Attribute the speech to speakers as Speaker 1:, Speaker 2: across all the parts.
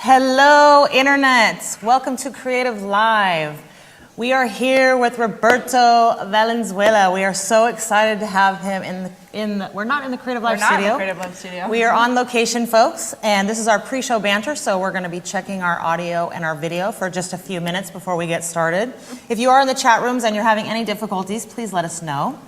Speaker 1: Hello, Internet. Welcome to Creative Live. We are here with Roberto Valenzuela. We are so excited to have him we're not in the Creative Live studio.
Speaker 2: We're not in the Creative Live studio.
Speaker 1: We are on location, folks, and this is our pre-show banter, so we're going to be checking our audio and our video for just a few minutes before we get started. If you are in the chat rooms and you're having any difficulties, please let us know.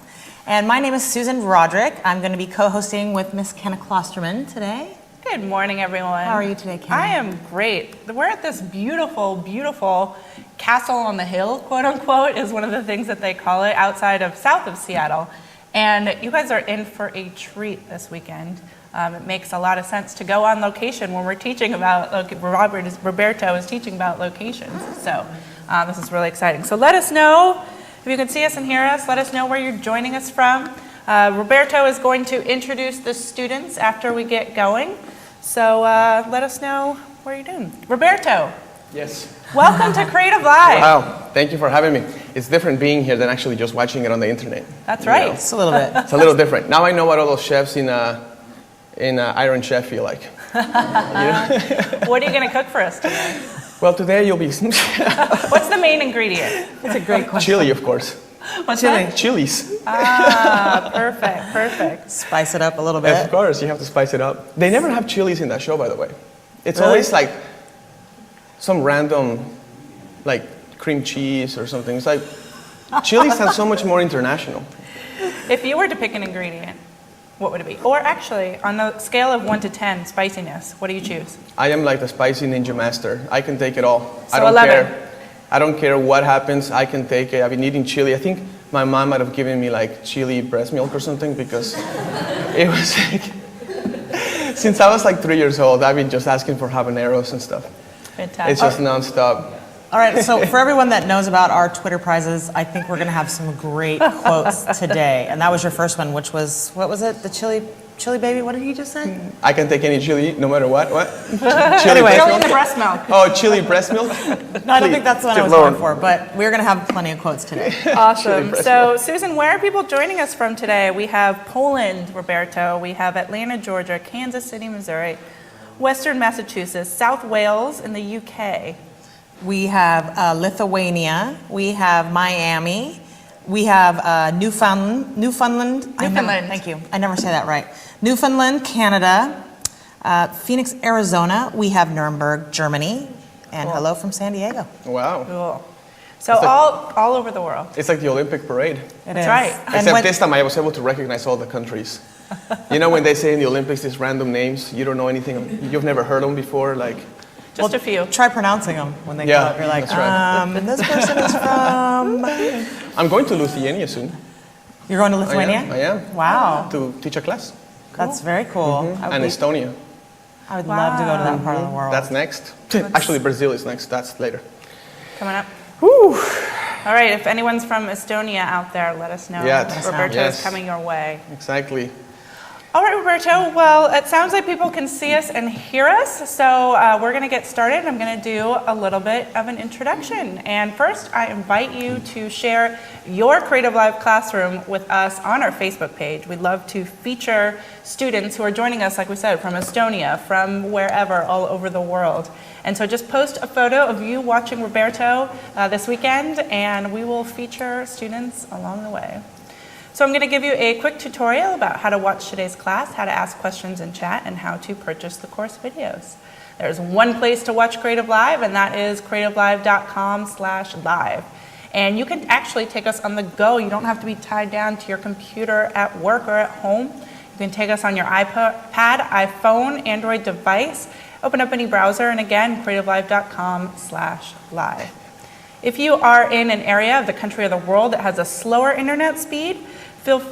Speaker 1: And my name is Susan Roderick. I'm going to be co-hosting with Miss Kenna Klosterman today.
Speaker 2: Good morning, everyone.
Speaker 1: How are you today, Kenna?
Speaker 2: I am great. We're at this beautiful, beautiful castle on the hill, quote unquote, is one of the things that they call it, south of Seattle. And you guys are in for a treat this weekend. It makes a lot of sense to go on location when we're teaching about, Roberto is teaching about locations. So this is really exciting. So let us know, if you can see us and hear us, let us know where you're joining us from. Roberto is going to introduce the students after we get going. So let us know where you're doing. Roberto.
Speaker 3: Yes.
Speaker 2: Welcome to Creative Live.
Speaker 3: Wow, thank you for having me. It's different being here than actually just watching it on the internet.
Speaker 2: That's right.
Speaker 3: You know?
Speaker 1: It's a little bit.
Speaker 3: It's a little different. Now I know what all those chefs in Iron Chef feel like.
Speaker 2: What are you going to cook for us today?
Speaker 3: Well, today you'll be...
Speaker 2: What's the main ingredient?
Speaker 1: That's a great question.
Speaker 3: Chili, of course.
Speaker 2: What's
Speaker 1: Chili.
Speaker 2: that?
Speaker 3: Chilies.
Speaker 2: Ah, perfect.
Speaker 1: Spice it up a little bit.
Speaker 3: Of course, you have to spice it up. They never have chilies in that show, by the way. It's
Speaker 1: Really?
Speaker 3: always like some random, like cream cheese or something. It's like, chilies sound so much more international.
Speaker 2: If you were to pick an ingredient, what would it be? Or actually, on the scale of 1 to 10, spiciness, what do you choose?
Speaker 3: I am like the spicy ninja master. I can take it all.
Speaker 2: So
Speaker 3: I don't
Speaker 2: 11.
Speaker 3: care. I don't care what happens. I can take it. I've been eating chili. I think my mom might have given me like chili breast milk or something because it was like, since I was like 3 years old, I've been just asking for habaneros and stuff.
Speaker 2: Fantastic.
Speaker 3: It's just nonstop.
Speaker 1: All right, so for everyone that knows about our Twitter prizes, I think we're going to have some great quotes today. And that was your first one, which was, what was it? The chili baby? What did he just say?
Speaker 3: I can take any chili, no matter what. What?
Speaker 1: Anyway.
Speaker 3: breast
Speaker 2: Chili in the
Speaker 3: milk?
Speaker 2: breast milk.
Speaker 3: Oh, chili breast milk?
Speaker 1: No, I don't think that's the one I was
Speaker 3: Lower.
Speaker 1: going for, but we're going to have plenty of quotes today.
Speaker 2: Awesome.
Speaker 3: breast
Speaker 2: So,
Speaker 3: milk.
Speaker 2: Susan, where are people joining us from today? We have Poland, Roberto. We have Atlanta, Georgia, Kansas City, Missouri, Western Massachusetts, South Wales in the UK.
Speaker 1: We have Lithuania. We have Miami. We have Newfoundland. Thank you. I never say that right. Newfoundland, Canada. Phoenix, Arizona. We have Nuremberg, Germany. And hello from San Diego.
Speaker 3: Wow.
Speaker 2: Cool. So
Speaker 3: It's like-
Speaker 2: all over the world.
Speaker 3: It's like the Olympic parade.
Speaker 2: That's right.
Speaker 1: And
Speaker 3: Except
Speaker 1: when-
Speaker 3: this time I was able to recognize all the countries. You know when they say in the Olympics these random names, you don't know anything, you've never heard them before, like...
Speaker 2: Just a few.
Speaker 1: Try pronouncing them when they
Speaker 3: Yeah,
Speaker 1: come up. You're like,
Speaker 3: that's right.
Speaker 1: this person is from...
Speaker 3: I'm going to Lithuania soon.
Speaker 1: You're going to Lithuania?
Speaker 3: I am.
Speaker 1: Wow.
Speaker 3: To teach a class.
Speaker 1: That's very cool.
Speaker 3: And Estonia.
Speaker 1: I would love to go to that part of the world.
Speaker 3: That's next. Actually, Brazil is next. That's later.
Speaker 2: Coming up. Whew. All right, if anyone's from Estonia out there, let us know.
Speaker 3: Yeah,
Speaker 2: Roberto
Speaker 3: yes.
Speaker 2: is coming your way.
Speaker 3: Exactly.
Speaker 2: All right, Roberto. Well, it sounds like people can see us and hear us, so we're going to get started. I'm going to do a little bit of an introduction. And first, I invite you to share your Creative Live classroom with us on our Facebook page. We'd love to feature students who are joining us, like we said, from Estonia, from wherever, all over the world. And so just post a photo of you watching Roberto this weekend, and we will feature students along the way. So I'm going to give you a quick tutorial about how to watch today's class, how to ask questions in chat, and how to purchase the course videos. There's one place to watch Creative Live, and that is creativelive.com/live. And you can actually take us on the go. You don't have to be tied down to your computer at work or at home. You can take us on your iPad, iPhone, Android device. Open up any browser, and again, creativelive.com/live. If you are in an area of the country or the world that has a slower internet speed,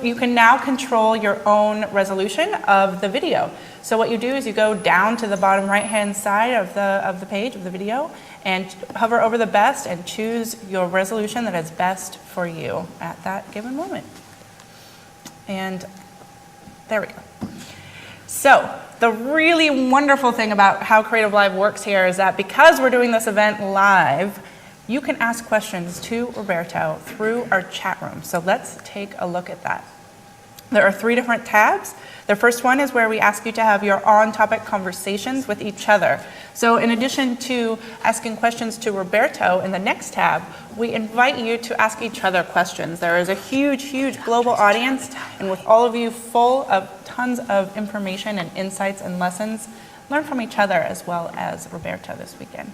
Speaker 2: you can now control your own resolution of the video. So what you do is you go down to the bottom right-hand side of the page of the video and hover over the best and choose your resolution that is best for you at that given moment. And there we go. So the really wonderful thing about how Creative Live works here is that because we're doing this event live, you can ask questions to Roberto through our chat room. So let's take a look at that. There are 3 different tabs. The first one is where we ask you to have your on-topic conversations with each other. So in addition to asking questions to Roberto in the next tab, we invite you to ask each other questions. There is a huge, huge global audience, and with all of you full of tons of information and insights and lessons, learn from each other as well as Roberto this weekend.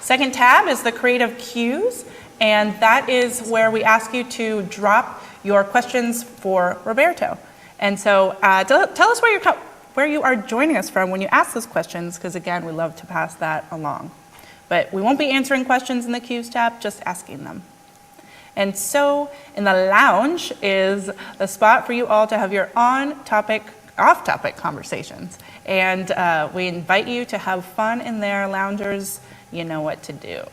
Speaker 2: Second tab is the creative cues, and that is where we ask you to drop your questions for Roberto. And so tell us where you are joining us from when you ask those questions, because again, we love to pass that along. But we won't be answering questions in the Cues tab, just asking them. And so in the lounge is the spot for you all to have your on-topic, off-topic conversations. And we invite you to have fun in there. Loungers, you know what to do.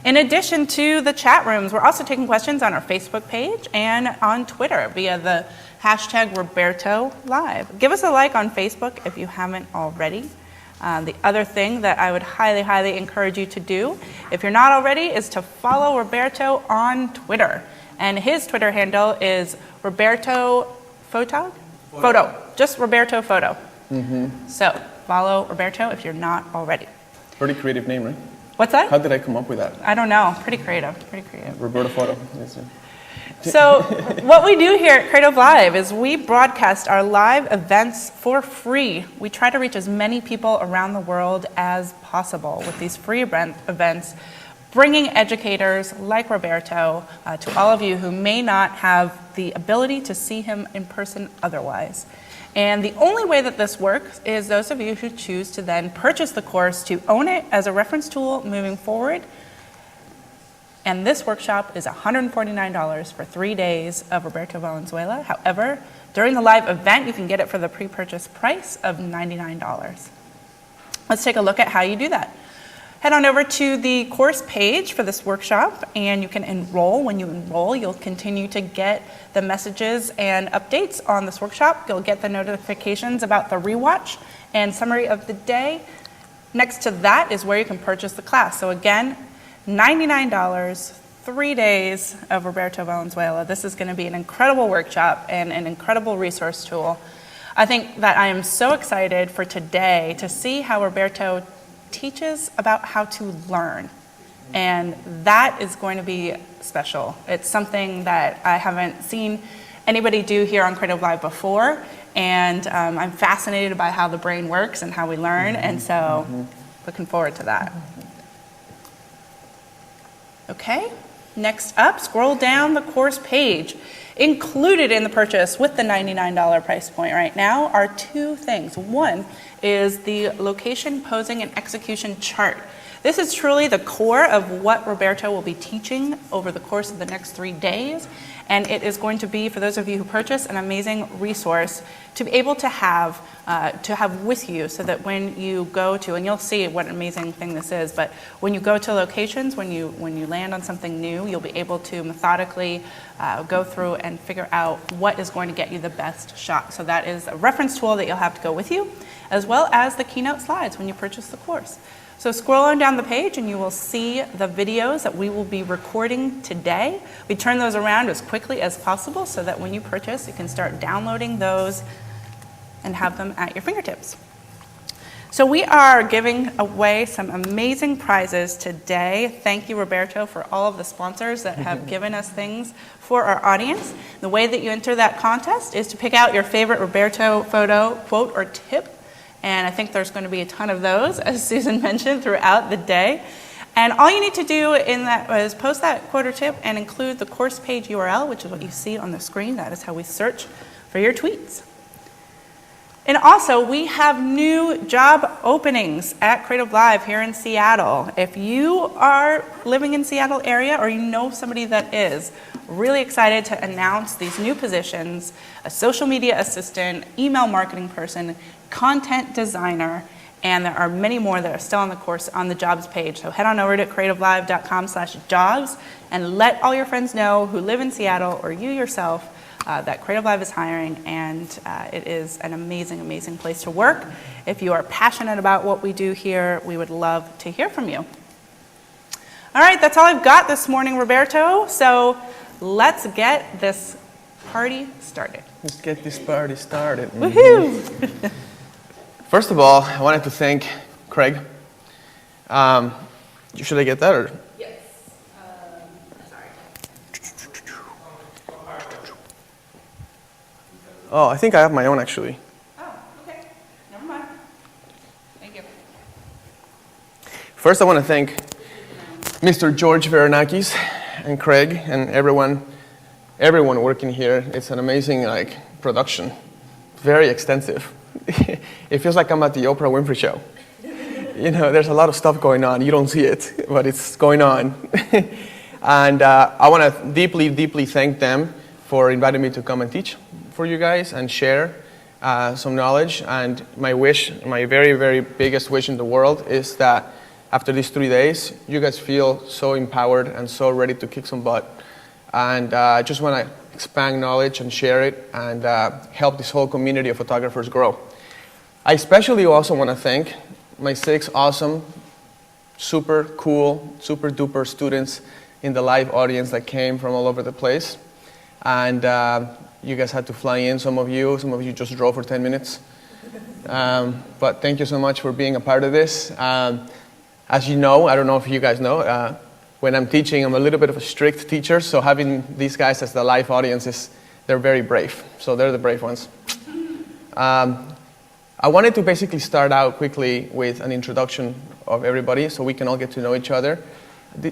Speaker 2: In addition to the chat rooms, we're also taking questions on our Facebook page and on Twitter via the hashtag Roberto Live. Give us a like on Facebook if you haven't already. The other thing that I would highly, highly encourage you to do, if you're not already, is to follow Roberto on Twitter. And his Twitter handle is Roberto Photo. Just Roberto Photo. Mm-hmm. So follow Roberto if you're not already.
Speaker 3: Pretty creative name, right?
Speaker 2: What's that?
Speaker 3: How did I come up with that?
Speaker 2: I don't know. Pretty creative.
Speaker 3: Roberto Photo. Yes,
Speaker 2: So what we do here at Creative Live is we broadcast our live events for free. We try to reach as many people around the world as possible with these free events, bringing educators like Roberto to all of you who may not have the ability to see him in person otherwise. And the only way that this works is those of you who choose to then purchase the course to own it as a reference tool moving forward. And this workshop is $149 for 3 days of Roberto Valenzuela. However, during the live event, you can get it for the pre-purchase price of $99. Let's take a look at how you do that. Head on over to the course page for this workshop, and you can enroll. When you enroll, you'll continue to get the messages and updates on this workshop. You'll get the notifications about the rewatch and summary of the day. Next to that is where you can purchase the class. So again, $99, 3 days of Roberto Valenzuela. This is going to be an incredible workshop and an incredible resource tool. I think that I am so excited for today to see how Roberto teaches about how to learn. And that is going to be special. It's something that I haven't seen anybody do here on Creative Live before. And I'm fascinated by how the brain works and how we learn. And so looking forward to that. Okay, next up, scroll down the course page. Included in the purchase with the $99 price point right now are 2 things. One is the location, posing, and execution chart. This is truly the core of what Roberto will be teaching over the course of the next 3 days. And it is going to be, for those of you who purchase, an amazing resource to be able to have with you, so that when you go to, and you'll see what an amazing thing this is, but when you go to locations, when you land on something new, you'll be able to methodically go through and figure out what is going to get you the best shot. So that is a reference tool that you'll have to go with you, as well as the keynote slides when you purchase the course. So scroll on down the page and you will see the videos that we will be recording today. We turn those around as quickly as possible so that when you purchase, you can start downloading those and have them at your fingertips. So we are giving away some amazing prizes today. Thank you, Roberto, for all of the sponsors that have given us things for our audience. The way that you enter that contest is to pick out your favorite Roberto photo, quote, or tip. And I think there's going to be a ton of those, as Susan mentioned, throughout the day. And all you need to do in that is post that quote or tip and include the course page URL, which is what you see on the screen. That is how we search for your tweets. And also, we have new job openings at Creative Live here in Seattle. If you are living in Seattle area or you know somebody that is, really excited to announce these new positions: a social media assistant, email marketing person, content designer, and there are many more that are still on the course on the jobs page. So head on over to creativelive.com/jobs and let all your friends know who live in Seattle or you yourself that Creative Live is hiring, and it is an amazing, amazing place to work. If you are passionate about what we do here, we would love to hear from you. All right, that's all I've got this morning, Roberto. So let's get this party started.
Speaker 3: Let's get this party started.
Speaker 2: Woohoo!
Speaker 3: First of all, I wanted to thank Craig. Should I get that or?
Speaker 2: Yes. Sorry.
Speaker 3: Oh, I think I have my own actually.
Speaker 2: Oh, okay. Never mind. Thank you.
Speaker 3: First, I want to thank Mr. George Veronakis and Craig and everyone working here. It's an amazing production, very extensive. It feels like I'm at the Oprah Winfrey Show. You know, there's a lot of stuff going on. You don't see it, but it's going on. And I want to deeply, deeply thank them for inviting me to come and teach for you guys and share some knowledge. And my wish, my very, very biggest wish in the world is that after these 3 days, you guys feel so empowered and so ready to kick some butt. And I just want to expand knowledge and share it and help this whole community of photographers grow. I especially also want to thank my 6 awesome, super cool, super duper students in the live audience that came from all over the place. And you guys had to fly in, some of you just drove for 10 minutes. But thank you so much for being a part of this. As you know, I don't know if you guys know, when I'm teaching, I'm a little bit of a strict teacher, so having these guys as the live audience, they're very brave. So they're the brave ones. I wanted to basically start out quickly with an introduction of everybody so we can all get to know each other.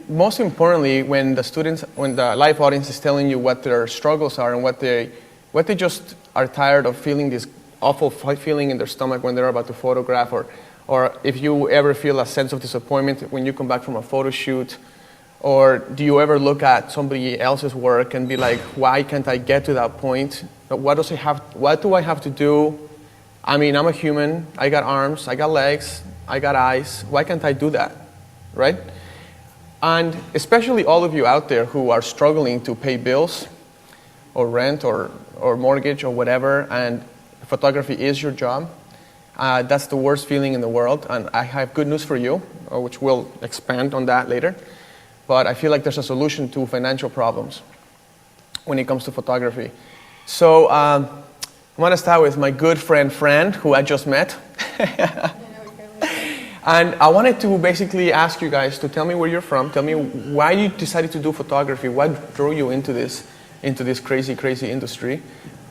Speaker 3: Most importantly, when the live audience is telling you what their struggles are and what they just are tired of feeling this awful feeling in their stomach when they're about to photograph, or if you ever feel a sense of disappointment when you come back from a photo shoot, or do you ever look at somebody else's work and be like, why can't I get to that point? What do I have to do? I mean, I'm a human, I got arms, I got legs, I got eyes. Why can't I do that, right? And especially all of you out there who are struggling to pay bills or rent or mortgage or whatever, and photography is your job. That's the worst feeling in the world, and I have good news for you, which we'll expand on that later. But I feel like there's a solution to financial problems when it comes to photography. So I want to start with my good friend Fran, who I just met. And I wanted to basically ask you guys to tell me where you're from, tell me why you decided to do photography, what drew you into this crazy, crazy industry.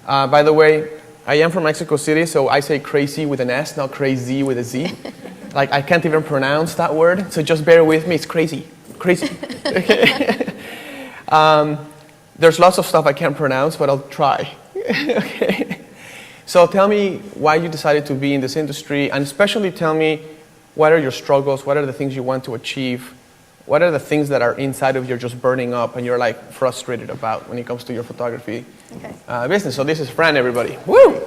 Speaker 3: By the way, I am from Mexico City, so I say crazy with an S, not crazy with a Z. Like, I can't even pronounce that word, so just bear with me, it's crazy, crazy. Okay. There's lots of stuff I can't pronounce, but I'll try. Okay. So tell me why you decided to be in this industry, and especially tell me what are your struggles, what are the things you want to achieve, what are the things that are inside of you just burning up and you're like frustrated about when it comes to your photography business. So this is Fran, everybody. Woo!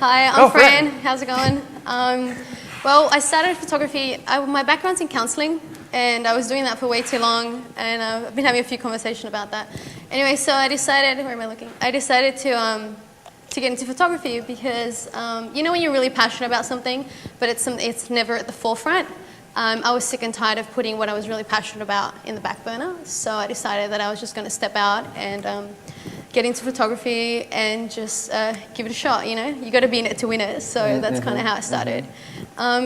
Speaker 4: Hi, I'm Fran. How's it going? Well, I started photography. My background's in counseling, and I was doing that for way too long, and I've been having a few conversations about that. Anyway, so I decided, where am I looking? I decided to get into photography because, you know when you're really passionate about something, but it's never at the forefront? I was sick and tired of putting what I was really passionate about in the back burner, so I decided that I was just going to step out and get into photography and just give it a shot, you know? You got to be in it to win it, so that's kind of how I started.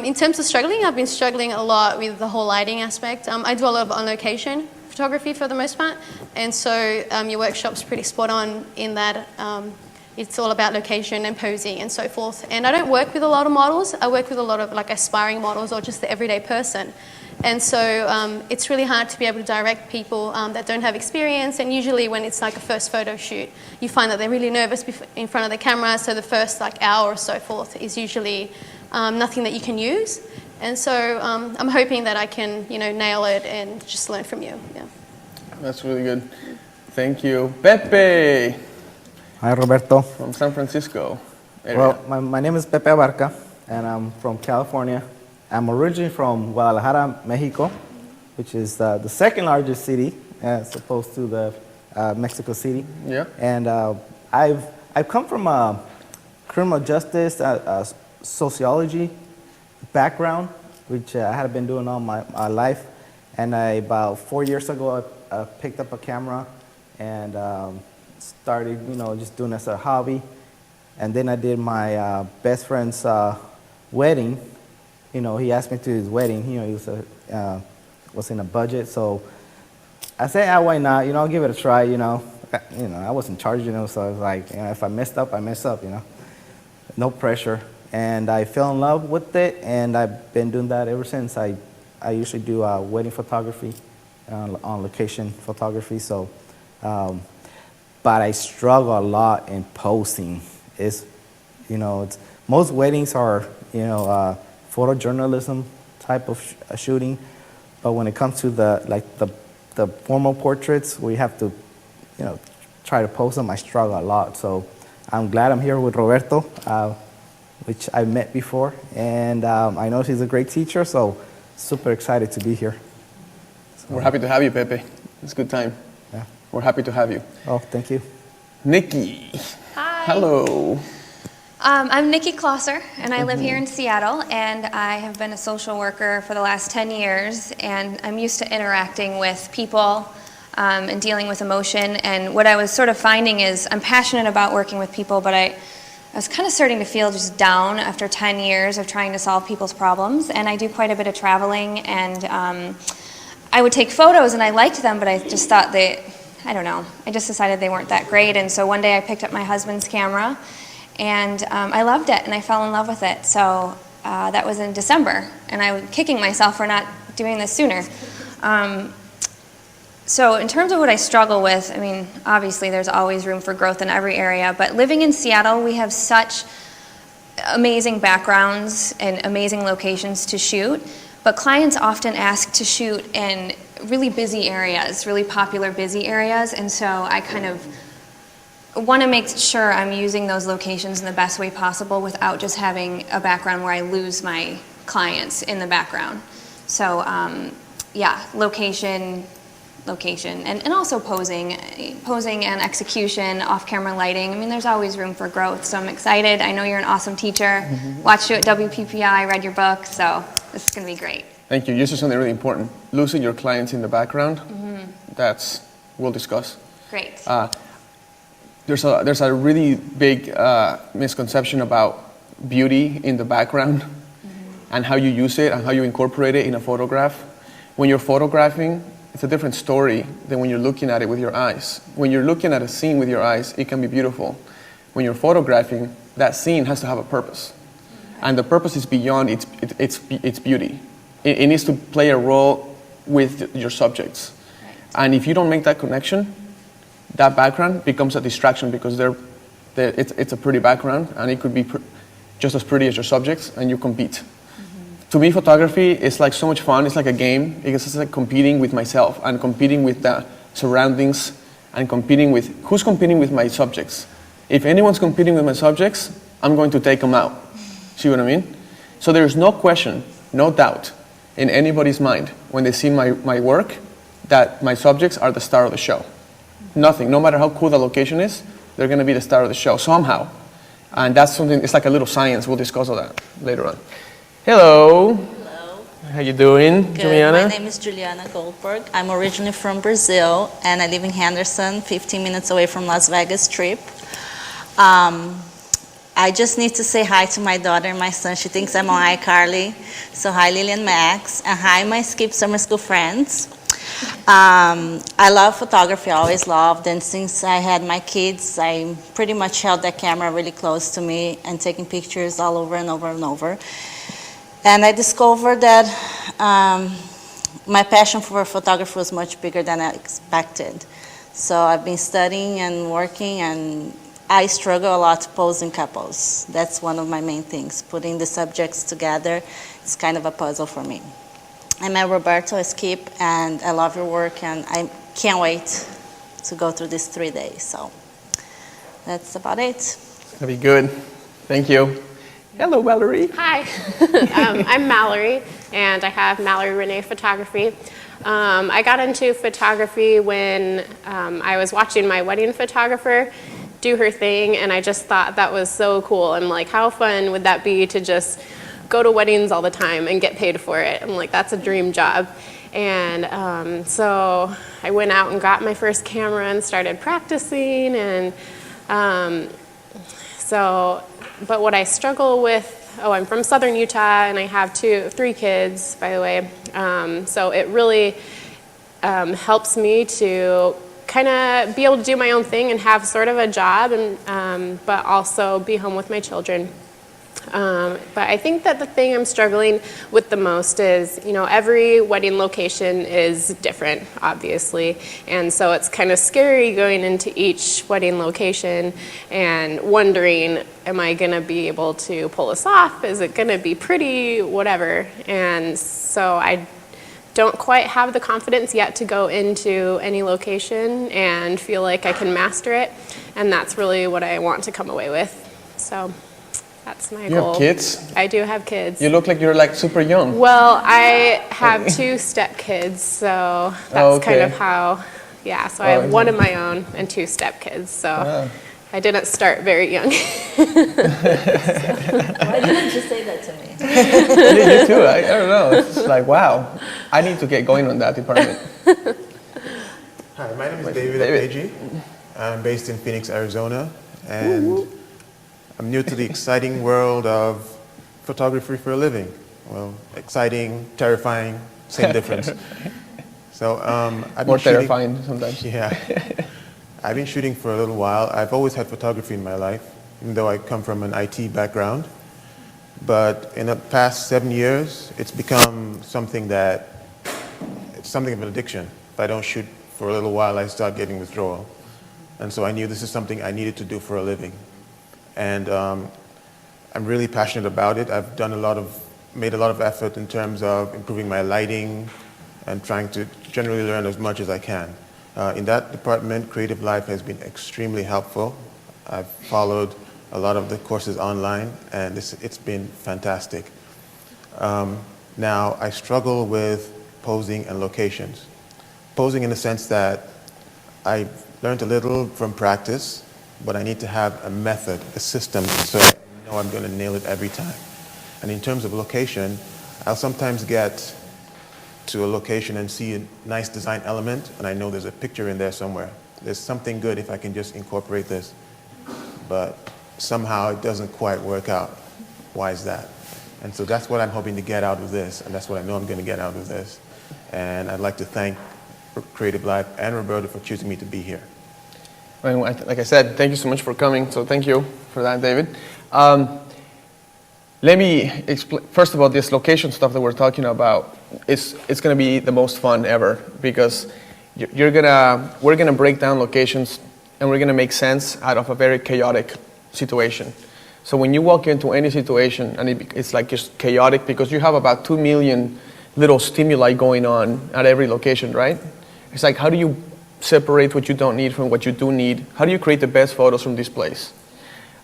Speaker 4: In terms of struggling, I've been struggling a lot with the whole lighting aspect. I do a lot of on-location photography for the most part, and so your workshop's pretty spot on in that it's all about location and posing and so forth. And I don't work with a lot of models. I work with a lot of like aspiring models or just the everyday person. And so it's really hard to be able to direct people that don't have experience. And usually when it's like a first photo shoot, you find that they're really nervous in front of the camera. So the first like hour or so forth is usually nothing that you can use. And so I'm hoping that I can, you know, nail it and just learn from you. Yeah.
Speaker 3: That's really good. Thank you. Pepe.
Speaker 5: Hi, Roberto.
Speaker 3: From San Francisco area.
Speaker 5: Well, my name is Pepe Abarca, and I'm from California. I'm originally from Guadalajara, Mexico, which is the second largest city as opposed to the Mexico City. Yeah. And I've come from a criminal justice, sociology background, which I had been doing all my life. And about 4 years ago, I picked up a camera and started, just doing it as a hobby. And then I did my best friend's wedding. He asked me to his wedding. He was in a budget, so I said, why not? I'll give it a try. I wasn't charged, so I was like, if I messed up, I messed up. No pressure. And I fell in love with it, and I've been doing that ever since. I usually do wedding photography, on location photography. So, but I struggle a lot in posting. Most weddings are, photojournalism type of shooting, but when it comes to the formal portraits, where you have to, try to post them, I struggle a lot. So I'm glad I'm here with Roberto, which I met before, and I know he's a great teacher, so super excited to be here.
Speaker 3: We're happy to have you, Pepe. It's a good time.
Speaker 5: Yeah.
Speaker 3: We're happy to have you.
Speaker 5: Oh, thank you.
Speaker 3: Nikki.
Speaker 6: Hi.
Speaker 3: Hello.
Speaker 6: I'm Nikki Klosser, and I live here in Seattle, and I have been a social worker for the last 10 years, and I'm used to interacting with people and dealing with emotion. And what I was sort of finding is I'm passionate about working with people, but I was kind of starting to feel just down after 10 years of trying to solve people's problems. And I do quite a bit of traveling, and I would take photos, and I liked them, but I just thought I don't know, I just decided they weren't that great. And so one day I picked up my husband's camera, and I loved it, and I fell in love with it. So that was in December, and I was kicking myself for not doing this sooner. So in terms of what I struggle with, I mean, obviously there's always room for growth in every area, but living in Seattle, we have such amazing backgrounds and amazing locations to shoot, but clients often ask to shoot in really busy areas, really popular busy areas, and so I kind of want to make sure I'm using those locations in the best way possible without just having a background where I lose my clients in the background. So yeah, location, and also posing and execution, off-camera lighting. I mean, there's always room for growth, so I'm excited. I know you're an awesome teacher. Watched you at WPPI, read your book, so this is going to be great.
Speaker 3: Thank you. You said something really important. Losing your clients in the background, we'll discuss.
Speaker 6: Great.
Speaker 3: There's a really big misconception about beauty in the background and how you use it and how you incorporate it in a photograph. When you're photographing, it's a different story than when you're looking at it with your eyes. When you're looking at a scene with your eyes, it can be beautiful. When you're photographing, that scene has to have a purpose. And the purpose is beyond its beauty. It needs to play a role with your subjects.
Speaker 6: Right.
Speaker 3: And if you don't make that connection, that background becomes a distraction because it's a pretty background and it could be just as pretty as your subjects, and you compete. To me, photography is like so much fun. It's like a game because it's like competing with myself and competing with the surroundings and competing with who's competing with my subjects. If anyone's competing with my subjects, I'm going to take them out. See what I mean? So there's no question, no doubt in anybody's mind when they see my work that my subjects are the star of the show. Nothing, no matter how cool the location is, they're going to be the star of the show somehow. And that's something, it's like a little science. We'll discuss all that later on. Hello.
Speaker 7: Hello.
Speaker 3: How you doing,
Speaker 7: Good.
Speaker 3: Juliana?
Speaker 7: My name is Juliana Goldberg. I'm originally from Brazil, and I live in Henderson, 15 minutes away from Las Vegas Strip. I just need to say hi to my daughter and my son. She thinks I'm on iCarly. So hi, Lillian Max, and hi, my Skip Summer School friends. I love photography, I always loved, and since I had my kids, I pretty much held that camera really close to me and taking pictures all over and over and over. And I discovered that my passion for photography was much bigger than I expected. So I've been studying and working, and I struggle a lot posing couples. That's one of my main things, putting the subjects together. It's kind of a puzzle for me. I met Roberto Skip, and I love your work, and I can't wait to go through these 3 days. So that's about it.
Speaker 3: That'd be good. Thank you. Hello, Valerie.
Speaker 8: Hi, I'm Mallory, and I have Mallory Renee Photography. I got into photography when I was watching my wedding photographer do her thing, and I just thought that was so cool. I'm like, how fun would that be to just go to weddings all the time and get paid for it? I'm like, that's a dream job. And so I went out and got my first camera and started practicing. And but what I struggle with, I'm from Southern Utah, and I have 3 kids, by the way. So it really helps me to kind of be able to do my own thing and have sort of a job, and but also be home with my children. But I think that the thing I'm struggling with the most is, every wedding location is different, obviously. And so it's kind of scary going into each wedding location and wondering, am I going to be able to pull this off? Is it going to be pretty? Whatever. And so I don't quite have the confidence yet to go into any location and feel like I can master it. And that's really what I want to come away with. So that's my goal.
Speaker 3: You have kids?
Speaker 8: I do have kids.
Speaker 3: You look like you're like super young.
Speaker 8: Well, I have 2 step-kids, so that's kind of how, so I have 1 of my own and 2 step-kids, so I didn't start very young.
Speaker 7: Why didn't you say that to me?
Speaker 3: You too, I don't know, it's like, wow, I need to get going on that department.
Speaker 9: Hi, my name is David Apeji. I'm based in Phoenix, Arizona, and I'm new to the exciting world of photography for a living. Well, exciting, terrifying, same difference. So I've
Speaker 3: More
Speaker 9: been shooting,
Speaker 3: terrifying sometimes.
Speaker 9: Yeah. I've been shooting for a little while. I've always had photography in my life, even though I come from an IT background. But in the past 7 years, it's become something of an addiction. If I don't shoot for a little while, I start getting withdrawal. And so I knew this is something I needed to do for a living. And I'm really passionate about it. I've made a lot of effort in terms of improving my lighting and trying to generally learn as much as I can. In that department, Creative Life has been extremely helpful. I've followed a lot of the courses online, and it's been fantastic. Now, I struggle with posing and locations. Posing in the sense that I learned a little from practice, but I need to have a method, a system, so I know I'm going to nail it every time. And in terms of location, I'll sometimes get to a location and see a nice design element, and I know there's a picture in there somewhere. There's something good if I can just incorporate this. But somehow it doesn't quite work out. Why is that? And so that's what I'm hoping to get out of this, and that's what I know I'm going to get out of this. And I'd like to thank Creative Life and Roberto for choosing me to be here.
Speaker 3: And like I said, thank you so much for coming. So thank you for that, David. Let me explain. First of all, this location stuff that we're talking about, it's going to be the most fun ever, because we're going to break down locations and we're going to make sense out of a very chaotic situation. So when you walk into any situation and it's like just chaotic, because you have about 2 million little stimuli going on at every location, right? It's like, how do you separate what you don't need from what you do need? How do you create the best photos from this place?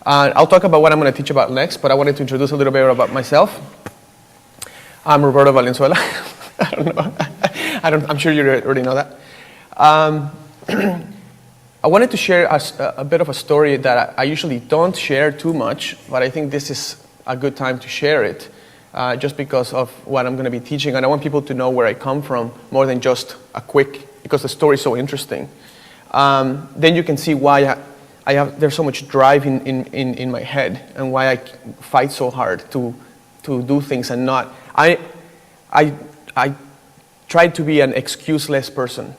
Speaker 3: I'll talk about what I'm going to teach about next, but I wanted to introduce a little bit about myself. I'm Roberto Valenzuela. I don't know. I'm sure you already know that. I wanted to share a bit of a story that I usually don't share too much, but I think this is a good time to share it, just because of what I'm going to be teaching. And I want people to know where I come from more than just because the story is so interesting. Then you can see why there's so much drive in my head, and why I fight so hard to do things and not. I try to be an excuseless person.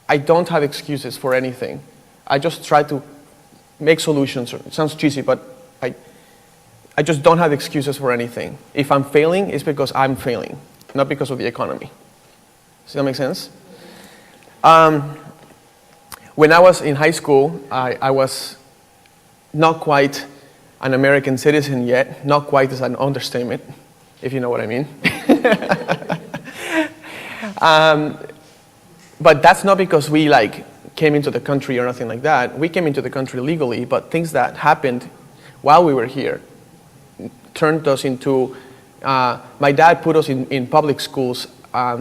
Speaker 3: I don't have excuses for anything. I just try to make solutions. It sounds cheesy, but I just don't have excuses for anything. If I'm failing, it's because I'm failing, not because of the economy. Does that make sense? When I was in high school, I was not quite an American citizen yet. Not quite is an understatement, if you know what I mean. But that's not because we came into the country or nothing like that. We came into the country legally, but things that happened while we were here turned us into, my dad put us in public schools.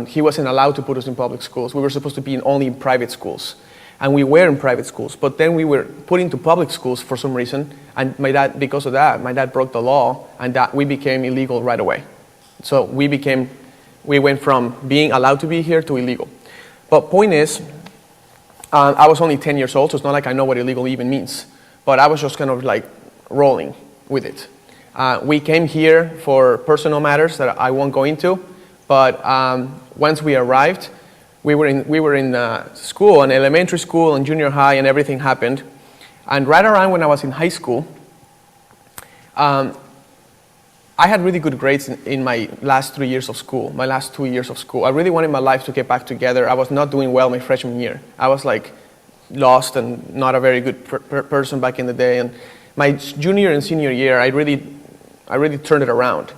Speaker 3: He wasn't allowed to put us in public schools. We were supposed to be only in private schools. And we were in private schools, but then we were put into public schools for some reason, and because of that, my dad broke the law, and that we became illegal right away. So we we went from being allowed to be here to illegal. But point is, I was only 10 years old, so it's not like I know what illegal even means. But I was just kind of like rolling with it. We came here for personal matters that I won't go into, but once we arrived, we were in school, in elementary school and junior high, and everything happened. And right around when I was in high school, I had really good grades in my last 3 years of school, my last 2 years of school. I really wanted my life to get back together. I was not doing well my freshman year. I was like lost and not a very good person back in the day. And my junior and senior year, I really turned it around.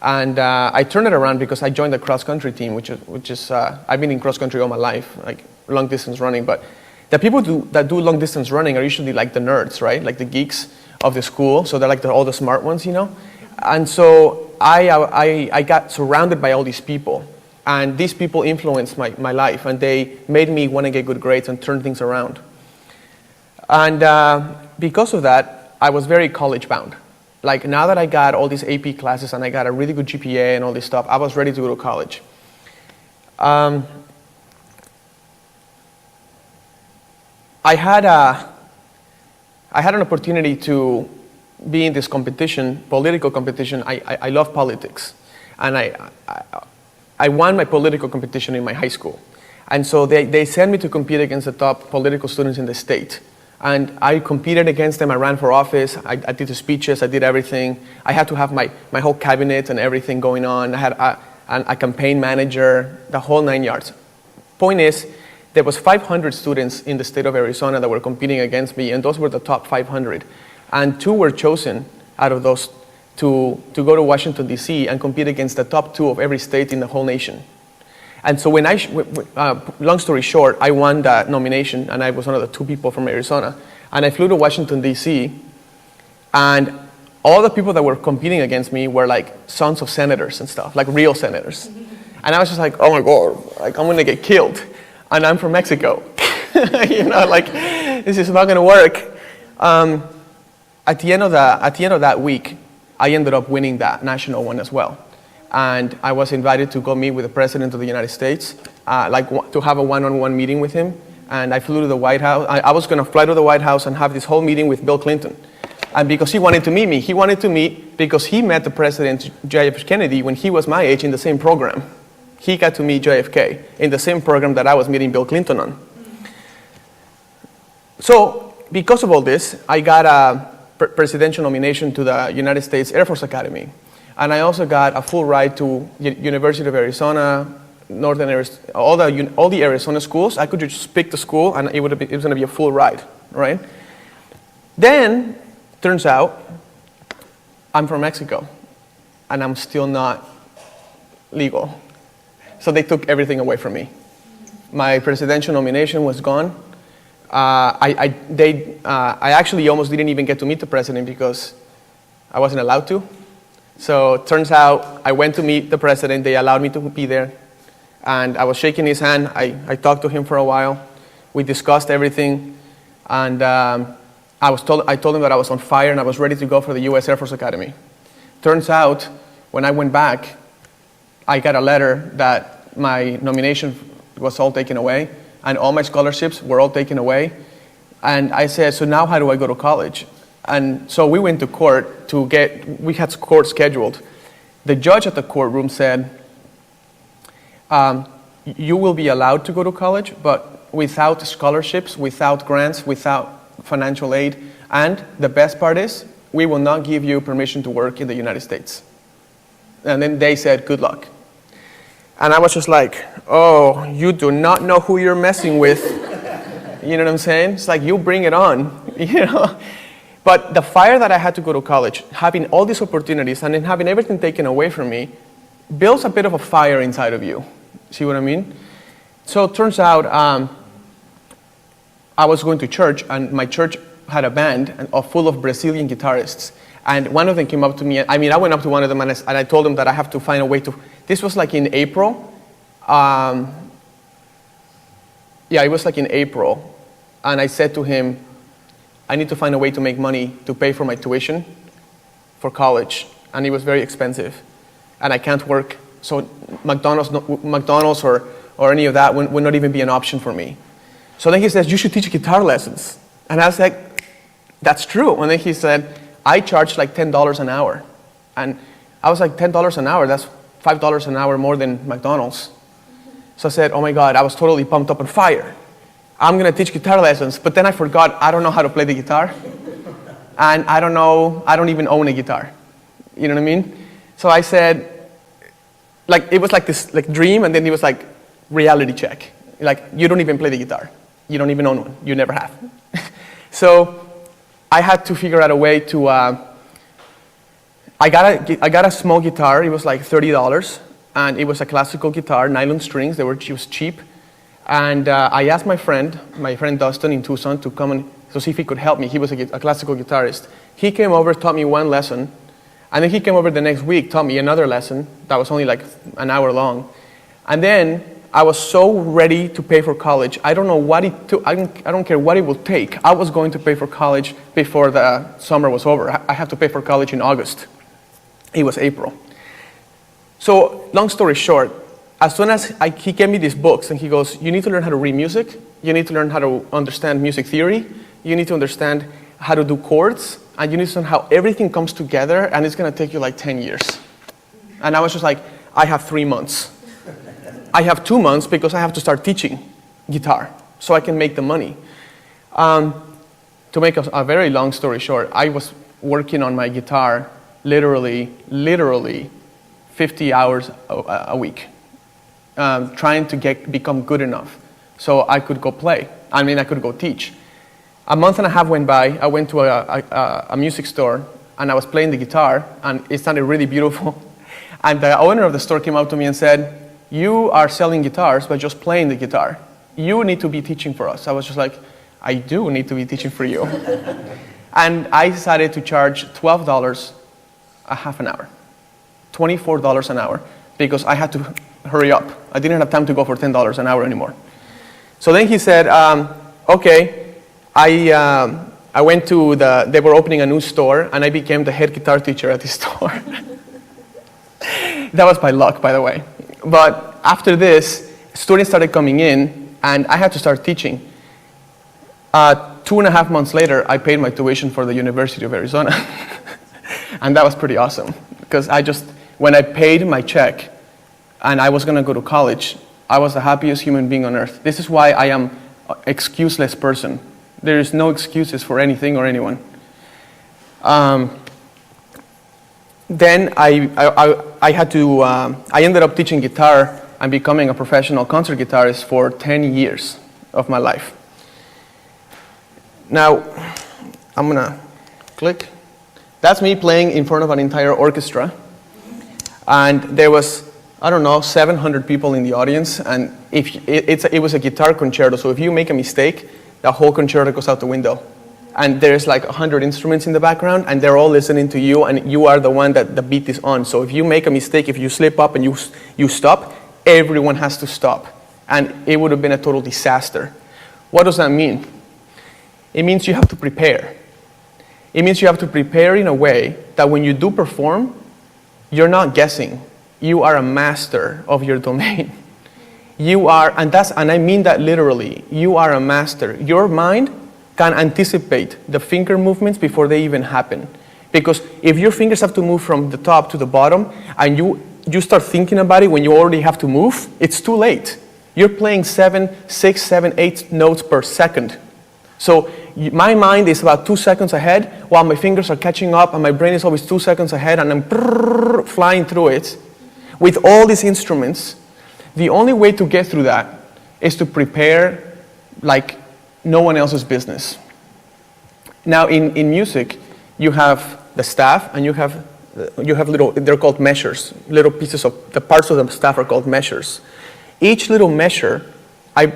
Speaker 3: And I turned it around because I joined the cross-country team, which is I've been in cross-country all my life, like long-distance running. But the people that do long-distance running are usually like the nerds, right? Like the geeks of the school. So they're like all the smart ones, you know? And so I got surrounded by all these people. And these people influenced my life. And they made me want to get good grades and turn things around. And because of that, I was very college-bound. Like now that I got all these AP classes and I got a really good GPA and all this stuff, I was ready to go to college. I had an opportunity to be in this competition, political competition. I love politics. And I won my political competition in my high school. And so they sent me to compete against the top political students in the state. And I competed against them. I ran for office. I did the speeches. I did everything. I had to have my whole cabinet and everything going on. I had a campaign manager, the whole 9 yards. Point is, there was 500 students in the state of Arizona that were competing against me, and those were the top 500. And 2 were chosen out of those to go to Washington, D.C. and compete against the top 2 of every state in the whole nation. And so when long story short, I won that nomination, and I was one of the 2 people from Arizona. And I flew to Washington, D.C., and all the people that were competing against me were like sons of senators and stuff, like real senators. And I was just like, oh my God, like I'm gonna get killed. And I'm from Mexico. You know, like, this is not gonna work. At the end of that week, I ended up winning that national one as well. And I was invited to go meet with the President of the United States, to have a one-on-one meeting with him. And I flew to the White House. I was going to fly to the White House and have this whole meeting with Bill Clinton. And because he wanted to meet me, because he met the President, JF Kennedy, when he was my age in the same program. He got to meet JFK in the same program that I was meeting Bill Clinton on. So because of all this, I got a presidential nomination to the United States Air Force Academy. And I also got a full ride to University of Arizona, Northern Arizona, all the Arizona schools. I could just pick the school, and it was going to be a full ride, right? Then, turns out, I'm from Mexico, and I'm still not legal. So they took everything away from me. My presidential nomination was gone. I actually almost didn't even get to meet the president because I wasn't allowed to. So it turns out I went to meet the president. They allowed me to be there. And I was shaking his hand. I talked to him for a while. We discussed everything. And I told him that I was on fire and I was ready to go for the U.S. Air Force Academy. Turns out, when I went back, I got a letter that my nomination was all taken away and all my scholarships were all taken away. And I said, so now how do I go to college? And so we went to court we had court scheduled. The judge at the courtroom said, you will be allowed to go to college, but without scholarships, without grants, without financial aid. And the best part is, we will not give you permission to work in the United States. And then they said, good luck. And I was just like, oh, you do not know who you're messing with. You know what I'm saying? It's like, you bring it on, you know? But the fire that I had to go to college, having all these opportunities and then having everything taken away from me, builds a bit of a fire inside of you. See what I mean? So it turns out I was going to church, and my church had a band full of Brazilian guitarists. And one of them came up to me. I went up to one of them and I told him that I have to find a way to... This was like in April. It was like in April. And I said to him, I need to find a way to make money to pay for my tuition for college. And it was very expensive. And I can't work So McDonald's or any of that would not even be an option for me. So then he says, you should teach guitar lessons. And I was like, that's true. And then he said, I charge like $10 an hour. And I was like, $10 an hour, that's $5 an hour more than McDonald's. So I said, oh my God, I was totally pumped up on fire. I'm gonna teach guitar lessons, but then I forgot I don't know how to play the guitar. And I don't even own a guitar. You know what I mean? So I said, like, it was like this like dream, and then it was like reality check. Like, you don't even play the guitar. You don't even own one. You never have. So I had to figure out a way to, I got a small guitar. It was like $30, and it was a classical guitar, nylon strings. It was cheap. And I asked my friend Dustin in Tucson, to come to see if he could help me. He was a classical guitarist. He came over, taught me one lesson, and then he came over the next week, taught me another lesson that was only like an hour long. And then I was so ready to pay for college. I don't know what it took. I don't care what it will take. I was going to pay for college before the summer was over. I had to pay for college in August. It was April. So long story short, as soon as he gave me these books, and he goes, you need to learn how to read music. You need to learn how to understand music theory. You need to understand how to do chords. And you need to learn how everything comes together, and it's going to take you like 10 years. And I was just like, I have 3 months. I have 2 months because I have to start teaching guitar so I can make the money. To make a very long story short, I was working on my guitar literally 50 hours a week, trying to become good enough so I could go play. I mean, I could go teach. A month and a half went by. I went to a music store, and I was playing the guitar, and it sounded really beautiful. And the owner of the store came up to me and said, you are selling guitars, but just playing the guitar. You need to be teaching for us. I was just like, I do need to be teaching for you. And I decided to charge $12 a half an hour, $24 an hour, because I had to hurry up. I didn't have time to go for $10 an hour anymore. So then he said, okay, I went to they were opening a new store, and I became the head guitar teacher at the store. That was by luck, by the way. But after this, students started coming in, and I had to start teaching. 2.5 months later, I paid my tuition for the University of Arizona. And that was pretty awesome, because when I paid my check and I was gonna go to college, I was the happiest human being on earth. This is why I am an excuseless person. There is no excuses for anything or anyone. Then I ended up teaching guitar and becoming a professional concert guitarist for 10 years of my life. Now, I'm gonna click. That's me playing in front of an entire orchestra. And there was, I don't know, 700 people in the audience, and it was a guitar concerto, so if you make a mistake, the whole concerto goes out the window. And there's like 100 instruments in the background, and they're all listening to you, and you are the one that the beat is on. So if you make a mistake, if you slip up and you stop, everyone has to stop. And it would have been a total disaster. What does that mean? It means you have to prepare. It means you have to prepare in a way that when you do perform, you're not guessing. You are a master of your domain. You are, and I mean that literally, you are a master. Your mind can anticipate the finger movements before they even happen. Because if your fingers have to move from the top to the bottom, and you start thinking about it when you already have to move, it's too late. You're playing 6, 7, 8 notes per second. So my mind is about 2 seconds ahead, while my fingers are catching up, and my brain is always 2 seconds ahead, and I'm flying through it. With all these instruments, the only way to get through that is to prepare like no one else's business. Now, in music, you have the staff, and you have they're called measures. Little pieces of, the parts of the staff are called measures. Each little measure,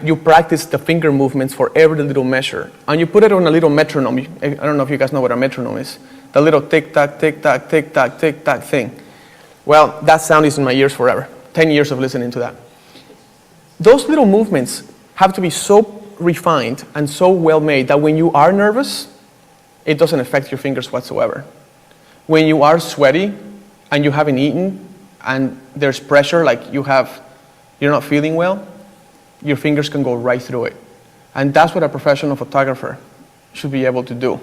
Speaker 3: you practice the finger movements for every little measure, and you put it on a little metronome. I don't know if you guys know what a metronome is. The little tick-tock, tick-tock, tick-tock, tick-tock thing. Well, that sound is in my ears forever. 10 years of listening to that. Those little movements have to be so refined and so well made that when you are nervous, it doesn't affect your fingers whatsoever. When you are sweaty and you haven't eaten and there's pressure, like you're not feeling well, your fingers can go right through it. And that's what a professional photographer should be able to do.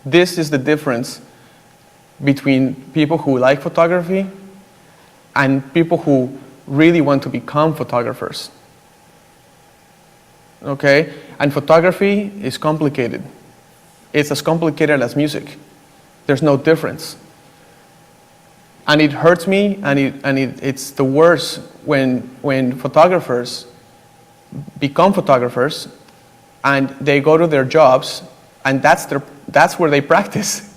Speaker 3: This is the difference between people who like photography and people who really want to become photographers. Okay? And photography is complicated. It's as complicated as music. There's no difference. And it hurts me, and it's the worst when photographers become photographers and they go to their jobs and that's where they practice.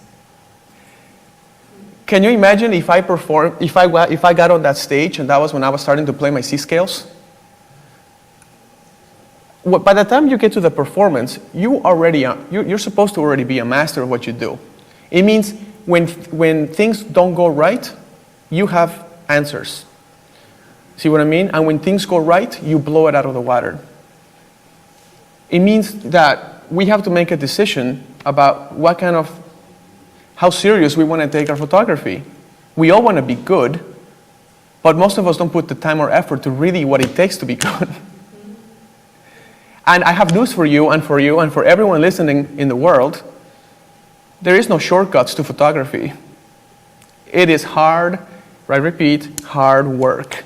Speaker 3: Can you imagine if I got on that stage and that was when I was starting to play my C scales? By the time you get to the performance, you're supposed to already be a master of what you do. It means when things don't go right, you have answers. See what I mean? And when things go right, you blow it out of the water. It means that we have to make a decision about how serious we want to take our photography. We all want to be good, but most of us don't put the time or effort to really what it takes to be good. And I have news for you and for everyone listening in the world. There is no shortcuts to photography. It is hard, I repeat, hard work.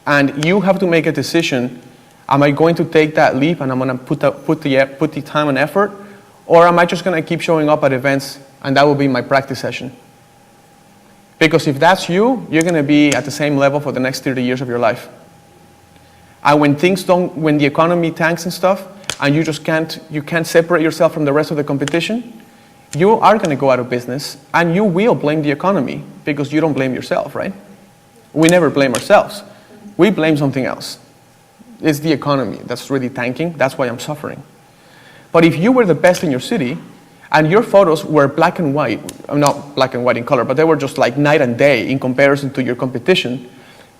Speaker 3: And you have to make a decision. Am I going to take that leap and I'm going to put the time and effort? Or am I just going to keep showing up at events and that will be my practice session? Because if that's you, you're going to be at the same level for the next 30 years of your life. And when the economy tanks and stuff, and you can't separate yourself from the rest of the competition, you are going to go out of business and you will blame the economy because you don't blame yourself, right? We never blame ourselves. We blame something else. It's the economy that's really tanking. That's why I'm suffering. But if you were the best in your city and your photos were black and white, not black and white in color, but they were just like night and day in comparison to your competition,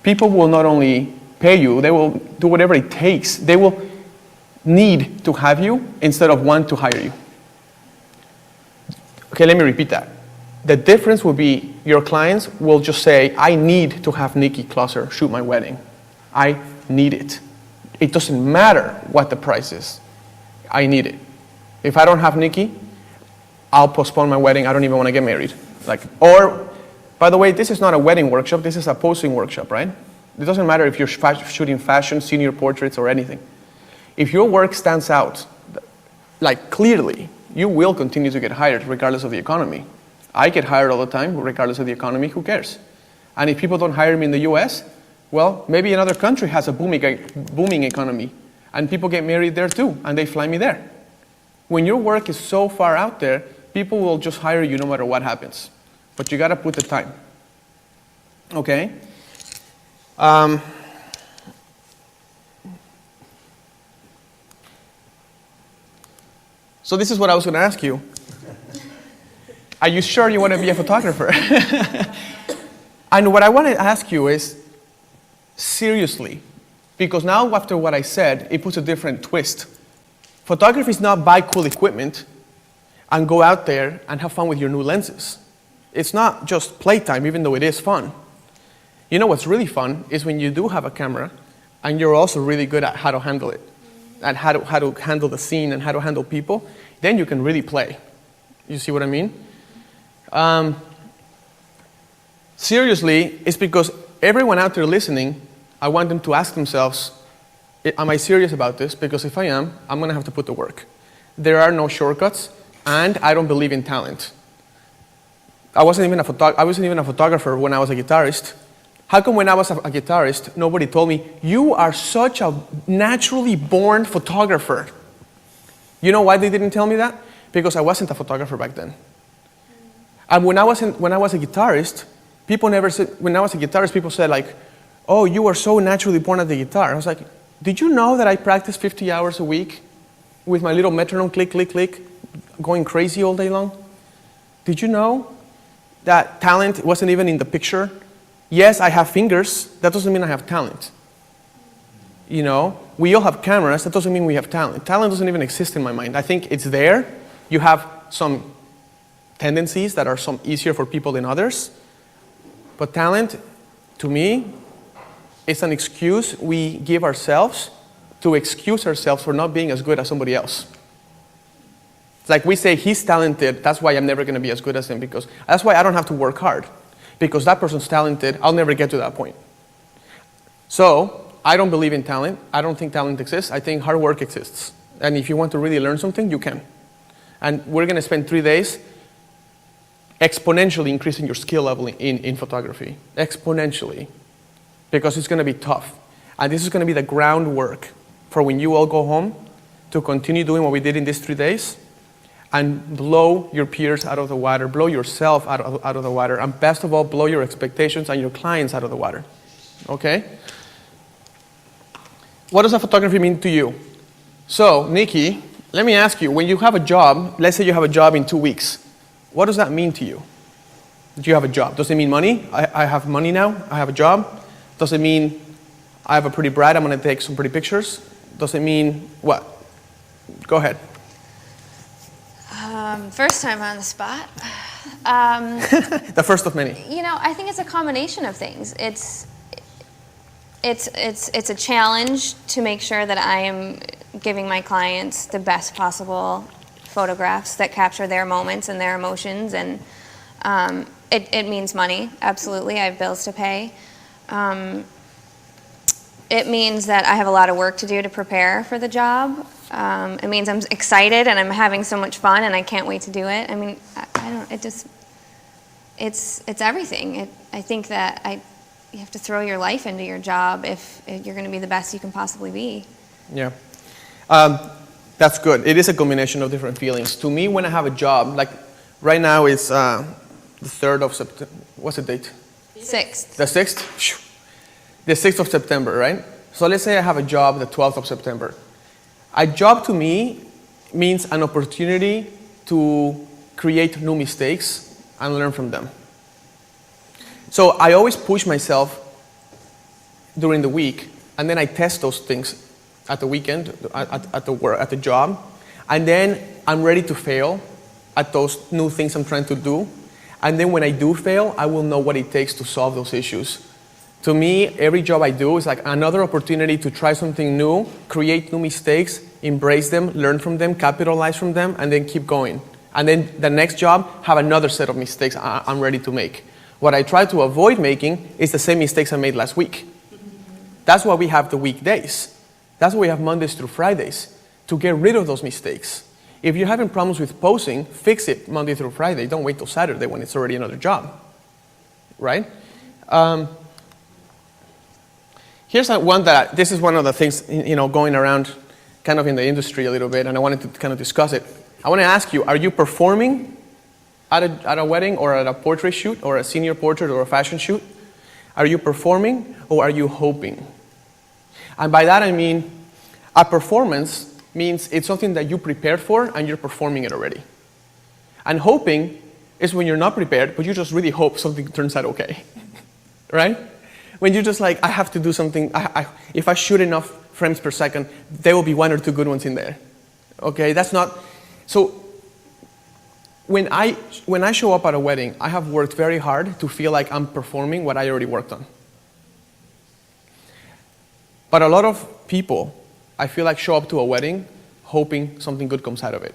Speaker 3: people will not only pay you, they will do whatever it takes. They will need to have you instead of want to hire you. Okay, let me repeat that. The difference will be your clients will just say, I need to have Nikki Closer shoot my wedding. I need it. It doesn't matter what the price is. I need it. If I don't have Nikki, I'll postpone my wedding. I don't even want to get married. Or, by the way, this is not a wedding workshop. This is a posing workshop, right? It doesn't matter if you're shooting fashion, senior portraits, or anything. If your work stands out, clearly, you will continue to get hired regardless of the economy. I get hired all the time regardless of the economy. Who cares? And if people don't hire me in the US, well, maybe another country has a booming economy and people get married there too and they fly me there. When your work is so far out there, people will just hire you no matter what happens. But you got to put the time. Okay? So this is what I was going to ask you. Are you sure you want to be a photographer? And what I want to ask you is, seriously, because now after what I said, it puts a different twist. Photography is not buy cool equipment and go out there and have fun with your new lenses. It's not just playtime, even though it is fun. You know what's really fun is when you do have a camera and you're also really good at how to handle it, and how to handle the scene and how to handle people, then you can really play. You see what I mean? Seriously, it's because everyone out there listening, I want them to ask themselves, am I serious about this? Because if I am, I'm going to have to put the work. There are no shortcuts, and I don't believe in talent. I wasn't even a photographer when I was a guitarist. How come when I was a guitarist, nobody told me, you are such a naturally born photographer? You know why they didn't tell me that? Because I wasn't a photographer back then. And when I was a guitarist, people said like, oh, you are so naturally born at the guitar. I was like, did you know that I practice 50 hours a week with my little metronome, click, click, click, going crazy all day long? Did you know that talent wasn't even in the picture? Yes, I have fingers. That doesn't mean I have talent. You know, we all have cameras. That doesn't mean we have talent. Talent doesn't even exist in my mind. I think it's there. You have some tendencies that are some easier for people than others. But talent, to me, is an excuse we give ourselves to excuse ourselves for not being as good as somebody else. It's like we say, he's talented, that's why I'm never going to be as good as him, because that's why I don't have to work hard. Because that person's talented, I'll never get to that point. So, I don't believe in talent. I don't think talent exists. I think hard work exists. And if you want to really learn something, you can. And we're going to spend 3 days exponentially increasing your skill level in photography. Exponentially. Because it's going to be tough. And this is going to be the groundwork for when you all go home to continue doing what we did in these 3 days and blow your peers out of the water, blow yourself out of the water, and best of all, blow your expectations and your clients out of the water. Okay? What does a photography mean to you? So, Nikki, let me ask you, when you have a job, let's say you have a job in 2 weeks, what does that mean to you? Do you have a job? Does it mean money? I have money now, I have a job. Does it mean I have a pretty bride, I'm going to take some pretty pictures? Does it mean what? Go ahead.
Speaker 6: First time on the spot.
Speaker 3: The first of many.
Speaker 6: You know, I think it's a combination of things. It's a challenge to make sure that I am giving my clients the best possible photographs that capture their moments and their emotions, and it means money, absolutely. I have bills to pay. It means that I have a lot of work to do to prepare for the job. It means I'm excited and I'm having so much fun and I can't wait to do it. I mean, it's everything. I think that you have to throw your life into your job if you're going to be the best you can possibly be.
Speaker 3: Yeah. That's good. It is a combination of different feelings. To me, when I have a job, like right now it's the 3rd of September. What's the date?
Speaker 6: 6th.
Speaker 3: The 6th? The 6th of September, right? So let's say I have a job the 12th of September. A job to me means an opportunity to create new mistakes and learn from them. So I always push myself during the week, and then I test those things at the weekend, at the work, at the job, and then I'm ready to fail at those new things I'm trying to do. And then when I do fail, I will know what it takes to solve those issues. To me, every job I do is like another opportunity to try something new, create new mistakes, embrace them, learn from them, capitalize from them, and then keep going. And then the next job, have another set of mistakes I'm ready to make. What I try to avoid making is the same mistakes I made last week. That's why we have the weekdays. That's why we have Mondays through Fridays, to get rid of those mistakes. If you're having problems with posing, fix it Monday through Friday. Don't wait till Saturday when it's already another job, right? Here's one that, this is one of the things, going around kind of in the industry a little bit, and I wanted to kind of discuss it. I want to ask you, are you performing at a wedding or at a portrait shoot or a senior portrait or a fashion shoot? Are you performing or are you hoping? And by that I mean, a performance means it's something that you prepared for and you're performing it already. And hoping is when you're not prepared, but you just really hope something turns out okay, right? When you're just like, I have to do something, if I shoot enough frames per second, there will be 1 or 2 good ones in there. Okay, that's not, so when I show up at a wedding, I have worked very hard to feel like I'm performing what I already worked on. But a lot of people, I feel like, show up to a wedding hoping something good comes out of it.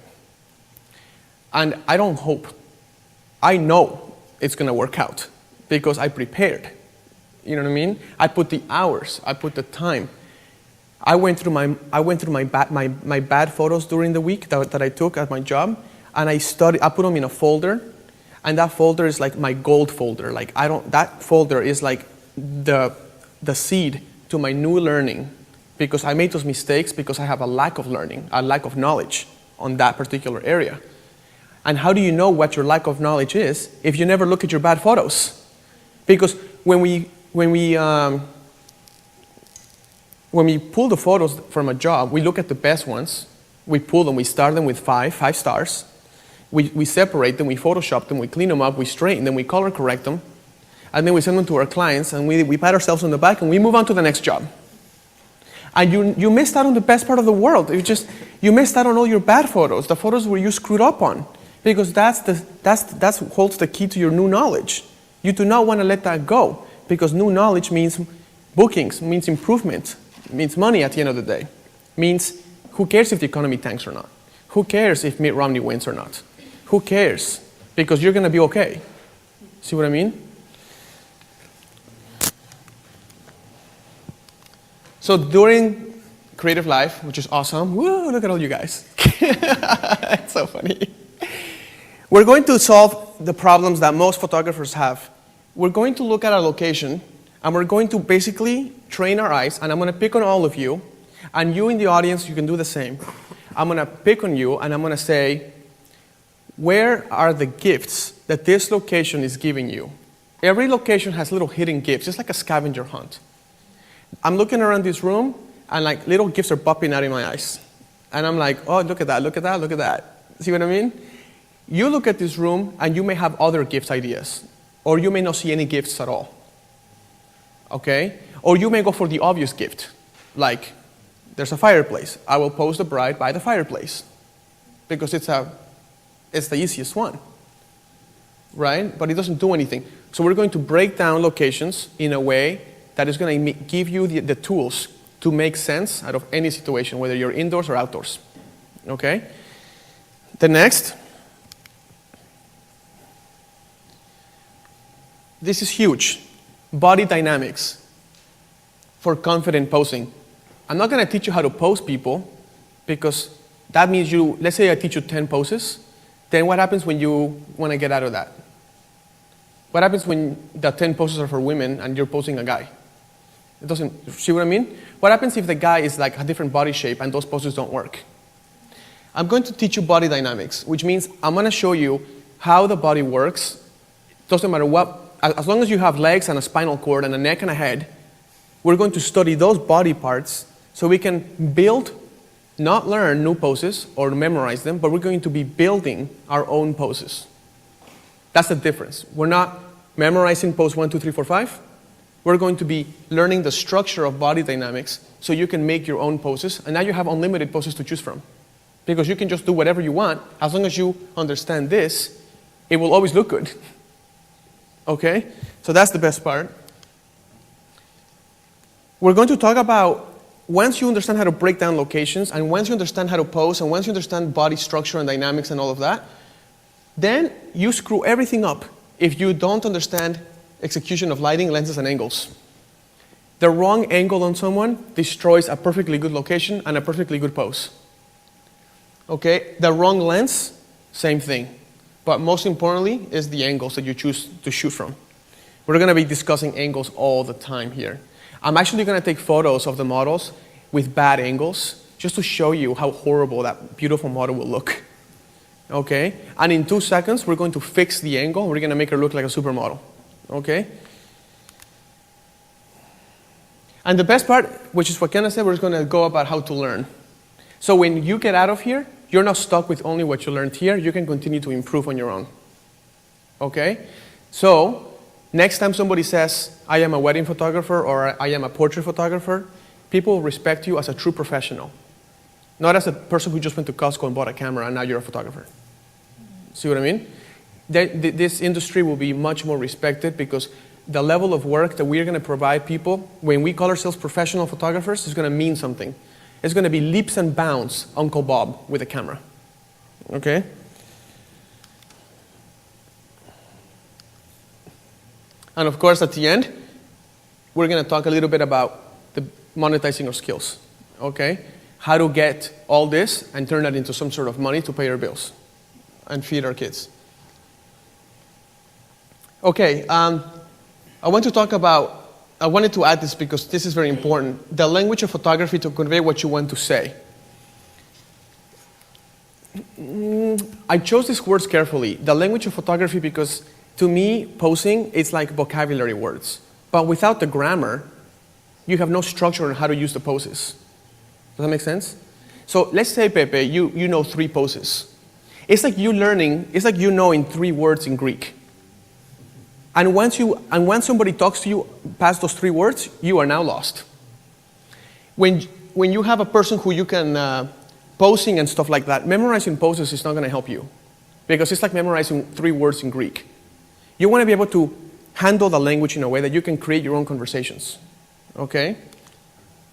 Speaker 3: And I don't hope. I know it's going to work out because I prepared. You know what I mean? I put the hours, I put the time. I went through my bad photos during the week that I took at my job, and I put them in a folder, and that folder is like my gold folder. Like that folder is like the seed to my new learning, because I made those mistakes because I have a lack of learning, a lack of knowledge on that particular area. And how do you know what your lack of knowledge is if you never look at your bad photos? Because when we pull the photos from a job, we look at the best ones, we pull them, we star them with 5 stars, we separate them, we Photoshop them, we clean them up, we straighten them, we color correct them, and then we send them to our clients, and we pat ourselves on the back, and we move on to the next job. And you missed out on the best part of the world. You missed out on all your bad photos, the photos where you screwed up on, because that's holds the key to your new knowledge. You do not want to let that go because new knowledge means bookings, means improvement, means money at the end of the day, means who cares if the economy tanks or not? Who cares if Mitt Romney wins or not? Who cares? Because you're going to be okay. See what I mean? So during Creative Life, which is awesome, woo, look at all you guys. It's so funny. We're going to solve the problems that most photographers have. We're going to look at a location, and we're going to basically train our eyes, and I'm going to pick on all of you, and you in the audience, you can do the same. I'm going to pick on you, and I'm going to say, where are the gifts that this location is giving you? Every location has little hidden gifts, just like a scavenger hunt. I'm looking around this room, and like little gifts are popping out in my eyes. And I'm like, oh, look at that, look at that, look at that. See what I mean? You look at this room, and you may have other gift ideas. Or you may not see any gifts at all. Okay? Or you may go for the obvious gift. Like, there's a fireplace. I will pose the bride by the fireplace. Because it's the easiest one. Right? But it doesn't do anything. So we're going to break down locations in a way that is going to give you the tools to make sense out of any situation, whether you're indoors or outdoors. Okay? The next. This is huge. Body dynamics for confident posing. I'm not going to teach you how to pose people because that means let's say I teach you 10 poses, then what happens when you want to get out of that? What happens when the 10 poses are for women and you're posing a guy? It doesn't, see what I mean? What happens if the guy is like a different body shape and those poses don't work? I'm going to teach you body dynamics, which means I'm going to show you how the body works. Doesn't matter what, as long as you have legs and a spinal cord and a neck and a head, we're going to study those body parts so we can build, not learn new poses or memorize them, but we're going to be building our own poses. That's the difference. We're not memorizing pose 1, 2, 3, 4, 5. We're going to be learning the structure of body dynamics so you can make your own poses, and now you have unlimited poses to choose from. Because you can just do whatever you want. As long as you understand this, it will always look good. Okay? So that's the best part. We're going to talk about, once you understand how to break down locations, and once you understand how to pose, and once you understand body structure and dynamics and all of that, then you screw everything up if you don't understand execution of lighting, lenses, and angles. The wrong angle on someone destroys a perfectly good location and a perfectly good pose. Okay? The wrong lens, same thing. But most importantly is the angles that you choose to shoot from. We're going to be discussing angles all the time here. I'm actually going to take photos of the models with bad angles just to show you how horrible that beautiful model will look. Okay? And in 2 seconds, we're going to fix the angle. We're going to make her look like a supermodel. Okay? And the best part, which is what Kenna said, we're just going to go about how to learn. So when you get out of here, you're not stuck with only what you learned here. You can continue to improve on your own. Okay? So, next time somebody says, I am a wedding photographer or I am a portrait photographer, people respect you as a true professional. Not as a person who just went to Costco and bought a camera and now you're a photographer. See what I mean? This industry will be much more respected because the level of work that we're going to provide people, when we call ourselves professional photographers, is going to mean something. It's going to be leaps and bounds Uncle Bob with a camera. Okay? And of course, at the end, we're going to talk a little bit about the monetizing our skills. Okay? How to get all this and turn that into some sort of money to pay our bills and feed our kids. Okay, I wanted to add this because this is very important. The language of photography to convey what you want to say. I chose these words carefully. The language of photography because to me, posing is like vocabulary words. But without the grammar, you have no structure on how to use the poses. Does that make sense? So let's say, Pepe, you know 3 poses. It's like you knowing 3 words in Greek. And once somebody talks to you past those 3 words, you are now lost. When you have a person who you can, posing and stuff like that, memorizing poses is not going to help you. Because it's like memorizing 3 words in Greek. You want to be able to handle the language in a way that you can create your own conversations. Okay?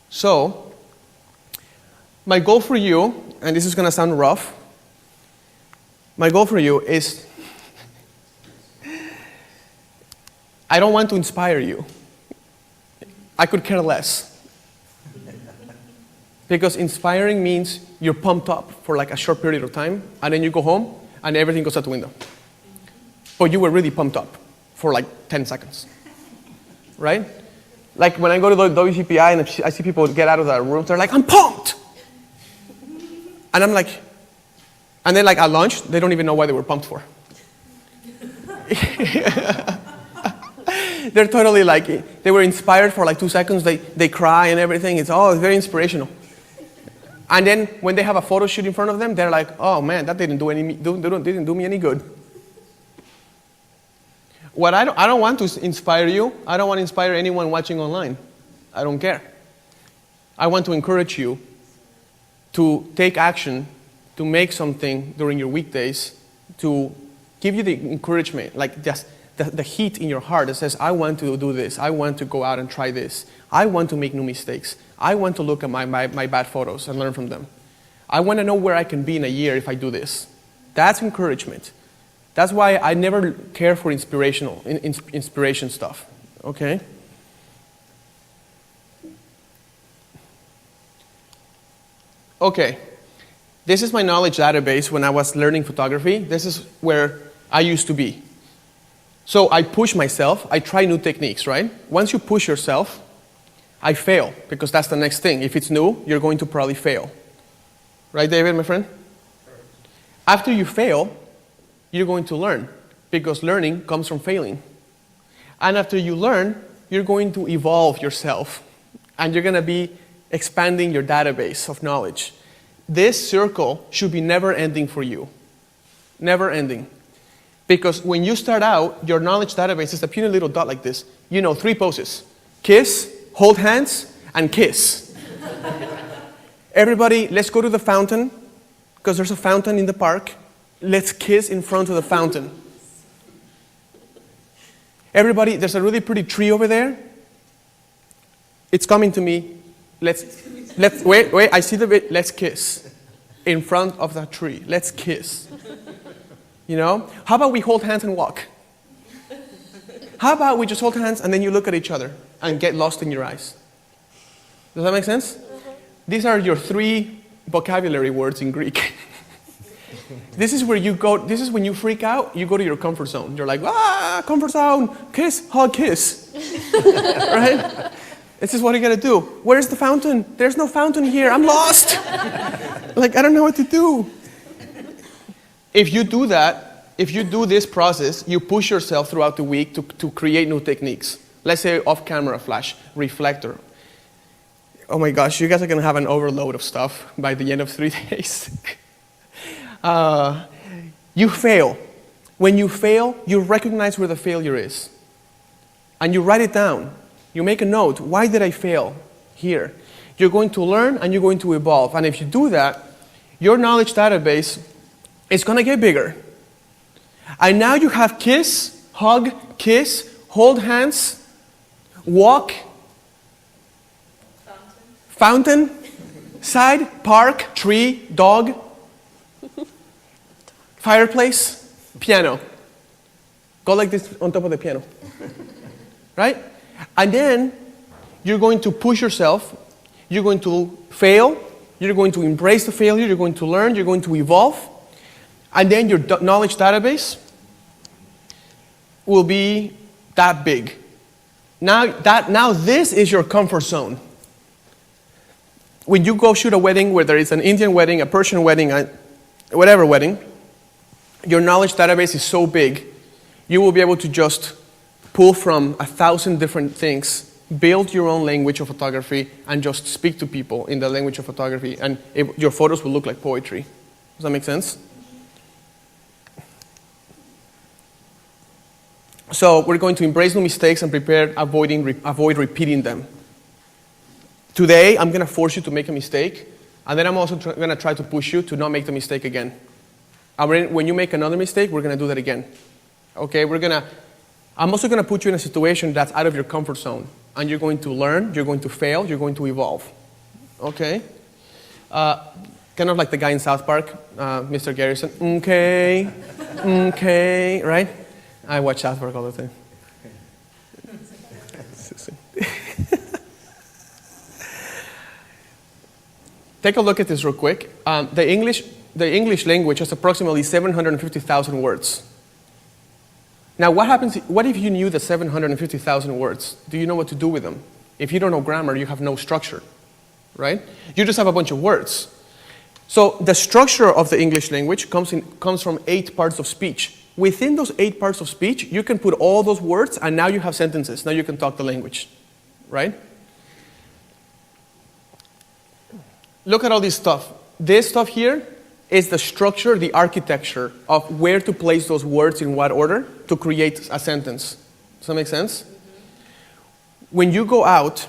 Speaker 3: So, my goal for you, and this is going to sound rough, my goal for you is, I don't want to inspire you. I could care less. Because inspiring means you're pumped up for like a short period of time, and then you go home, and everything goes out the window. But you were really pumped up for like 10 seconds, right? Like when I go to the WCPI and I see people get out of the room, they're like, I'm pumped! And I'm like, and then like at lunch, they don't even know why they were pumped for. They're totally like, they were inspired for like 2 seconds, they cry and everything, it's very inspirational. And then when they have a photo shoot in front of them, they're like, oh man, that didn't do me any good. What I don't want to inspire you. I don't want to inspire anyone watching online. I don't care. I want to encourage you to take action, to make something during your weekdays, to give you the encouragement, like just the heat in your heart that says, I want to do this. I want to go out and try this. I want to make new mistakes. I want to look at my bad photos and learn from them. I want to know where I can be in a year if I do this. That's encouragement. That's why I never care for inspiration stuff, okay? Okay, this is my knowledge database when I was learning photography. This is where I used to be. So I push myself, I try new techniques, right? Once you push yourself, I fail, because that's the next thing. If it's new, you're going to probably fail. Right, David, my friend? After you fail, you're going to learn, because learning comes from failing. And after you learn, you're going to evolve yourself, and you're going to be expanding your database of knowledge. This circle should be never ending for you. Never ending. Because when you start out, your knowledge database is a puny little dot like this. You know 3 poses. Kiss, hold hands, and kiss. Everybody, let's go to the fountain, because there's a fountain in the park. Let's kiss in front of the fountain. Everybody, there's a really pretty tree over there. It's coming to me. Wait, I see the bit. Let's kiss in front of that tree. Let's kiss. You know? How about we hold hands and walk? How about we just hold hands and then you look at each other and get lost in your eyes? Does that make sense? These are your 3 vocabulary words in Greek. This is where you go, this is when you freak out, you go to your comfort zone. You're like, comfort zone, kiss, hug, kiss. Right? This is what you gotta do. Where's the fountain? There's no fountain here, I'm lost. Like, I don't know what to do. If you do that, if you do this process, you push yourself throughout the week to create new techniques. Let's say off-camera flash, reflector. Oh my gosh, you guys are gonna have an overload of stuff by the end of 3 days. You fail. When you fail, you recognize where the failure is. And you write it down. You make a note. Why did I fail here? You're going to learn and you're going to evolve. And if you do that, your knowledge database is going to get bigger. And now you have kiss, hug, kiss, hold hands, walk, fountain, side, park, tree, dog, fireplace, piano. Go like this on top of the piano. Right? And then you're going to push yourself. You're going to fail. You're going to embrace the failure. You're going to learn. You're going to evolve. And then your knowledge database will be that big. Now this is your comfort zone. When you go shoot a wedding, whether it's an Indian wedding, a Persian wedding, whatever wedding, your knowledge database is so big, you will be able to just pull from 1,000 different things, build your own language of photography, and just speak to people in the language of photography, and your photos will look like poetry. Does that make sense? So we're going to embrace new mistakes and avoid repeating them. Today, I'm going to force you to make a mistake, and then I'm also going to try to push you to not make the mistake again. When you make another mistake, we're going to do that again. Okay, we're going to I'm also going to put you in a situation that's out of your comfort zone. And you're going to learn, you're going to fail, you're going to evolve. Okay? Kind of like the guy in South Park, Mr. Garrison. Okay, okay, right? I watch South Park all the time. Take a look at this real quick. The English language has approximately 750,000 words. Now, what if you knew the 750,000 words? Do you know what to do with them? If you don't know grammar, you have no structure, right? You just have a bunch of words. So the structure of the English language comes from 8 parts of speech. Within those 8 parts of speech, you can put all those words, and now you have sentences. Now you can talk the language, right? Look at all this stuff. This stuff here is the structure, the architecture of where to place those words in what order to create a sentence. Does that make sense? When you go out,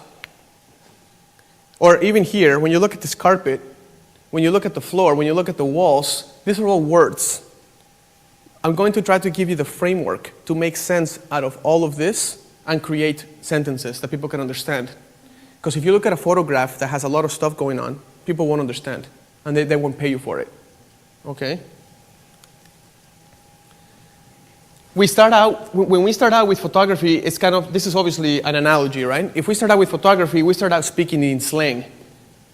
Speaker 3: or even here, when you look at this carpet, when you look at the floor, when you look at the walls, these are all words. I'm going to try to give you the framework to make sense out of all of this and create sentences that people can understand. Because if you look at a photograph that has a lot of stuff going on, people won't understand, and they won't pay you for it. Okay? When we start out with photography, it's kind of, this is obviously an analogy, right? If we start out with photography, we start out speaking in slang.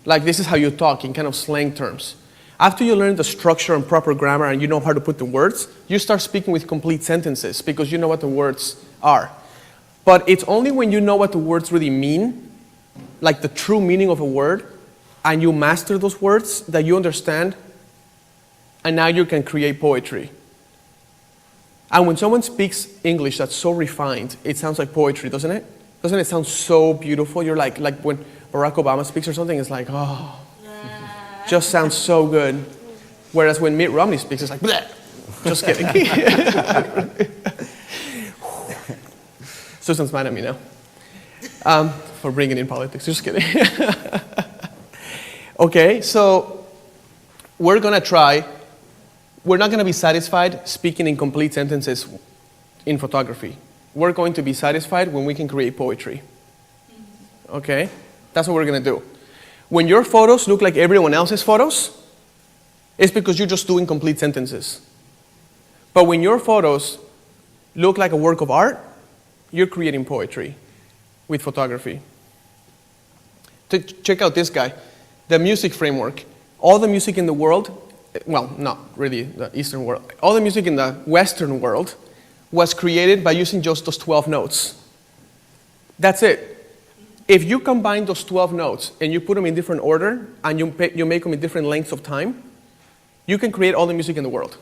Speaker 3: Like, this is how you talk, in kind of slang terms. After you learn the structure and proper grammar and you know how to put the words, you start speaking with complete sentences because you know what the words are. But it's only when you know what the words really mean, like the true meaning of a word, and you master those words that you understand, and now you can create poetry. And when someone speaks English that's so refined, it sounds like poetry, doesn't it? Doesn't it sound so beautiful? You're like when Barack Obama speaks or something, it's like, oh, just sounds so good. Whereas when Mitt Romney speaks, it's like, bleh. Just kidding. Susan's mad at me now for bringing in politics. Just kidding. Okay, so we're going to try. We're not going to be satisfied speaking in complete sentences in photography. We're going to be satisfied when we can create poetry. Okay? That's what we're going to do. When your photos look like everyone else's photos, it's because you're just doing complete sentences. But when your photos look like a work of art, you're creating poetry with photography. Check out this guy, the music framework. All the music in the world, well, not really the Eastern world, all the music in the Western world was created by using just those 12 notes. That's it. If you combine those 12 notes and you put them in different order and you make them in different lengths of time, you can create all the music in the world.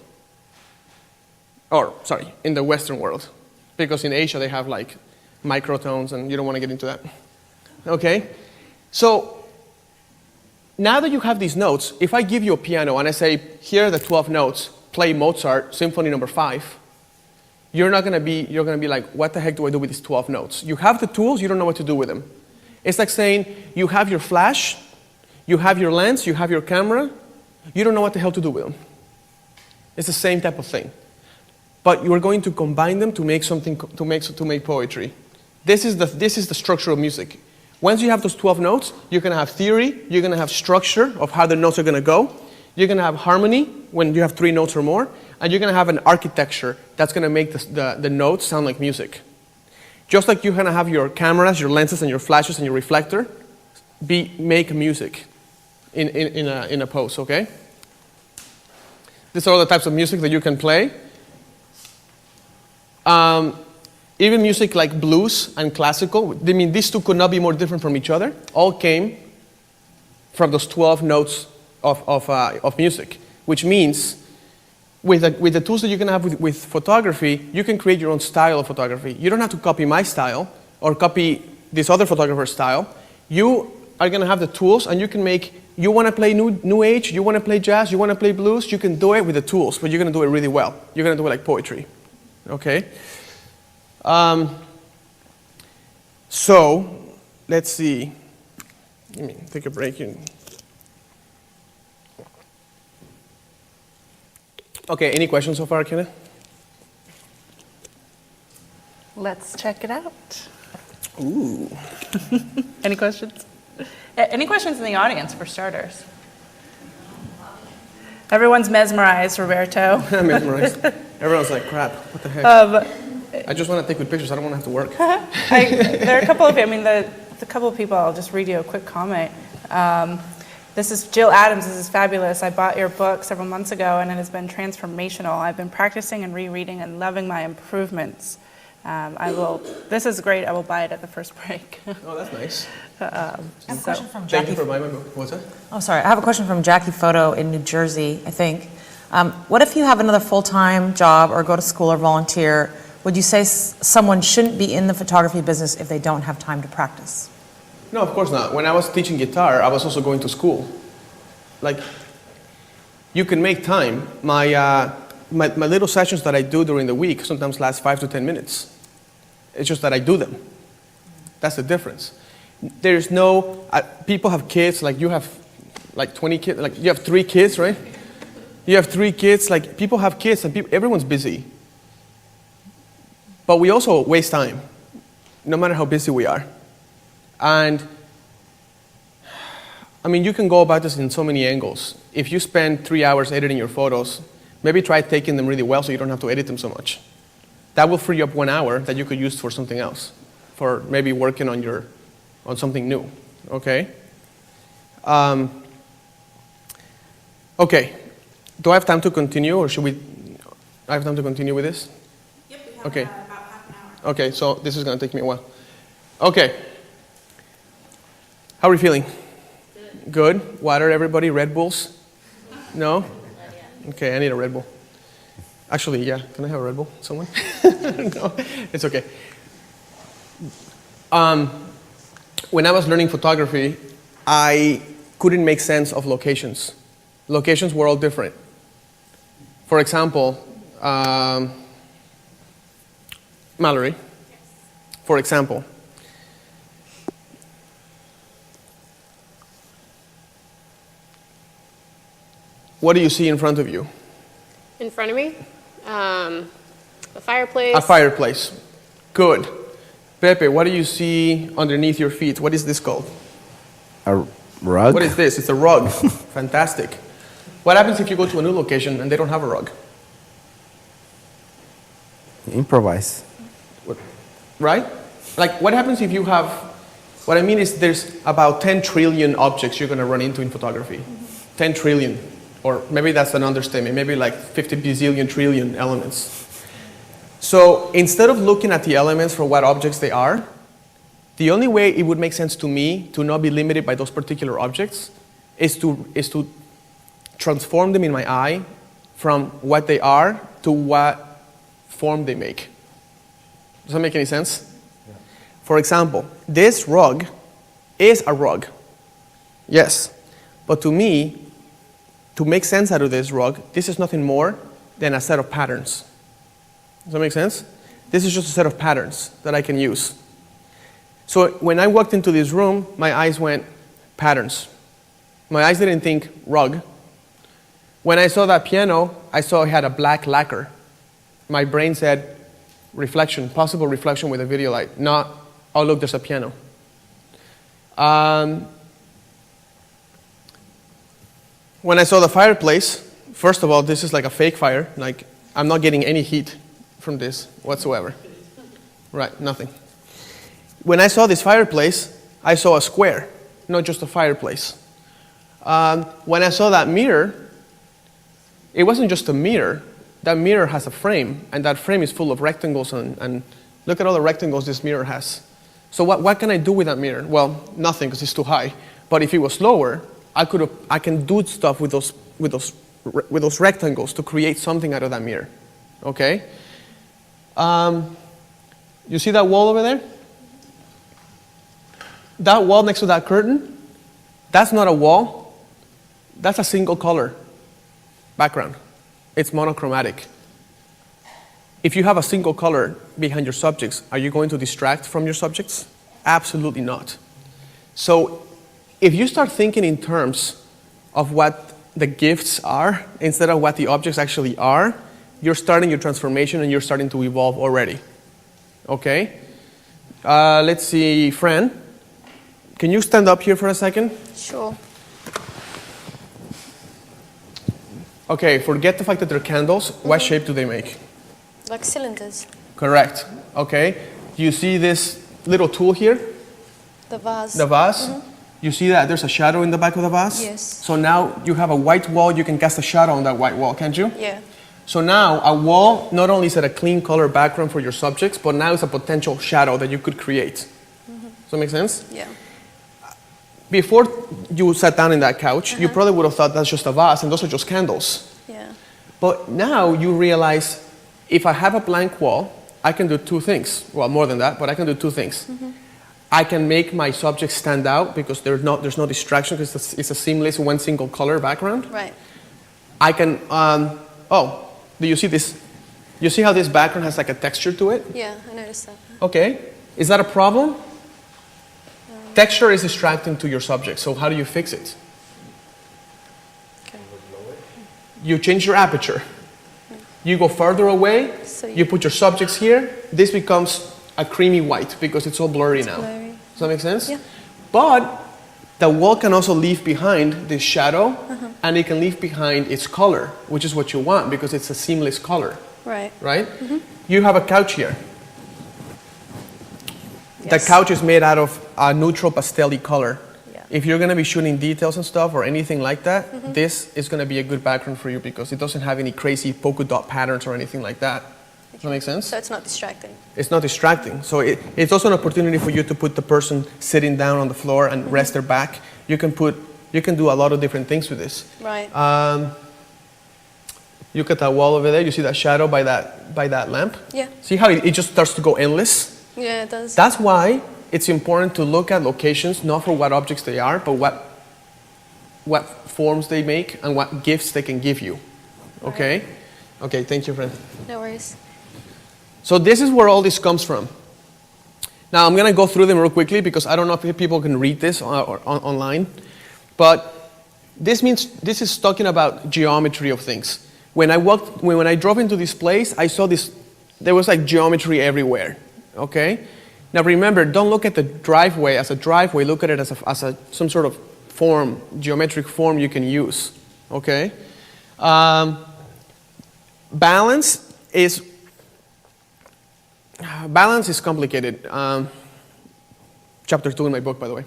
Speaker 3: Or, sorry, in the Western world. Because in Asia they have like microtones and you don't want to get into that. Okay? So, now that you have these notes, if I give you a piano and I say, here are the 12 notes, play Mozart, Symphony No. 5, you're going to be like, what the heck do I do with these 12 notes? You have the tools, you don't know what to do with them. It's like saying, you have your flash, you have your lens, you have your camera, you don't know what the hell to do with them. It's the same type of thing. But you are going to combine them to make something, to make poetry. This is the structure of music. Once you have those 12 notes, you're going to have theory, you're going to have structure of how the notes are going to go, you're going to have harmony when you have 3 notes or more, and you're going to have an architecture that's going to make the notes sound like music. Just like you're going to have your cameras, your lenses, and your flashes, and your reflector make music in a pose, okay? These are all the types of music that you can play. Even music like blues and classical, I mean, these two could not be more different from each other, all came from those 12 notes of music, which means with the tools that you can have with photography, you can create your own style of photography. You don't have to copy my style or copy this other photographer's style. You are going to have the tools and you can make, you want to play new age, you want to play jazz, you want to play blues, you can do it with the tools, but you're going to do it really well. You're going to do it like poetry, okay? So, let's see. Let me take a break here. Okay, any questions so far, Kenneth?
Speaker 2: Let's check it out. Ooh. Any questions? Any questions in the audience, for starters? Everyone's mesmerized, Roberto.
Speaker 3: I'm mesmerized. Everyone's like, crap, what the heck? I just want to take good pictures. I don't want to have to work.
Speaker 2: There are a couple of, the couple of people, I'll just read you a quick comment. This is Jill Adams. This is fabulous. I bought your book several months ago, and it has been transformational. I've been practicing and rereading and loving my improvements. This is great. I will buy it at the first break.
Speaker 3: Oh, that's nice.
Speaker 1: I have a question from
Speaker 3: Thank
Speaker 1: Jackie.
Speaker 3: you for reminding me. What's that?
Speaker 1: Oh, sorry. I have a question from Jackie Photo in New Jersey, I think. What if you have another full-time job or go to school or volunteer? Would you say someone shouldn't be in the photography business if they don't have time to practice?
Speaker 3: No, of course not. When I was teaching guitar, I was also going to school. Like, you can make time. My little sessions that I do during the week sometimes last 5 to 10 minutes. It's just that I do them. That's the difference. There's no, people have kids, like you have like 20 kids, like you have 3 kids, right? You have 3 kids, like people have kids and everyone's busy. But we also waste time, no matter how busy we are. And I mean, you can go about this in so many angles. If you spend 3 hours editing your photos, maybe try taking them really well so you don't have to edit them so much. That will free up 1 hour that you could use for something else, for maybe working on something new, okay? Okay, do I have time to continue, or I have time to continue with this?
Speaker 2: Yep, we have
Speaker 3: Okay.
Speaker 2: about half an hour.
Speaker 3: Okay, so this is gonna take me a while. Okay. How are we feeling? Good. Water, everybody? Red Bulls? No? Okay, I need a Red Bull. Actually, yeah. Can I have a Red Bull? Someone? No, it's okay. When I was learning photography, I couldn't make sense of locations. Locations were all different. For example, Mallory, for example, what do you see in front of you?
Speaker 8: In front of me, a fireplace.
Speaker 3: A fireplace. Good. Pepe, what do you see underneath your feet? What is this called?
Speaker 5: A rug?
Speaker 3: What is this? It's a rug. Fantastic. What happens if you go to a new location and they don't have a rug?
Speaker 5: Improvise.
Speaker 3: Right? Like, what happens if you have, what I mean is there's about 10 trillion objects you're going to run into in photography. 10 trillion. Or maybe that's an understatement. Maybe like 50 bazillion trillion elements. So instead of looking at the elements for what objects they are, the only way it would make sense to me to not be limited by those particular objects is to transform them in my eye from what they are to what form they make. Does that make any sense? Yeah. For example, this rug is a rug. Yes. But to me, to make sense out of this rug, this is nothing more than a set of patterns. Does that make sense? This is just a set of patterns that I can use. So when I walked into this room, my eyes went patterns. My eyes didn't think rug. When I saw that piano, I saw it had a black lacquer. My brain said reflection, possible reflection with a video light, not, oh look, there's a piano. When I saw the fireplace, first of all, this is like a fake fire. Like, I'm not getting any heat from this whatsoever. Right, nothing. When I saw this fireplace, I saw a square, not just a fireplace. When I saw that mirror, it wasn't just a mirror. That mirror has a frame, and that frame is full of rectangles, and look at all the rectangles this mirror has. So what can I do with that mirror? Well, nothing, because it's too high. But if it was lower, I can do stuff with those rectangles to create something out of that mirror. Okay? You see that wall over there? That wall next to that curtain, that's not a wall. That's a single color background. It's monochromatic. If you have a single color behind your subjects, are you going to distract from your subjects? Absolutely not. So if you start thinking in terms of what the gifts are instead of what the objects actually are, you're starting your transformation and you're starting to evolve already. Okay? Let's see, Fran. Can you stand up here for a second?
Speaker 4: Sure.
Speaker 3: Okay, forget the fact that they're candles. What shape do they make?
Speaker 4: Like cylinders.
Speaker 3: Correct. Okay. You see this little tool here?
Speaker 4: The vase.
Speaker 3: The vase? You see that there's a shadow in the back of the vase?
Speaker 4: Yes.
Speaker 3: So now you have a white wall, you can cast a shadow on that white wall, can't you?
Speaker 4: Yeah.
Speaker 3: So now a wall not only is it a clean color background for your subjects, but now it's a potential shadow that you could create. Does that make sense?
Speaker 4: Yeah.
Speaker 3: Before you sat down in that couch, you probably would have thought that's just a vase and those are just candles.
Speaker 4: Yeah.
Speaker 3: But now you realize if I have a blank wall, I can do two things. Well, more than that, but I can do two things. I can make my subject stand out because there's no distraction because it's a seamless one single color background.
Speaker 4: Right.
Speaker 3: I can, do you see this? You see how this background has like a texture to it?
Speaker 4: Yeah, I noticed that.
Speaker 3: Okay. Is that a problem? Texture is distracting to your subject, so how do you fix it?
Speaker 4: Okay.
Speaker 3: You change your aperture. You go further away,
Speaker 4: So
Speaker 3: you put your subjects here, this becomes a creamy white because it's all blurry now.
Speaker 4: blurry.
Speaker 3: Does that make sense?
Speaker 4: Yeah.
Speaker 3: But the wall can also leave behind this shadow and it can leave behind its color, which is what you want because it's a seamless color,
Speaker 4: Right.
Speaker 3: right? You have a couch here. The
Speaker 4: Yes.
Speaker 3: couch is made out of a neutral pastel-y color.
Speaker 4: Yeah.
Speaker 3: If you're going to be shooting details and stuff or anything like that, this is going to be a good background for you because it doesn't have any crazy polka dot patterns or anything like that. Does that make sense?
Speaker 4: So it's not distracting.
Speaker 3: It's not distracting. So it's also an opportunity for you to put the person sitting down on the floor and rest their back. You can do a lot of different things with this.
Speaker 4: Right.
Speaker 3: You look at that wall over there. You see that shadow by that lamp?
Speaker 4: Yeah.
Speaker 3: See how it just starts to go endless?
Speaker 4: Yeah, it does.
Speaker 3: That's why it's important to look at locations not for what objects they are, but what forms they make and what gifts they can give you. Okay? Okay, thank you, friend.
Speaker 4: No worries.
Speaker 3: So this is where all this comes from. Now I'm going to go through them real quickly because I don't know if people can read this online. But this is talking about geometry of things. When I drove into this place, I saw there was like geometry everywhere. Okay? Now remember, don't look at the driveway as a driveway. Look at it as some sort of form, geometric form you can use. Okay? Balance is complicated. Chapter 2 in my book, by the way.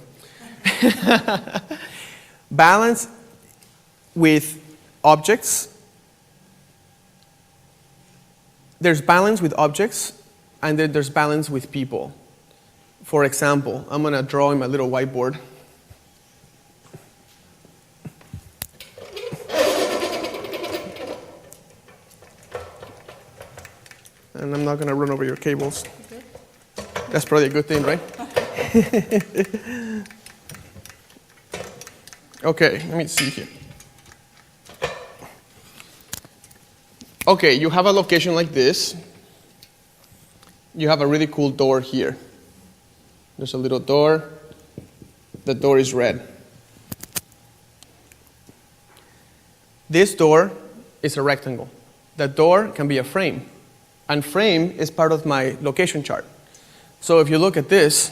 Speaker 3: Balance with objects. There's balance with objects, and then there's balance with people. For example, I'm going to draw in my little whiteboard. And I'm not going to run over your cables. That's probably a good thing, right? Okay, let me see here. Okay, you have a location like this. You have a really cool door here. There's a little door. The door is red. This door is a rectangle. The door can be a frame. And frame is part of my location chart. So if you look at this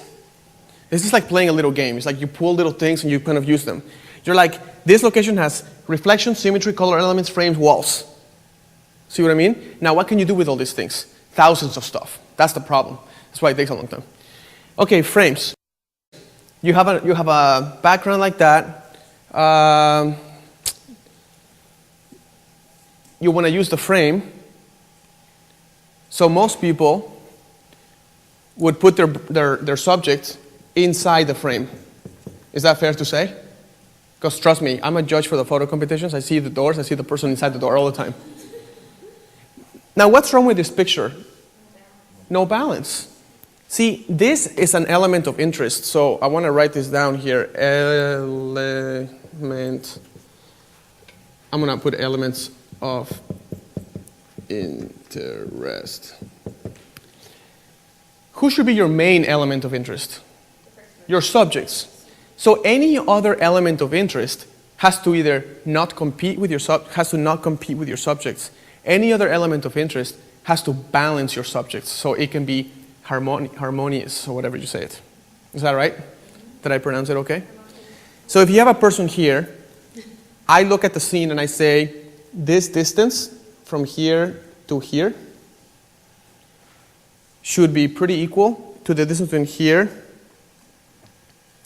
Speaker 3: is like playing a little game. It's like you pull little things and you kind of use them. You're like, this location has reflection, symmetry, color elements, frames, walls. See what I mean? Now what can you do with all these things? Thousands of stuff. That's the problem. That's why it takes a long time. Okay, frames. You have a background like that. You want to use the frame. So most people would put their subject inside the frame. Is that fair to say? Because trust me, I'm a judge for the photo competitions. I see the doors, I see the person inside the door all the time. Now what's wrong with this picture? No balance. See, this is an element of interest. So I want to write this down here. Element. I'm going to put elements of interest. Who should be your main element of interest? Your subjects. So any other element of interest has to either not compete with your subjects. Any other element of interest has to balance your subjects. So it can be harmonious, or whatever you say it. Is that right? Did I pronounce it okay? So if you have a person here, I look at the scene and I say, this distance from here to here should be pretty equal to the distance between here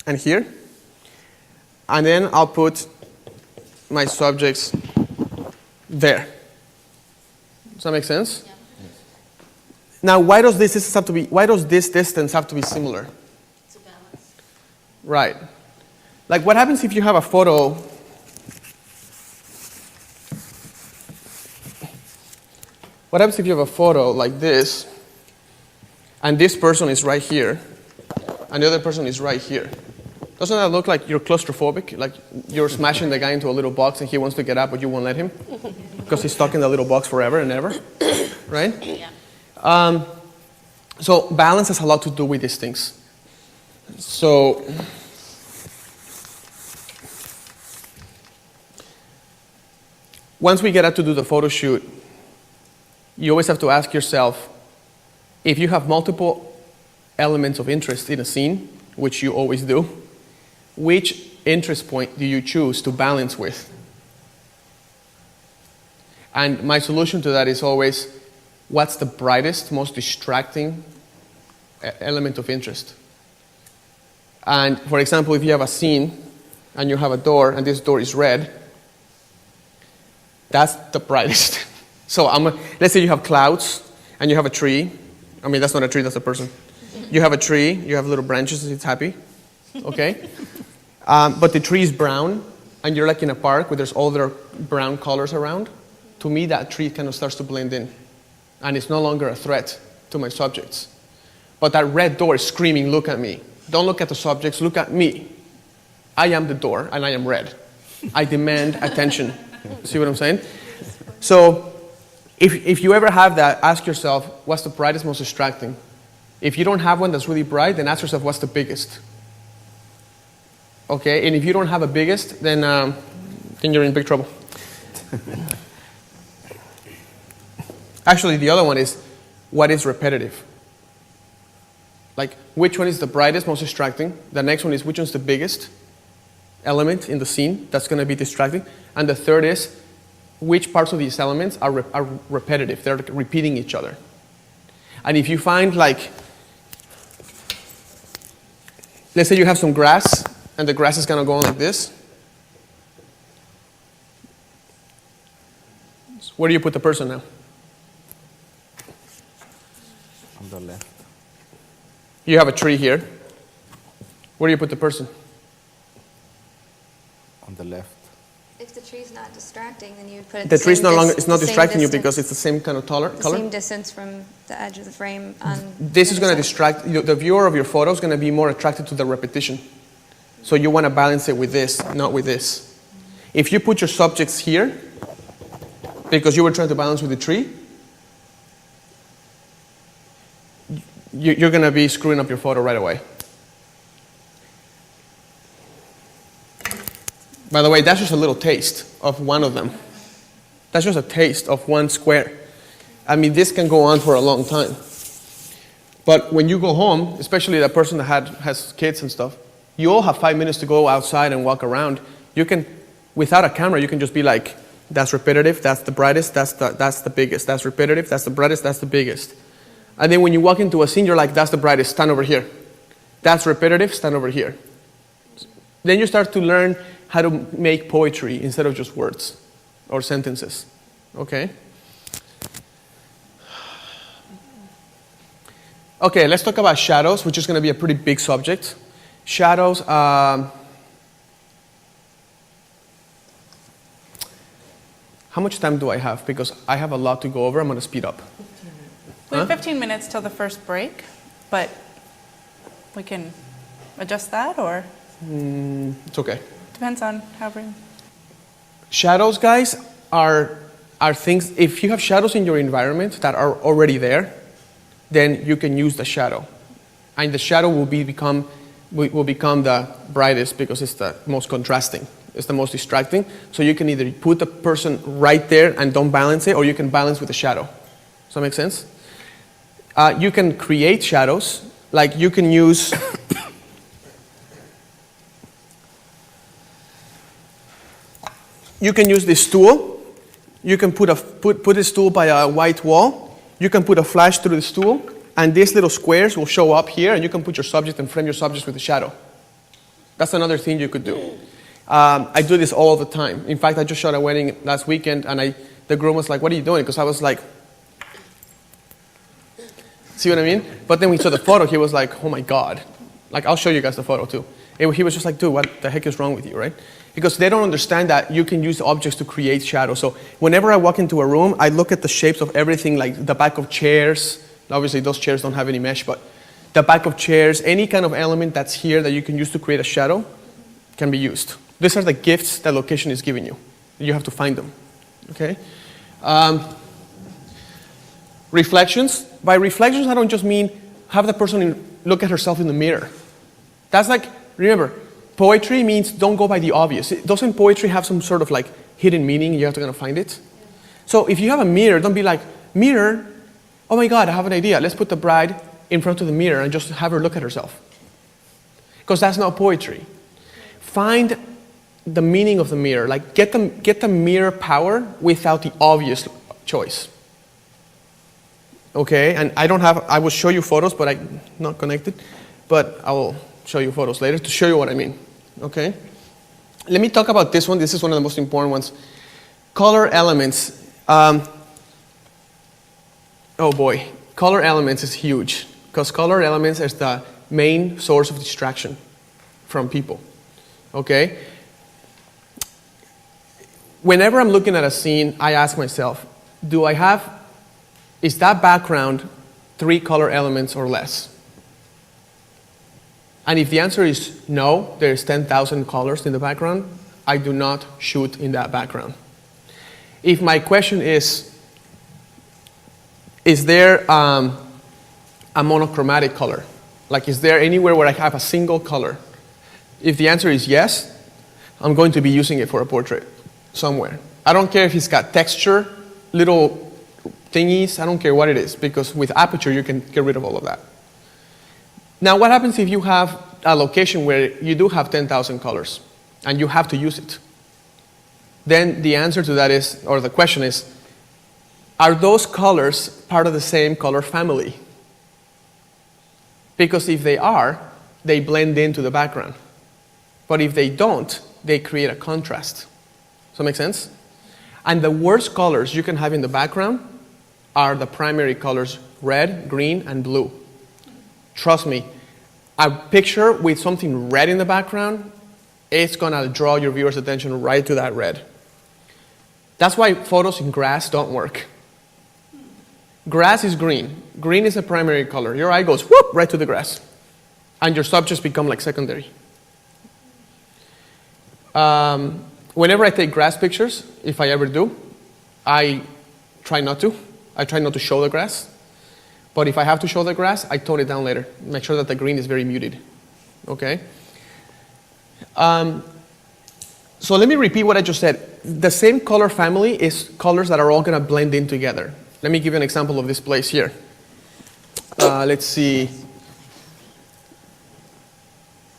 Speaker 3: and here. And then I'll put my subjects there. Does that make sense? Yeah. Now, why does this distance have to be similar?
Speaker 8: To balance.
Speaker 3: Right. Like, what happens if you have a photo? What happens if you have a photo like this, and this person is right here, and the other person is right here? Doesn't that look like you're claustrophobic? Like you're smashing the guy into a little box and he wants to get up, but you won't let him? Because he's stuck in the little box forever and ever, right? Yeah. So balance has a lot to do with these things. So once we get out to do the photo shoot, you always have to ask yourself, if you have multiple elements of interest in a scene, which you always do, which interest point do you choose to balance with? And my solution to that is always, what's the brightest, most distracting element of interest? And for example, if you have a scene and you have a door and this door is red, that's the brightest. So let's say you have clouds and you have a tree. I mean, that's not a tree, that's a person. You have a tree, you have little branches, it's happy, okay? But the tree is brown, and you're like in a park where there's all their brown colors around. To me, that tree kind of starts to blend in, and it's no longer a threat to my subjects. But that red door is screaming, look at me. Don't look at the subjects, look at me. I am the door, and I am red. I demand attention. See what I'm saying? So if you ever have that, ask yourself, what's the brightest, most distracting? If you don't have one that's really bright, then ask yourself, what's the biggest? Okay, and if you don't have a biggest, then you're in big trouble. Actually, the other one is, what is repetitive? Like, which one is the brightest, most distracting? The next one is, which one's the biggest element in the scene that's going to be distracting? And the third is, which parts of these elements are repetitive? They're repeating each other. And if you find, like, let's say you have some grass, and the grass is going to go on like this. Where do you put the person now?
Speaker 5: On the left.
Speaker 3: You have a tree here. Where do you put the person?
Speaker 5: On the left.
Speaker 6: If the tree's not distracting, then you would put it
Speaker 3: The tree's no longer, it's not
Speaker 6: the same
Speaker 3: distracting you
Speaker 6: distance.
Speaker 3: because it's the same kind of color.
Speaker 6: The same distance from the edge of the frame on
Speaker 3: This is
Speaker 6: the
Speaker 3: going to
Speaker 6: other side.
Speaker 3: distract, the viewer of your photo is going to be more attracted to the repetition. So you want to balance it with this, not with this. If you put your subjects here, because you were trying to balance with the tree, you're going to be screwing up your photo right away. By the way, that's just a little taste of one of them. That's just a taste of one square. I mean, this can go on for a long time. But when you go home, especially that person that has kids and stuff, you all have 5 minutes to go outside and walk around. You can, without a camera, you can just be like, that's repetitive, that's the brightest, that's the biggest. That's repetitive, that's the brightest, that's the biggest. And then when you walk into a scene, you're like, that's the brightest, stand over here. That's repetitive, stand over here. Then you start to learn how to make poetry instead of just words or sentences, okay? Okay, let's talk about shadows, which is going to be a pretty big subject. Shadows, how much time do I have? Because I have a lot to go over, I'm going to speed up.
Speaker 2: We have 15 minutes till the first break, but we can adjust that, or?
Speaker 3: It's okay.
Speaker 2: Depends on how we're...
Speaker 3: Shadows, guys, are things, if you have shadows in your environment that are already there, then you can use the shadow. And the shadow will become the brightest because it's the most contrasting. It's the most distracting. So you can either put the person right there and don't balance it, or you can balance with the shadow. Does that make sense? You can create shadows, like you can use this tool. You can put this tool by a white wall. You can put a flash through this tool, and these little squares will show up here, and you can put your subject and frame your subject with a shadow. That's another thing you could do. I do this all the time. In fact, I just shot a wedding last weekend, and the groom was like, "What are you doing?" Because I was like, see what I mean? But then we saw the photo, he was like, "Oh my God." Like, I'll show you guys the photo too. He was just like, "Dude, what the heck is wrong with you," right? Because they don't understand that you can use objects to create shadow. So whenever I walk into a room, I look at the shapes of everything, like the back of chairs. Obviously, those chairs don't have any mesh, but the back of chairs, any kind of element that's here that you can use to create a shadow can be used. These are the gifts that location is giving you. You have to find them, okay? Reflections. By reflections, I don't just mean have the person look at herself in the mirror. That's like, remember, poetry means don't go by the obvious. Doesn't poetry have some sort of like hidden meaning? You have to kind of find it. So if you have a mirror, don't be like, mirror, oh my God, I have an idea. Let's put the bride in front of the mirror and just have her look at herself. Because that's not poetry. Find the meaning of the mirror. Like get the mirror power without the obvious choice. Okay, and I will show you photos, but I'm not connected. But I will show you photos later to show you what I mean. Okay? Let me talk about this one. This is one of the most important ones. Color elements. Oh boy. Color elements is huge. Because color elements is the main source of distraction from people. Okay? Whenever I'm looking at a scene, I ask myself, is that background 3 color elements or less? And if the answer is no, there's 10,000 colors in the background, I do not shoot in that background. If my question is there a monochromatic color? Like, is there anywhere where I have a single color? If the answer is yes, I'm going to be using it for a portrait somewhere. I don't care if it's got texture, little thingies, I don't care what it is, because with aperture you can get rid of all of that. Now what happens if you have a location where you do have 10,000 colors and you have to use it? Then the answer to that is, or the question is, are those colors part of the same color family? Because if they are, they blend into the background. But if they don't, they create a contrast. Does that make sense? And the worst colors you can have in the background are the primary colors, red, green, and blue. Trust me, a picture with something red in the background, it's gonna draw your viewer's attention right to that red. That's why photos in grass don't work. Grass is green. Green is a primary color. Your eye goes whoop right to the grass. And your subjects become like secondary. Whenever I take grass pictures, if I ever do, I try not to. I try not to show the grass. But if I have to show the grass, I tone it down later. Make sure that the green is very muted. Okay? So let me repeat what I just said. The same color family is colors that are all going to blend in together. Let me give you an example of this place here. Let's see.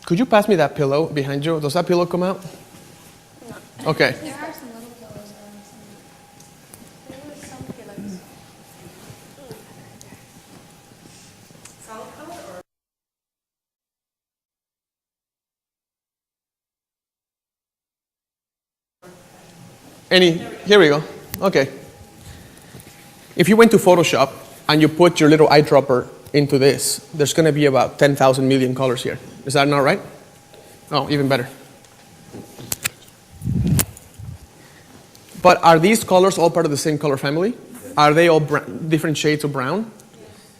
Speaker 3: Could you pass me that pillow behind you? Does that pillow come out? No. Okay.
Speaker 4: There are some little pillows around. There were some pillows.
Speaker 3: Here we go. Okay. If you went to Photoshop and you put your little eyedropper into this, there's going to be about 10,000 million colors here. Is that not right? Oh, even better. But are these colors all part of the same color family? Are they all different shades of brown?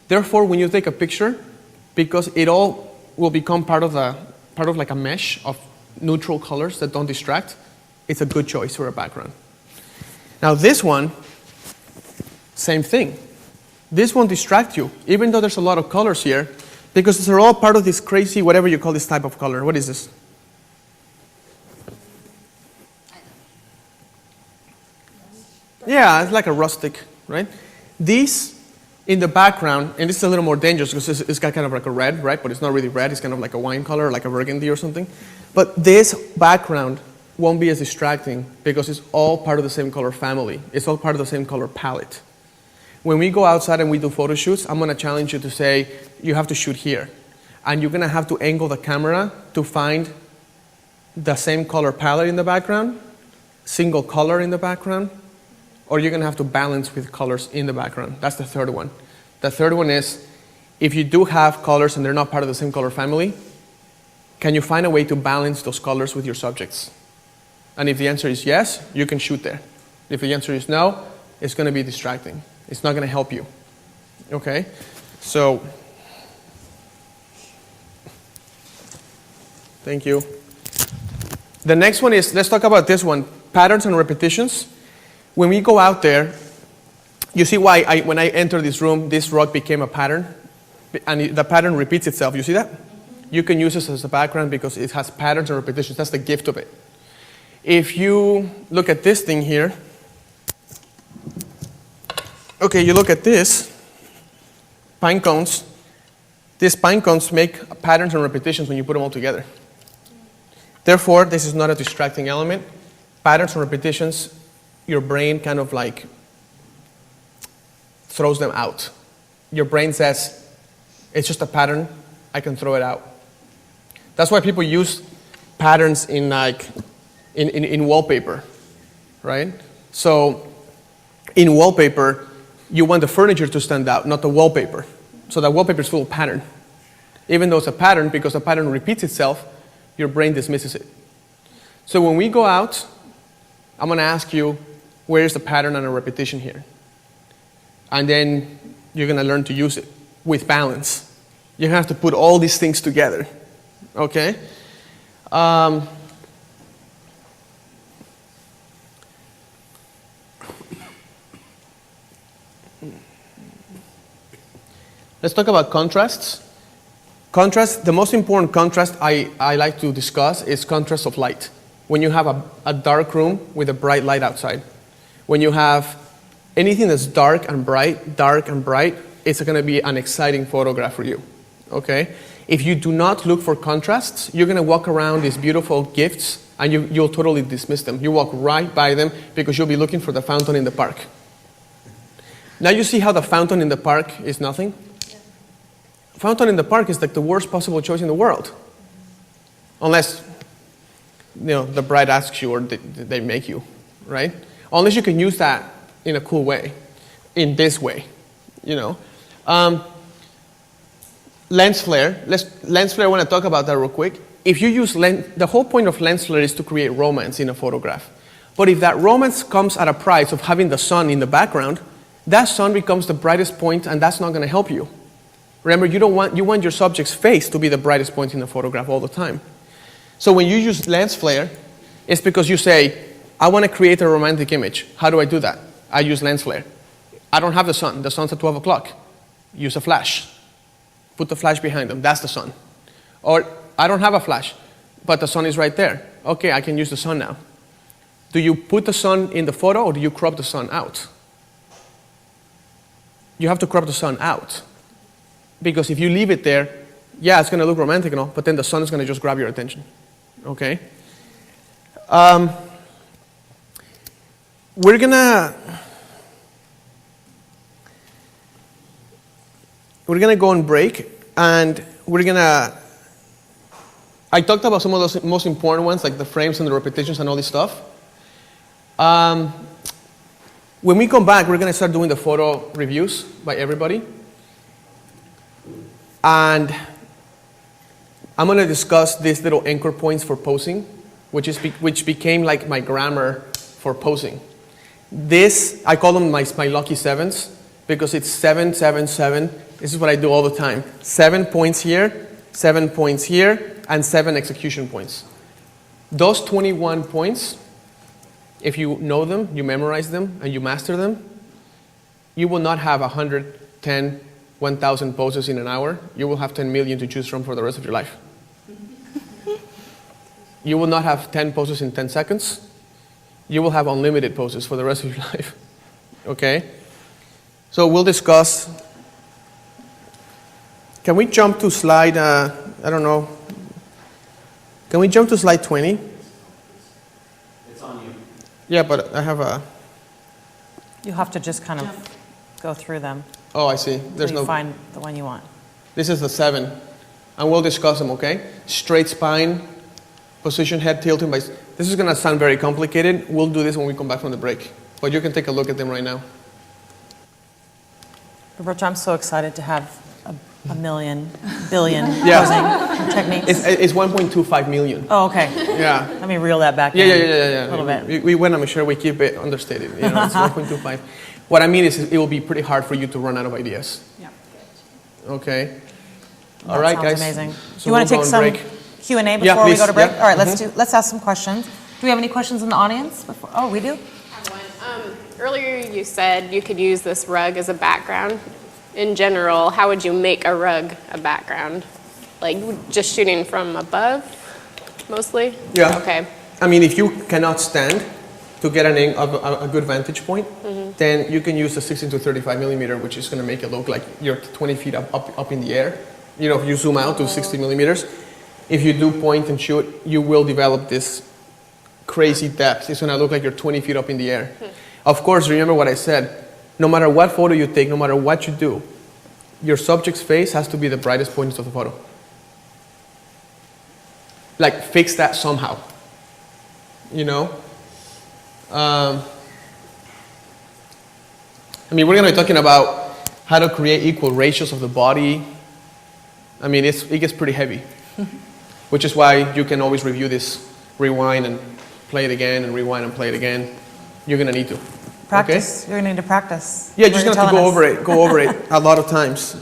Speaker 3: Therefore, when you take a picture, because it all will become part of like a mesh of neutral colors that don't distract, it's a good choice for a background. Now this one, same thing. This won't distract you, even though there's a lot of colors here, because they're all part of this crazy, whatever you call this type of color. What is this? Yeah, it's like a rustic, right? These in the background, and this is a little more dangerous because it's got kind of like a red, right? But it's not really red. It's kind of like a wine color, like a burgundy or something. But this background won't be as distracting because it's all part of the same color family. It's all part of the same color palette. When we go outside and we do photo shoots, I'm going to challenge you to say, you have to shoot here. And you're going to have to angle the camera to find the same color palette in the background, single color in the background, or you're going to have to balance with colors in the background. That's the third one. The third one is, if you do have colors and they're not part of the same color family, can you find a way to balance those colors with your subjects? And if the answer is yes, you can shoot there. If the answer is no, it's going to be distracting. It's not going to help you. Okay? So, thank you. The next one is, let's talk about this one, patterns and repetitions. When we go out there, you see why when I enter this room, this rock became a pattern, and the pattern repeats itself. You see that? You can use this as a background because it has patterns and repetitions. That's the gift of it. If you look at this thing here, okay, you look at this, pine cones. These pine cones make patterns and repetitions when you put them all together. Therefore, this is not a distracting element. Patterns and repetitions, your brain kind of like throws them out. Your brain says, it's just a pattern, I can throw it out. That's why people use patterns in like in wallpaper, right? So in wallpaper, you want the furniture to stand out, not the wallpaper. So the wallpaper is full of pattern. Even though it's a pattern, because the pattern repeats itself, your brain dismisses it. So when we go out, I'm going to ask you, where's the pattern and a repetition here? And then you're going to learn to use it with balance. You have to put all these things together, okay? Let's talk about contrasts. Contrast, the most important contrast I like to discuss is contrast of light. When you have a dark room with a bright light outside. When you have anything that's dark and bright, it's going to be an exciting photograph for you, okay? If you do not look for contrasts, you're going to walk around these beautiful gifts and you'll totally dismiss them. You walk right by them because you'll be looking for the fountain in the park. Now you see how the fountain in the park is nothing? Fountain in the park is like the worst possible choice in the world. Unless, the bride asks you or they make you, right? Unless you can use that in a cool way, in this way, Lens flare. Lens flare, I want to talk about that real quick. If you use the whole point of lens flare is to create romance in a photograph. But if that romance comes at a price of having the sun in the background, that sun becomes the brightest point and that's not going to help you. Remember, you want your subject's face to be the brightest point in the photograph all the time. So when you use lens flare, it's because you say, I want to create a romantic image. How do I do that? I use lens flare. I don't have the sun. The sun's at 12 o'clock. Use a flash. Put the flash behind them. That's the sun. Or I don't have a flash, but the sun is right there. Okay, I can use the sun now. Do you put the sun in the photo or do you crop the sun out? You have to crop the sun out. Because if you leave it there, yeah, it's going to look romantic and all, but then the sun is going to just grab your attention. Okay? We're going to go on break, and I talked about some of those most important ones, like the frames and the repetitions and all this stuff. When we come back, we're going to start doing the photo reviews by everybody. And I'm going to discuss these little anchor points for posing, which became like my grammar for posing. This, I call them my lucky sevens, because it's 7, 7, 7. This is what I do all the time. 7 points here, 7 points here, and 7 execution points. Those 21 points, if you know them, you memorize them, and you master them, you will not have 110, 1,000 poses in an hour. You will have 10 million to choose from for the rest of your life. You will not have 10 poses in 10 seconds. You will have unlimited poses for the rest of your life. Okay? So we'll discuss Can we jump to slide, I don't know. Can we jump to slide 20?
Speaker 10: It's on you.
Speaker 3: Yeah, but I have a,
Speaker 1: You have to just kind of go through them
Speaker 3: oh, I see. There's
Speaker 1: until you
Speaker 3: no,
Speaker 1: find the one you want.
Speaker 3: this is the 7. And we'll discuss them, okay? Straight spine, position head tilting by, this is gonna sound very complicated. We'll do this when we come back from the break. But you can take a look at them right now.
Speaker 1: Roberto, I'm so excited to have a million, billion
Speaker 3: Yeah.
Speaker 1: posing techniques.
Speaker 3: It's 1.25 million.
Speaker 1: Oh, okay.
Speaker 3: Yeah.
Speaker 1: Let me reel that back
Speaker 3: Yeah,
Speaker 1: in
Speaker 3: yeah.
Speaker 1: a little bit.
Speaker 3: We want to make sure we keep it understated. You know, it's 1.25. What I mean is it will be pretty hard for you to run out of ideas.
Speaker 2: Yeah.
Speaker 3: Okay. All
Speaker 1: That
Speaker 3: right,
Speaker 1: sounds
Speaker 3: guys.
Speaker 1: amazing.
Speaker 3: So
Speaker 1: you want
Speaker 3: we'll
Speaker 1: to take
Speaker 3: go on
Speaker 1: some
Speaker 3: break.
Speaker 1: Q&A
Speaker 3: Yeah,
Speaker 1: before we
Speaker 3: please.
Speaker 1: go to break?
Speaker 3: Yeah.
Speaker 1: All right, let's ask some questions. Do we have any questions in the audience? Before? Oh, we do?
Speaker 8: Earlier you said you could use this rug as a background. In general, how would you make a rug a background? Like just shooting from above, mostly?
Speaker 3: Yeah.
Speaker 8: Okay.
Speaker 3: I mean, if you cannot stand to get a good vantage point, then you can use a 16 to 35 millimeter, which is going to make it look like you're 20 feet up in the air. You know, if you zoom out to 60 millimeters, if you do point and shoot, you will develop this crazy depth. It's going to look like you're 20 feet up in the air. Of course, remember what I said. No matter what photo you take, no matter what you do, your subject's face has to be the brightest point of the photo. Like, fix that somehow. You know? I mean, we're going to be talking about how to create equal ratios of the body. I mean, it gets pretty heavy, which is why you can always review this, rewind and play it again, and rewind and play it again. You're going to need to.
Speaker 1: Practice.
Speaker 3: Okay?
Speaker 1: You're going to need to practice.
Speaker 3: Yeah,
Speaker 1: What
Speaker 3: just
Speaker 1: you're
Speaker 3: going to
Speaker 1: telling us.
Speaker 3: go over it a lot of times.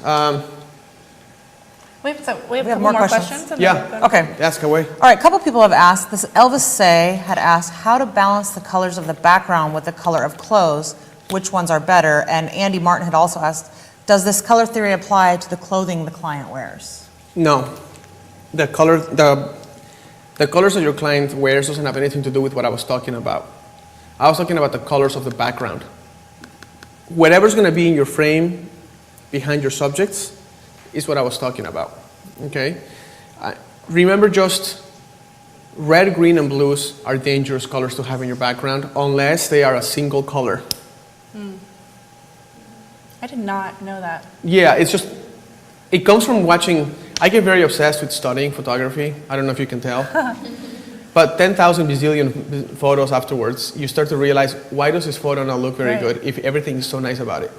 Speaker 2: We have a couple
Speaker 1: more
Speaker 2: more
Speaker 1: questions.
Speaker 2: questions. and
Speaker 3: Yeah.
Speaker 2: then we'll go to-
Speaker 1: Okay.
Speaker 3: Ask away.
Speaker 1: All right, a couple people have asked. This Elvis Say had asked how to balance the colors of the background with the color of clothes. Which ones are better? And Andy Martin had also asked, does this color theory apply to the clothing the client wears?
Speaker 3: No. The colors that your client wears doesn't have anything to do with what I was talking about. I was talking about the colors of the background. Whatever's going to be in your frame behind your subjects is what I was talking about. Okay? Remember, just red, green, and blues are dangerous colors to have in your background unless they are a single color.
Speaker 2: I did not know that.
Speaker 3: Yeah, it comes from watching. I get very obsessed with studying photography. I don't know if you can tell. But 10,000 bazillion photos afterwards, you start to realize, why does this photo not look very
Speaker 2: Right.
Speaker 3: good if everything is so nice about it?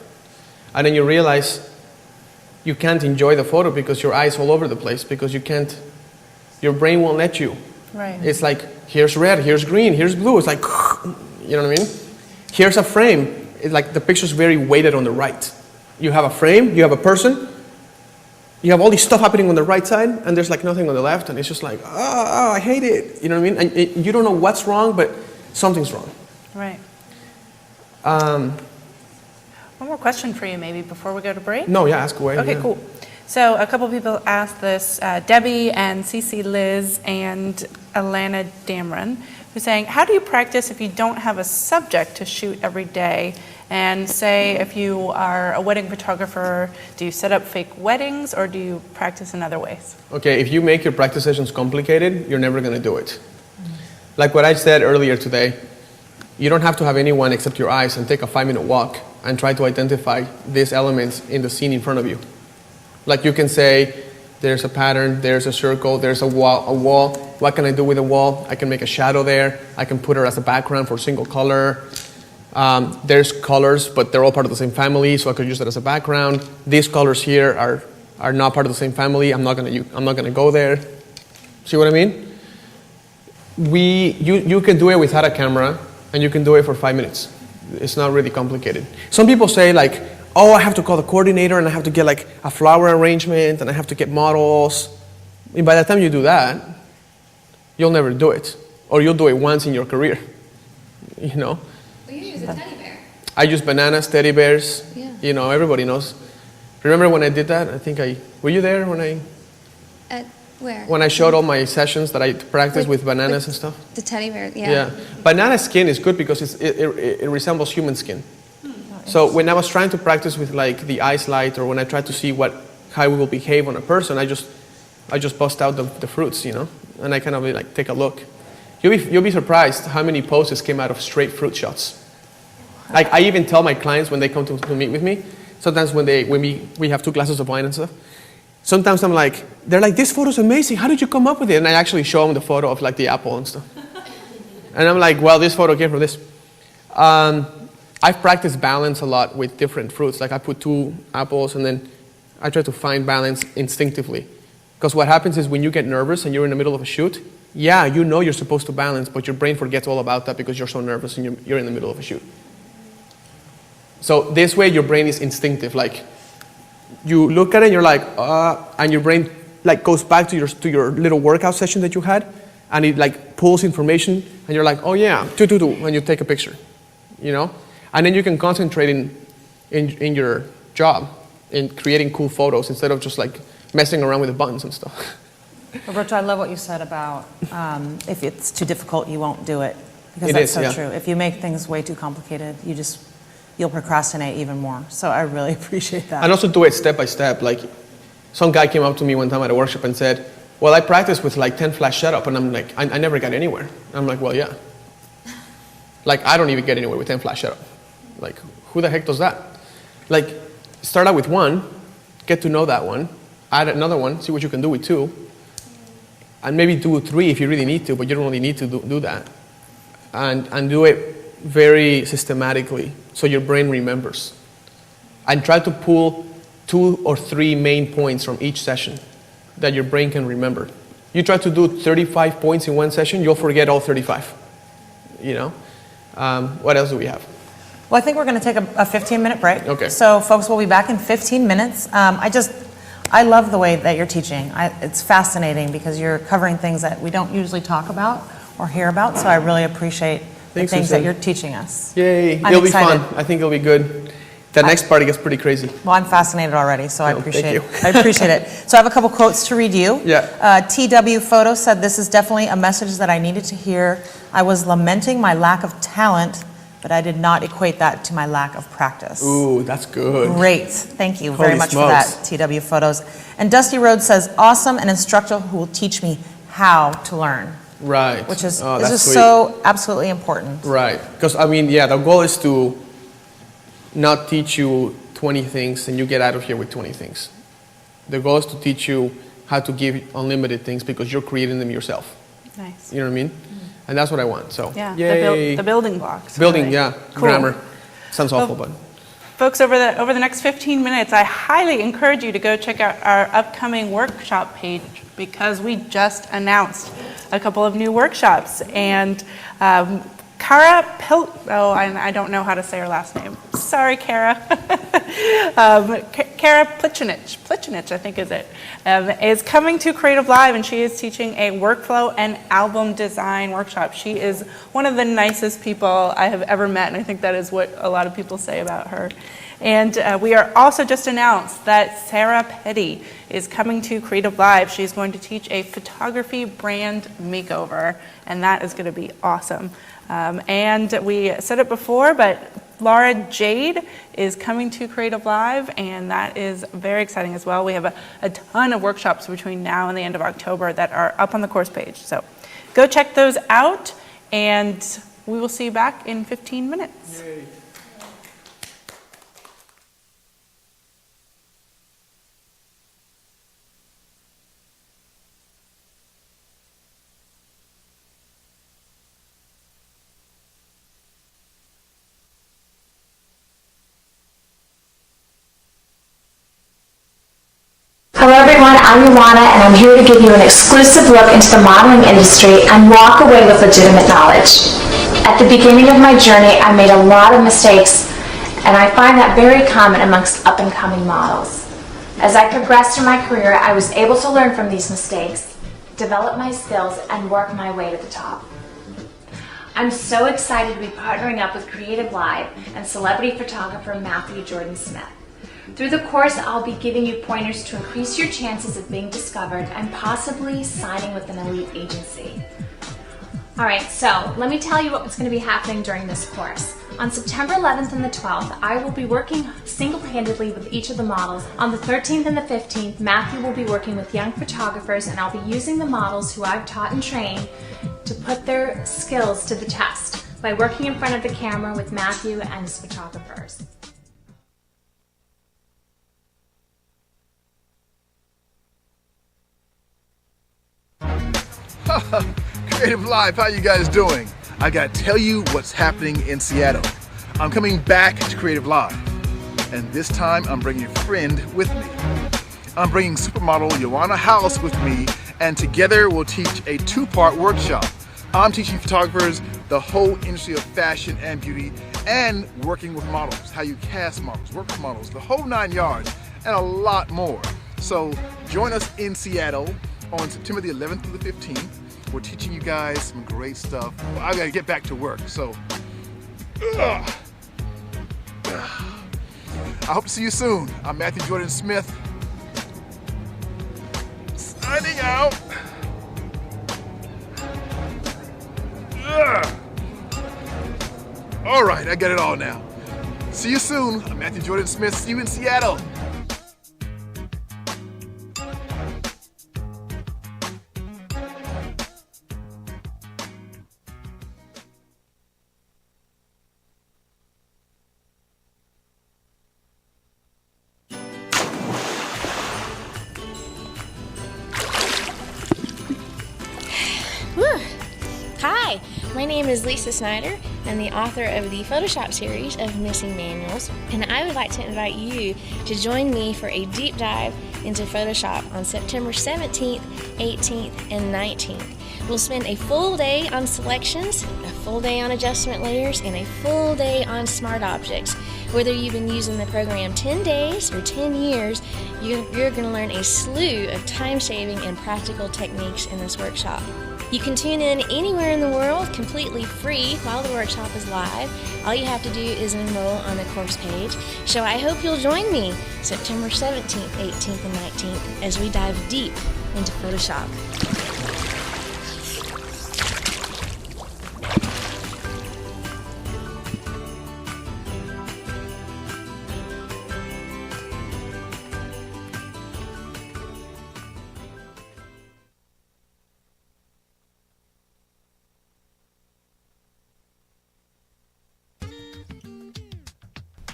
Speaker 3: And then you realize you can't enjoy the photo because your eyes all over the place, because your brain won't let you.
Speaker 2: Right.
Speaker 3: It's like, here's red, here's green, here's blue. It's like, you know what I mean? Here's a frame. It's like the picture's very weighted on the right. You have a frame, you have a person, you have all this stuff happening on the right side, and there's like nothing on the left, and it's just like, oh, I hate it. You know what I mean? And you don't know what's wrong, but something's wrong.
Speaker 2: Right. One more question for you, maybe, before we go to break.
Speaker 3: No, yeah, ask away.
Speaker 2: Okay,
Speaker 3: yeah.
Speaker 2: cool. So a couple people asked this, Debbie and Cece Liz and Alana Damron, who's saying, how do you practice if you don't have a subject to shoot every day? And say if you are a wedding photographer, do you set up fake weddings or do you practice in other ways?
Speaker 3: Okay, if you make your practice sessions complicated, you're never going to do it. Like what I said earlier today, you don't have to have anyone except your eyes and take a 5-minute walk and try to identify these elements in the scene in front of you. Like you can say, there's a pattern, there's a circle, there's a wall. What can I do with a wall? I can make a shadow there. I can put her as a background for a single color. There's colors, but they're all part of the same family, so I could use that as a background. These colors here are not part of the same family. I'm not gonna go there. See what I mean? You can do it without a camera, and you can do it for 5 minutes. It's not really complicated. Some people say like, oh, I have to call the coordinator, and I have to get like a flower arrangement, and I have to get models. And by the time you do that, you'll never do it, or you'll do it once in your career. You know.
Speaker 6: You use a teddy bear.
Speaker 3: I use bananas, teddy bears.
Speaker 6: Yeah.
Speaker 3: You know, everybody knows. Remember when I did that? Were you there
Speaker 6: At where?
Speaker 3: when I showed all my sessions that I practiced with bananas and stuff?
Speaker 6: The teddy bear, yeah.
Speaker 3: Yeah. Banana skin is good because it resembles human skin. So when I was trying to practice with like the ice light, or when I tried to see how we will behave on a person, I just bust out the fruits, you know, and I kind of like take a look. You'll be surprised how many poses came out of straight fruit shots. Like I even tell my clients when they come to meet with me, sometimes when we have 2 glasses of wine and stuff, sometimes they're like, this photo's amazing, how did you come up with it? And I actually show them the photo of like the apple and stuff. And I'm like, well, this photo came from this. I've practiced balance a lot with different fruits. Like I put 2 apples and then I try to find balance instinctively. Because what happens is when you get nervous and you're in the middle of a shoot, yeah, you know you're supposed to balance, but your brain forgets all about that because you're so nervous and you're in the middle of a shoot. So this way your brain is instinctive. Like you look at it and you're like, and your brain like goes back to your little workout session that you had, and it like pulls information and you're like, oh yeah, and you take a picture, you know? And then you can concentrate in your job, in creating cool photos instead of just like messing around with the buttons and stuff.
Speaker 1: Roberto, I love what you said about if it's too difficult, you won't do it. Because
Speaker 3: It
Speaker 1: that's
Speaker 3: is,
Speaker 1: so
Speaker 3: yeah.
Speaker 1: true. If you make things way too complicated, you'll procrastinate even more. So I really appreciate that.
Speaker 3: And also do it step by step. Like some guy came up to me one time at a workshop and said, well, I practiced with like 10 flash setup, and I'm like, I never got anywhere. I'm like, well, yeah. Like I don't even get anywhere with 10 flash setup. Like who the heck does that? Like start out with 1, get to know that one, add another one, see what you can do with 2, and maybe do 3 if you really need to, but you don't really need to do that. And do it very systematically so your brain remembers. And try to pull 2 or 3 main points from each session that your brain can remember. You try to do 35 points in one session, you'll forget all 35. You know? What else do we have?
Speaker 1: Well, I think we're going to take a 15-minute break.
Speaker 3: Okay.
Speaker 1: So folks, we'll be back in 15 minutes. I love the way that you're teaching. It's fascinating because you're covering things that we don't usually talk about or hear about. So I really appreciate the
Speaker 3: Thanks,
Speaker 1: things
Speaker 3: Susan.
Speaker 1: that you're teaching us.
Speaker 3: Yay,
Speaker 1: I'm
Speaker 3: it'll
Speaker 1: excited.
Speaker 3: be fun. I think it'll be good. The next part gets pretty crazy.
Speaker 1: Well, I'm fascinated already, so I
Speaker 3: Oh,
Speaker 1: appreciate
Speaker 3: thank
Speaker 1: it. I appreciate it. So I have a couple quotes to read you.
Speaker 3: Yeah.
Speaker 1: TW Photo said, "This is definitely a message that I needed to hear. I was lamenting my lack of talent, but I did not equate that to my lack of practice."
Speaker 3: Ooh, that's good.
Speaker 1: Great. Thank you very
Speaker 3: Holy
Speaker 1: much
Speaker 3: smokes.
Speaker 1: for that, TW Photos. And Dusty Rhodes says, "Awesome, an instructor who will teach me how to learn,"
Speaker 3: Right.
Speaker 1: which is
Speaker 3: Oh,
Speaker 1: this
Speaker 3: that's
Speaker 1: is
Speaker 3: sweet.
Speaker 1: so absolutely important.
Speaker 3: Right. Because, I mean, yeah, the goal is to not teach you 20 things and you get out of here with 20 things. The goal is to teach you how to give unlimited things because you're creating them yourself.
Speaker 2: Nice.
Speaker 3: You know what I mean? And that's what I want. So,
Speaker 2: Yeah,
Speaker 3: yay.
Speaker 2: the building blocks.
Speaker 3: Building,
Speaker 2: really.
Speaker 3: yeah.
Speaker 2: Cool.
Speaker 3: Grammar. Sounds awful, but.
Speaker 2: Folks, over the next 15 minutes, I highly encourage you to go check out our upcoming workshop page because we just announced a couple of new workshops. And Kara I don't know how to say her last name. Sorry, Kara. Kara Plichinich, I think is it, is coming to Creative Live, and she is teaching a workflow and album design workshop. She is one of the nicest people I have ever met, and I think that is what a lot of people say about her. And we are also just announced that Sarah Petty is coming to Creative Live. She's going to teach a photography brand makeover, and that is going to be awesome. And we said it before, but Laura Jade is coming to Creative Live, and that is very exciting as well. We have a ton of workshops between now and the end of October that are up on the course page. So go check those out, and we will see you back in 15 minutes.
Speaker 3: Yay.
Speaker 11: Hello everyone, I'm Ioana and I'm here to give you an exclusive look into the modeling industry and walk away with legitimate knowledge. At the beginning of my journey, I made a lot of mistakes, and I find that very common amongst up-and-coming models. As I progressed in my career, I was able to learn from these mistakes, develop my skills, and work my way to the top. I'm so excited to be partnering up with Creative Live and celebrity photographer Matthew Jordan Smith. Through the course, I'll be giving you pointers to increase your chances of being discovered and possibly signing with an elite agency. Alright, so let me tell you what's going to be happening during this course. On September 11th and the 12th, I will be working single-handedly with each of the models. On the 13th and the 15th, Matthew will be working with young photographers, and I'll be using the models who I've taught and trained to put their skills to the test by working in front of the camera with Matthew and his photographers.
Speaker 12: Creative Live, how you guys doing? I gotta tell you what's happening in Seattle. I'm coming back to Creative Live, and this time I'm bringing a friend with me. I'm bringing supermodel Joanna House with me, and together we'll teach a two-part workshop. I'm teaching photographers the whole industry of fashion and beauty, and working with models, how you cast models, work with models, the whole 9 yards, and a lot more. So join us in Seattle on September the 11th through the 15th. We're teaching you guys some great stuff. Well, I gotta get back to work, so. I hope to see you soon. I'm Matthew Jordan Smith, signing out. All right, I get it all now. See you soon. I'm Matthew Jordan Smith. See you in Seattle.
Speaker 13: Hi, my name is Lisa Snyder. I'm the author of the Photoshop series of Missing Manuals, and I would like to invite you to join me for a deep dive into Photoshop on September 17th, 18th, and 19th. We'll spend a full day on selections, a full day on adjustment layers, and a full day on smart objects. Whether you've been using the program 10 days or 10 years, you're going to learn a slew of time-saving and practical techniques in this workshop. You can tune in anywhere in the world completely free while the workshop is live. All you have to do is enroll on the course page. So I hope you'll join me September 17th, 18th, and 19th as we dive deep into Photoshop.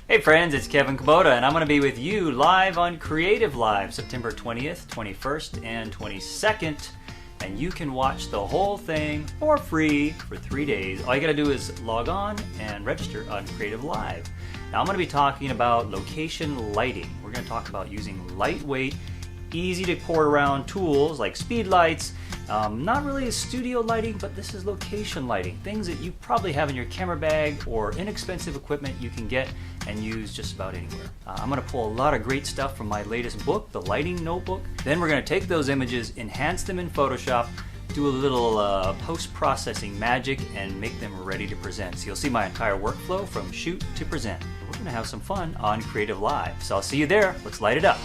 Speaker 10: Hey friends, it's Kevin Kubota, and I'm going to be with you live on Creative Live, September 20th, 21st, and 22nd. And you can watch the whole thing for free for 3 days. All you got to do is log on and register on Creative Live. Now I'm going to be talking about location lighting. We're going to talk about using lightweight, easy to port around tools like speed lights. Not really studio lighting, but this is location lighting. Things that you probably have in your camera bag or inexpensive equipment you can get and use just about anywhere. I'm going to pull a lot of great stuff from my latest book, The Lighting Notebook. Then we're going to take those images, enhance them in Photoshop, do a little post-processing magic, and make them ready to present. So you'll see my entire workflow from shoot to present. We're going to have some fun on Creative Live. So I'll see you there. Let's light it up.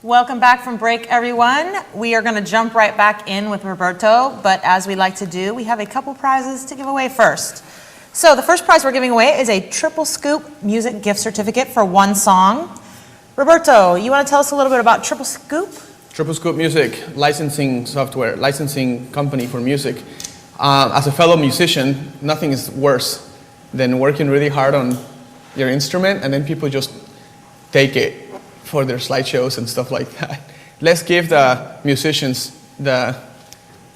Speaker 1: Welcome back from break, everyone. We are going to jump right back in with Roberto, but as we like to do, we have a couple prizes to give away first. So the first prize we're giving away is a Triple Scoop music gift certificate for one song. Roberto, you want to tell us a little bit about Triple Scoop?
Speaker 3: Triple Scoop Music, licensing software, licensing company for music. As a fellow musician, nothing is worse than working really hard on your instrument and then people just take it for their slideshows and stuff like that. Let's give the musicians the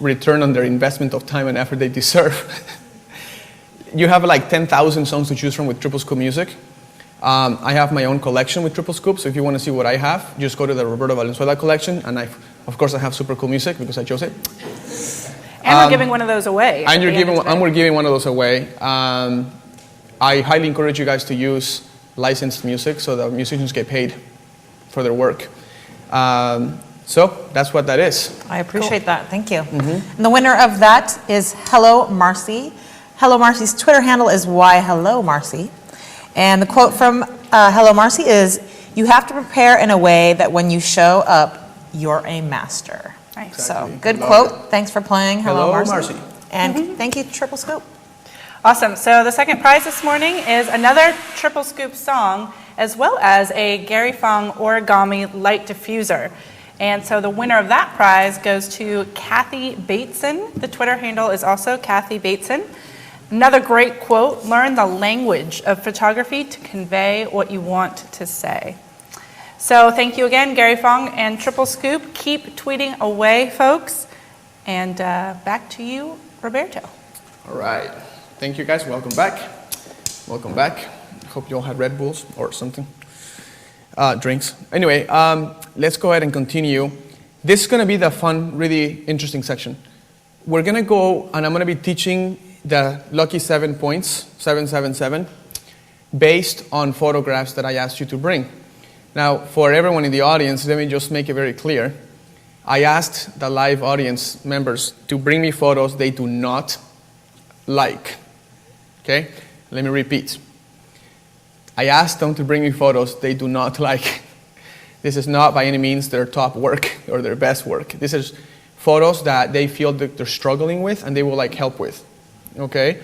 Speaker 3: return on their investment of time and effort they deserve. You have like 10,000 songs to choose from with Triple Scoop Music. I have my own collection with Triple Scoop, so if you want to see what I have, just go to the Roberto Valenzuela collection, and of course I have super cool music because I chose it.
Speaker 2: And we're giving one of those away.
Speaker 3: And we're giving one of those away. I highly encourage you guys to use licensed music so that musicians get paid for their work. So that's what that is.
Speaker 1: I appreciate that. Thank you. And the winner of that is Hello Marcy. Hello Marcy's Twitter handle is whyhellomarcy. And the quote from Hello Marcy is, "You have to prepare in a way that when you show up, you're a master."
Speaker 2: Nice.
Speaker 1: So good quote. Thanks for playing. Hello Marcy.
Speaker 3: Marcy.
Speaker 1: And thank you, Triple Scoop.
Speaker 2: Awesome. So the second prize this morning is another Triple Scoop song, as well as a Gary Fong origami light diffuser. And so the winner of that prize goes to Kathy Bateson. The Twitter handle is also Kathy Bateson. Another great quote, "Learn the language of photography to convey what you want to say." So thank you again, Gary Fong and Triple Scoop. Keep tweeting away, folks. And back to you, Roberto.
Speaker 3: All right. Thank you guys. Welcome back. Welcome back. Hope you all had Red Bulls or something. Drinks. Anyway, let's go ahead and continue. This is going to be the fun, really interesting section. We're going to go, and I'm going to be teaching the lucky 7 points, 777, based on photographs that I asked you to bring. Now, for everyone in the audience, let me just make it very clear. I asked the live audience members to bring me photos they do not like. Okay? Let me repeat. I asked them to bring me photos they do not like. This is not by any means their top work or their best work. This is photos that they feel that they're struggling with and they will like help with. Okay?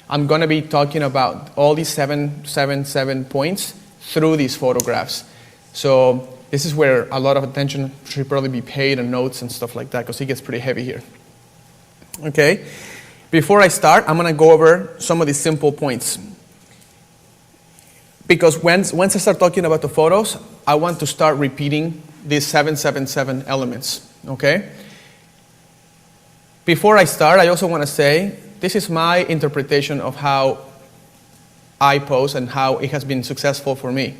Speaker 3: I'm going to be talking about all these 777 points through these photographs. So this is where a lot of attention should probably be paid and notes and stuff like that because it gets pretty heavy here. Okay? Before I start, I'm going to go over some of these simple points. Because once I start talking about the photos, I want to start repeating these 777 elements. Okay? Before I start, I also want to say this is my interpretation of how I pose and how it has been successful for me.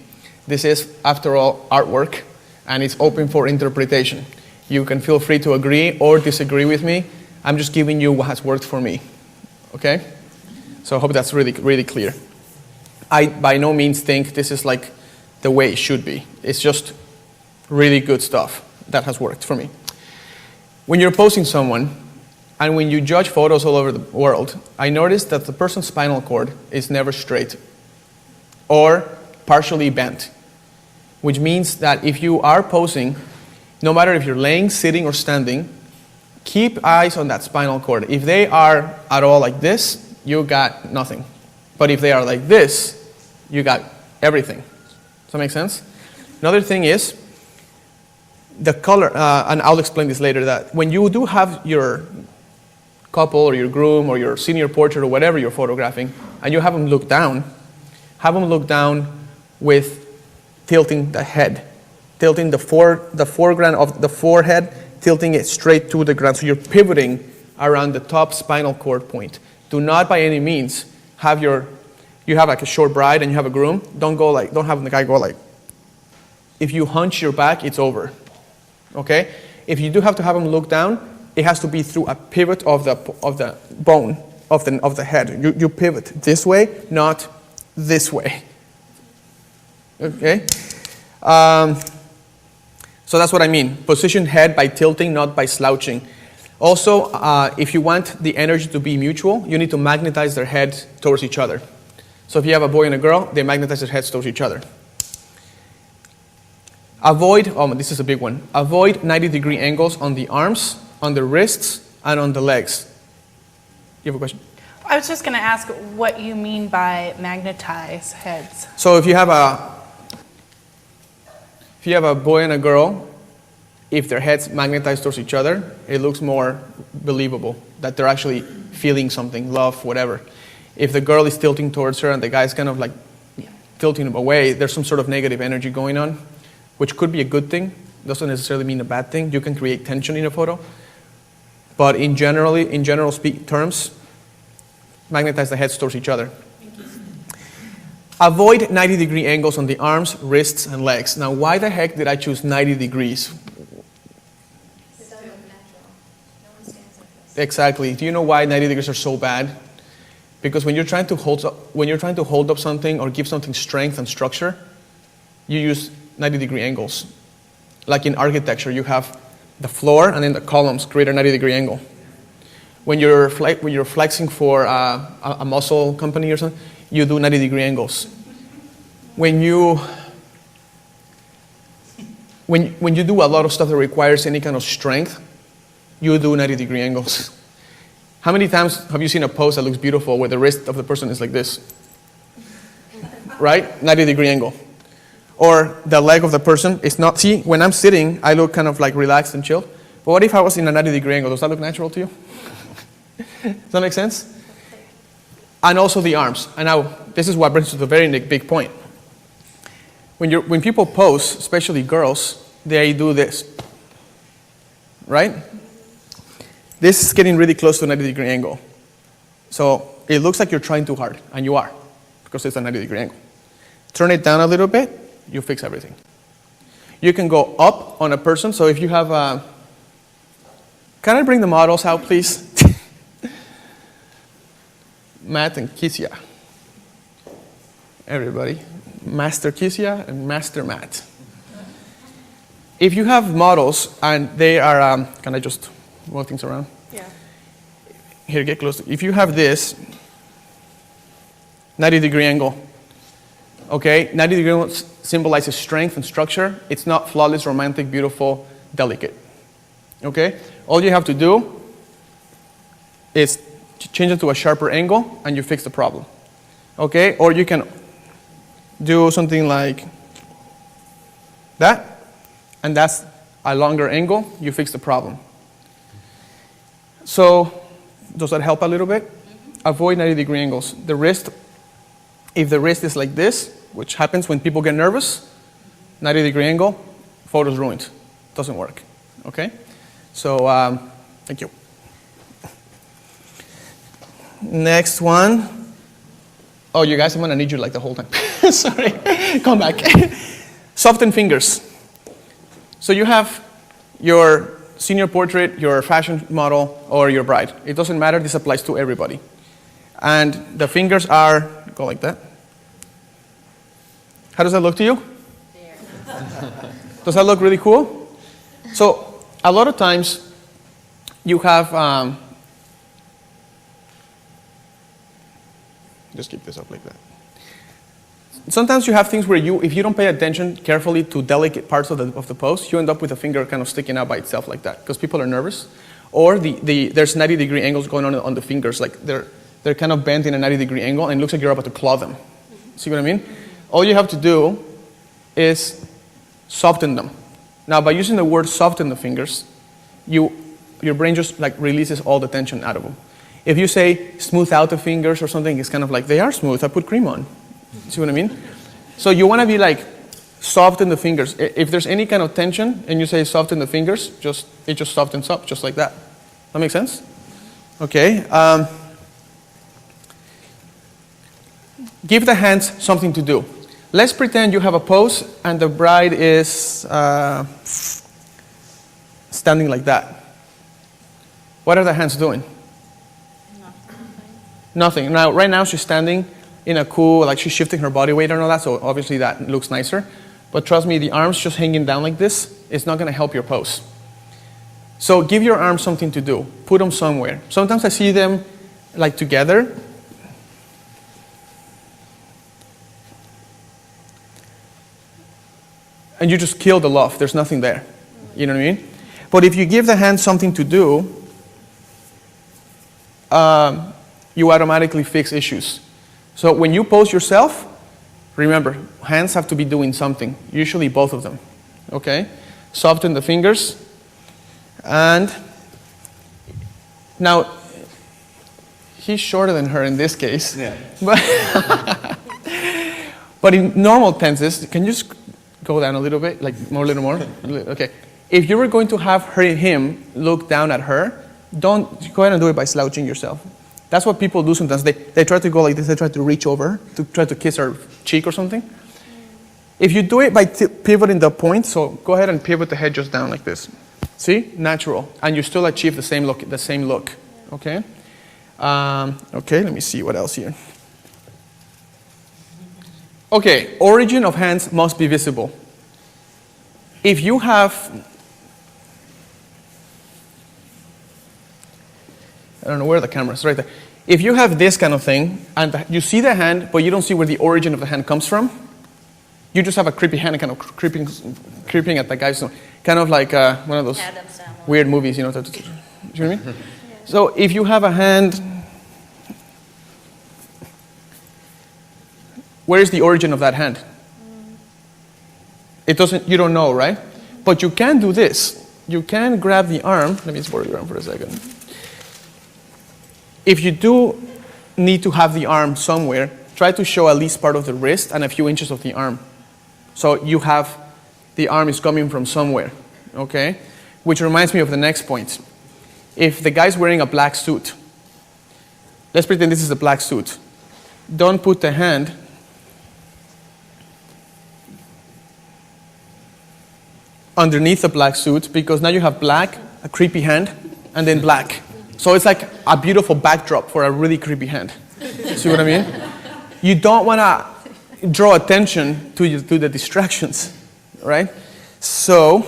Speaker 3: This is, after all, artwork, and it's open for interpretation. You can feel free to agree or disagree with me. I'm just giving you what has worked for me. Okay? So I hope that's really, really clear. I by no means think this is like the way it should be. It's just really good stuff that has worked for me. When you're posing someone, and when you judge photos all over the world, I noticed that the person's spinal cord is never straight or partially bent, which means that if you are posing, no matter if you're laying, sitting, or standing, keep eyes on that spinal cord. If they are at all like this, you got nothing. But if they are like this, you got everything. Does that make sense? Another thing is the color, and I'll explain this later, that when you do have your couple or your groom or your senior portrait or whatever you're photographing, and you have them look down with tilting the head, tilting the foreground of the forehead, tilting it straight to the ground. So you're pivoting around the top spinal cord point. Do not by any means have you have like a short bride and you have a groom, don't have the guy go like, if you hunch your back, it's over. Okay? If you do have to have him look down, it has to be through a pivot of the bone of the head. You pivot this way, not this way. Okay? So that's what I mean. Position head by tilting, not by slouching. Also, if you want the energy to be mutual, you need to magnetize their head towards each other. So if you have a boy and a girl, they magnetize their heads towards each other. Avoid, this is a big one. Avoid 90-degree angles on the arms, on the wrists, and on the legs. You have a question?
Speaker 2: I was just going to ask what you mean by magnetize heads.
Speaker 3: So if you have a boy and a girl, if their heads magnetize towards each other, it looks more believable that they're actually feeling something, love, whatever. If the girl is tilting towards her and the guy's kind of like tilting away, there's some sort of negative energy going on, which could be a good thing. Doesn't necessarily mean a bad thing. You can create tension in a photo. But in general terms, magnetize the heads towards each other. Avoid 90-degree angles on the arms, wrists, and legs. Now, why the heck did I choose 90 degrees? Exactly. Do you know why 90 degrees are so bad? Because when you're trying to hold up something or give something strength and structure, you use 90-degree angles. Like in architecture, you have the floor and then the columns create a 90-degree angle. When you're flexing for a muscle company or something, you do 90-degree angles. When you do a lot of stuff that requires any kind of strength, you do 90-degree angles. How many times have you seen a pose that looks beautiful where the wrist of the person is like this? Right? 90-degree angle. Or the leg of the person is not, see, when I'm sitting, I look kind of like relaxed and chilled. But what if I was in a 90-degree angle? Does that look natural to you? Does that make sense? And also the arms. And now, this is what brings us to the very big point. When people pose, especially girls, they do this. Right? This is getting really close to a 90-degree angle. So it looks like you're trying too hard, and you are, because it's a 90-degree angle. Turn it down a little bit, you fix everything. You can go up on a person, so if you have a... Can I bring the models out, please? Matt and Kisia. Everybody. Master Kisia and Master Matt. If you have models and they are... can I just move things around?
Speaker 2: Yeah.
Speaker 3: Here, get close. If you have this 90-degree angle, okay? 90-degree angle symbolizes strength and structure. It's not flawless, romantic, beautiful, delicate. Okay? All you have to do is change it to a sharper angle and you fix the problem. Okay? Or you can do something like that, and that's a longer angle, you fix the problem. So, does that help a little bit? Avoid 90-degree angles. The wrist, if the wrist is like this, which happens when people get nervous, 90-degree angle, photo's ruined. Doesn't work. Okay? So, thank you. Next one. Oh, you guys, I'm going to need you like the whole time. Sorry. Come back. Soften fingers. So you have your senior portrait, your fashion model, or your bride. It doesn't matter. This applies to everybody. And the fingers are, go like that. How does that look to you? Does that look really cool? So a lot of times you have, just keep this up like that. Sometimes you have things where if you don't pay attention carefully to delicate parts of the pose, you end up with a finger kind of sticking out by itself like that because people are nervous. Or there's 90-degree angles going on the fingers, like they're kind of bent in a 90-degree angle and it looks like you're about to claw them. See what I mean? All you have to do is soften them. Now, by using the word soften the fingers, your brain just like releases all the tension out of them. If you say smooth out the fingers or something, it's kind of like, they are smooth, I put cream on. See what I mean? So you want to be like, soften the fingers. If there's any kind of tension and you say soften the fingers, it just softens up, just like that. That make sense? Okay. Give the hands something to do. Let's pretend you have a pose and the bride is standing like that. What are the hands doing? Nothing. Now, right now she's standing in a cool, like she's shifting her body weight and all that, so obviously that looks nicer. But trust me, the arms just hanging down like this, it's not going to help your pose. So give your arms something to do. Put them somewhere. Sometimes I see them like together. and you just kill the love. There's nothing there. You know what I mean? But if you give the hand something to do, you automatically fix issues. So when you pose yourself, remember, hands have to be doing something, usually both of them, okay? Soften the fingers, and now, he's shorter than her in this case,
Speaker 14: Yeah.
Speaker 3: but in normal tenses, can you just go down a little bit, like a little more? Okay. If you were going to have him look down at her, don't go ahead and do it by slouching yourself. That's what people do sometimes. They try to go like this, they try to reach over to try to kiss her cheek or something. If you do it by pivoting the point, so go ahead and pivot the head just down like this. See? Natural. And you still achieve the same look. Okay? Okay, let me see what else here. Okay, origin of hands must be visible. If you have, I don't know where the camera is, right there. If you have this kind of thing, and you see the hand, but you don't see where the origin of the hand comes from, you just have a creepy hand kind of creeping at the guy. So kind of like one of those weird movies, you know. Do you know what I mean? So if you have a hand, where is the origin of that hand? It doesn't, you don't know, right? But you can do this. You can grab the arm. Let me support your arm for a second. If you do need to have the arm somewhere, try to show at least part of the wrist and a few inches of the arm. So you have, the arm is coming from somewhere, okay? Which reminds me of the next point. If the guy's wearing a black suit, let's pretend this is a black suit. Don't put the hand underneath the black suit, because now you have black, a creepy hand, and then black. So it's like a beautiful backdrop for a really creepy hand. See what I mean? You don't want to draw attention to the distractions, right? So,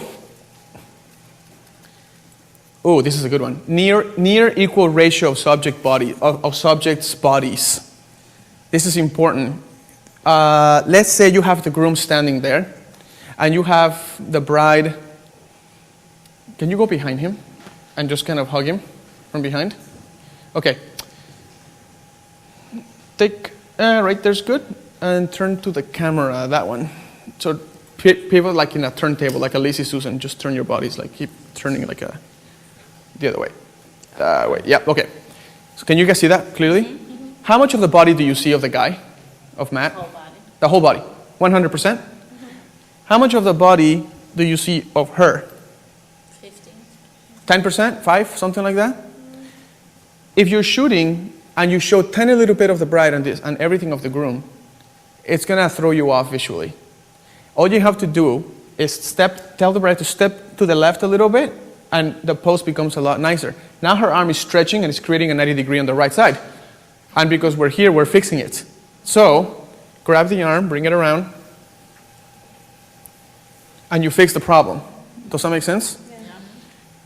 Speaker 3: oh, this is a good one. Near equal ratio of subjects' bodies. This is important. Let's say you have the groom standing there, and you have the bride. Can you go behind him and just kind of hug him from behind? Okay. Take, right there's good. And turn to the camera, that one. So pivot like in a turntable, like a Lazy Susan. Just turn your bodies, like keep turning like the other way. Wait, yeah, okay. So can you guys see that clearly? Mm-hmm. How much of the body do you see of the guy, of Matt?
Speaker 7: Whole body.
Speaker 3: The whole body, 100%? How much of the body do you see of her?
Speaker 7: 15.
Speaker 3: 10%? 5? Something like that? If you're shooting and you show tiny little bit of the bride and everything of the groom, it's going to throw you off visually. All you have to do is tell the bride to step to the left a little bit, and the pose becomes a lot nicer. Now her arm is stretching and it's creating a 90 degree on the right side. And because we're here, we're fixing it. So, grab the arm, bring it around, and you fix the problem. Does that make sense? Yeah.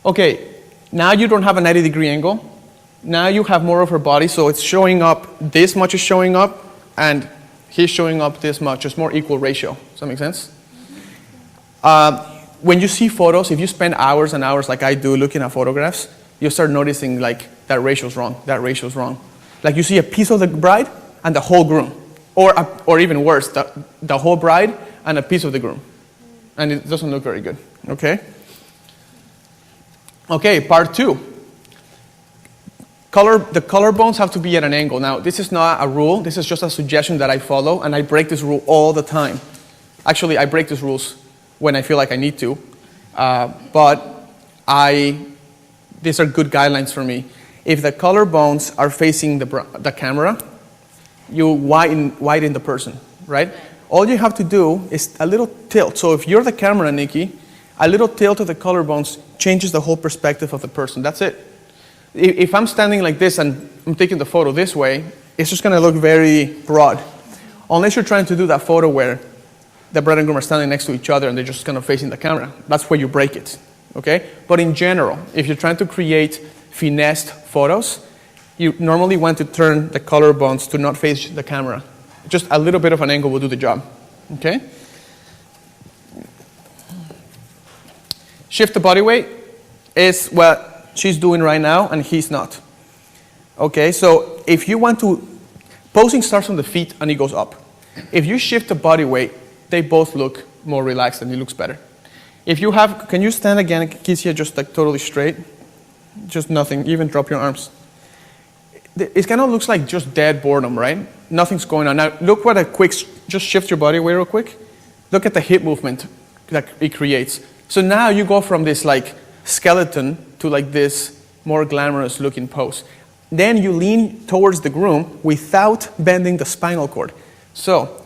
Speaker 3: Okay, now you don't have a 90 degree angle. Now you have more of her body, so it's showing up, this much is showing up, and he's showing up this much. It's more equal ratio. Does that make sense? When you see photos, if you spend hours and hours like I do looking at photographs, you start noticing like that ratio's wrong, that ratio's wrong. Like you see a piece of the bride and the whole groom. Or even worse, the whole bride and a piece of the groom. And it doesn't look very good, okay? Okay, part 2. The collarbones have to be at an angle. Now, this is not a rule. This is just a suggestion that I follow, and I break this rule all the time. Actually, I break these rules when I feel like I need to, but these are good guidelines for me. If the collarbones are facing the camera, you widen the person, right? All you have to do is a little tilt. So if you're the camera, Nikki, a little tilt of the collarbones changes the whole perspective of the person. That's it. If I'm standing like this and I'm taking the photo this way, it's just going to look very broad. Unless you're trying to do that photo where the bride and groom are standing next to each other and they're just kind of facing the camera. That's where you break it, okay? But in general, if you're trying to create finessed photos, you normally want to turn the collarbones to not face the camera. Just a little bit of an angle will do the job, okay? shift the body weight is what she's doing right now, and he's not. Okay, so if you want to, posing starts on the feet and it goes up. If you shift the body weight, they both look more relaxed and it looks better. If you have, can you stand again, Kizia, just like totally straight? Just nothing, even drop your arms. It kind of looks like just dead boredom, right? Nothing's going on. Now look what a quick, just shift your body weight real quick. Look at the hip movement that it creates. So now you go from this like skeleton to like this more glamorous looking pose. Then you lean towards the groom without bending the spinal cord. So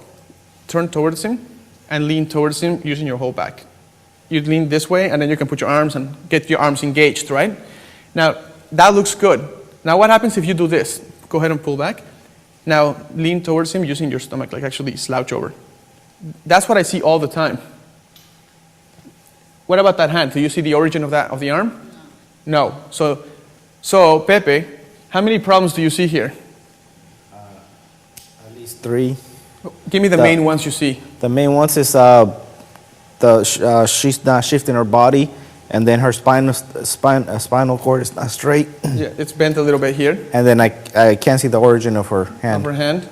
Speaker 3: turn towards him and lean towards him using your whole back. You lean this way and then you can put your arms and get your arms engaged, right? Now that looks good. Now what happens if you do this? Go ahead and pull back. Now lean towards him using your stomach, like actually slouch over. That's what I see all the time. What about that hand? Do you see the origin of that, of the arm? No. So Pepe, how many problems do you see here?
Speaker 5: At least 3.
Speaker 3: Give me the main ones you see.
Speaker 5: The main ones is she's not shifting her body, and then her spinal cord is not straight.
Speaker 3: Yeah, it's bent a little bit here.
Speaker 5: And then I can't see the origin of her hand.
Speaker 3: Of her hand.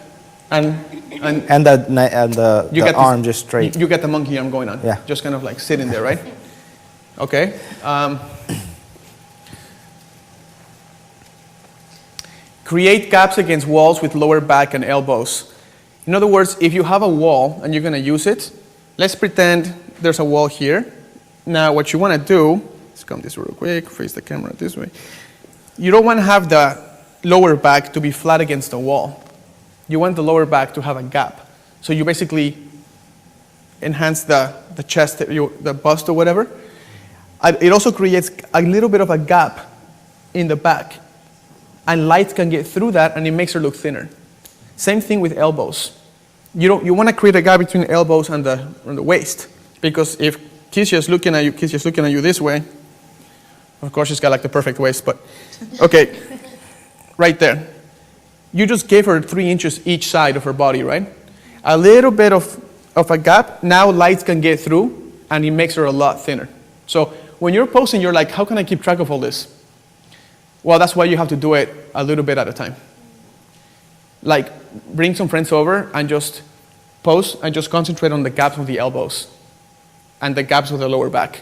Speaker 3: And
Speaker 5: the arm just straight.
Speaker 3: You get the monkey arm going on.
Speaker 5: Yeah.
Speaker 3: Just kind of like sitting there, right? Okay. Create gaps against walls with lower back and elbows. In other words, if you have a wall and you're going to use it, let's pretend there's a wall here. Now what you want to do, let's come this real quick, face the camera this way. You don't want to have the lower back to be flat against the wall. You want the lower back to have a gap. So you basically enhance the chest, the bust or whatever. It also creates a little bit of a gap in the back. And light can get through that and it makes her look thinner. Same thing with elbows. You want to create a gap between the elbows and the waist. Because if Kizia's looking at you this way, of course she's got like the perfect waist, but okay, right there. You just gave her 3 inches each side of her body, right? A little bit of a gap, now light can get through and it makes her a lot thinner. So when you're posing, you're like, how can I keep track of all this? Well, that's why you have to do it a little bit at a time. Like, bring some friends over and just pose and just concentrate on the gaps of the elbows and the gaps of the lower back.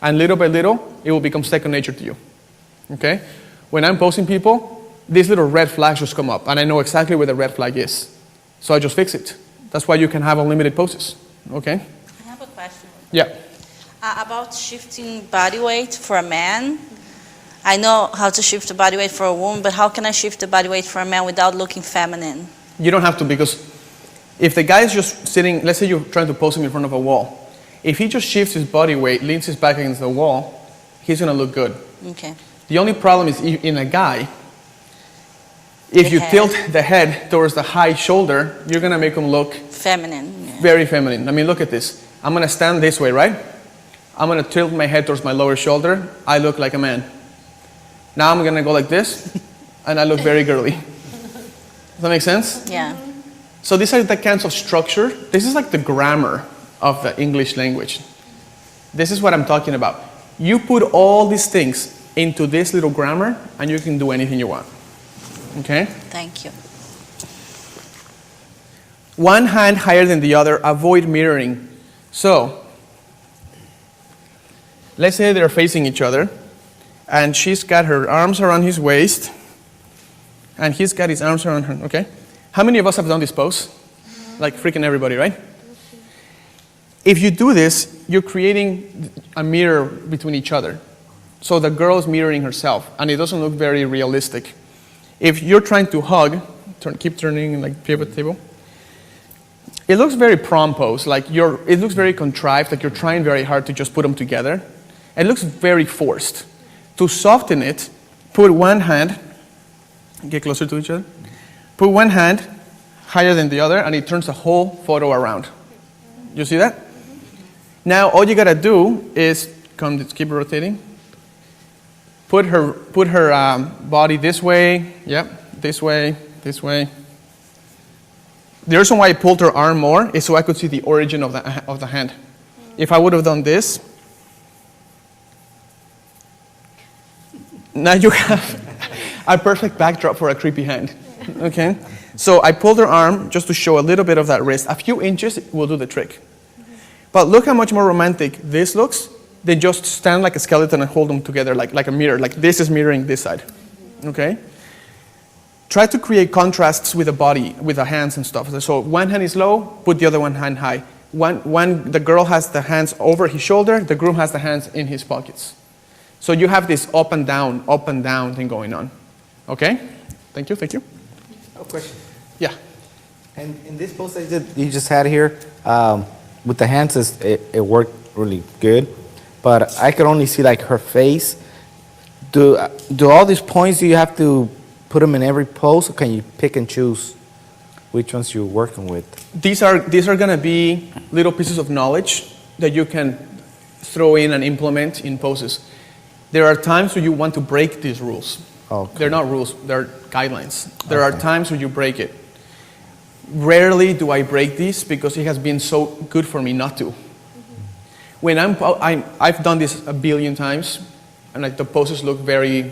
Speaker 3: And little by little, it will become second nature to you. Okay? When I'm posing people, these little red flags just come up, and I know exactly where the red flag is. So I just fix it. That's why you can have unlimited poses. Okay?
Speaker 7: I have a question.
Speaker 3: Yeah.
Speaker 7: About shifting body weight for a man. I know how to shift the body weight for a woman, but how can I shift the body weight for a man without looking feminine?
Speaker 3: You don't have to, because if the guy is just sitting, let's say you're trying to pose him in front of a wall. If he just shifts his body weight, leans his back against the wall, he's going to look good.
Speaker 7: Okay.
Speaker 3: The only problem is in a guy, if you tilt the head towards the high shoulder, you're going to make him look
Speaker 7: feminine. Yeah.
Speaker 3: Very feminine. I mean, look at this. I'm going to stand this way, right? I'm going to tilt my head towards my lower shoulder. I look like a man. Now I'm going to go like this, and I look very girly. Does that make sense?
Speaker 7: Yeah.
Speaker 3: So these are the kinds of structure. This is like the grammar of the English language. This is what I'm talking about. You put all these things into this little grammar, and you can do anything you want. Okay?
Speaker 7: Thank you.
Speaker 3: One hand higher than the other, avoid mirroring. So, let's say they're facing each other, and she's got her arms around his waist, and he's got his arms around her, okay? How many of us have done this pose? Like freaking everybody, right? If you do this, you're creating a mirror between each other. So the girl is mirroring herself, and it doesn't look very realistic. If you're trying to hug, keep turning like pivot table, it looks very prom pose, like it looks very contrived, like you're trying very hard to just put them together. It looks very forced. To soften it, put one hand, get closer to each other, put one hand higher than the other, and it turns the whole photo around. You see that? Now all you gotta do is keep rotating. Put her body this way, yep, this way, this way. The reason why I pulled her arm more is so I could see the origin of the hand. If I would have done this, Now you have a perfect backdrop for a creepy hand, okay? So I pulled her arm just to show a little bit of that wrist. A few inches will do the trick. But look how much more romantic this looks than just stand like a skeleton and hold them together like a mirror. Like this is mirroring this side, okay? Try to create contrasts with the body, with the hands and stuff. So one hand is low, put the other one hand high. When the girl has the hands over his shoulder, the groom has the hands in his pockets. So you have this up and down thing going on. Okay? Thank you.
Speaker 5: Oh, question.
Speaker 3: Yeah.
Speaker 5: And in this post that you just had here, with the hands, it worked really good. But I could only see like her face. Do all these points, do you have to put them in every pose, or can you pick and choose which ones you're working with?
Speaker 3: These are going to be little pieces of knowledge that you can throw in and implement in poses. There are times where you want to break these rules.
Speaker 5: Okay.
Speaker 3: They're not rules, they're guidelines. There are times where you break it. Rarely do I break these because it has been so good for me not to. When I've done this a billion times, and like the poses look very,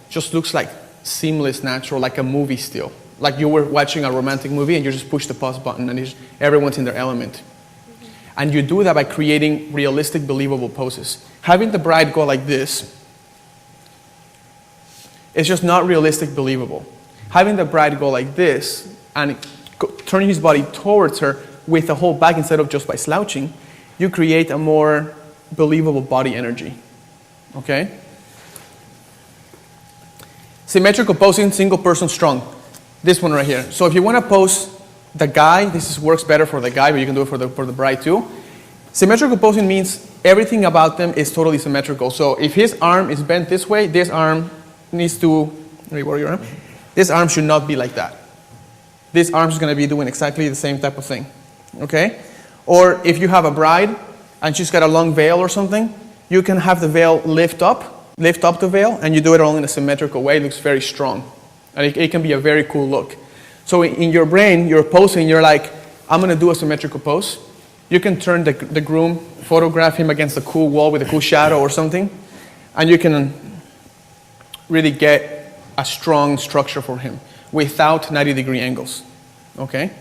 Speaker 3: just looks like seamless, natural, like a movie still. Like you were watching a romantic movie and you just push the pause button and everyone's in their element. And you do that by creating realistic, believable poses. Having the bride go like this, it's just not realistic, believable. Having the bride go like this and turning his body towards her with the whole back instead of just by slouching, you create a more believable body energy. Okay? Symmetrical posing, single person strong. This one right here. So if you want to pose the guy, works better for the guy, but you can do it for the bride too. Symmetrical posing means everything about them is totally symmetrical. So if his arm is bent this way, this arm needs to, your arm? This arm should not be like that. This arm is going to be doing exactly the same type of thing. Okay? Or if you have a bride and she's got a long veil or something, you can have the veil lift up the veil, and you do it all in a symmetrical way. It looks very strong. And it can be a very cool look. So in your brain, you're posing, you're like, I'm going to do a symmetrical pose. You can turn the groom, photograph him against a cool wall with a cool shadow or something, and you can really get a strong structure for him without 90-degree angles. Okay?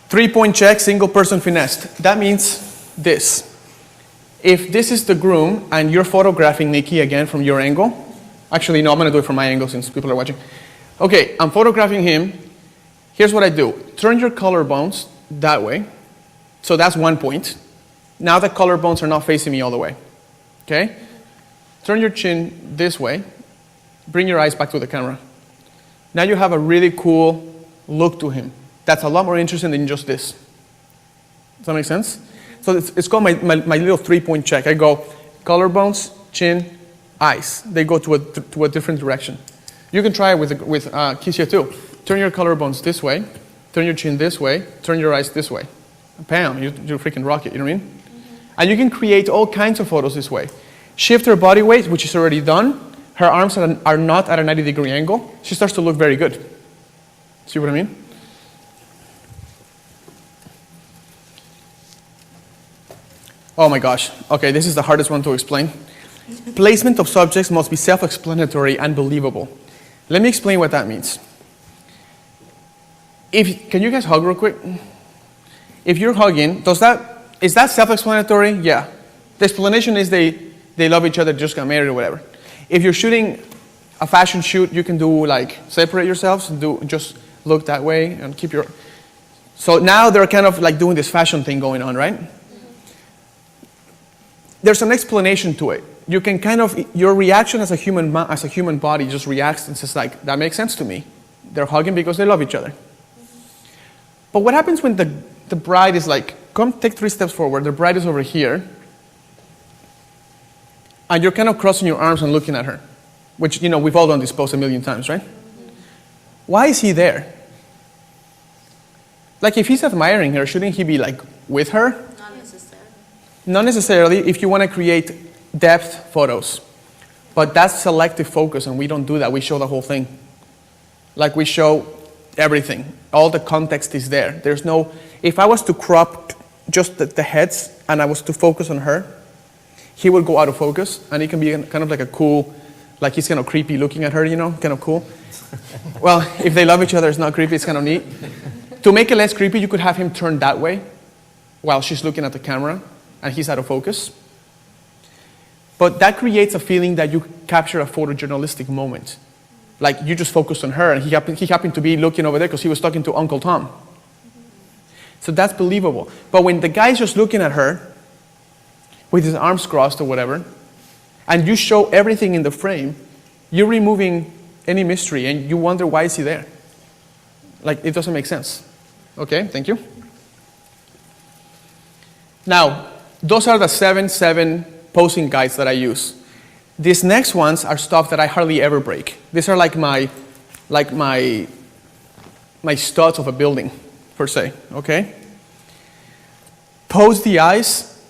Speaker 3: 3-point check, single person finessed. That means this. If this is the groom and you're photographing Nikki again from your angle, actually, no, I'm going to do it from my angle since people are watching. Okay, I'm photographing him. Here's what I do. Turn your collarbones that way. So that's 1 point. Now the collarbones are not facing me all the way. Okay? Turn your chin this way. Bring your eyes back to the camera. Now you have a really cool look to him. That's a lot more interesting than just this. Does that make sense? So it's called my little 3-point check. I go collarbones, chin, eyes. They go to a different direction. You can try it with Kissia too. Turn your collarbones this way, turn your chin this way, turn your eyes this way. Bam, you freaking rock it, you know what I mean? And you can create all kinds of photos this way. Shift her body weight, which is already done. Her arms are not at a 90-degree angle. She starts to look very good. See what I mean? Oh my gosh. Okay, this is the hardest one to explain. Placement of subjects must be self-explanatory and believable. Let me explain what that means. Can you guys hug real quick? If you're hugging, is that self-explanatory? Yeah. The explanation is they love each other, just got married or whatever. If you're shooting a fashion shoot, you can do like separate yourselves and just look that way and keep your. So now they're kind of like doing this fashion thing going on, right? There's an explanation to it. You can your reaction as a human body just reacts and says like, that makes sense to me. They're hugging because they love each other. But what happens when the bride is like, come take 3 steps forward, the bride is over here, and you're kind of crossing your arms and looking at her, which, we've all done this pose a million times, right? Why is he there? Like if he's admiring her, shouldn't he be like with her?
Speaker 7: Not necessarily.
Speaker 3: Not necessarily if you want to create depth photos. But that's selective focus, and we don't do that. We show the whole thing. Like we show everything. All the context is there. If I was to crop just the heads and I was to focus on her, he would go out of focus and it can be kind of like a cool, like he's kind of creepy looking at her, kind of cool. Well, if they love each other, it's not creepy, it's kind of neat. To make it less creepy, you could have him turn that way while she's looking at the camera and he's out of focus. But that creates a feeling that you capture a photojournalistic moment. Like you just focused on her and he happened to be looking over there because he was talking to Uncle Tom. So that's believable. But when the guy's just looking at her with his arms crossed or whatever, and you show everything in the frame, you're removing any mystery and you wonder why is he there? Like it doesn't make sense. Okay, thank you. Now, those are the 7 posing guides that I use. These next ones are stuff that I hardly ever break. These are like my studs of a building, per se, okay? Pose the eyes,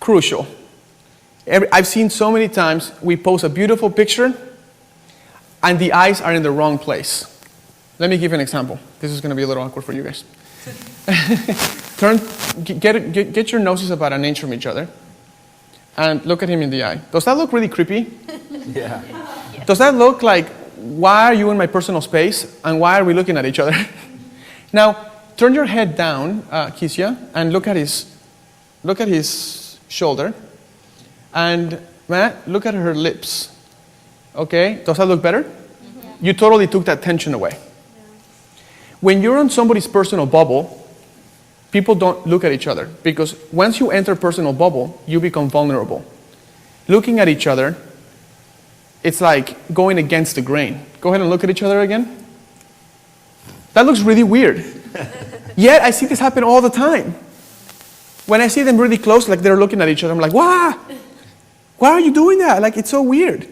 Speaker 3: crucial. I've seen so many times we pose a beautiful picture and the eyes are in the wrong place. Let me give you an example. This is going to be a little awkward for you guys. Get your noses about an inch from each other and look at him in the eye. Does that look really creepy?
Speaker 5: Yeah.
Speaker 3: Does that look like, why are you in my personal space and why are we looking at each other? Now, turn your head down, Kisya, and look at his shoulder. And Matt, look at her lips. Okay, does that look better? Mm-hmm. You totally took that tension away. Yeah. When you're on somebody's personal bubble, people don't look at each other because once you enter personal bubble, you become vulnerable. Looking at each other, it's like going against the grain. Go ahead and look at each other again. That looks really weird. Yet I see this happen all the time. When I see them really close, like they're looking at each other, I'm like, why? Why are you doing that? Like, it's so weird.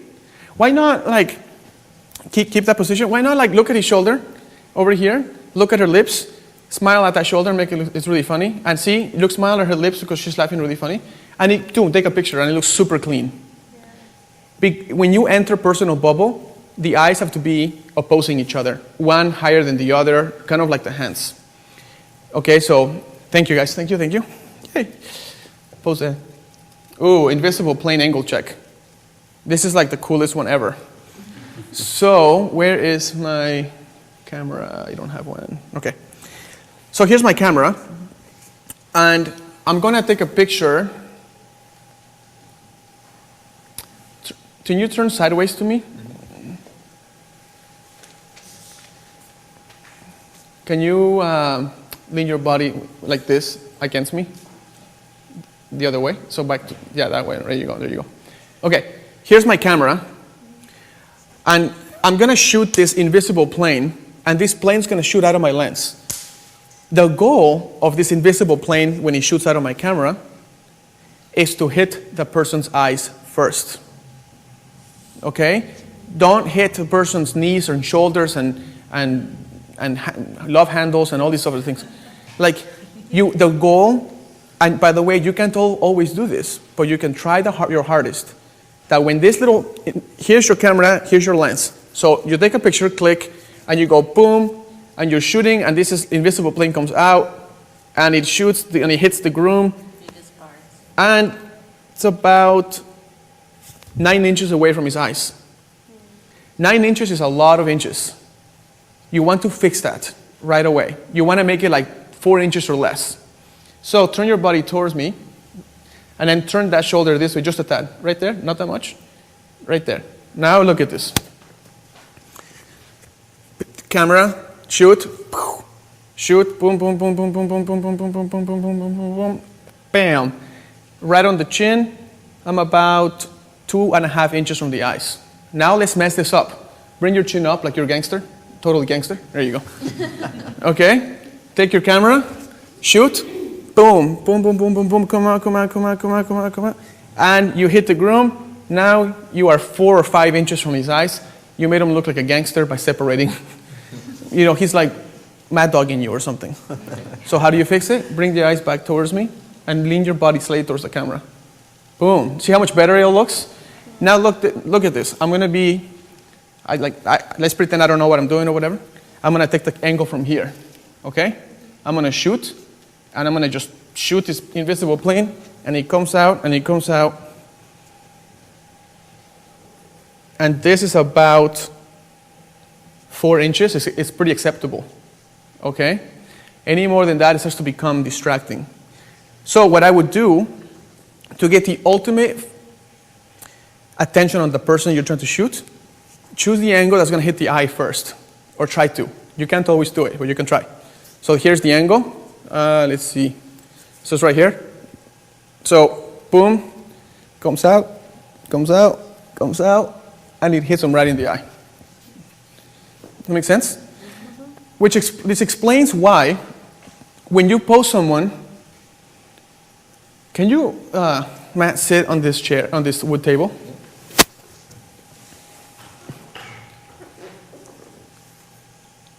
Speaker 3: Why not, like, keep that position? Why not, like, look at his shoulder over here, look at her lips, smile at that shoulder, make it look, it's really funny, and see, look, smile at her lips because she's laughing really funny, and take a picture, and it looks super clean. When you enter personal bubble, the eyes have to be opposing each other, one higher than the other, kind of like the hands. Okay, so thank you, guys. Thank you. Yay. Pose there. Ooh, invisible plane angle check. This is like the coolest one ever. So, where is my camera? I don't have one. Okay. So here's my camera. And I'm going to take a picture. Can you turn sideways to me? Can you lean your body like this against me? The other way. So back to, that way. There you go. Okay, here's my camera. And I'm going to shoot this invisible plane. And this plane's going to shoot out of my lens. The goal of this invisible plane when it shoots out of my camera is to hit the person's eyes first. Okay? Don't hit the person's knees and shoulders and love handles and all these other things. Like, the goal, and by the way, you can't always do this, but you can try your hardest. That when here's your camera, here's your lens. So you take a picture, click, and you go boom, and you're shooting, and this invisible plane comes out, and it shoots, and it hits the groom. And it's about 9 inches away from his eyes. 9 inches is a lot of inches. You want to fix that right away. You want to make it like 4 inches or less. So turn your body towards me, and then turn that shoulder this way, just a tad. Right there, not that much. Right there. Now look at this. Camera, shoot, shoot, boom, boom, boom, boom, boom, boom, boom, boom, boom, boom, boom, boom, boom, boom, boom, boom, bam. Right on the chin, I'm about 2.5 inches from the eyes. Now let's mess this up. Bring your chin up like you're a gangster. Totally gangster. There you go. Okay? Take your camera, shoot, boom, boom, boom, boom, boom, boom, come on. And you hit the groom. Now you are 4 or 5 inches from his eyes. You made him look like a gangster by separating. He's like mad dogging you or something. So how do you fix it? Bring the eyes back towards me and lean your body slightly towards the camera. Boom. See how much better it looks? Now look at this. I'm going to be, let's pretend I don't know what I'm doing or whatever. I'm going to take the angle from here. Okay? I'm going to shoot, and I'm going to just shoot this invisible plane, and it comes out, and it comes out. And this is about 4 inches. It's pretty acceptable, okay? Any more than that, it starts to become distracting. So what I would do to get the ultimate attention on the person you're trying to shoot, choose the angle that's going to hit the eye first, or try to. You can't always do it, but you can try. So here's the angle. Let's see. So it's right here. So boom, comes out, comes out, comes out, and it hits him right in the eye. That makes sense? This explains why when you pose someone, can you, Matt, sit on this chair, on this wood table?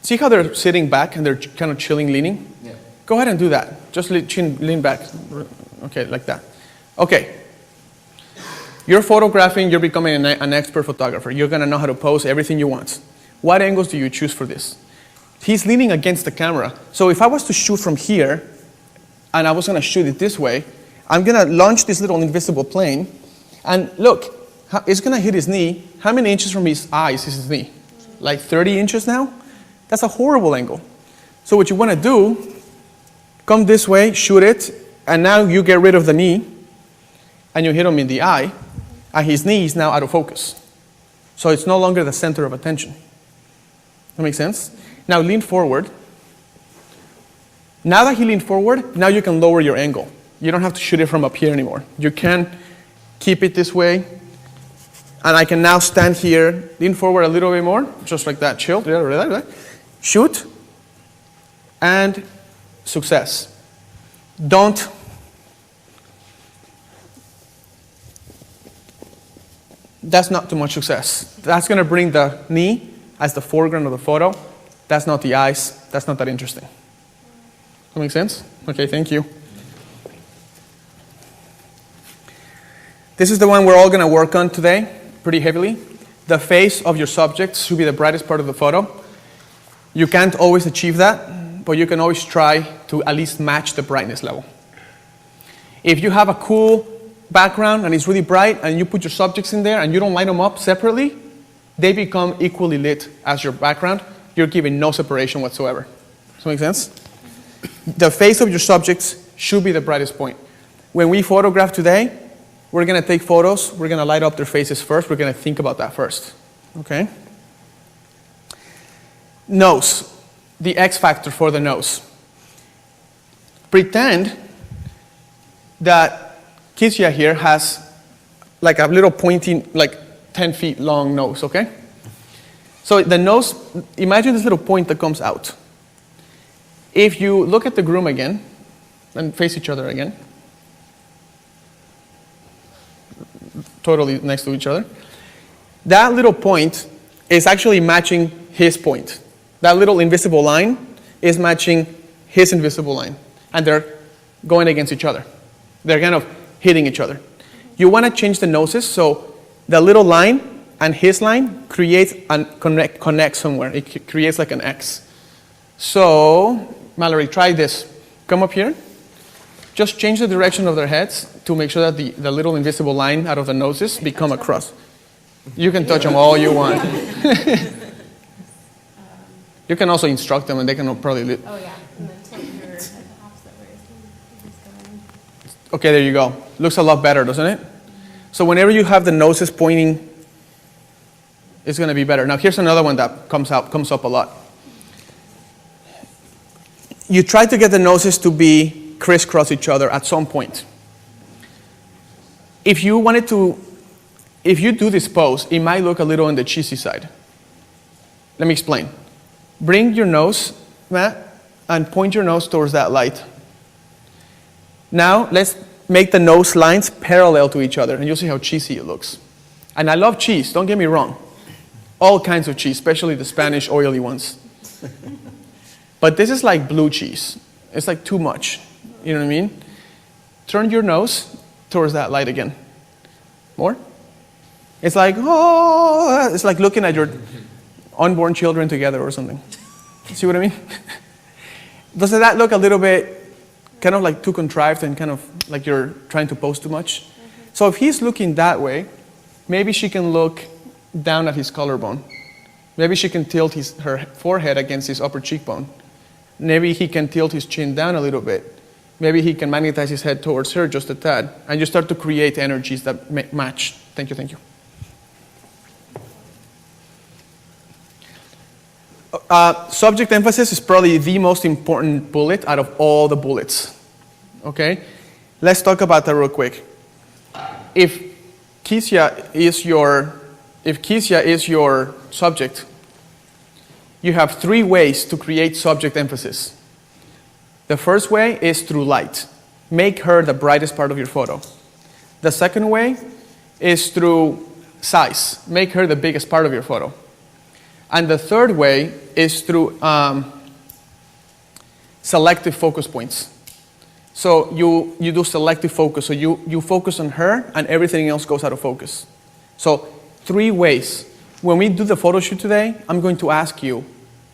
Speaker 3: See how they're sitting back and they're kind of chilling, leaning? Yeah. Go ahead and do that. Just lean back. Okay, like that. Okay. You're photographing, you're becoming an expert photographer. You're going to know how to pose everything you want. What angles do you choose for this? He's leaning against the camera. So if I was to shoot from here, and I was going to shoot it this way, I'm going to launch this little invisible plane, and look, it's going to hit his knee. How many inches from his eyes is his knee? Like 30 inches now? That's a horrible angle. So what you want to do, come this way, shoot it, and now you get rid of the knee, and you hit him in the eye, and his knee is now out of focus. So it's no longer the center of attention. That makes sense? Now lean forward. Now that he leaned forward, now you can lower your angle. You don't have to shoot it from up here anymore. You can keep it this way, and I can now stand here, lean forward a little bit more, just like that, chill. Shoot, and success. Don't that's not too much success. That's going to bring the knee as the foreground of the photo. That's not the eyes. That's not that interesting. That make sense? Okay, thank you. This is the one we're all going to work on today, pretty heavily. The face of your subject should be the brightest part of the photo. You can't always achieve that, but you can always try to at least match the brightness level. If you have a cool background and it's really bright and you put your subjects in there and you don't light them up separately, they become equally lit as your background. You're giving no separation whatsoever. Does that make sense? The face of your subjects should be the brightest point. When we photograph today, we're going to take photos. We're going to light up their faces first. We're going to think about that first. Okay? Nose. The X factor for the nose. Pretend that Kizia here has like a little pointy, like 10 feet long nose, okay? So the nose, imagine this little point that comes out. If you look at the groom again, and face each other again, totally next to each other, that little point is actually matching his point. That little invisible line is matching his invisible line. And they're going against each other. They're kind of hitting each other. You want to change the noses so the little line and his line creates and connect somewhere. It creates like an X. So, Mallory, try this. Come up here. Just change the direction of their heads to make sure that the little invisible line out of the noses become a cross. You can touch them all you want. You can also instruct them and they can probably...
Speaker 8: Oh, yeah. And then tilt your head the opposite way.
Speaker 3: Okay, there you go. Looks a lot better, doesn't it? So whenever you have the noses pointing, it's going to be better. Now here's another one that comes up a lot. You try to get the noses to be crisscross each other at some point. If you do this pose, it might look a little on the cheesy side. Let me explain. Bring your nose, Matt, and point your nose towards that light. Now, let's make the nose lines parallel to each other, and you'll see how cheesy it looks. And I love cheese, don't get me wrong. All kinds of cheese, especially the Spanish oily ones. But this is like blue cheese. It's like too much. You know what I mean? Turn your nose towards that light again. More? It's like, oh, it's like looking at your unborn children together or something. See what I mean? Doesn't that look a little bit kind of like too contrived and kind of like you're trying to pose too much. So if he's looking that way, maybe she can look down at his collarbone. Maybe she can tilt her forehead against his upper cheekbone. Maybe he can tilt his chin down a little bit. Maybe he can magnetize his head towards her just a tad. And you start to create energies that match. Thank you, thank you. Subject emphasis is probably the most important bullet out of all the bullets. Okay? Let's talk about that real quick. If Keisha is your subject, you have 3 ways to create subject emphasis. The first way is through light. Make her the brightest part of your photo. The second way is through size. Make her the biggest part of your photo. And the third way is through selective focus points. So you do selective focus. So you focus on her and everything else goes out of focus. So 3 ways. When we do the photo shoot today, I'm going to ask you,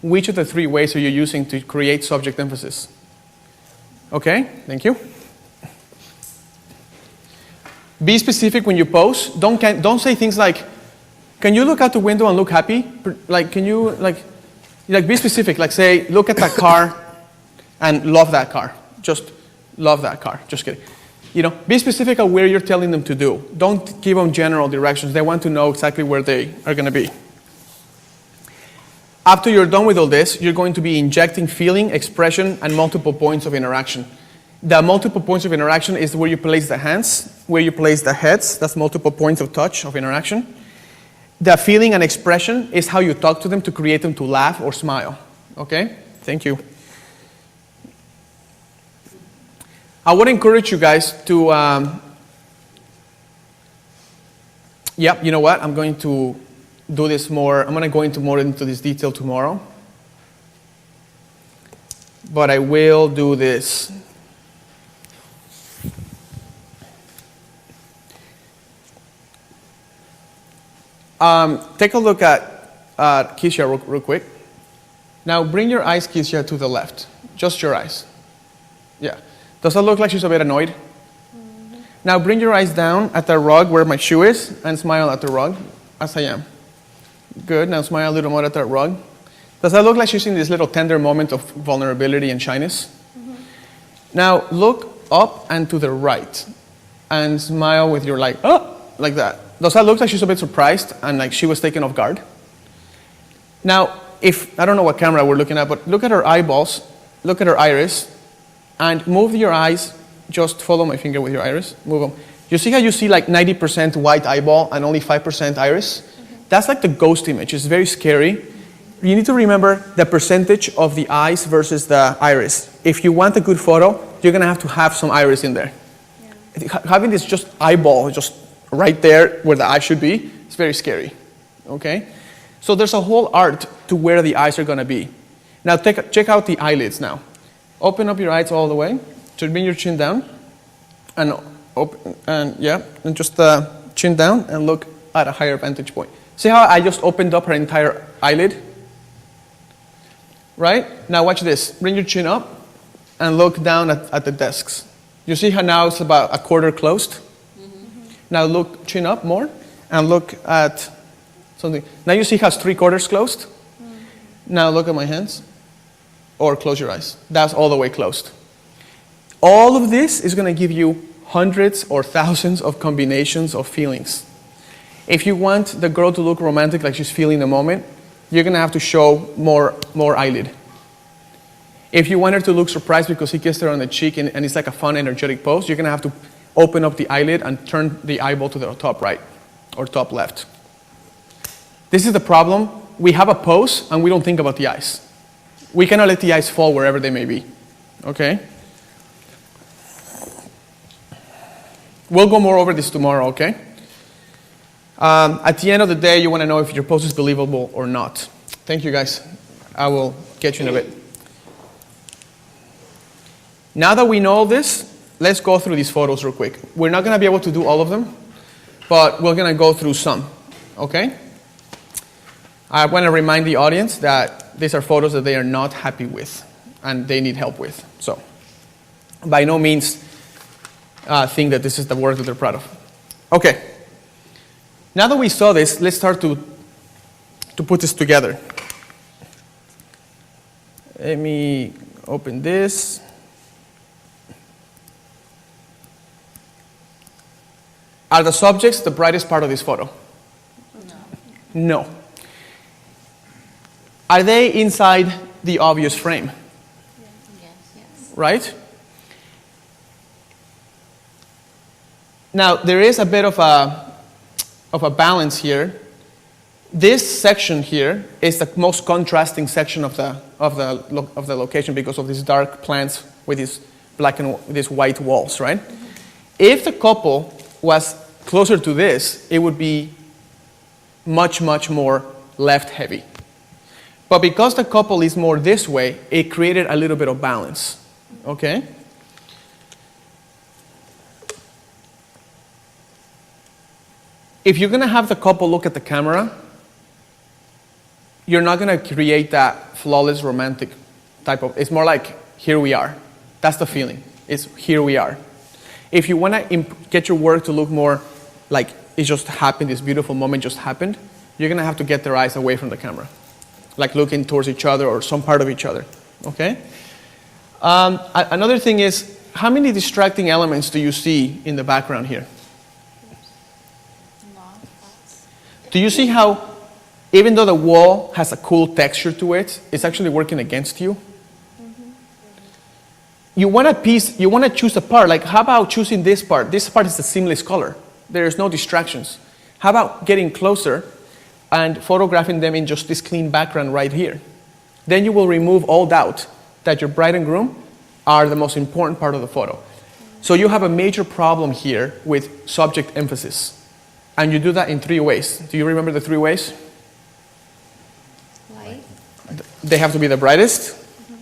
Speaker 3: which of the 3 ways are you using to create subject emphasis? Okay, thank you. Be specific when you pose. Don't say things like, can you look out the window and look happy? Like, can you, be specific. Like, say, look at that car and love that car. Just love that car. Just kidding. Be specific on where you're telling them to do. Don't give them general directions. They want to know exactly where they are going to be. After you're done with all this, you're going to be injecting feeling, expression, and multiple points of interaction. The multiple points of interaction is where you place the hands, where you place the heads. That's multiple points of touch, of interaction. The feeling and expression is how you talk to them to create them to laugh or smile. Okay? Thank you. I would encourage you guys to, you know what? I'm going to do this more. I'm going to go more into this detail tomorrow. But I will do this. Take a look at Keisha real quick. Now bring your eyes, Keisha, to the left. Just your eyes. Yeah. Does that look like she's a bit annoyed? Mm-hmm. Now bring your eyes down at the rug where my shoe is and smile at the rug, as I am. Good. Now smile a little more at that rug. Does that look like she's in this little tender moment of vulnerability and shyness? Mm-hmm. Now look up and to the right and smile with your like that. Does that look like she's a bit surprised and like she was taken off guard? Now, I don't know what camera we're looking at, but look at her eyeballs, look at her iris, and move your eyes, just follow my finger with your iris, move them. You see how you see like 90% white eyeball and only 5% iris? Mm-hmm. That's like the ghost image, it's very scary. You need to remember the percentage of the eyes versus the iris. If you want a good photo, you're gonna have to have some iris in there. Yeah. Having this just eyeball, just right there where the eye should be, it's very scary, okay? So there's a whole art to where the eyes are gonna be. Now check out the eyelids now. Open up your eyes all the way. Just bring your chin down, and just chin down and look at a higher vantage point. See how I just opened up her entire eyelid? Right? Now watch this. Bring your chin up and look down at the desks. You see how now it's about a quarter closed? Now look, chin up more, and look at something. Now you see how it's 3/4 closed? Now look at my hands, or close your eyes. That's all the way closed. All of this is going to give you hundreds or thousands of combinations of feelings. If you want the girl to look romantic, like she's feeling the moment, you're going to have to show more eyelid. If you want her to look surprised because he kissed her on the cheek and it's like a fun, energetic pose, you're going to have to open up the eyelid and turn the eyeball to the top right or top left. This is the problem. We have a pose and we don't think about the eyes. We cannot let the eyes fall wherever they may be. Okay? We'll go more over this tomorrow, okay? At the end of the day, you want to know if your pose is believable or not. Thank you, guys. I will get you in a bit. Now that we know all this, let's go through these photos real quick. We're not going to be able to do all of them, but we're going to go through some, okay? I want to remind the audience that these are photos that they are not happy with and they need help with. So, by no means think that this is the work that they're proud of. Okay. Now that we saw this, let's start to put this together. Let me open this. Are the subjects the brightest part of this photo? No. Are they inside the obvious frame?
Speaker 7: Yes.
Speaker 3: Right? Now, there is a bit of a balance here. This section here is the most contrasting section of the location because of these dark plants with these black and these white walls, right? If the couple was closer to this, it would be much, much more left heavy. But because the couple is more this way, it created a little bit of balance, okay? If you're gonna have the couple look at the camera, you're not gonna create that flawless romantic type of, it's more like, here we are. That's the feeling, it's here we are. If you wanna get your work to look more like it just happened, this beautiful moment just happened, you're gonna have to get their eyes away from the camera. Like looking towards each other or some part of each other, okay? Another thing is, how many distracting elements do you see in the background here? Do you see how, even though the wall has a cool texture to it, it's actually working against you? You want a piece, you want to choose a part, like how about choosing this part? This part is a seamless color. There is no distractions. How about getting closer and photographing them in just this clean background right here? Then you will remove all doubt that your bride and groom are the most important part of the photo. So you have a major problem here with subject emphasis. And you do that in 3 ways. Do you remember the 3 ways?
Speaker 7: Light.
Speaker 3: They have to be the brightest,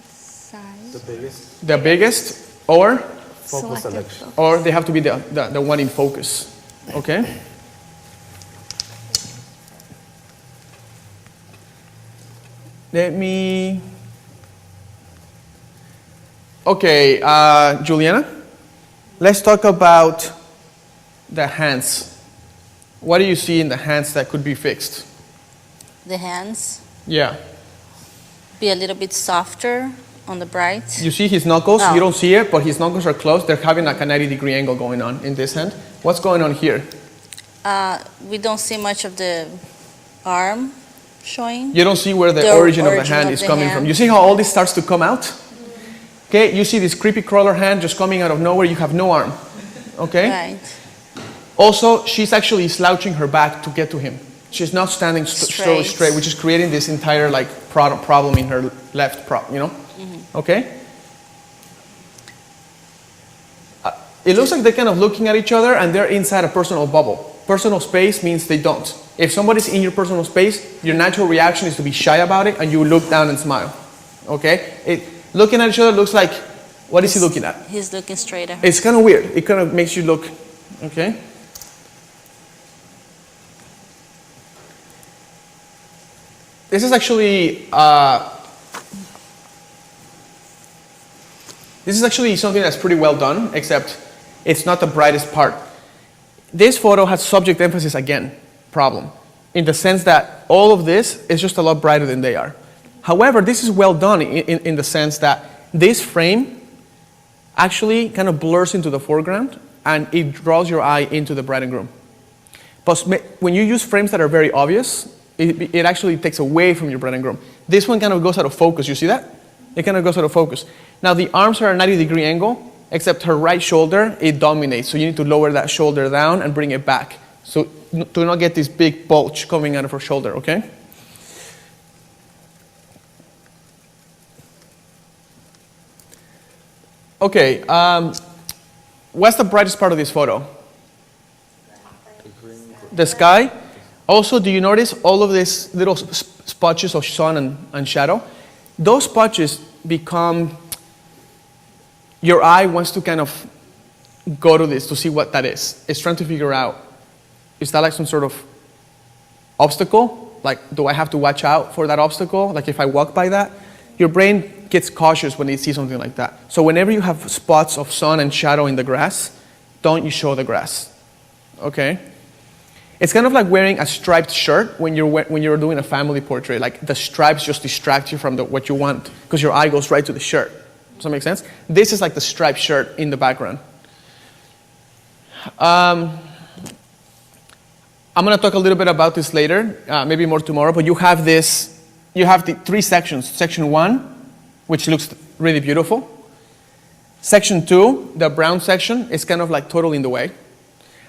Speaker 7: Size.
Speaker 3: the biggest, or
Speaker 7: Focus selection.
Speaker 3: or they have to be the one in focus. Okay? Let me... Okay, Juliana, let's talk about the hands. What do you see in the hands that could be fixed?
Speaker 7: The hands
Speaker 3: Yeah.
Speaker 7: be a little bit softer on the bright.
Speaker 3: You see his knuckles?
Speaker 7: Oh.
Speaker 3: You don't see it, but his knuckles are close. They're having like a 90-degree angle going on in this hand. What's going on here?
Speaker 7: We don't see much of the arm showing.
Speaker 3: You don't see where the origin of the hand is coming from. You see how all this starts to come out? Okay, you see this creepy crawler hand just coming out of nowhere. You have no arm. Okay?
Speaker 7: Right.
Speaker 3: Also, she's actually slouching her back to get to him. She's not standing so straight, which is creating this entire like problem in her left you know? Okay? It looks like they're kind of looking at each other and they're inside a personal bubble. Personal space means they don't. If somebody's in your personal space, your natural reaction is to be shy about it and you look down and smile. Okay? Looking at each other looks like, what is he looking at?
Speaker 7: He's looking straight at her.
Speaker 3: It's kind of weird. It kind of makes you look, okay? This is actually something that's pretty well done, except it's not the brightest part. This photo has subject emphasis again problem, in the sense that all of this is just a lot brighter than they are. However, this is well done in the sense that this frame actually kind of blurs into the foreground and it draws your eye into the bride and groom. But when you use frames that are very obvious, it actually takes away from your bride and groom. This one kind of goes out of focus. You see that? It kind of goes out of focus. Now the arms are at a 90-degree angle, except her right shoulder, it dominates. So you need to lower that shoulder down and bring it back. So to not get this big bulge coming out of her shoulder, okay? Okay, what's the brightest part of this photo? The sky. Also, do you notice all of these little spotches of sun and shadow? Those spotches become, your eye wants to kind of go to this to see what that is. It's trying to figure out, is that like some sort of obstacle? Like, do I have to watch out for that obstacle? Like if I walk by that? your brain gets cautious when they see something like that. So whenever you have spots of sun and shadow in the grass, don't you show the grass, okay? It's kind of like wearing a striped shirt when you're doing a family portrait. Like the stripes just distract you from what you want because your eye goes right to the shirt. Does that make sense? This is like the striped shirt in the background. I'm going to talk a little bit about this later, maybe more tomorrow, but you have the 3 sections. Section 1, which looks really beautiful. Section 2, the brown section, is kind of like totally in the way.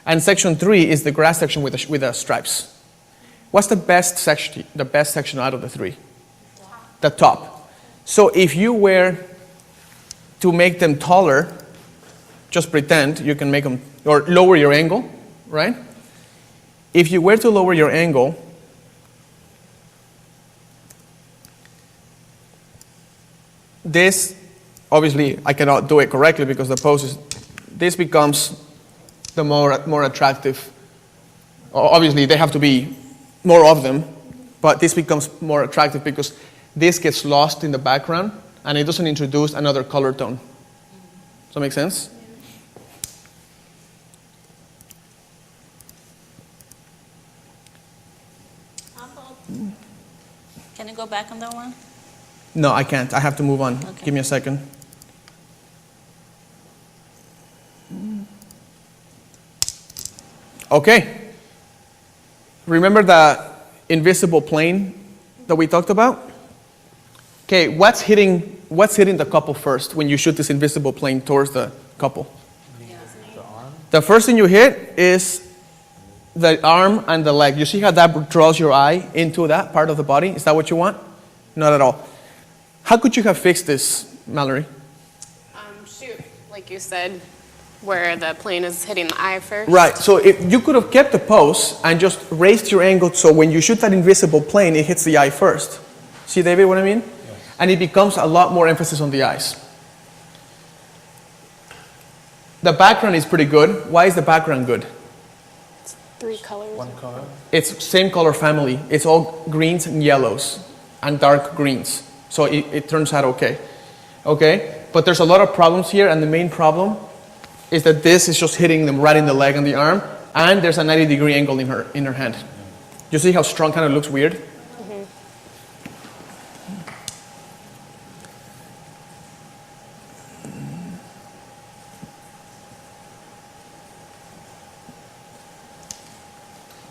Speaker 3: And section 3 is the grass section with the stripes. What's the best section out of the 3? The top. So if you were to make them taller, just pretend you can make them, or lower your angle, right? If you were to lower your angle, this, obviously I cannot do it correctly because the pose is, this becomes the more attractive. Obviously they have to be more of them, but this becomes more attractive because this gets lost in the background and it doesn't introduce another color tone. Does that make sense?
Speaker 7: Can you go back on that one?
Speaker 3: No, I can't. I have to move on.
Speaker 7: Okay.
Speaker 3: Give me a second. Okay. Remember the invisible plane that we talked about? Okay, what's hitting the couple first when you shoot this invisible plane towards the couple? The first thing you hit is the arm and the leg. You see how that draws your eye into that part of the body? Is that what you want? Not at all. How could you have fixed this, Mallory?
Speaker 8: Shoot, like you said, where the plane is hitting the eye first.
Speaker 3: Right, so if you could have kept the pose and just raised your angle so when you shoot that invisible plane, it hits the eye first. See, David, what I mean? Yes. And it becomes a lot more emphasis on the eyes. The background is pretty good. Why is the background good?
Speaker 8: 3 colors.
Speaker 9: 1 color.
Speaker 3: It's same color family. It's all greens and yellows and dark greens. So it turns out okay. Okay? But there's a lot of problems here, and the main problem is that this is just hitting them right in the leg and the arm, and there's a 90-degree angle in her hand. You see how strong kind of looks weird?
Speaker 8: Mm-hmm.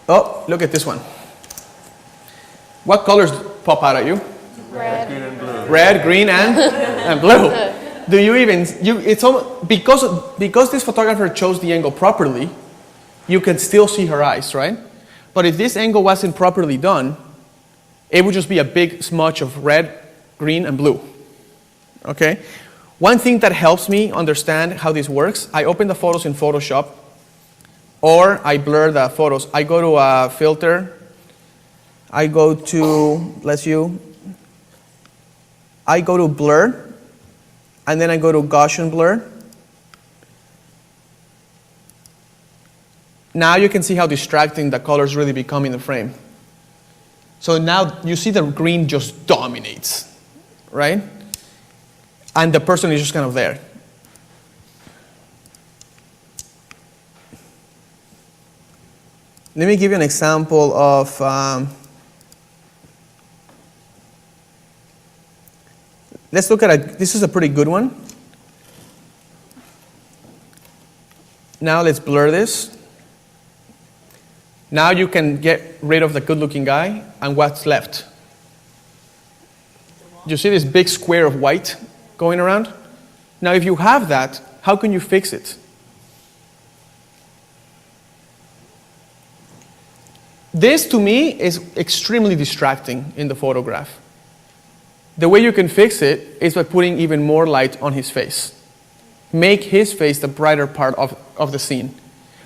Speaker 3: Oh, look at this one. What colors pop out at you?
Speaker 8: Red.
Speaker 9: Green and blue.
Speaker 3: Red, green, and blue. Do you even, it's almost, because this photographer chose the angle properly, you can still see her eyes, right? But if this angle wasn't properly done, it would just be a big smudge of red, green, and blue. Okay? One thing that helps me understand how this works, I open the photos in Photoshop, or I blur the photos. I go to filter, I go to, bless you, I go to blur, and then I go to Gaussian blur. Now you can see how distracting the colors really become in the frame. So now you see the green just dominates, right? And the person is just kind of there. Let me give you an example of let's look at this is a pretty good one. Now let's blur this. Now you can get rid of the good-looking guy, and what's left? You see this big square of white going around? Now if you have that, how can you fix it? This to me is extremely distracting in the photograph. The way you can fix it is by putting even more light on his face. Make his face the brighter part of the scene.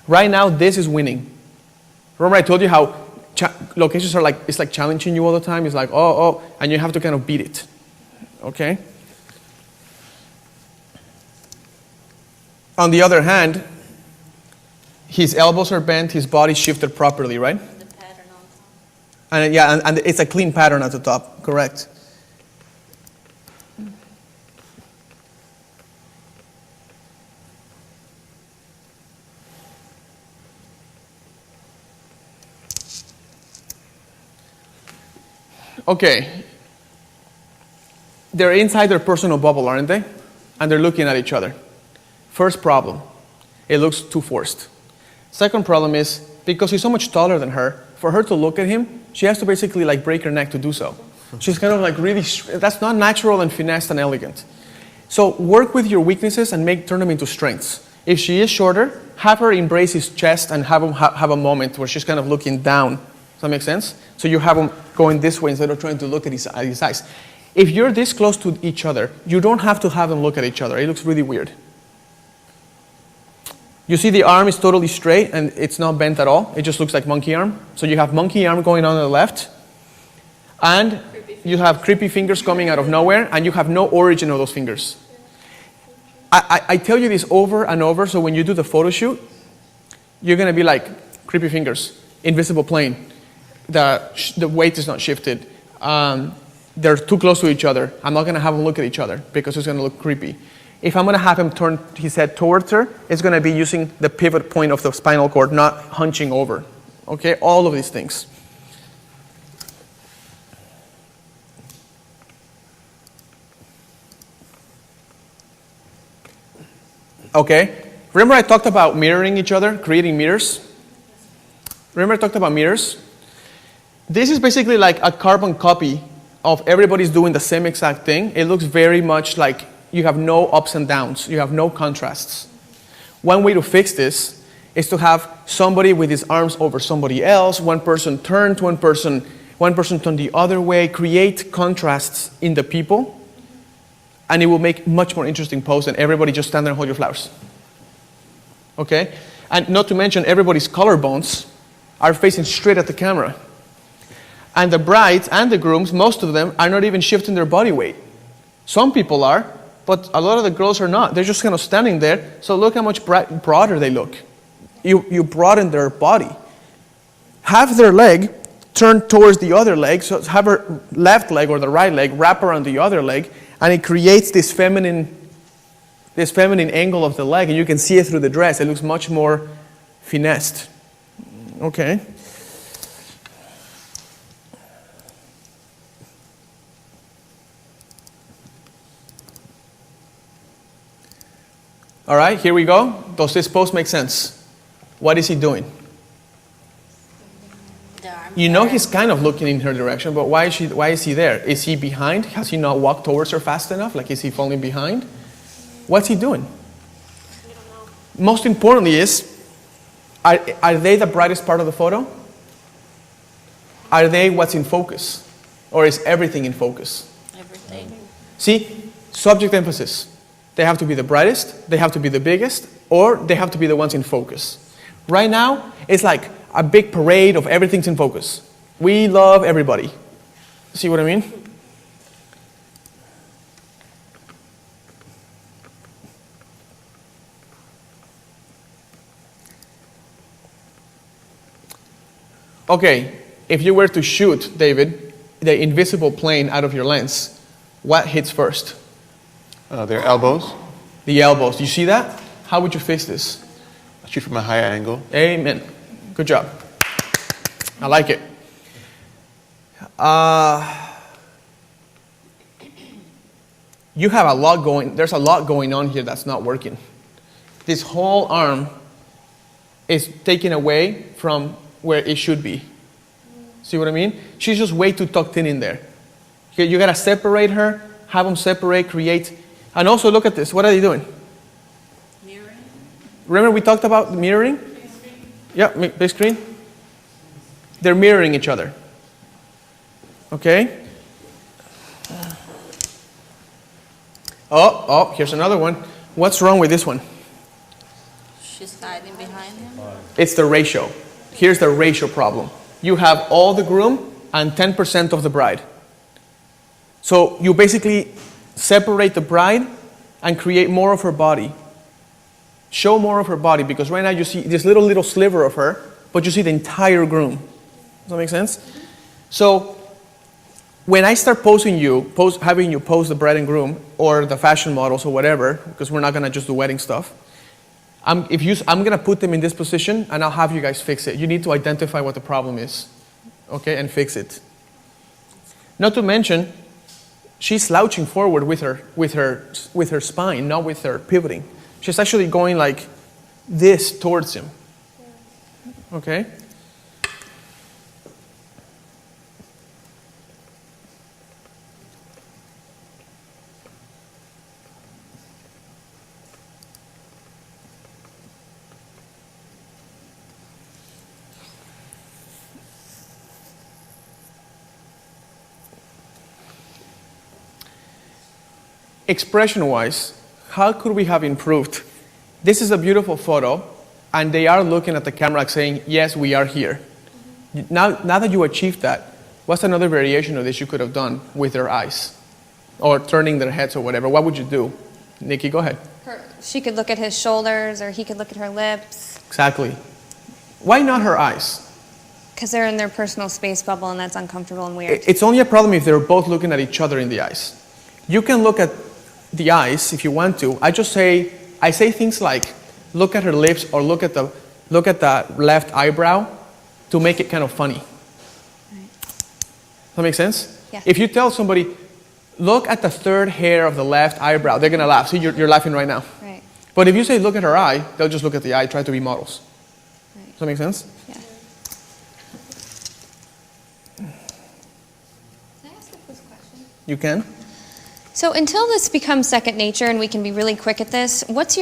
Speaker 3: Right now, this is winning. Remember I told you how locations are like, it's like challenging you all the time. It's like, oh, and you have to kind of beat it. Okay? On the other hand, his elbows are bent, his body shifted properly, right?
Speaker 7: The pattern on top.
Speaker 3: And yeah, and it's a clean pattern at the top, correct. Okay. They're inside their personal bubble, aren't they? And they're looking at each other. First problem, it looks too forced. Second problem is, because he's so much taller than her, for her to look at him, she has to basically like break her neck to do so. She's kind of like really, that's not natural and finessed and elegant. So work with your weaknesses and turn them into strengths. If she is shorter, have her embrace his chest and have a moment where she's kind of looking down. Does that make sense? So you have him going this way instead of trying to look at his eyes. If you're this close to each other, you don't have to have them look at each other. It looks really weird. You see the arm is totally straight and it's not bent at all. It just looks like monkey arm. So you have monkey arm going on the left, and you have creepy fingers coming out of nowhere, and you have no origin of those fingers. I tell you this over and over, so when you do the photo shoot, you're going to be like, creepy fingers, invisible plane, the weight is not shifted, they're too close to each other. I'm not going to have them look at each other because it's going to look creepy. If I'm going to have him turn his head towards her, it's going to be using the pivot point of the spinal cord, not hunching over. Okay, all of these things. Okay, remember I talked about mirroring each other, creating mirrors? Remember I talked about mirrors? This is basically like a carbon copy of everybody's doing the same exact thing. It looks very much like you have no ups and downs. You have no contrasts. One way to fix this is to have somebody with his arms over somebody else, one person turn to one person turn the other way, create contrasts in the people, and it will make much more interesting pose than everybody just stand there and hold your flowers. Okay? And not to mention everybody's collarbones are facing straight at the camera. And the brides and the grooms, most of them, are not even shifting their body weight. Some people are, but a lot of the girls are not. They're just kind of standing there. So look how much broader they look. You broaden their body. Have their leg turn towards the other leg. So have her left leg or the right leg wrap around the other leg. And it creates this feminine angle of the leg. And you can see it through the dress. It looks much more finessed. Okay. All right, here we go. Does this pose make sense? What is he doing? You know he's kind of looking in her direction, but why is he there? Is he behind? Has he not walked towards her fast enough? Like, is he falling behind? What's he doing? Most importantly is, are they the brightest part of the photo? Are they what's in focus? Or is everything in focus?
Speaker 7: Everything.
Speaker 3: See, subject emphasis. They have to be the brightest, they have to be the biggest, or they have to be the ones in focus. Right now, it's like a big parade of everything's in focus. We love everybody. See what I mean? Okay, if you were to shoot, David, the invisible plane out of your lens, what hits first?
Speaker 9: Their elbows.
Speaker 3: The elbows. Do you see that? How would you fix this?
Speaker 9: I shoot from a higher angle.
Speaker 3: Amen. Good job. I like it. You have a lot going, there's a lot going on here that's not working. This whole arm is taken away from where it should be. See what I mean? She's just way too tucked in there. You gotta separate her, have them separate, create. And also look at this, what are they doing?
Speaker 7: Mirroring.
Speaker 3: Remember we talked about mirroring? Big screen. Yeah, big screen. They're mirroring each other. Okay? Oh, here's another one. What's wrong with this one?
Speaker 7: She's hiding behind him.
Speaker 3: It's the ratio. Here's the ratio problem. You have all the groom and 10% of the bride. So you basically separate the bride and create more of her body. Show more of her body, because right now you see this little sliver of her, but you see the entire groom. Does that make sense? So when I start having you pose the bride and groom or the fashion models or whatever, because we're not going to just do wedding stuff, I'm going to put them in this position and I'll have you guys fix it. You need to identify what the problem is, okay, and fix it. Not to mention, she's slouching forward with her spine, not with her pivoting. She's actually going like this towards him. Okay? Expression-wise, how could we have improved? This is a beautiful photo, and they are looking at the camera saying, yes, we are here. Now that you achieved that, what's another variation of this you could have done with their eyes? Or turning their heads or whatever? What would you do? Nikki, go ahead.
Speaker 6: She could look at his shoulders, or he could look at her lips.
Speaker 3: Exactly. Why not her eyes?
Speaker 6: Because they're in their personal space bubble, and that's uncomfortable and weird.
Speaker 3: It's only a problem if they're both looking at each other in the eyes. You can look at the eyes if you want to. I say things like, look at her lips or look at the left eyebrow to make it kind of funny.
Speaker 6: Right.
Speaker 3: Does that make sense?
Speaker 6: Yeah.
Speaker 3: If you tell somebody, look at the third hair of the left eyebrow, they're gonna laugh. See, you're laughing right now.
Speaker 6: Right.
Speaker 3: But if you say, look at her eye, they'll just look at the eye, try to be models.
Speaker 6: Right.
Speaker 3: Does that make sense?
Speaker 6: Yeah. Can I ask a quick question?
Speaker 3: You can.
Speaker 6: So until this becomes second nature and we can be really quick at this, what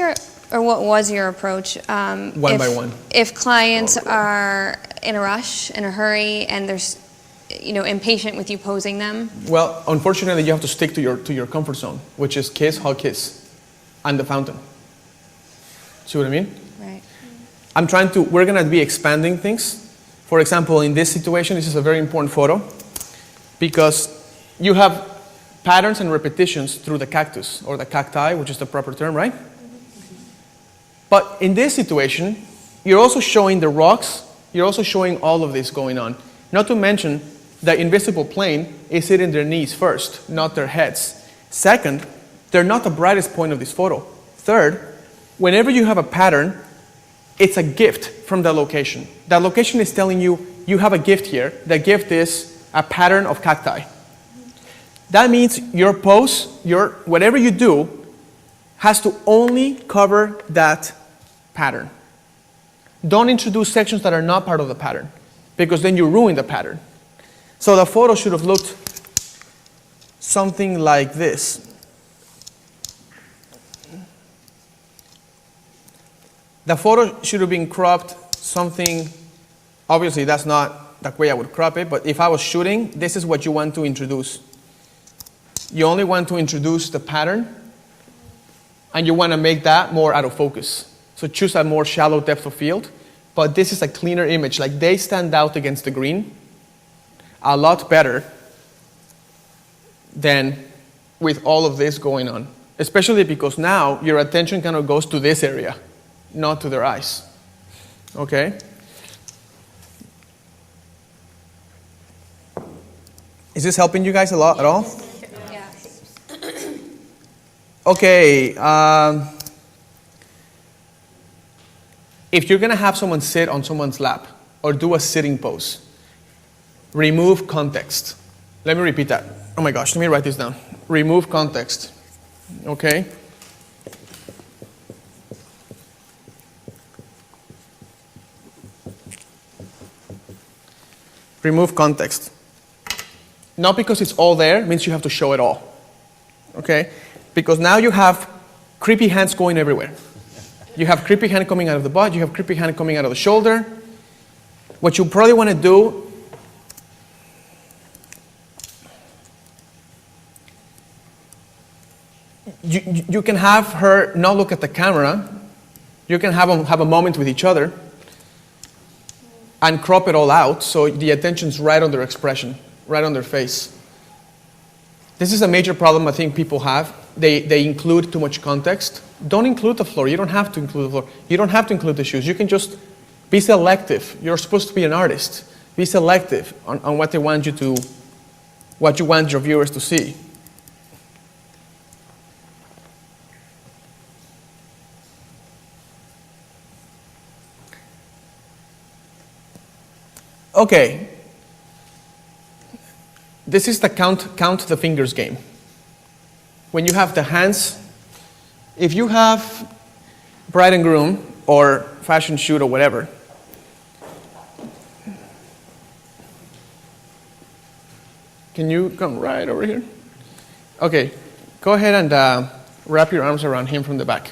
Speaker 6: was your approach?
Speaker 3: One by one.
Speaker 6: If clients are in a rush, in a hurry, and there's, impatient with you posing them?
Speaker 3: Well, unfortunately, you have to stick to your comfort zone, which is kiss, hug, kiss, and the fountain. See what I mean?
Speaker 6: Right.
Speaker 3: We're gonna be expanding things. For example, in this situation, this is a very important photo because you have patterns and repetitions through the cactus, or the cacti, which is the proper term, right? But in this situation, you're also showing the rocks, you're also showing all of this going on. Not to mention, the invisible plane is hitting their knees first, not their heads. Second, they're not the brightest point of this photo. Third, whenever you have a pattern, it's a gift from the location. That location is telling you, you have a gift here. The gift is a pattern of cacti. That means your pose, whatever you do, has to only cover that pattern. Don't introduce sections that are not part of the pattern, because then you ruin the pattern. So the photo should have looked something like this. The photo should have been cropped something, obviously that's not the way I would crop it, but if I was shooting, this is what you want to introduce. You only want to introduce the pattern, and you want to make that more out of focus. So choose a more shallow depth of field, but this is a cleaner image. Like, they stand out against the green a lot better than with all of this going on. Especially because now your attention kind of goes to this area, not to their eyes. Okay? Is this helping you guys a lot at all? Okay, if you're gonna have someone sit on someone's lap or do a sitting pose, remove context. Let me repeat that. Oh my gosh, let me write this down. Remove context, okay? Remove context. Not because it's all there means you have to show it all, okay? Because now you have creepy hands going everywhere. You have creepy hand coming out of the butt, you have creepy hand coming out of the shoulder. What you probably want to do, you can have her not look at the camera, you can have a moment with each other, and crop it all out so the attention's right on their expression, right on their face. This is a major problem I think people have. They include too much context. Don't include the floor. You don't have to include the floor. You don't have to include the shoes. You can just be selective. You're supposed to be an artist. Be selective on what what you want your viewers to see. Okay. this is the count the fingers game. When you have the hands, if you have bride and groom or fashion shoot or whatever, can you come right over here? Okay, go ahead and wrap your arms around him from the back.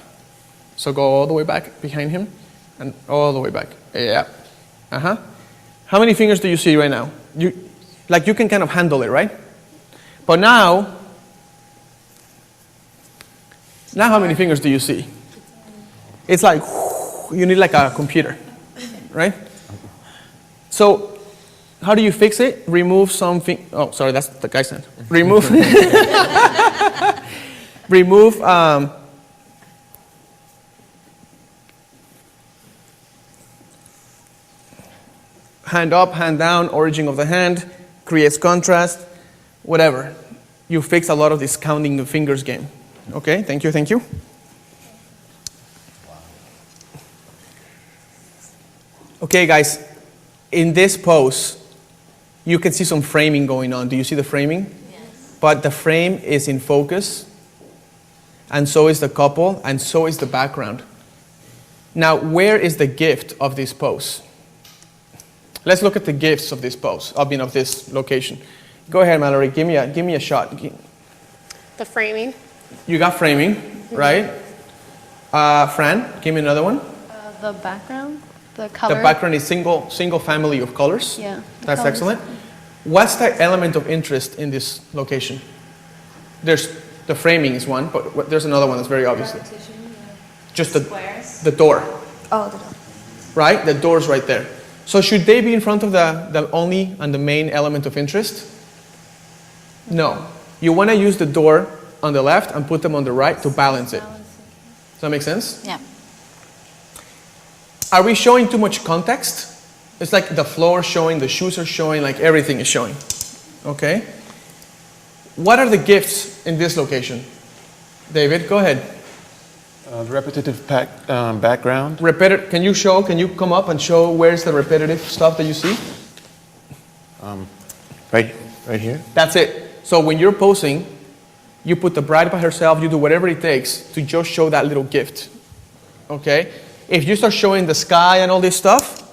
Speaker 3: So go all the way back behind him and all the way back. Yeah. Uh-huh. How many fingers do you see right now? You can kind of handle it, right? But now how many fingers do you see? It's like, you need like a computer, right? So how do you fix it? Remove some oh, sorry, that's the guy's hand. Remove, remove, hand up, hand down, origin of the hand, creates contrast, whatever. You fix a lot of this counting the fingers game. Okay, thank you, thank you. Okay, guys, in this pose, you can see some framing going on. Do you see the framing? Yes. But the frame is in focus, and so is the couple, and so is the background. Now, where is the gift of this pose? Let's look at the gifts of this pose, of this location. Go ahead, Mallory, give me a shot.
Speaker 8: The framing.
Speaker 3: You got framing, right? Fran, give me another one.
Speaker 4: The background, the color.
Speaker 3: The background is single family of colors.
Speaker 4: Yeah.
Speaker 3: That's
Speaker 4: colors.
Speaker 3: excellent. What's the element of interest in this location? There's the framing is one, but there's another one that's very obvious. Just the door.
Speaker 4: Oh, the door.
Speaker 3: Right? The door's right there. So should they be in front of the only and the main element of interest? No. You want to use the door on the left and put them on the right to balance it. Does that make sense?
Speaker 7: Yeah.
Speaker 3: Are we showing too much context? It's like the floor showing, the shoes are showing, like everything is showing. Okay? What are the gifts in this location? David, go ahead.
Speaker 9: Repetitive background.
Speaker 3: Can you come up and show where's the repetitive stuff that you see?
Speaker 9: Right here.
Speaker 3: That's it. So when you're posing, you put the bride by herself, you do whatever it takes to just show that little gift. Okay? If you start showing the sky and all this stuff,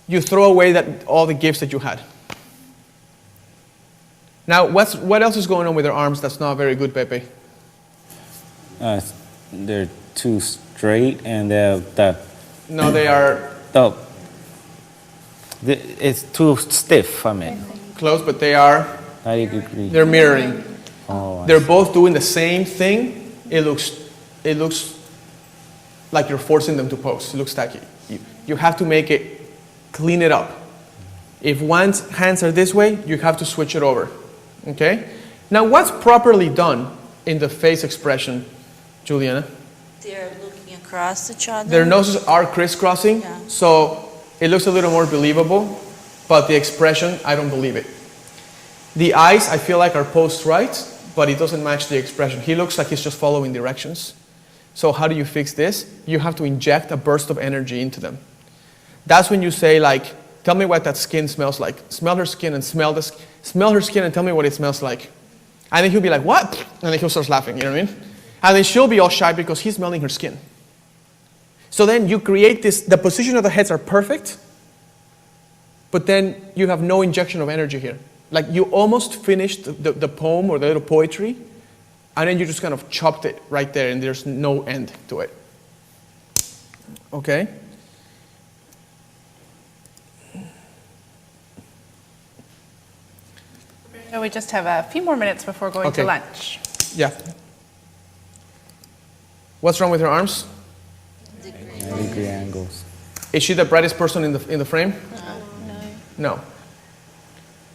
Speaker 3: you throw away all the gifts that you had. Now, what else is going on with their arms that's not very good, Pepe?
Speaker 14: They're too straight and that.
Speaker 3: No, they are.
Speaker 14: It's too stiff. I mean.
Speaker 3: Close, but they are.
Speaker 14: 90 degrees.
Speaker 3: They're mirroring.
Speaker 14: Oh,
Speaker 3: they're both doing the same thing. It looks like you're forcing them to pose. It looks tacky. You have to make it, clean it up. If one's hands are this way, you have to switch it over. Okay? Now, what's properly done in the face expression, Juliana?
Speaker 7: They're looking across each other.
Speaker 3: Their noses are crisscrossing, so it looks a little more believable, but the expression, I don't believe it. The eyes, I feel like, are posed right, but it doesn't match the expression. He looks like he's just following directions. So how do you fix this? You have to inject a burst of energy into them. That's when you say, like, tell me what that skin smells like. Smell her skin and smell her skin and tell me what it smells like. And then he'll be like, what? And then he'll start laughing, you know what I mean? And then she'll be all shy because he's smelling her skin. So then you create this, the position of the heads are perfect, but then you have no injection of energy here. Like you almost finished the poem or the little poetry, and then you just kind of chopped it right there and there's no end to it. Okay?
Speaker 2: So we just have a few more minutes before going to lunch.
Speaker 3: Yeah. What's wrong with her arms?
Speaker 14: 90 degree angles.
Speaker 3: Is she the brightest person in the frame? No.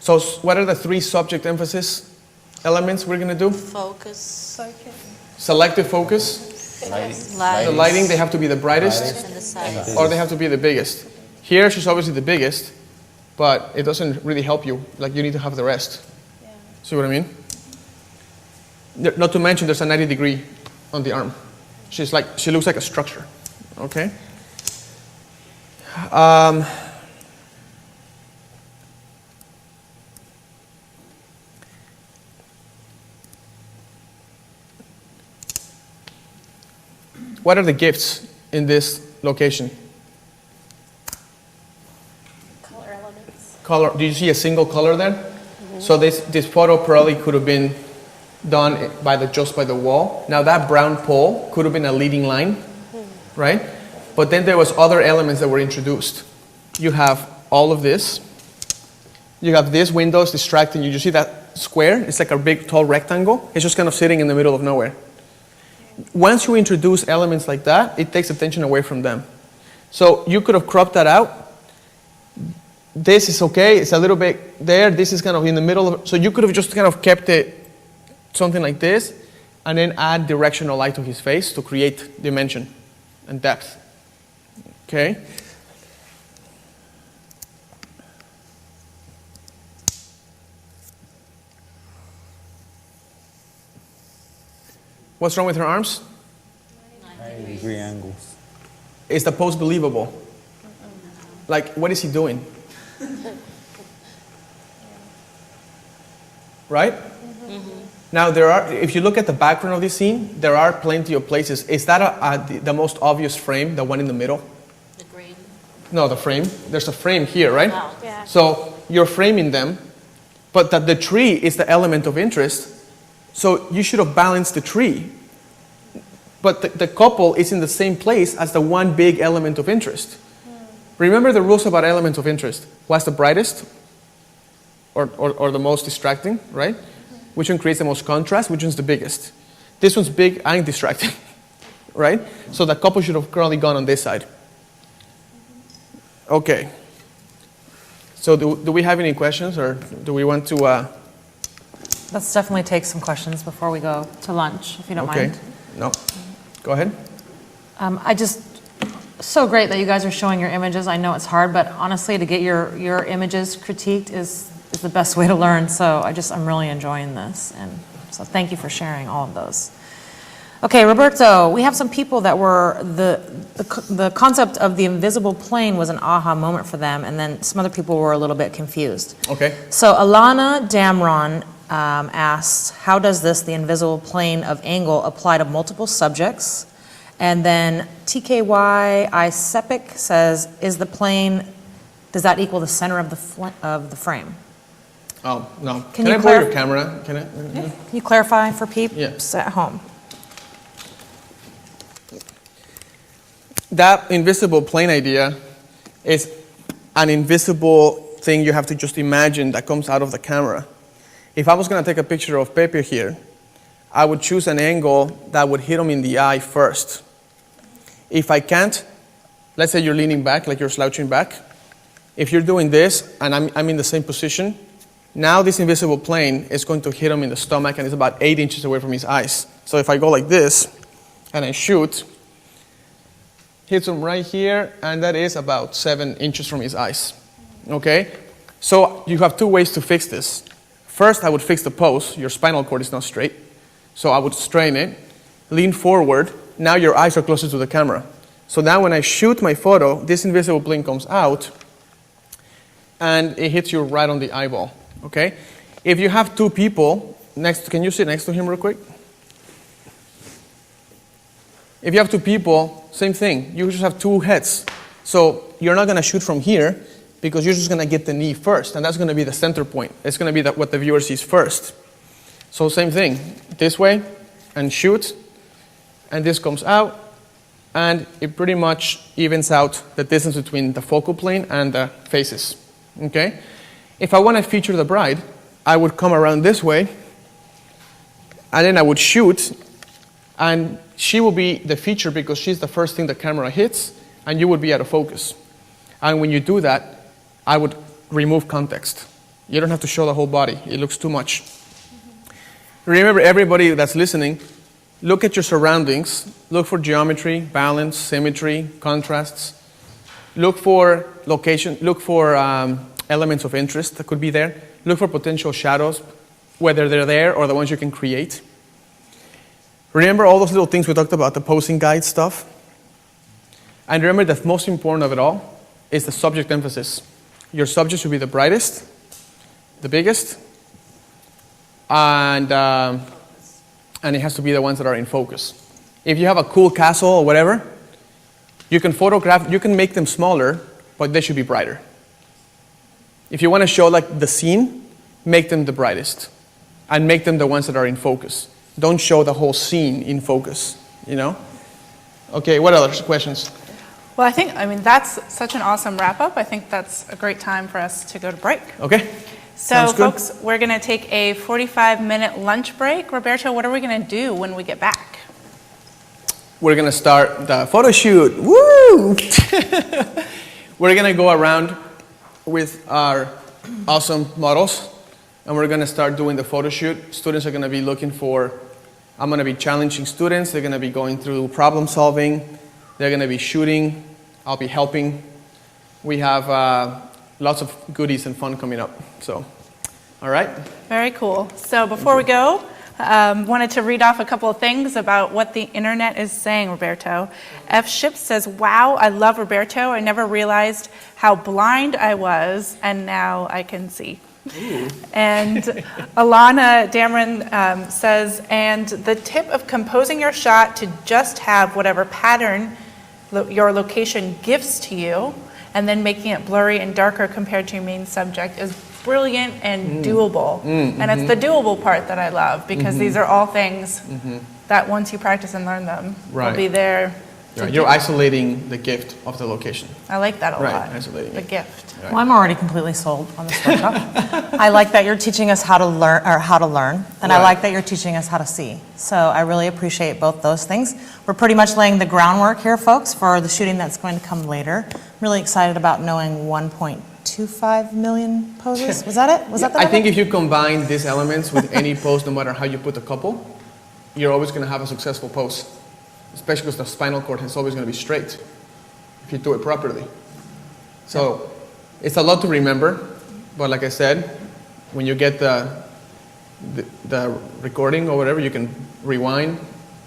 Speaker 3: So what are the three subject emphasis elements we're going to do?
Speaker 7: Focus.
Speaker 3: Selective focus.
Speaker 7: Light.
Speaker 3: The lighting, they have to be the brightest.
Speaker 7: And the sides.
Speaker 3: Or they have to be the biggest. Here, she's obviously the biggest, but it doesn't really help you. Like, you need to have the rest. Yeah. See what I mean? Not to mention, there's a 90 degree on the arm. She looks like a structure. Okay? What are the gifts in this location?
Speaker 8: Color elements.
Speaker 3: Color. Do you see a single color there? So this photo probably could have been done just by the wall. Now that brown pole could have been a leading line, right? But then there was other elements that were introduced. You have all of this. You have these windows distracting you. You see that square? It's like a big tall rectangle. It's just kind of sitting in the middle of nowhere. Once you introduce elements like that, it takes attention away from them. So you could have cropped that out. This is okay. It's a little bit there. This is kind of in the middle. So you could have just kind of kept it something like this, and then add directional light to his face to create dimension and depth. Okay? What's wrong with her arms?
Speaker 14: 90-degree angles.
Speaker 3: Is the pose believable? Like, what is he doing? Right? Now, if you look at the background of this scene, there are plenty of places. Is that the most obvious frame, the one in the middle?
Speaker 7: The green.
Speaker 3: No, the frame. There's a frame here, right?
Speaker 7: Oh, yeah.
Speaker 3: So you're framing them, but the tree is the element of interest. So you should have balanced the tree. But the couple is in the same place as the one big element of interest. Remember the rules about elements of interest. What's the brightest? Or the most distracting, right? Which one creates the most contrast? Which one's the biggest? This one's big and distracting, right? So the couple should have currently gone on this side. Okay. So do we have any questions, or do we want to...
Speaker 1: Let's definitely take some questions before we go to lunch, if you don't
Speaker 3: Okay.
Speaker 1: mind.
Speaker 3: No. Go ahead.
Speaker 1: So great that you guys are showing your images. I know it's hard, but honestly, to get your images critiqued is the best way to learn. So I'm really enjoying this. And so thank you for sharing all of those. Okay, Roberto, we have some people that were, the concept of the invisible plane was an aha moment for them, and then some other people were a little bit confused.
Speaker 3: Okay.
Speaker 1: So Alana Damron asked, how does the invisible plane of angle apply to multiple subjects? And then TKY Isepic says, does that equal the center of the frame?
Speaker 3: Oh, no.
Speaker 1: Can
Speaker 3: Can
Speaker 1: you
Speaker 3: I borrow your camera? Can I?
Speaker 1: Can you clarify for peeps at home?
Speaker 3: That invisible plane idea is an invisible thing you have to just imagine that comes out of the camera. If I was going to take a picture of Pepe here, I would choose an angle that would hit him in the eye first. If I can't, let's say you're leaning back, like you're slouching back. If you're doing this, and I'm in the same position, now this invisible plane is going to hit him in the stomach, and it's about 8 inches away from his eyes. So if I go like this, and I shoot, hits him right here, and that is about 7 inches from his eyes. Okay? So you have two ways to fix this. First, I would fix the pose. Your spinal cord is not straight. So I would strain it, lean forward. Now your eyes are closer to the camera. So now when I shoot my photo, this invisible plane comes out, and it hits you right on the eyeball. Okay? If you have two people can you sit next to him real quick? If you have two people, same thing. You just have two heads. So you're not going to shoot from here because you're just going to get the knee first, and that's going to be the center point. It's going to be what the viewer sees first. So same thing. This way, and shoot, and this comes out, and it pretty much evens out the distance between the focal plane and the faces. Okay? If I want to feature the bride, I would come around this way, and then I would shoot, and she will be the feature because she's the first thing the camera hits, and you would be out of focus. And when you do that, I would remove context. You don't have to show the whole body. It looks too much. Remember, everybody that's listening, look at your surroundings. Look for geometry, balance, symmetry, contrasts. Look for location. Look for elements of interest that could be there. Look for potential shadows, whether they're there or the ones you can create. Remember all those little things we talked about, the posing guide stuff? And remember that most important of it all is the subject emphasis. Your subject should be the brightest, the biggest, and it has to be the ones that are in focus. If you have a cool castle or whatever, you can make them smaller, but they should be brighter. If you want to show like the scene, make them the brightest and make them the ones that are in focus. Don't show the whole scene in focus, you know? Okay, what other questions?
Speaker 2: Well, I mean, that's such an awesome wrap up. I think that's a great time for us to go to break.
Speaker 3: Okay.
Speaker 2: So,
Speaker 3: Sounds good.
Speaker 2: folks, we're going to take a 45-minute lunch break. Roberto, what are we going to do when we get back?
Speaker 3: We're going to start the photo shoot. Woo! We're going to go around with our awesome models, and we're going to start doing the photo shoot. Students are going to be I'm going to be challenging students. They're going to be going through problem solving. They're going to be shooting. I'll be helping. We have lots of goodies and fun coming up. So, all right?
Speaker 2: Very cool. So before we go, wanted to read off a couple of things about what the internet is saying, Roberto. F. Ship says, wow, I love Roberto. I never realized how blind I was, and now I can see. Ooh. And Alana Dameron says, and the tip of composing your shot to just have whatever pattern your location gives to you, and then making it blurry and darker compared to your main subject is brilliant and doable. And it's the doable part that I love, because these are all things that once you practice and learn them, will be there.
Speaker 3: You're isolating the gift of the location.
Speaker 2: I like that a lot.
Speaker 3: Isolating
Speaker 2: the gift.
Speaker 1: Well, I'm already completely sold on this workshop. I like that you're teaching us how to learn, and I like that you're teaching us how to see. So I really appreciate both those things. We're pretty much laying the groundwork here, folks, for the shooting that's going to come later. I'm really excited about knowing 1.25 million poses. Was that it? Was that the
Speaker 3: I
Speaker 1: number?
Speaker 3: think if you combine these elements with any pose, no matter how you put the couple, you're always going to have a successful pose. Especially because the spinal cord is always going to be straight if you do it properly. So it's a lot to remember, but like I said, when you get the recording or whatever, you can rewind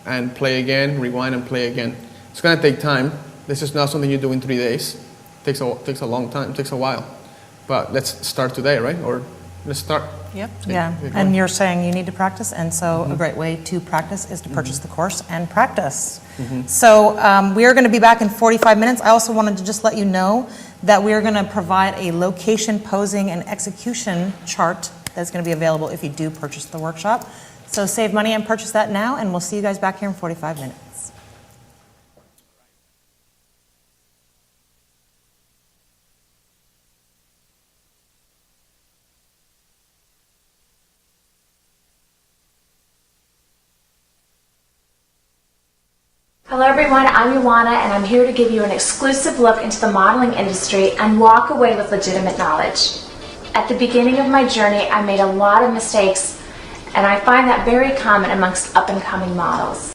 Speaker 3: and play again, rewind and play again. It's going to take time. This is not something you do in 3 days. It takes a long time, it takes a while. But let's start today, right? Or let's start.
Speaker 2: Yep.
Speaker 1: Yeah, and you're saying you need to practice, and so a great way to practice is to purchase the course and practice. So we are going to be back in 45 minutes. I also wanted to just let you know that we are going to provide a location posing and execution chart that's going to be available if you do purchase the workshop. So save money and purchase that now, and we'll see you guys back here in 45 minutes.
Speaker 11: Hello everyone, I'm Ioana, and I'm here to give you an exclusive look into the modeling industry and walk away with legitimate knowledge. At the beginning of my journey, I made a lot of mistakes, and I find that very common amongst up-and-coming models.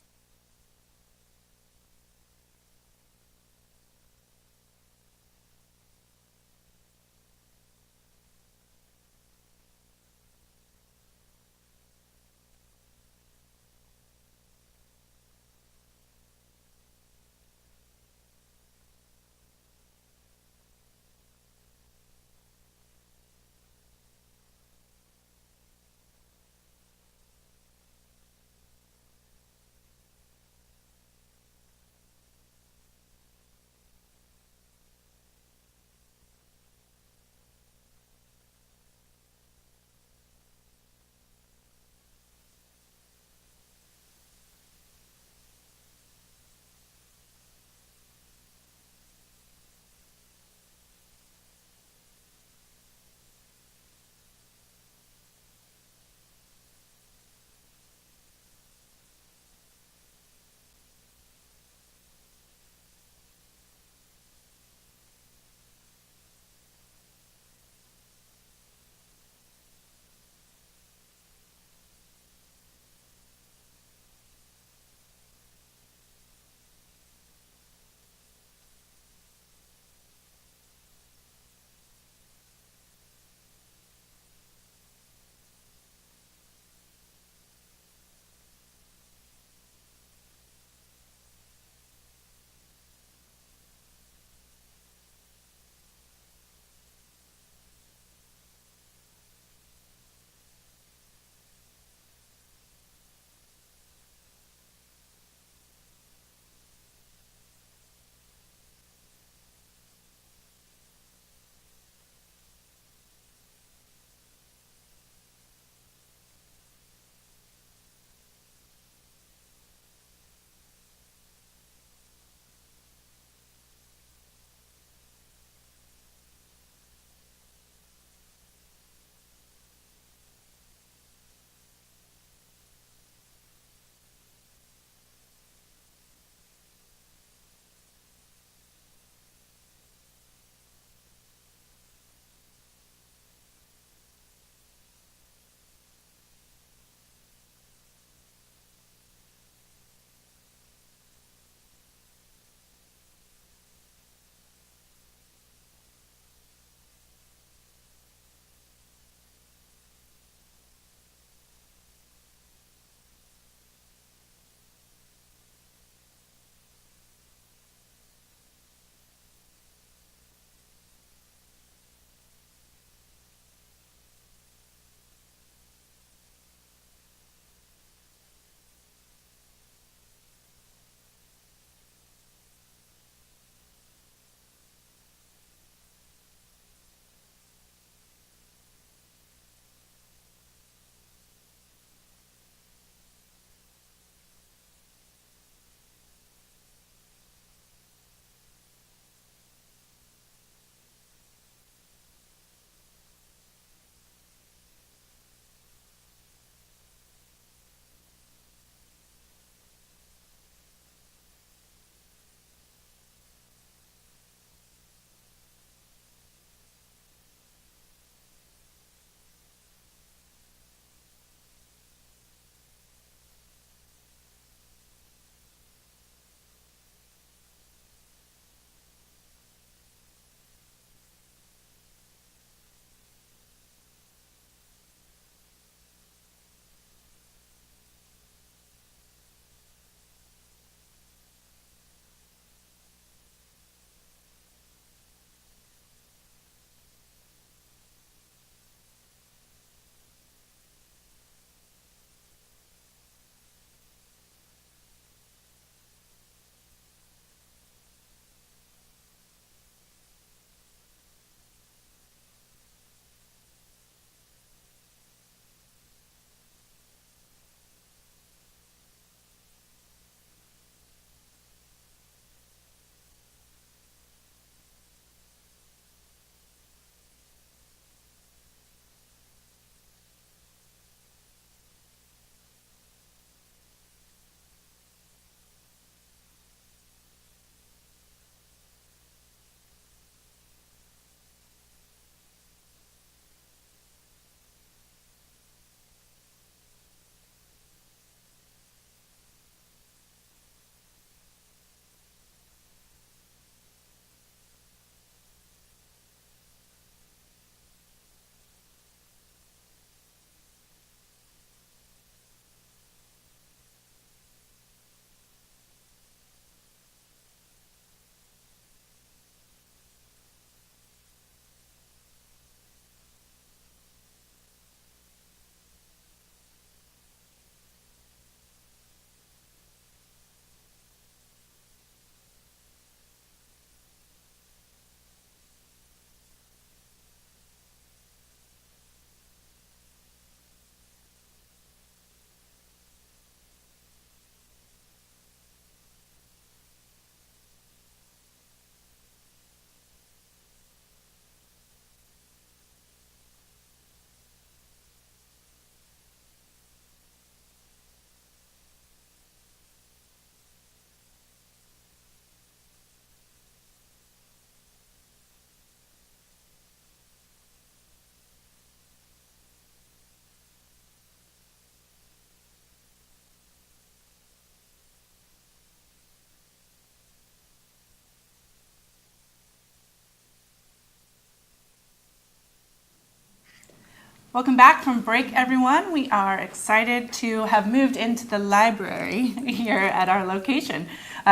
Speaker 2: Welcome back from break, everyone. We are excited to have moved into the library here at our location.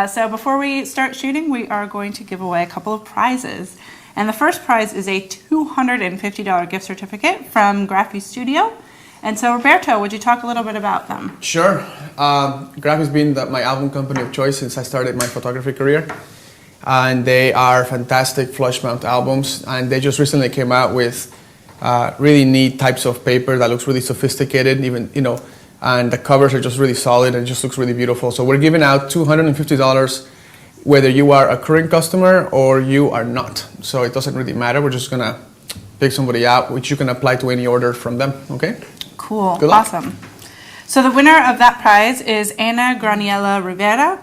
Speaker 2: So before we start shooting, we are going to give away a couple of prizes. And the first prize is a $250 gift certificate from Graphy Studio. And so, Roberto, would you talk a little bit about them?
Speaker 3: Sure. Graphy's been my album company of choice since I started my photography career. And they are fantastic flush mount albums. And they just recently came out with really neat types of paper that looks really sophisticated, even, and the covers are just really solid and it just looks really beautiful. So we're giving out $250 whether you are a current customer or you are not. So it doesn't really matter. We're just gonna pick somebody out, which you can apply to any order from them, okay?
Speaker 2: Cool,
Speaker 3: Good luck.
Speaker 2: awesome. So the winner of that prize is Ana Graniela Rivera,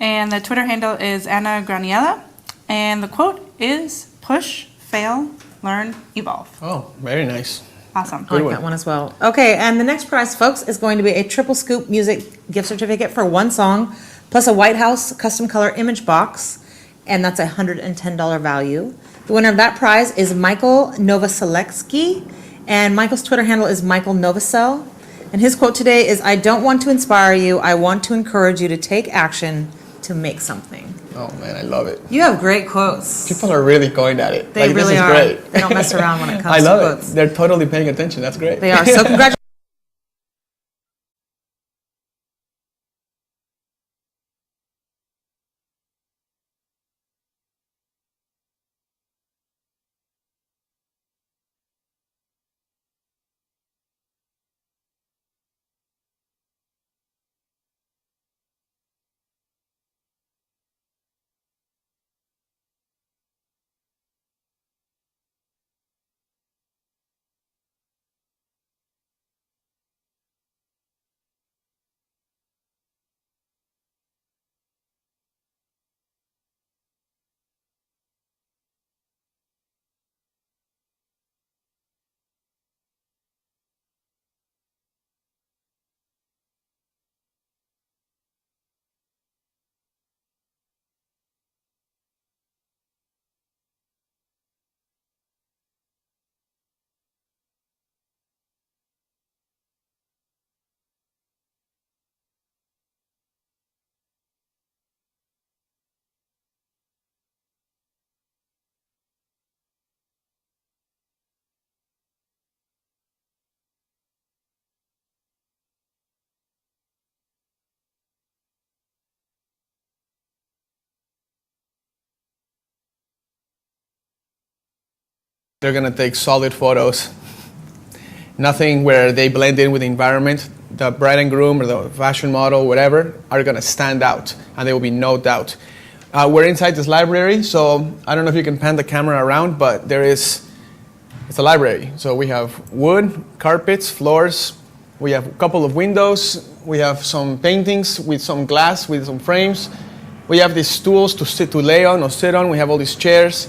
Speaker 2: and the Twitter handle is Ana Graniela, and the quote is push, fail, learn, evolve.
Speaker 3: Oh, very nice.
Speaker 2: Awesome.
Speaker 1: I like that one as well. Okay, and the next prize, folks, is going to be a Triple Scoop Music gift certificate for one song, plus a White House custom color image box, and that's a $110 value. The winner of that prize is Michael Novoselinsky, and Michael's Twitter handle is Michael Novosel. And his quote today is, "I don't want to inspire you, I want to encourage you to take action to make something."
Speaker 3: Oh man, I love it.
Speaker 1: You have great quotes.
Speaker 3: People are really going at it.
Speaker 1: They
Speaker 3: Like,
Speaker 1: really
Speaker 3: this is
Speaker 1: are.
Speaker 3: great.
Speaker 1: They don't mess around when it comes
Speaker 3: I
Speaker 1: to
Speaker 3: love
Speaker 1: quotes.
Speaker 3: it. They're totally paying attention. That's great.
Speaker 1: They are. So congratulations.
Speaker 3: They're gonna take solid photos. Nothing where they blend in with the environment. The bride and groom or the fashion model, whatever, are gonna stand out, and there will be no doubt. We're inside this library, so I don't know if you can pan the camera around, but it's a library. So we have wood, carpets, floors. We have a couple of windows. We have some paintings with some glass, with some frames. We have these stools to lay on or sit on. We have all these chairs.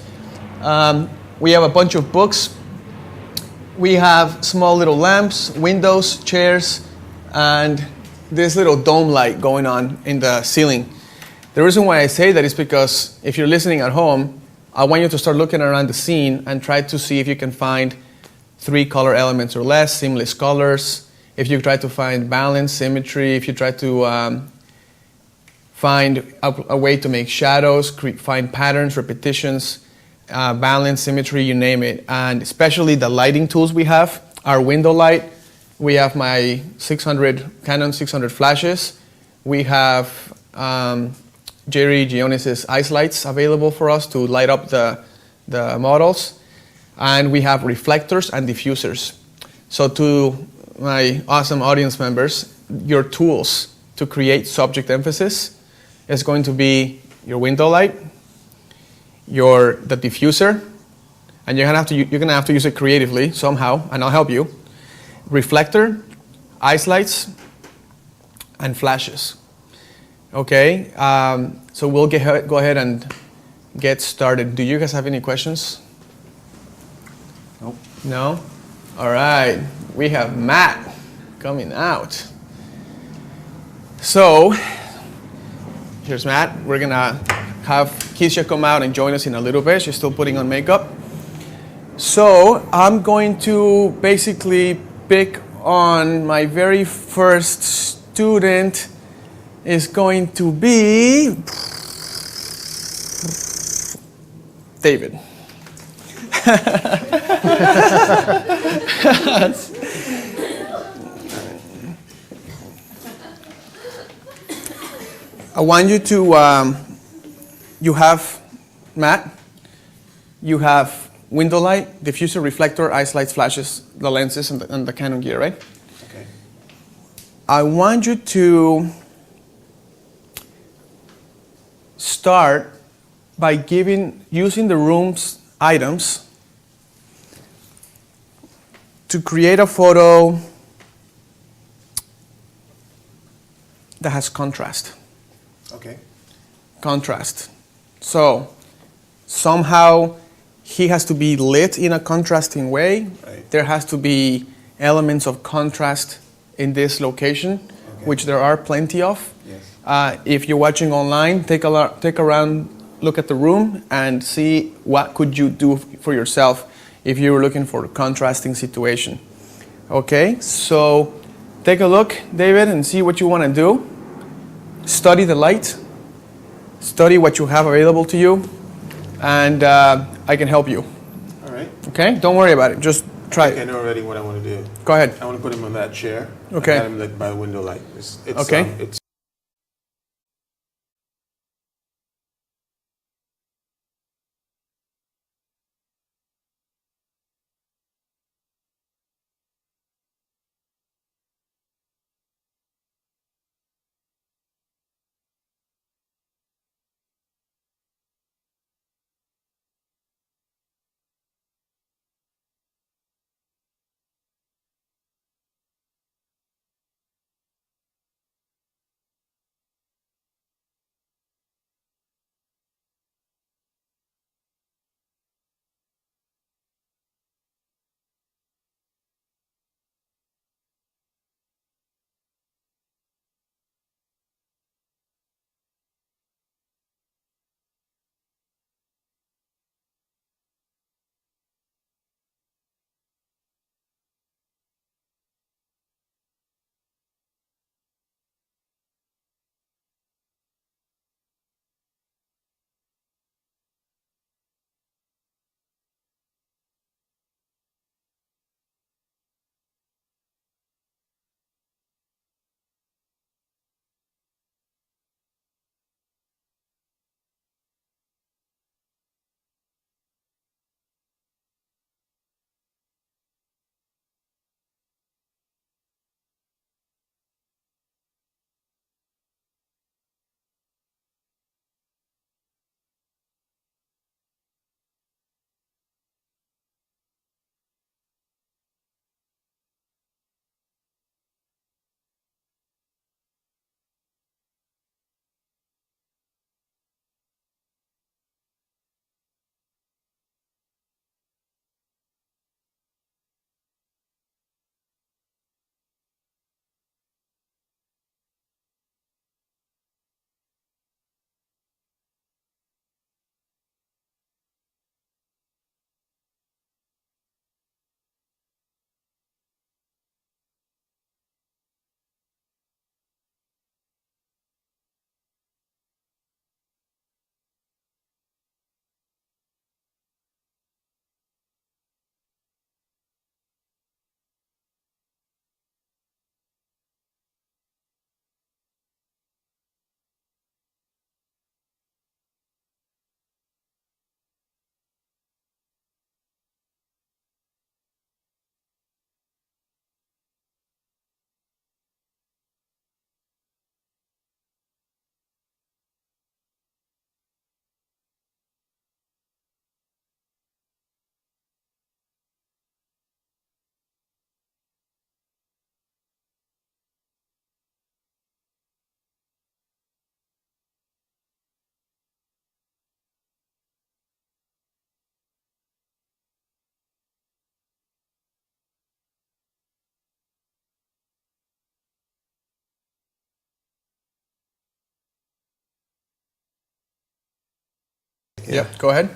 Speaker 3: We have a bunch of books. We have small little lamps, windows, chairs, and this little dome light going on in the ceiling. The reason why I say that is because if you're listening at home, I want you to start looking around the scene and try to see if you can find 3 color elements or less, seamless colors. If you try to find balance, symmetry, if you try to find a way to make shadows, find patterns, repetitions, balance, symmetry, you name it. And especially the lighting tools we have, our window light. We have my Canon 600 flashes. We have Jerry Gionis' ice lights available for us to light up the models. And we have reflectors and diffusers. So to my awesome audience members, your tools to create subject emphasis is going to be your window light, the diffuser, and you're gonna have to use it creatively somehow, and I'll help you. Reflector, ice lights, and flashes. Okay, so we'll go ahead and get started. Do you guys have any questions?
Speaker 5: Nope.
Speaker 3: No? All right, we have Matt coming out. So, here's Matt. We're gonna have Keisha come out and join us in a little bit. She's still putting on makeup. So I'm going to basically pick on my very first student is going to be David. I want you to, you have Matt, you have window light, diffuser, reflector, ice lights, flashes, the lenses, and the Canon gear, right?
Speaker 9: Okay.
Speaker 3: I want you to start by using the room's items to create a photo that has contrast.
Speaker 9: Okay.
Speaker 3: Contrast. So somehow he has to be lit in a contrasting way.
Speaker 9: Right.
Speaker 3: There has to be elements of contrast in this location, which there are plenty of.
Speaker 9: Yes.
Speaker 3: If you're watching online, take a round look at the room and see what could you do for yourself if you were looking for a contrasting situation. Okay, so take a look, David, and see what you want to do. Study the light. Study what you have available to you, and I can help you.
Speaker 9: All right.
Speaker 3: Okay, don't worry about it. Just try
Speaker 9: I think I
Speaker 3: it.
Speaker 9: know already what I want to do.
Speaker 3: Go ahead.
Speaker 9: I want to put him on that chair.
Speaker 3: Okay.
Speaker 9: I got him lit by the window light.
Speaker 3: Okay.
Speaker 9: It's
Speaker 3: Yep, go ahead.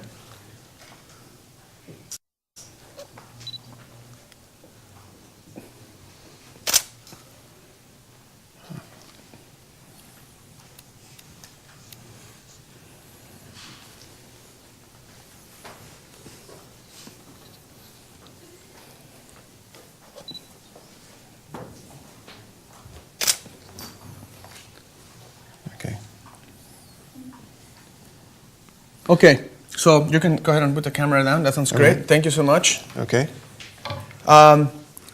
Speaker 3: Okay, so you can go ahead and put the camera down. That sounds great.
Speaker 9: Okay.
Speaker 3: Thank you so much.
Speaker 9: Okay.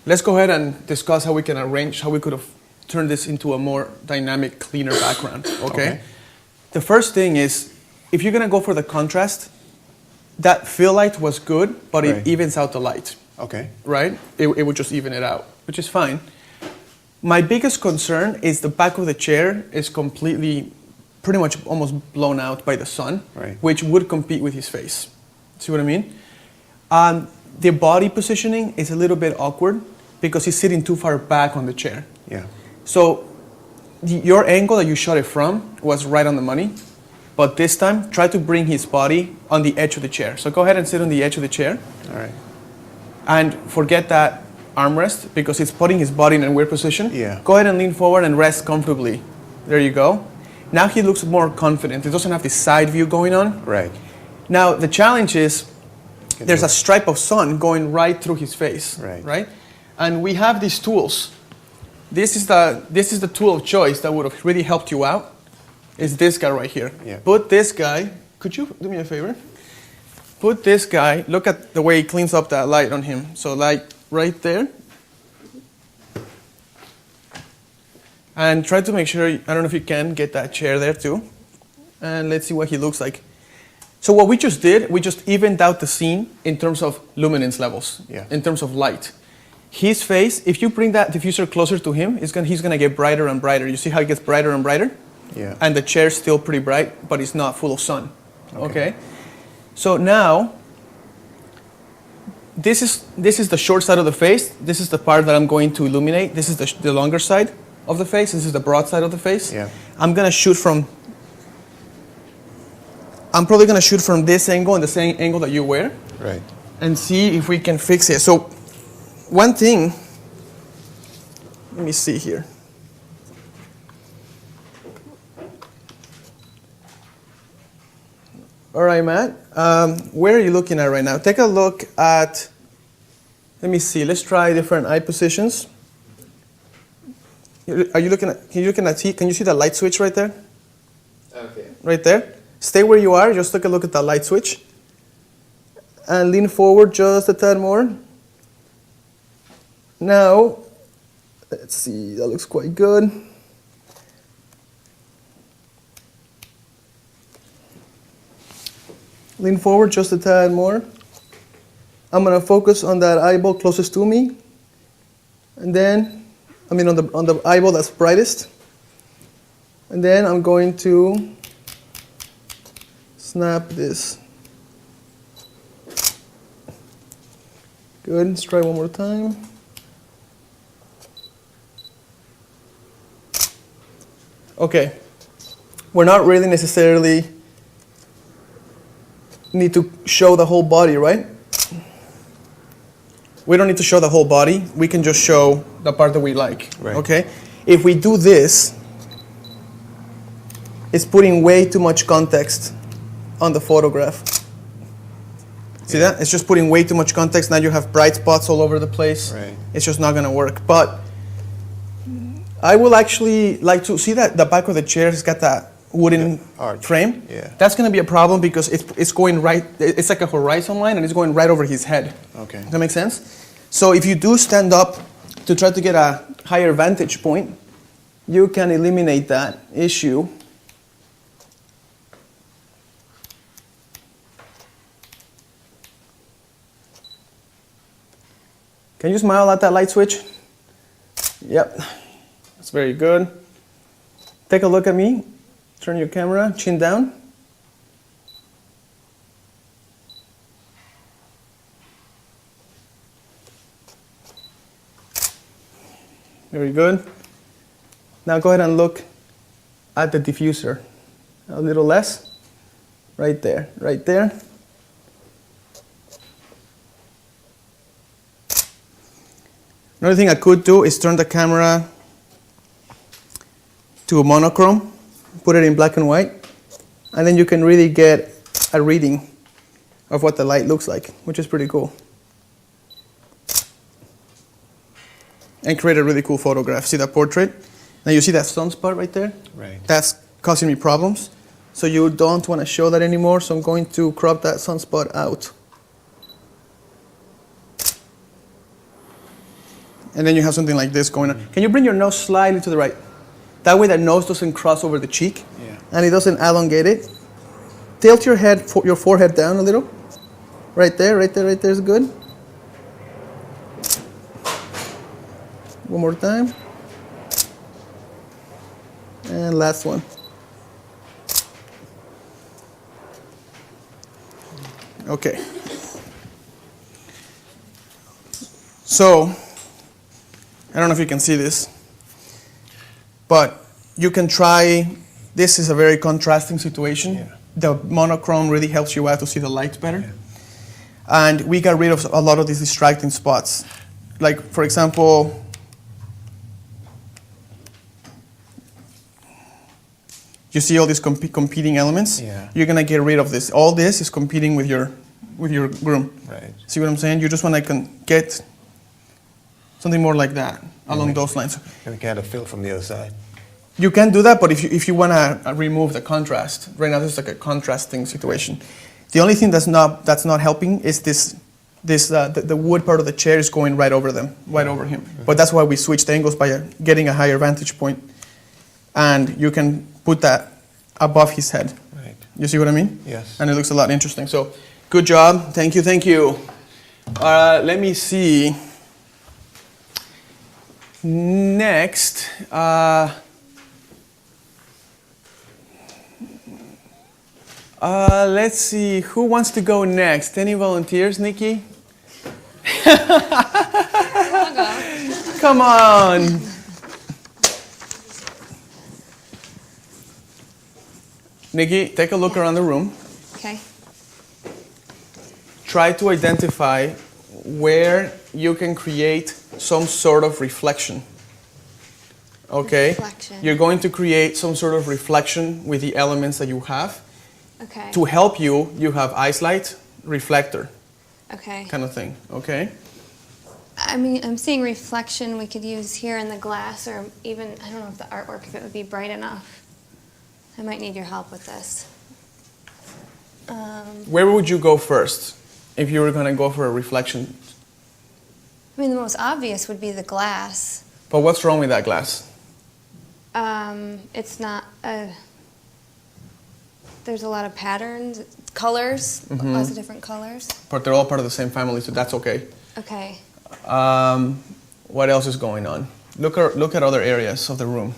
Speaker 3: Let's go ahead and discuss how we can arrange, how we could have turned this into a more dynamic, cleaner background, okay? The first thing is, if you're gonna go for the contrast, that fill light was good, but it evens out the light.
Speaker 9: Okay.
Speaker 3: Right? It would just even it out, which is fine. My biggest concern is the back of the chair is completely, pretty much almost blown out by the sun, which would compete with his face. See what I mean? The body positioning is a little bit awkward because he's sitting too far back on the chair.
Speaker 9: Yeah.
Speaker 3: So your angle that you shot it from was right on the money, but this time try to bring his body on the edge of the chair. So go ahead and sit on the edge of the chair.
Speaker 9: All right.
Speaker 3: And forget that armrest because it's putting his body in a weird position.
Speaker 9: Yeah.
Speaker 3: Go ahead and lean forward and rest comfortably. There you go. Now he looks more confident. He doesn't have this side view going on.
Speaker 9: Right.
Speaker 3: Now the challenge is there's a stripe of sun going right through his face. Right? And we have these tools. This is the tool of choice that would have really helped you out. Is this guy right here.
Speaker 9: Yeah.
Speaker 3: Put this guy, could you do me a favor? Put this guy, look at the way he cleans up that light on him. So light right there. And try to make sure, I don't know if you can get that chair there too. And let's see what he looks like. So what we just did, we just evened out the scene in terms of luminance levels, in terms of light. His face, if you bring that diffuser closer to him, he's gonna get brighter and brighter. You see how it gets brighter and brighter?
Speaker 9: Yeah.
Speaker 3: And the chair's still pretty bright, but it's not full of sun. Okay? So now, this is the short side of the face. This is the part that I'm going to illuminate. This is the longer side of the face. This is the broad side of the face.
Speaker 9: Yeah.
Speaker 3: I'm probably gonna shoot from this angle and the same angle that you were.
Speaker 9: Right.
Speaker 3: And see if we can fix it. So, one thing, let me see here. All right, Matt. Where are you looking at right now? Take a look at, let me see, let's try different eye positions. Are you looking at, can you see the light switch right there?
Speaker 9: Okay.
Speaker 3: Right there. Stay where you are, just take a look at the light switch. And lean forward just a tad more. Now, let's see, that looks quite good. Lean forward just a tad more. I'm gonna focus on that eyeball closest to me. And then, on the eyeball that's brightest. And then I'm going to snap this. Good, let's try one more time. Okay, we're not really necessarily need to show the whole body, right? We don't need to show the whole body. We can just show the part that we like, okay? If we do this, it's putting way too much context on the photograph. See that? It's just putting way too much context. Now you have bright spots all over the place.
Speaker 9: Right.
Speaker 3: It's just not gonna work. But I will actually like to see that the back of the chair has got that wooden frame.
Speaker 9: Yeah.
Speaker 3: That's gonna be a problem because it's going right, it's like a horizon line and it's going right over his head.
Speaker 9: Okay.
Speaker 3: Does that make sense? So if you do stand up to try to get a higher vantage point, you can eliminate that issue. Can you smile at that light switch? Yep, that's very good. Take a look at me. Turn your camera, chin down. Very good. Now go ahead and look at the diffuser. A little less. Right there, right there. Another thing I could do is turn the camera to a monochrome, put it in black and white, and then you can really get a reading of what the light looks like, which is pretty cool. And create a really cool photograph. See that portrait? Now you see that sunspot right there?
Speaker 9: Right.
Speaker 3: That's causing me problems. So you don't want to show that anymore, so I'm going to crop that sunspot out. And then you have something like this going on. Can you bring your nose slightly to the right? That way the nose doesn't cross over the cheek, and it doesn't elongate it. Tilt your head, your forehead down a little. Right there is good. One more time. And last one. Okay. So, I don't know if you can see this, but you can try, this is a very contrasting situation. The monochrome really helps you out to see the light better. And we got rid of a lot of these distracting spots. Like, for example, you see all these competing elements? You're gonna get rid of this. All this is competing with your groom.
Speaker 9: Right.
Speaker 3: See what I'm saying? You just wanna get something more like that, along those lines.
Speaker 9: And kind of fill from the other side.
Speaker 3: You can do that, but if you want to remove the contrast, right now this is like a contrasting situation. The only thing that's not helping is the wood part of the chair is going right over them, right over him. But that's why we switched angles by getting a higher vantage point, and you can put that above his head.
Speaker 9: Right.
Speaker 3: You see what I mean?
Speaker 9: Yes.
Speaker 3: And it looks a lot interesting. So, good job. Thank you. Let me see. Next. Let's see, who wants to go next? Any volunteers, Nikki? Come on. Nikki, take a look around the room.
Speaker 6: Okay.
Speaker 3: Try to identify where you can create some sort of reflection. Okay?
Speaker 6: Reflection.
Speaker 3: You're going to create some sort of reflection with the elements that you have.
Speaker 6: Okay.
Speaker 3: To help you, you have ice light, reflector,
Speaker 6: Okay.
Speaker 3: kind of thing, okay?
Speaker 6: I mean, I'm seeing reflection we could use here in the glass, or even, I don't know if the artwork, if it would be bright enough. I might need your help with this.
Speaker 3: Where would you go first if you were going to go for a reflection?
Speaker 6: I mean, the most obvious would be the glass.
Speaker 3: But what's wrong with that glass?
Speaker 6: It's not there's a lot of patterns, colors, lots of different colors.
Speaker 3: But they're all part of the same family, so that's okay.
Speaker 6: Okay.
Speaker 3: What else is going on? Look at other areas of the room.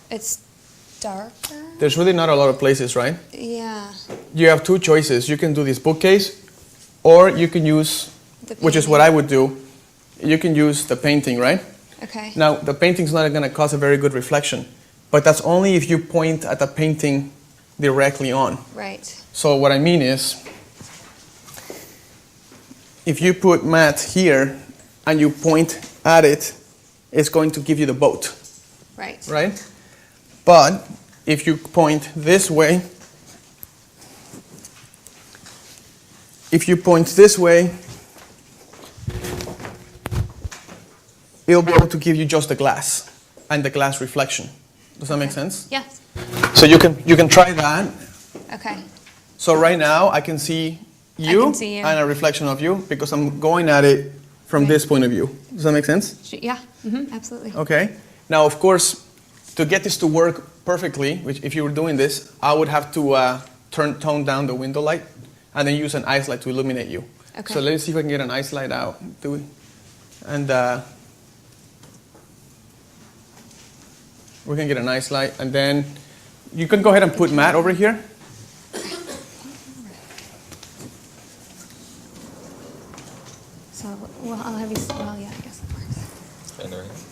Speaker 6: It's darker?
Speaker 3: There's really not a lot of places, right?
Speaker 6: Yeah.
Speaker 3: You have two choices. You can do this bookcase, or you can use, which is what I would do, you can use the painting, right?
Speaker 6: Okay.
Speaker 3: Now, the painting's not going to cause a very good reflection, but that's only if you point at the painting directly on.
Speaker 6: Right.
Speaker 3: So what I mean is, if you put Matt here and you point at it, it's going to give you the boat.
Speaker 6: Right.
Speaker 3: Right? But if you point this way, it'll be able to give you just the glass and the glass reflection. Does that make sense?
Speaker 6: Yes.
Speaker 3: So you can try that.
Speaker 6: Okay.
Speaker 3: So right now I can see you,
Speaker 6: can see you.
Speaker 3: and a reflection of you because I'm going at it from this point of view. Does that make sense?
Speaker 6: Yeah. Absolutely.
Speaker 3: Okay. Now, of course, to get this to work perfectly, which if you were doing this, I would have to tone down the window light and then use an ice light to illuminate you.
Speaker 6: Okay.
Speaker 3: So let's see if I can get an ice light out. And we can get an ice light, and then you can go ahead and put Matt over here.
Speaker 6: So, well, I'll have you, well, yeah, I guess that works.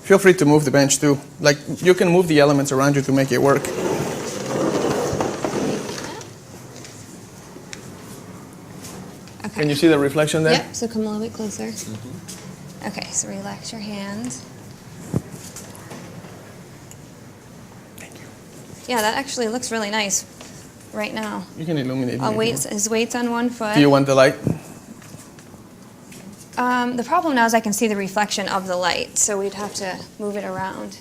Speaker 3: Feel free to move the bench too. Like, you can move the elements around you to make it work.
Speaker 6: Okay.
Speaker 3: Can you see the reflection there?
Speaker 6: Yep, so come a little bit closer. Okay, so relax your hands.
Speaker 3: Thank you.
Speaker 6: Yeah, that actually looks really nice right now.
Speaker 3: You can illuminate me.
Speaker 6: His weight's on one foot.
Speaker 3: Do you want the light?
Speaker 6: The problem now is I can see the reflection of the light, so we'd have to move it around.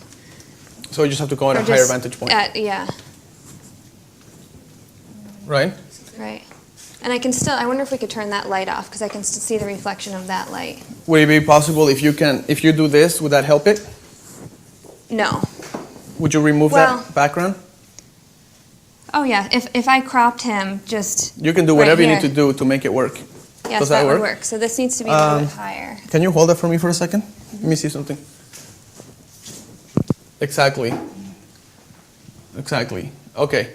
Speaker 3: So you just have to go at
Speaker 6: Or
Speaker 3: a higher
Speaker 6: just
Speaker 3: vantage point,
Speaker 6: Yeah,
Speaker 3: right?
Speaker 6: right. And I wonder if we could turn that light off, because I can still see the reflection of that light.
Speaker 3: Would it be possible if you do this, would that help it?
Speaker 6: No.
Speaker 3: Would you remove
Speaker 6: Well-
Speaker 3: that background?
Speaker 6: Oh, yeah, if I cropped him just
Speaker 3: You can do
Speaker 6: right
Speaker 3: whatever you need
Speaker 6: here.
Speaker 3: to do to make it work.
Speaker 6: Yes,
Speaker 3: Does
Speaker 6: that
Speaker 3: that
Speaker 6: would
Speaker 3: work?
Speaker 6: work. So this needs to be a little bit higher.
Speaker 3: Can you hold that for me for a second? Let me see something. Exactly. Exactly. Okay.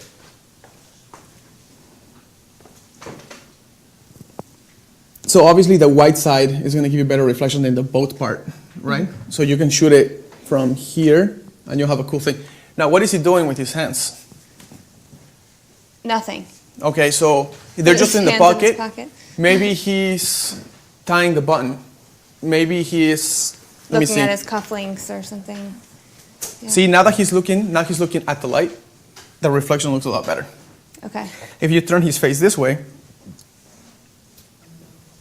Speaker 3: So obviously the white side is going to give you better reflection than the boat part, right? So you can shoot it from here and you'll have a cool thing. Now, what is he doing with his hands?
Speaker 6: Nothing.
Speaker 3: Okay, so they're just in the
Speaker 6: Hands in his
Speaker 3: pocket.
Speaker 6: pocket.
Speaker 3: Maybe he's tying the button. Maybe he's, let me
Speaker 6: Looking
Speaker 3: see.
Speaker 6: at his cufflinks or something. Yeah.
Speaker 3: See, now he's looking at the light, the reflection looks a lot better.
Speaker 6: Okay.
Speaker 3: If you turn his face this way,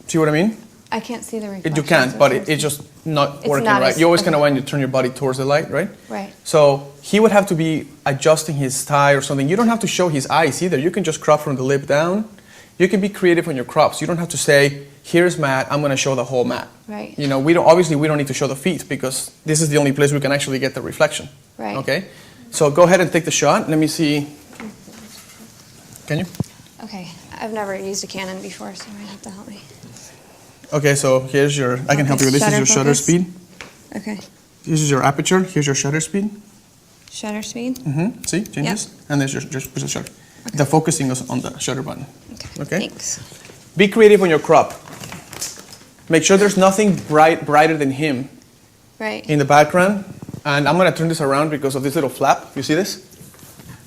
Speaker 3: see what I mean?
Speaker 6: I can't see the reflection.
Speaker 3: You can't,
Speaker 6: so
Speaker 3: but
Speaker 6: it's
Speaker 3: it's just not
Speaker 6: It's
Speaker 3: working
Speaker 6: not
Speaker 3: right.
Speaker 6: as-
Speaker 3: You always
Speaker 6: okay.
Speaker 3: kind of want to turn your body towards the light, right?
Speaker 6: Right.
Speaker 3: So he would have to be adjusting his tie or something. You don't have to show his eyes either. You can just crop from the lip down. You can be creative on your crops. You don't have to say, here's Matt, I'm going to show the whole Matt.
Speaker 6: Right.
Speaker 3: You know, we don't need to show the feet because this is the only place we can actually get the reflection.
Speaker 6: Right.
Speaker 3: Okay? So go ahead and take the shot. Let me see. Can you?
Speaker 6: Okay. I've never used a Canon before, so you might have to help me.
Speaker 3: Okay, so here's your, I can help you with this. This is your shutter
Speaker 6: focus.
Speaker 3: speed.
Speaker 6: Okay.
Speaker 3: This is your aperture. Here's your shutter speed.
Speaker 6: Shutter speed.
Speaker 3: Mm-hmm. See, changes. And there's just the shutter. The focusing is on the shutter button. Okay.
Speaker 6: Thanks.
Speaker 3: Be creative on your crop. Make sure there's nothing brighter than him
Speaker 6: Right.
Speaker 3: in the background. And I'm going to turn this around because of this little flap. You see this?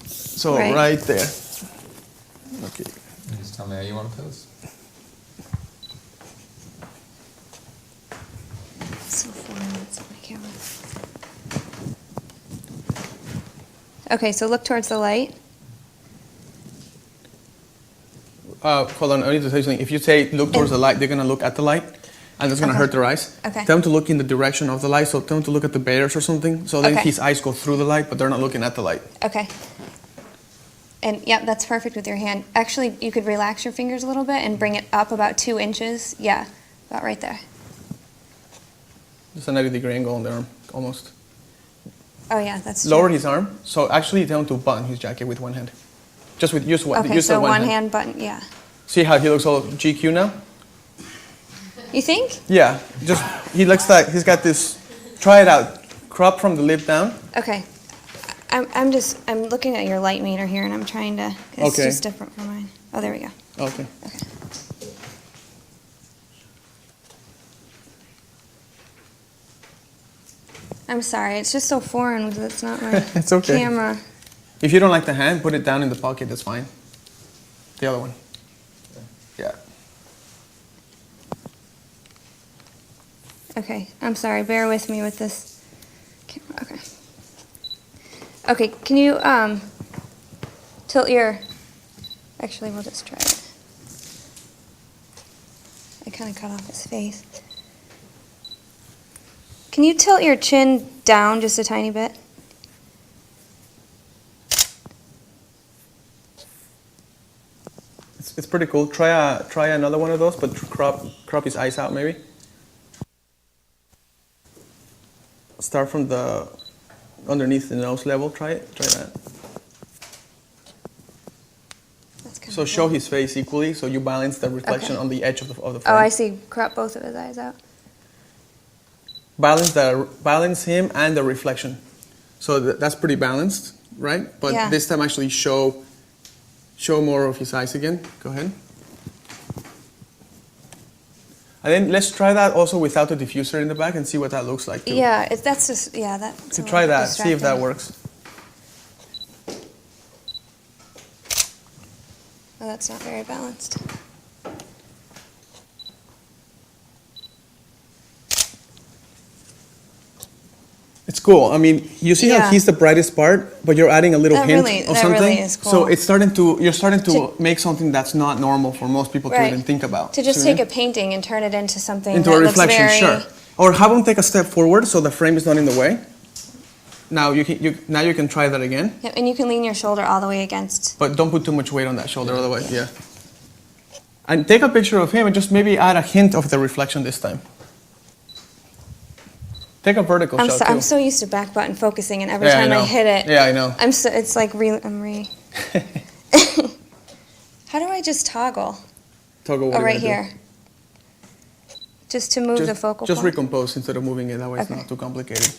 Speaker 3: So right there. Okay.
Speaker 15: Just tell me how you want to pose.
Speaker 6: So foreign, it's on my camera. Okay, so look towards the light.
Speaker 3: Hold on, I need to tell you something. If you say look towards the light, they're going to look at the light. And that's going to
Speaker 6: Okay.
Speaker 3: hurt their eyes.
Speaker 6: Okay.
Speaker 3: Tell them to look in the direction of the light. So tell them to look at the bears or something. So then
Speaker 6: Okay.
Speaker 3: his eyes go through the light, but they're not looking at the light.
Speaker 6: Okay. And yeah, that's perfect with your hand. Actually, you could relax your fingers a little bit and bring it up about 2 inches. Yeah, about right there.
Speaker 3: Just a 90-degree angle on the arm, almost.
Speaker 6: Oh yeah, that's
Speaker 3: Lower
Speaker 6: true.
Speaker 3: his arm. So actually tell him to button his jacket with one hand. Just with use one.
Speaker 6: Okay,
Speaker 3: use
Speaker 6: so
Speaker 3: the one
Speaker 6: one
Speaker 3: hand.
Speaker 6: hand button, yeah.
Speaker 3: See how he looks all GQ now?
Speaker 6: You think?
Speaker 3: Yeah. Just he looks like he's got this. Try it out. Crop from the lip down.
Speaker 6: Okay. I'm looking at your light meter here and I'm trying to, it's
Speaker 3: Okay.
Speaker 6: just different from mine. Oh, there we go.
Speaker 3: Okay.
Speaker 6: I'm sorry, it's just so foreign because it's not my
Speaker 3: It's okay.
Speaker 6: camera.
Speaker 3: If you don't like the hand, put it down in the pocket. That's fine. The other one. Yeah.
Speaker 6: Okay, I'm sorry, bear with me with this camera. Okay. Okay, can you tilt your, actually we'll just try it. I kind of cut off his face. Can you tilt your chin down just a tiny bit?
Speaker 3: It's pretty cool. Try another one of those, but crop his eyes out maybe. Start from the underneath the nose level. Try it. Try that. So show his face equally, so you balance the reflection
Speaker 6: Okay.
Speaker 3: on the edge of the frame.
Speaker 6: Oh, I see. Crop both of his eyes out.
Speaker 3: Balance him and the reflection. So that's pretty balanced, right? But
Speaker 6: Yeah.
Speaker 3: this time actually show more of his eyes again. Go ahead. And then let's try that also without the diffuser in the back and see what that looks like too.
Speaker 6: Yeah, that's just, yeah, that's
Speaker 3: So
Speaker 6: a
Speaker 3: try
Speaker 6: little
Speaker 3: that, see if that
Speaker 6: distracting.
Speaker 3: works.
Speaker 6: Oh, that's not very balanced.
Speaker 3: It's cool. I mean, you see how
Speaker 6: Yeah.
Speaker 3: he's the brightest part, but you're adding a little
Speaker 6: That
Speaker 3: hint
Speaker 6: really-
Speaker 3: of
Speaker 6: that
Speaker 3: something.
Speaker 6: really is
Speaker 3: So
Speaker 6: cool.
Speaker 3: it's you're starting to make something that's not normal for most people to
Speaker 6: Right.
Speaker 3: even think about.
Speaker 6: To just
Speaker 3: See what I
Speaker 6: take
Speaker 3: mean?
Speaker 6: a painting and turn it into something
Speaker 3: Into
Speaker 6: that
Speaker 3: a reflection,
Speaker 6: looks very...
Speaker 3: sure. Or have them take a step forward so the frame is not in the way. Now you can try that again.
Speaker 6: Yep, and you can lean your shoulder all the way against.
Speaker 3: But don't put too much weight on that shoulder, otherwise, yeah. And take a picture of him and just maybe add a hint of the reflection this time. Take a vertical shot too.
Speaker 6: I'm so used to back button focusing, and every time I hit it,
Speaker 3: yeah, I know.
Speaker 6: It's like How do I just toggle?
Speaker 3: Toggle what
Speaker 6: right here. Just to move the focal point.
Speaker 3: Just recompose instead of moving it. That way it's not too complicated.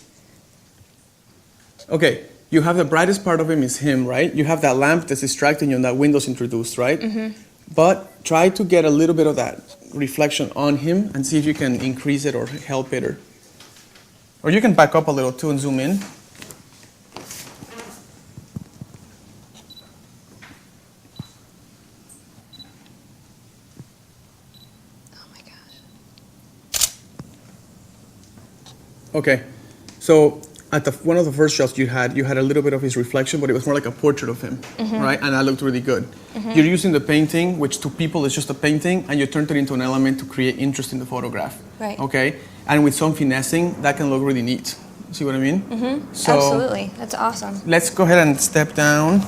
Speaker 3: Okay, you have the brightest part of him is him, right? You have that lamp that's distracting you and that window's introduced, right? Mm-hmm. But try to get a little bit of that reflection on him and see if you can increase it or help it. Or you can back up a little too and zoom in.
Speaker 6: Oh my gosh.
Speaker 3: Okay, so at one of the first shots you had a little bit of his reflection, but it was more like a portrait of him, right? And that looked really good. You're using the painting, which to people is just a painting, and you turned it into an element to create interest in the photograph.
Speaker 6: Right.
Speaker 3: Okay, and with some finessing, that can look really neat. See what I mean? So
Speaker 6: absolutely, that's awesome.
Speaker 3: Let's go ahead and step down.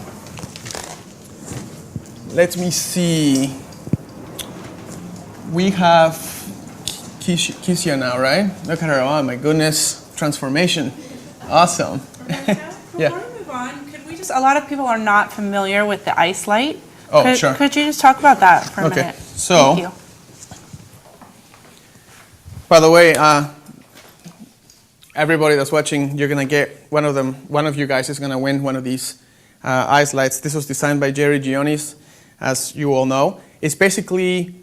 Speaker 3: Let me see. We have Kisia now, right? Look at her. Oh my goodness, transformation. Awesome.
Speaker 2: Yeah. Before we move on, could we just, a lot of people are not familiar with the ice light.
Speaker 3: Oh, sure.
Speaker 2: Could you just talk about that for a minute?
Speaker 3: So,
Speaker 2: thank you.
Speaker 3: By the way, everybody that's watching, you're gonna get one of you guys is gonna win one of these ice lights. This was designed by Jerry Gionis, as you all know. It's basically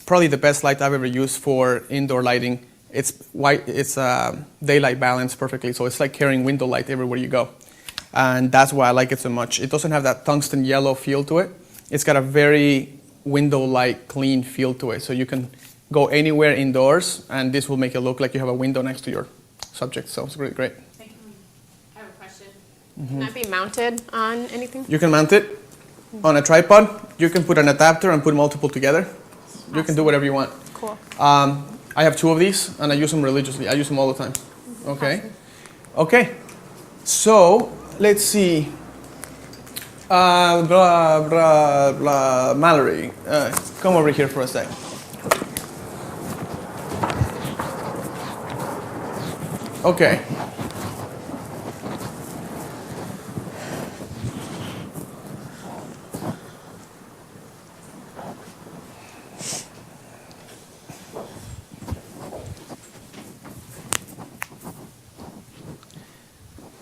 Speaker 3: probably the best light I've ever used for indoor lighting. It's white. It's daylight balanced perfectly, so it's like carrying window light everywhere you go, and that's why I like it so much. It doesn't have that tungsten yellow feel to it. It's got a very window light clean feel to it, so you can go anywhere indoors, and this will make it look like you have a window next to your subject. So it's really great.
Speaker 8: Thank you. I have a question. Can that be mounted on anything?
Speaker 3: You can mount it on a tripod. You can put an adapter and put multiple together. Awesome. You can do whatever you want.
Speaker 8: Cool.
Speaker 3: I have 2 of these, and I use them religiously. I use them all the time. Okay? Awesome. Okay. So, let's see. Mallory, come over here for a sec. Okay.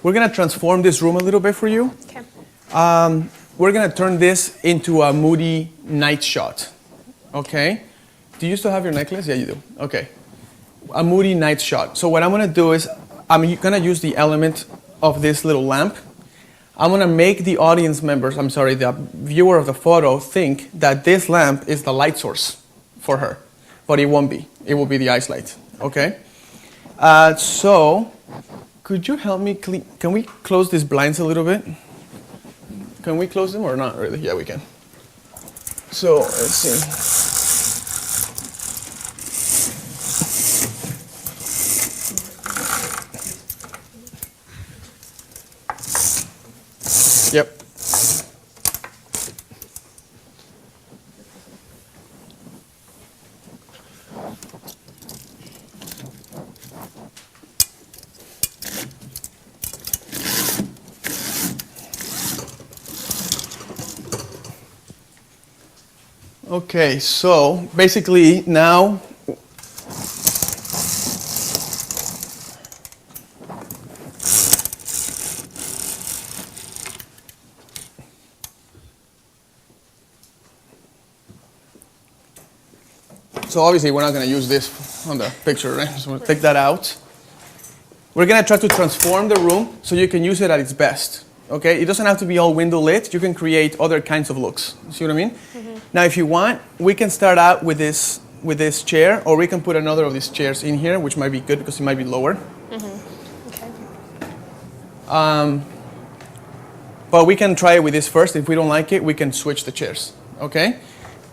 Speaker 3: We're going to transform this room a little bit for you.
Speaker 8: Okay.
Speaker 3: We're going to turn this into a moody night shot. Okay? Do you still have your necklace? Yeah, you do. Okay. A moody night shot. So what I'm going to do is I'm going to use the element of this little lamp. I'm going to make the audience members, the viewer of the photo, think that this lamp is the light source for her. But it won't be. It will be the ice light. Okay? So, could you help me clean? Can we close these blinds a little bit? Can we close them or not really? Yeah, we can. So, let's see. Yep. Okay, so basically now so obviously we're not going to use this on the picture, right? So we'll take that out. We're going to try to transform the room so you can use it at its best. Okay, it doesn't have to be all window lit. You can create other kinds of looks. See what I mean? Mm-hmm. Now, if you want, we can start out with this chair, or we can put another of these chairs in here, which might be good because it might be lower.
Speaker 8: Mm-hmm.
Speaker 3: Okay. But we can try it with this first. If we don't like it, we can switch the chairs. Okay.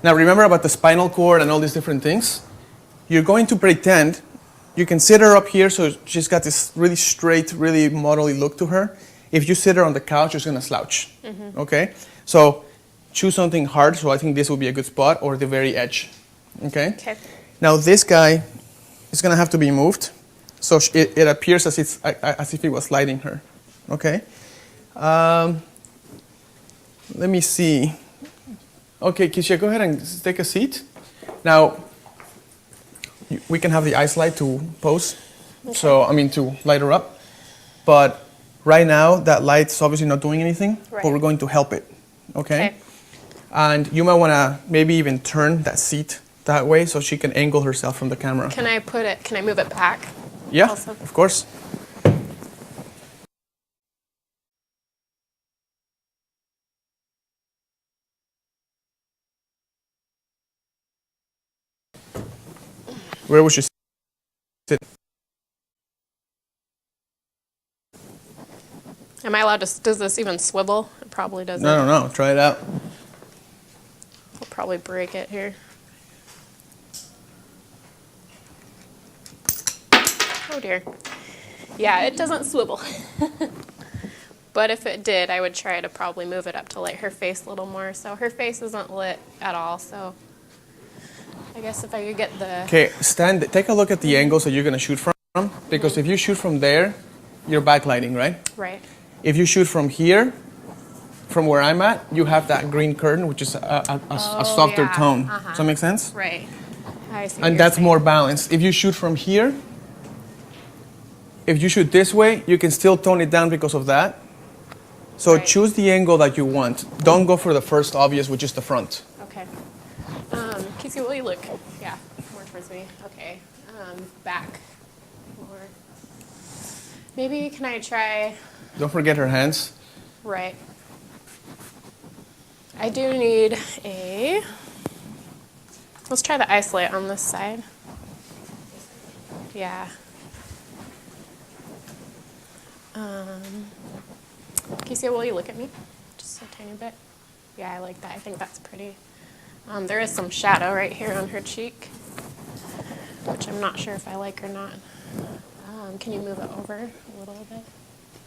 Speaker 3: Now, remember about the spinal cord and all these different things. You're going to pretend you can sit her up here, so she's got this really straight, really modelly look to her. If you sit her on the couch, she's gonna slouch, okay? So choose something hard, so I think this will be a good spot, or the very edge, okay?
Speaker 8: Okay.
Speaker 3: Now this guy is gonna have to be moved, so it appears as if it was sliding her, okay? Let me see. Okay, Kisha, go ahead and take a seat. Now, we can have the ice light to pose, to light her up. But right now, that light's obviously not doing anything, but we're going to help it, okay? And you might want to maybe even turn that seat that way so she can angle herself from the camera.
Speaker 8: Can I move it back?
Speaker 3: Yeah,
Speaker 8: also?
Speaker 3: of course. Where would you sit?
Speaker 8: Am I allowed to, does this even swivel? It probably doesn't.
Speaker 3: No. Try it out.
Speaker 8: I'll probably break it here. Oh dear. Yeah, it doesn't swivel. But if it did, I would try to probably move it up to light her face a little more. So her face isn't lit at all, so I guess if I could get the...
Speaker 3: Okay, take a look at the angle that you're going to shoot from, because if you shoot from there, you're backlighting, right?
Speaker 8: Right.
Speaker 3: If you shoot from here, from where I'm at, you have that green curtain, which is a softer tone. Does that make sense?
Speaker 8: Right. I see.
Speaker 3: And that's more balanced. If you shoot from here, if you shoot this way, you can still tone it down because of that. So choose the angle that you want. Don't go for the first obvious, which is the front.
Speaker 8: Okay. Casey, will you look? Yeah, more towards me. Okay. Back. More. Maybe can I try?
Speaker 3: Don't forget her hands.
Speaker 8: Right. I do need a. Let's try the isolate on this side. Yeah. Casey, will you look at me? Just a tiny bit. Yeah, I like that. I think that's pretty. There is some shadow right here on her cheek, which I'm not sure if I like or not. Can you move it over a little bit?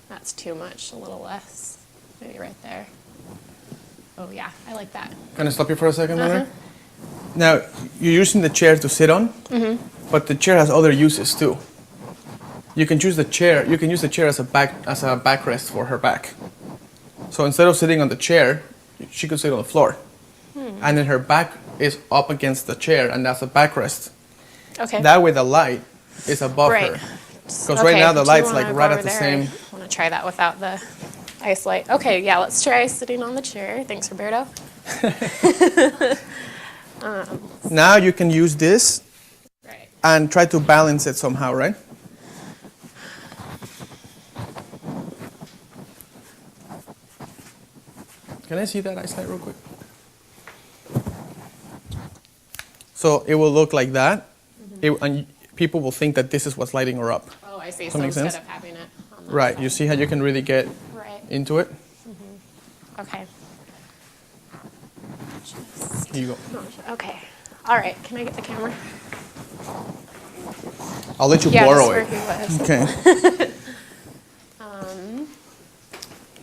Speaker 8: That's too much, a little less. Maybe right there. Oh yeah, I like that.
Speaker 3: Can I stop you for a second, Miller? Now, you're using the chair to sit on, but the chair has other uses too. You can choose the chair. You can use the chair as a backrest for her back. So instead of sitting on the chair, she could sit on the floor, and then her back is up against the chair, and that's a backrest.
Speaker 8: Okay.
Speaker 3: That way, the light is above her. Because right now the light's like right at the same.
Speaker 8: I want to try that without the ice light. Okay, yeah, let's try sitting on the chair. Thanks, Roberto.
Speaker 3: Now you can use this and try to balance it somehow, right? Can I see that ice light real quick? So it will look like that, and people will think that this is what's lighting her up.
Speaker 8: Oh, I see.
Speaker 3: Does
Speaker 8: So
Speaker 3: that make
Speaker 8: instead
Speaker 3: sense?
Speaker 8: of having it on the
Speaker 3: Right.
Speaker 8: side.
Speaker 3: You see how you can really get into it?
Speaker 8: Okay.
Speaker 3: Here you go.
Speaker 8: Okay. All right. Can I get the camera?
Speaker 3: I'll let you
Speaker 8: Yeah,
Speaker 3: borrow
Speaker 8: that's
Speaker 3: it.
Speaker 8: where he was.
Speaker 3: Okay.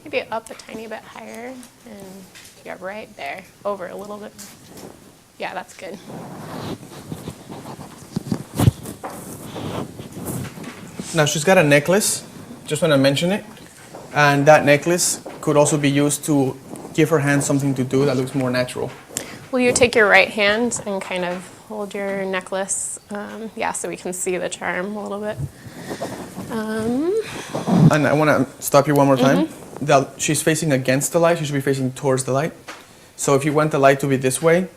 Speaker 8: Maybe up a tiny bit higher, and yeah, right there, over a little bit. Yeah, that's good.
Speaker 3: Now she's got a necklace. Just want to mention it, and that necklace could also be used to give her hand something to do that looks more natural.
Speaker 8: Will you take your right hand and kind of hold your necklace? Yeah, so we can see the charm a little bit.
Speaker 3: And I want to stop you one more time. She's facing against the light. She should be facing towards the light. So if you want the light to be this way,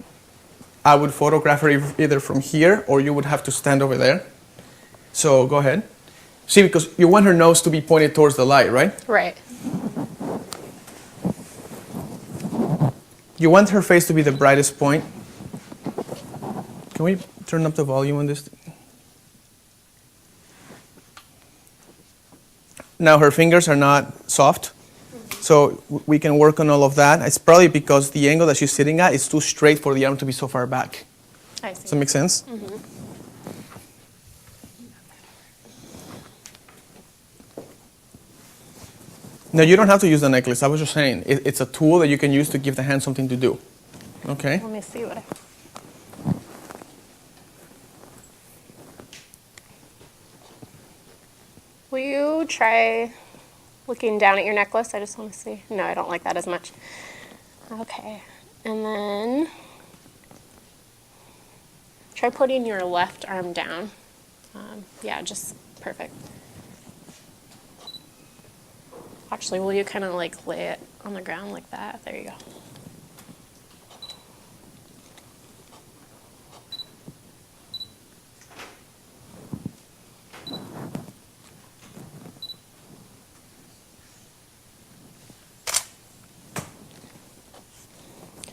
Speaker 3: I would photograph her either from here, or you would have to stand over there. So go ahead. See, because you want her nose to be pointed towards the light, right?
Speaker 8: Right.
Speaker 3: You want her face to be the brightest point. Can we turn up the volume on this? Now her fingers are not soft, so we can work on all of that. It's probably because the angle that she's sitting at is too straight for the arm to be so far back.
Speaker 8: I see.
Speaker 3: Does that make sense? No, you don't have to use the necklace. I was just saying, it's a tool that you can use to give the hand something to do. Okay?
Speaker 8: Let me see what I... Will you try looking down at your necklace? I just want to see. No, I don't like that as much. Okay. And then try putting your left arm down. Yeah, just perfect. Actually, will you kind of like lay it on the ground like that? There you go.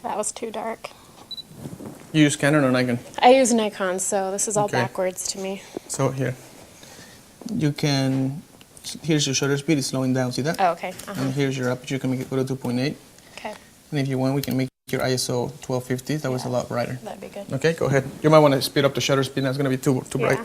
Speaker 8: That was too dark.
Speaker 3: You use Canon or Nikon?
Speaker 8: I use Nikon, so this is all
Speaker 3: Okay.
Speaker 8: backwards to me.
Speaker 3: So here, you can, here's your shutter speed, it's slowing down, see that?
Speaker 8: Oh, okay.
Speaker 3: And here's your aperture, you can make it go to 2.8.
Speaker 8: Okay.
Speaker 3: And if you want, we can make your ISO 1250, that was a lot brighter.
Speaker 8: That'd be good.
Speaker 3: Okay, go ahead. You might want to speed up the shutter speed, that's going to be too bright.
Speaker 8: Yeah.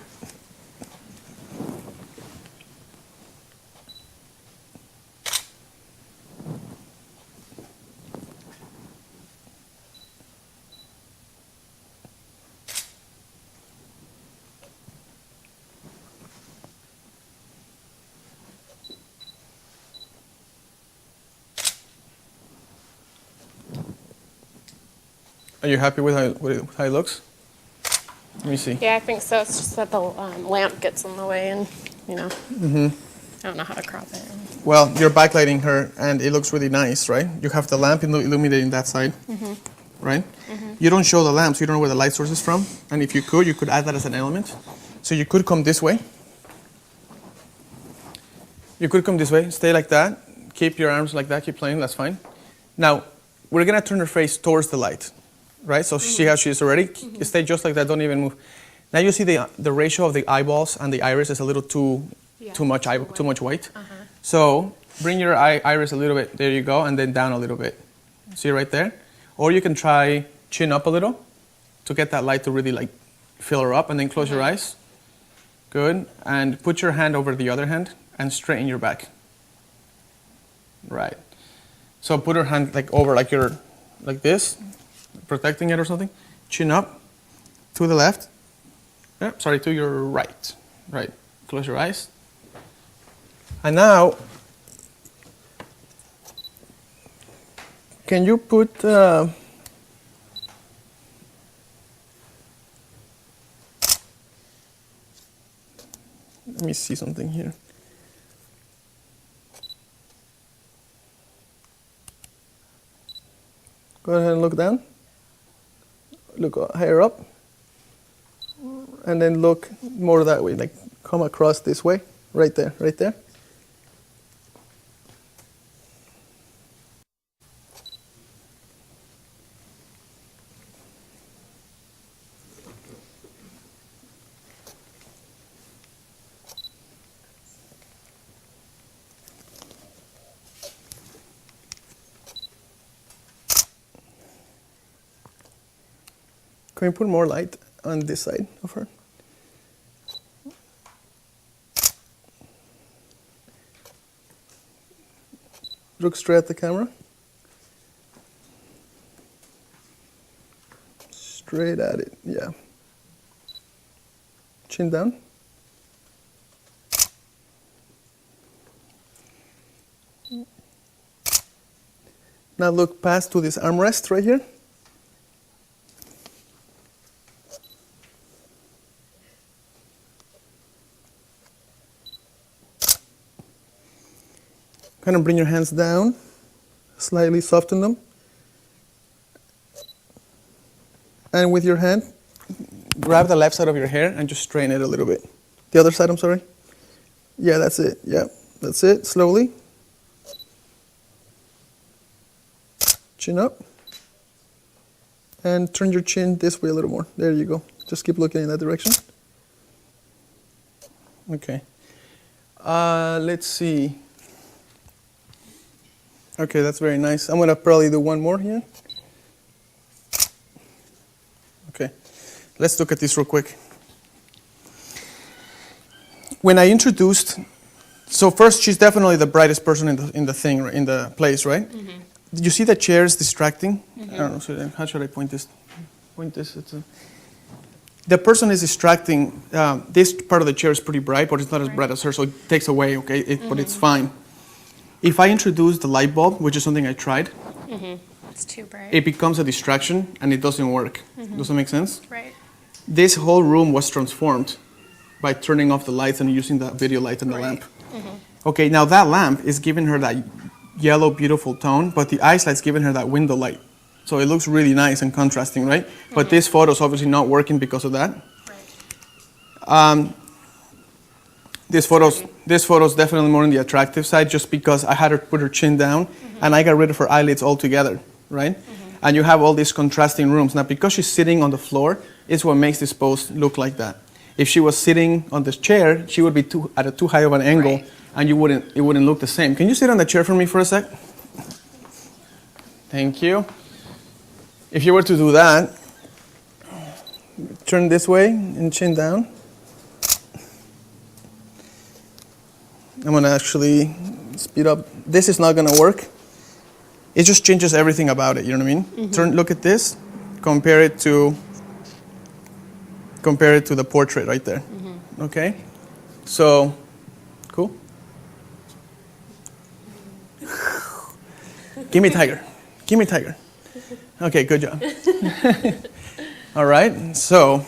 Speaker 3: Are you happy with how it looks? Let me see.
Speaker 8: Yeah, I think so. It's just that the lamp gets in the way and, you know, I don't know how to crop it.
Speaker 3: Well, you're backlighting her, and it looks really nice, right? You have the lamp illuminating that side, right? You don't show the lamp, so you don't know where the light source is from. And if you could add that as an element. So you could come this way. You could come this way, stay like that, keep your arms like that, keep playing, that's fine. Now, we're gonna turn her face towards the light, right? So see how she is already? Stay just like that, don't even move. Now you see the ratio of the eyeballs and the iris is a little too much white. So bring your iris a little bit, there you go, and then down a little bit. See right there? Or you can try chin up a little to get that light to really like fill her up, and then close your eyes. Good, and put your hand over the other hand and straighten your back. Right. So put her hand like over like you're like this, protecting it or something. Chin up, to the left. Sorry, to your right. Right. Close your eyes. And now, can you put let me see something here. Go ahead and look down. Look higher up. And then look more that way, like come across this way. Right there, right there. Can we put more light on this side of her? Look straight at the camera. Straight at it, yeah. Chin down. Now look past to this armrest right here. Kind of bring your hands down, slightly soften them. And with your hand, grab the left side of your hair and just straighten it a little bit. The other side, I'm sorry. Yeah, that's it. Yeah, that's it. Slowly. Chin up. And turn your chin this way a little more. There you go. Just keep looking in that direction. Okay. Let's see. Okay, that's very nice. I'm going to probably do one more here. Okay, let's look at this real quick. When I introduced So first, she's definitely the brightest person in the thing, in the place, right?
Speaker 8: Mm-hmm.
Speaker 3: Did you see the chair is distracting? I don't know. How should I point this? The person is distracting. This part of the chair is pretty bright, but it's not as bright as her, so it takes away. Okay, but it's fine. If I introduce the light bulb, which is something I tried,
Speaker 8: It's too bright.
Speaker 3: it becomes a distraction and it doesn't work. Does that make sense?
Speaker 8: Right.
Speaker 3: This whole room was transformed by turning off the lights and using the video light and the lamp. Okay, now that lamp is giving her that yellow, beautiful tone, but the ice light's giving her that window light. So it looks really nice and contrasting, right? But this photo's obviously not working because of that. This photo's definitely more on the attractive side just because I had her put her chin down and I got rid of her eyelids altogether, right? And you have all these contrasting rooms. Now, because she's sitting on the floor, is what makes this pose look like that. If she was sitting on this chair, she would be at a too high of an angle, and it wouldn't look the same. Can you sit on the chair for me for a sec? Thank you. If you were to do that, turn this way and chin down. I'm gonna actually speed up. This is not gonna work. It just changes everything about it, you know what I mean? Look at this, compare it to the portrait right there. Okay? So, cool. Give me tiger. Give me tiger. Okay, good job. All right, so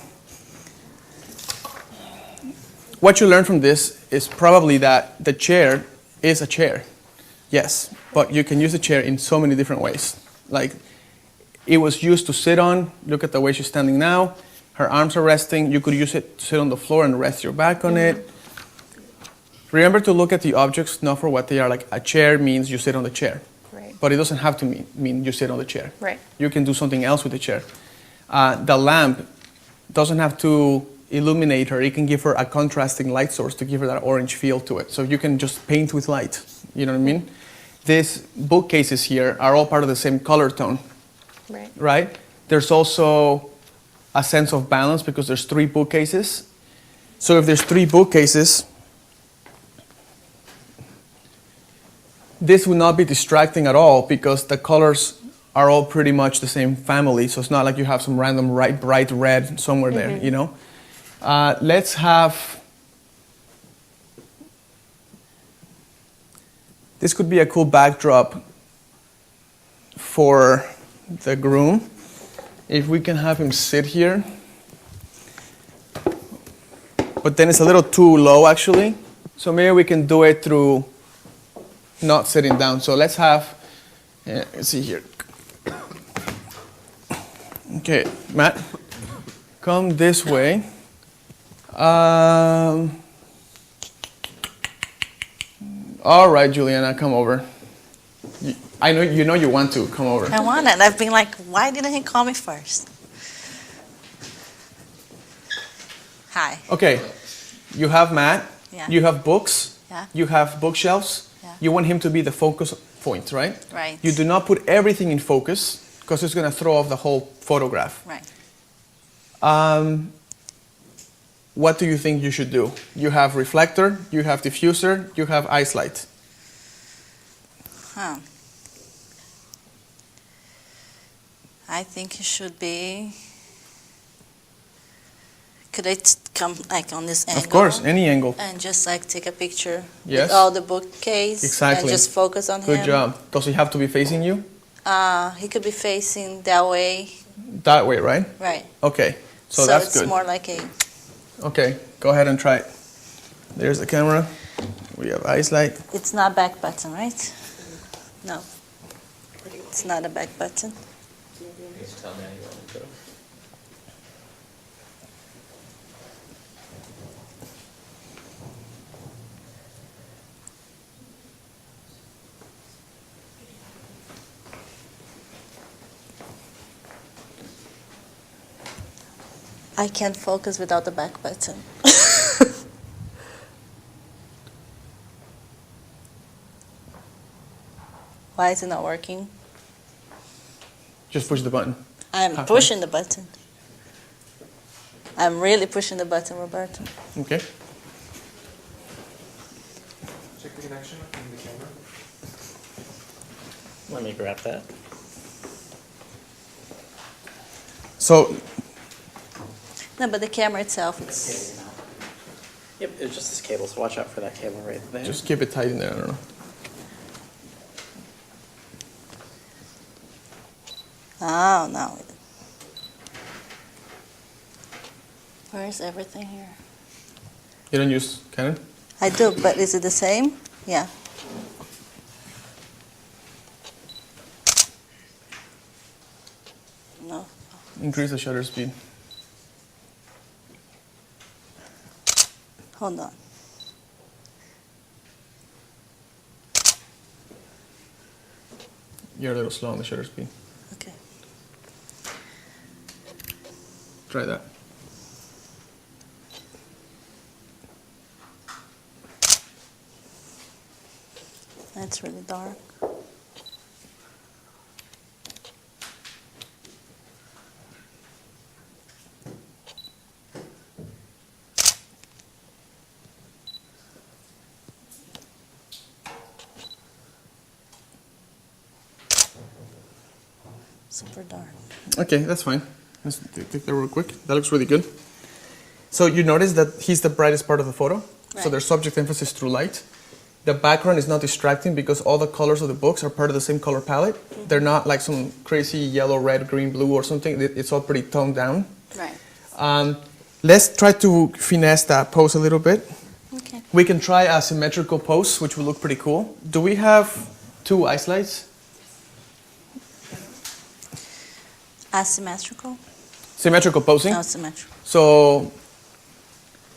Speaker 3: what you learn from this is probably that the chair is a chair. Yes, but you can use the chair in so many different ways. Like, it was used to sit on. Look at the way she's standing now. Her arms are resting. You could use it to sit on the floor and rest your back on it. Remember to look at the objects not for what they are. Like, a chair means you sit on the chair.
Speaker 8: Right.
Speaker 3: But it doesn't have to mean you sit on the chair.
Speaker 8: Right.
Speaker 3: You can do something else with the chair. The lamp doesn't have to illuminate her. It can give her a contrasting light source to give her that orange feel to it. So you can just paint with light. You know what I mean? These bookcases here are all part of the same color tone.
Speaker 8: Right.
Speaker 3: Right? There's also a sense of balance because there's 3 bookcases. So if there's 3 bookcases, this would not be distracting at all because the colors are all pretty much the same family. So it's not like you have some random bright red somewhere there, you know? Let's have, this could be a cool backdrop for the groom. If we can have him sit here. But then it's a little too low actually. So maybe we can do it through not sitting down. So let's have, let's see here. Okay, Matt, come this way. All right, Juliana, come over. I know you want to come over.
Speaker 7: I want it. I've been like, why didn't he call me first? Hi.
Speaker 3: Okay, you have Matt.
Speaker 7: Yeah.
Speaker 3: You have books.
Speaker 7: Yeah.
Speaker 3: You have bookshelves.
Speaker 7: Yeah.
Speaker 3: You want him to be the focus point, right?
Speaker 7: Right.
Speaker 3: You do not put everything in focus because it's going to throw off the whole photograph.
Speaker 7: Right.
Speaker 3: What do you think you should do? You have reflector, you have diffuser, you have ice light.
Speaker 7: Huh. I think it should be. Could I come like on this angle?
Speaker 3: Of course, any angle.
Speaker 7: And just like take a picture
Speaker 3: Yes.
Speaker 7: with all the bookcase.
Speaker 3: Exactly.
Speaker 7: And just focus on him.
Speaker 3: Good job. Does he have to be facing you?
Speaker 7: He could be facing that way.
Speaker 3: That way, right?
Speaker 7: Right.
Speaker 3: Okay, so that's
Speaker 7: it's
Speaker 3: good.
Speaker 7: more like a.
Speaker 3: Okay, go ahead and try it. There's the camera. We have ice light.
Speaker 7: It's not back button, right? No. It's not a back button.
Speaker 15: Just tell me how you want to go.
Speaker 7: I can't focus without the back button. Why is it not working?
Speaker 3: Just push the button.
Speaker 7: I'm
Speaker 3: Halfway.
Speaker 7: pushing the button. I'm really pushing the button, Roberto.
Speaker 3: Okay.
Speaker 15: Check the connection in the camera.
Speaker 10: Let me grab that.
Speaker 3: So,
Speaker 7: No, but the camera itself, it's...
Speaker 15: Yep, it's just this cable, so watch out for that cable right there.
Speaker 3: just keep it tight in there, I don't know.
Speaker 7: Oh, no. Where's everything here?
Speaker 3: You don't use Canon?
Speaker 7: I do, but is it the same? Yeah. No.
Speaker 3: Increase the shutter speed.
Speaker 7: Hold on.
Speaker 3: You're a little slow on the shutter speed.
Speaker 7: Okay.
Speaker 3: Try that.
Speaker 7: That's really dark. Super dark.
Speaker 3: Okay, that's fine. Let's take that real quick. That looks really good. So you notice that he's the brightest part of the photo. So
Speaker 7: Right.
Speaker 3: there's subject emphasis through light. The background is not distracting because all the colors of the books are part of the same color palette. They're not like some crazy yellow, red, green, blue or something. It's all pretty toned down.
Speaker 7: Right.
Speaker 3: Let's try to finesse that pose a little bit.
Speaker 7: Okay.
Speaker 3: We can try a symmetrical pose, which will look pretty cool. Do we have 2 ice lights?
Speaker 7: Asymmetrical?
Speaker 3: Symmetrical posing?
Speaker 7: No, symmetrical.
Speaker 3: So,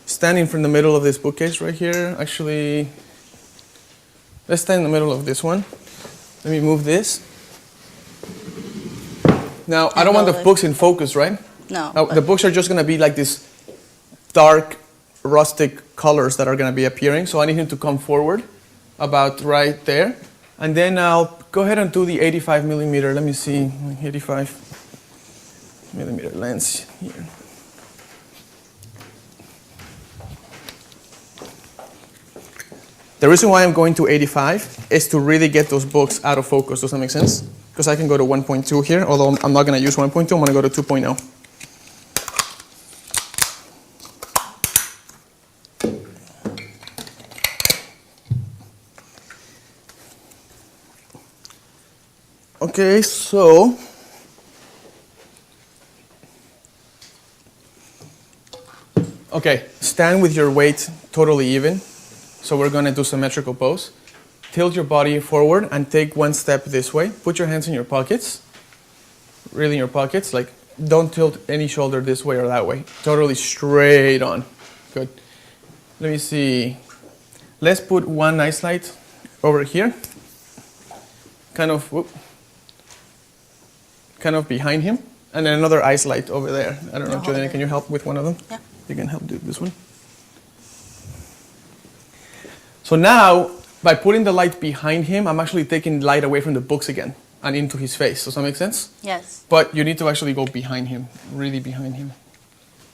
Speaker 3: standing from the middle of this bookcase right here, actually, let's stand in the middle of this one. Let me move this. Now, I don't want the books in focus, right?
Speaker 7: No.
Speaker 3: The books are just going to be like this dark, rustic colors that are going to be appearing. So I need him to come forward about right there. And then I'll go ahead and do the 85 millimeter. Let me see, 85 millimeter lens here. The reason why I'm going to 85 is to really get those books out of focus. Does that make sense? Because I can go to 1.2 here, although I'm not going to use 1.2, I'm going to go to 2.0. Okay, so stand with your weight totally even. So we're going to do symmetrical pose. Tilt your body forward and take one step this way. Put your hands in your pockets, really in your pockets. Like, don't tilt any shoulder this way or that way. Totally straight on. Good. Let me see. Let's put one ice light over here. Kind of behind him. And then another ice light over there. I don't know, Juliana, can you help with one of them?
Speaker 7: Yeah.
Speaker 3: You can help do this one. So now, by putting the light behind him, I'm actually taking light away from the books again and into his face. Does that make sense?
Speaker 7: Yes.
Speaker 3: But you need to actually go behind him, really behind him.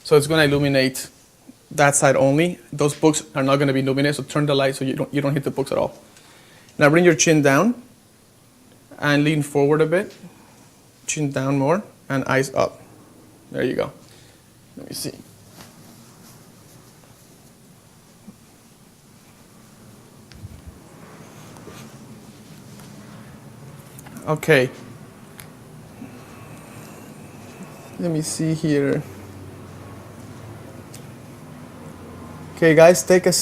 Speaker 3: So it's going to illuminate that side only. Those books are not going to be illuminated, so turn the light so you don't hit the books at all. Now bring your chin down and lean forward a bit. Chin down more and eyes up. There you go. Let me see. Okay. Let me see here. Okay, guys, take a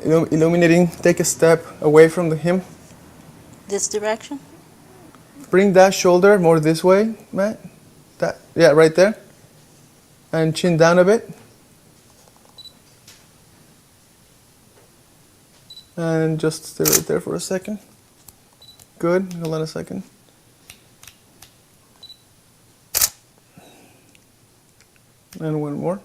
Speaker 3: illuminating. Take a step away from him.
Speaker 7: This direction?
Speaker 3: Bring that shoulder more this way, Matt. Yeah, right there. And chin down a bit. And just stay right there for a second. Good. Hold on a second. And one more.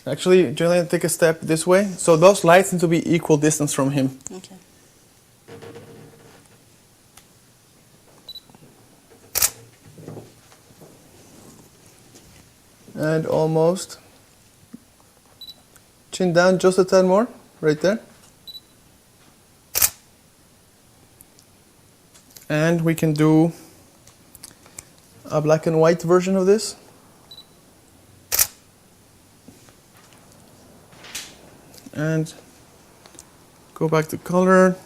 Speaker 3: Actually, Julian, take a step this way. So those lights need to be equal distance from him.
Speaker 7: Okay.
Speaker 3: And almost. Chin down just a tad more, right there. And we can do a black and white version of this. And go back to color.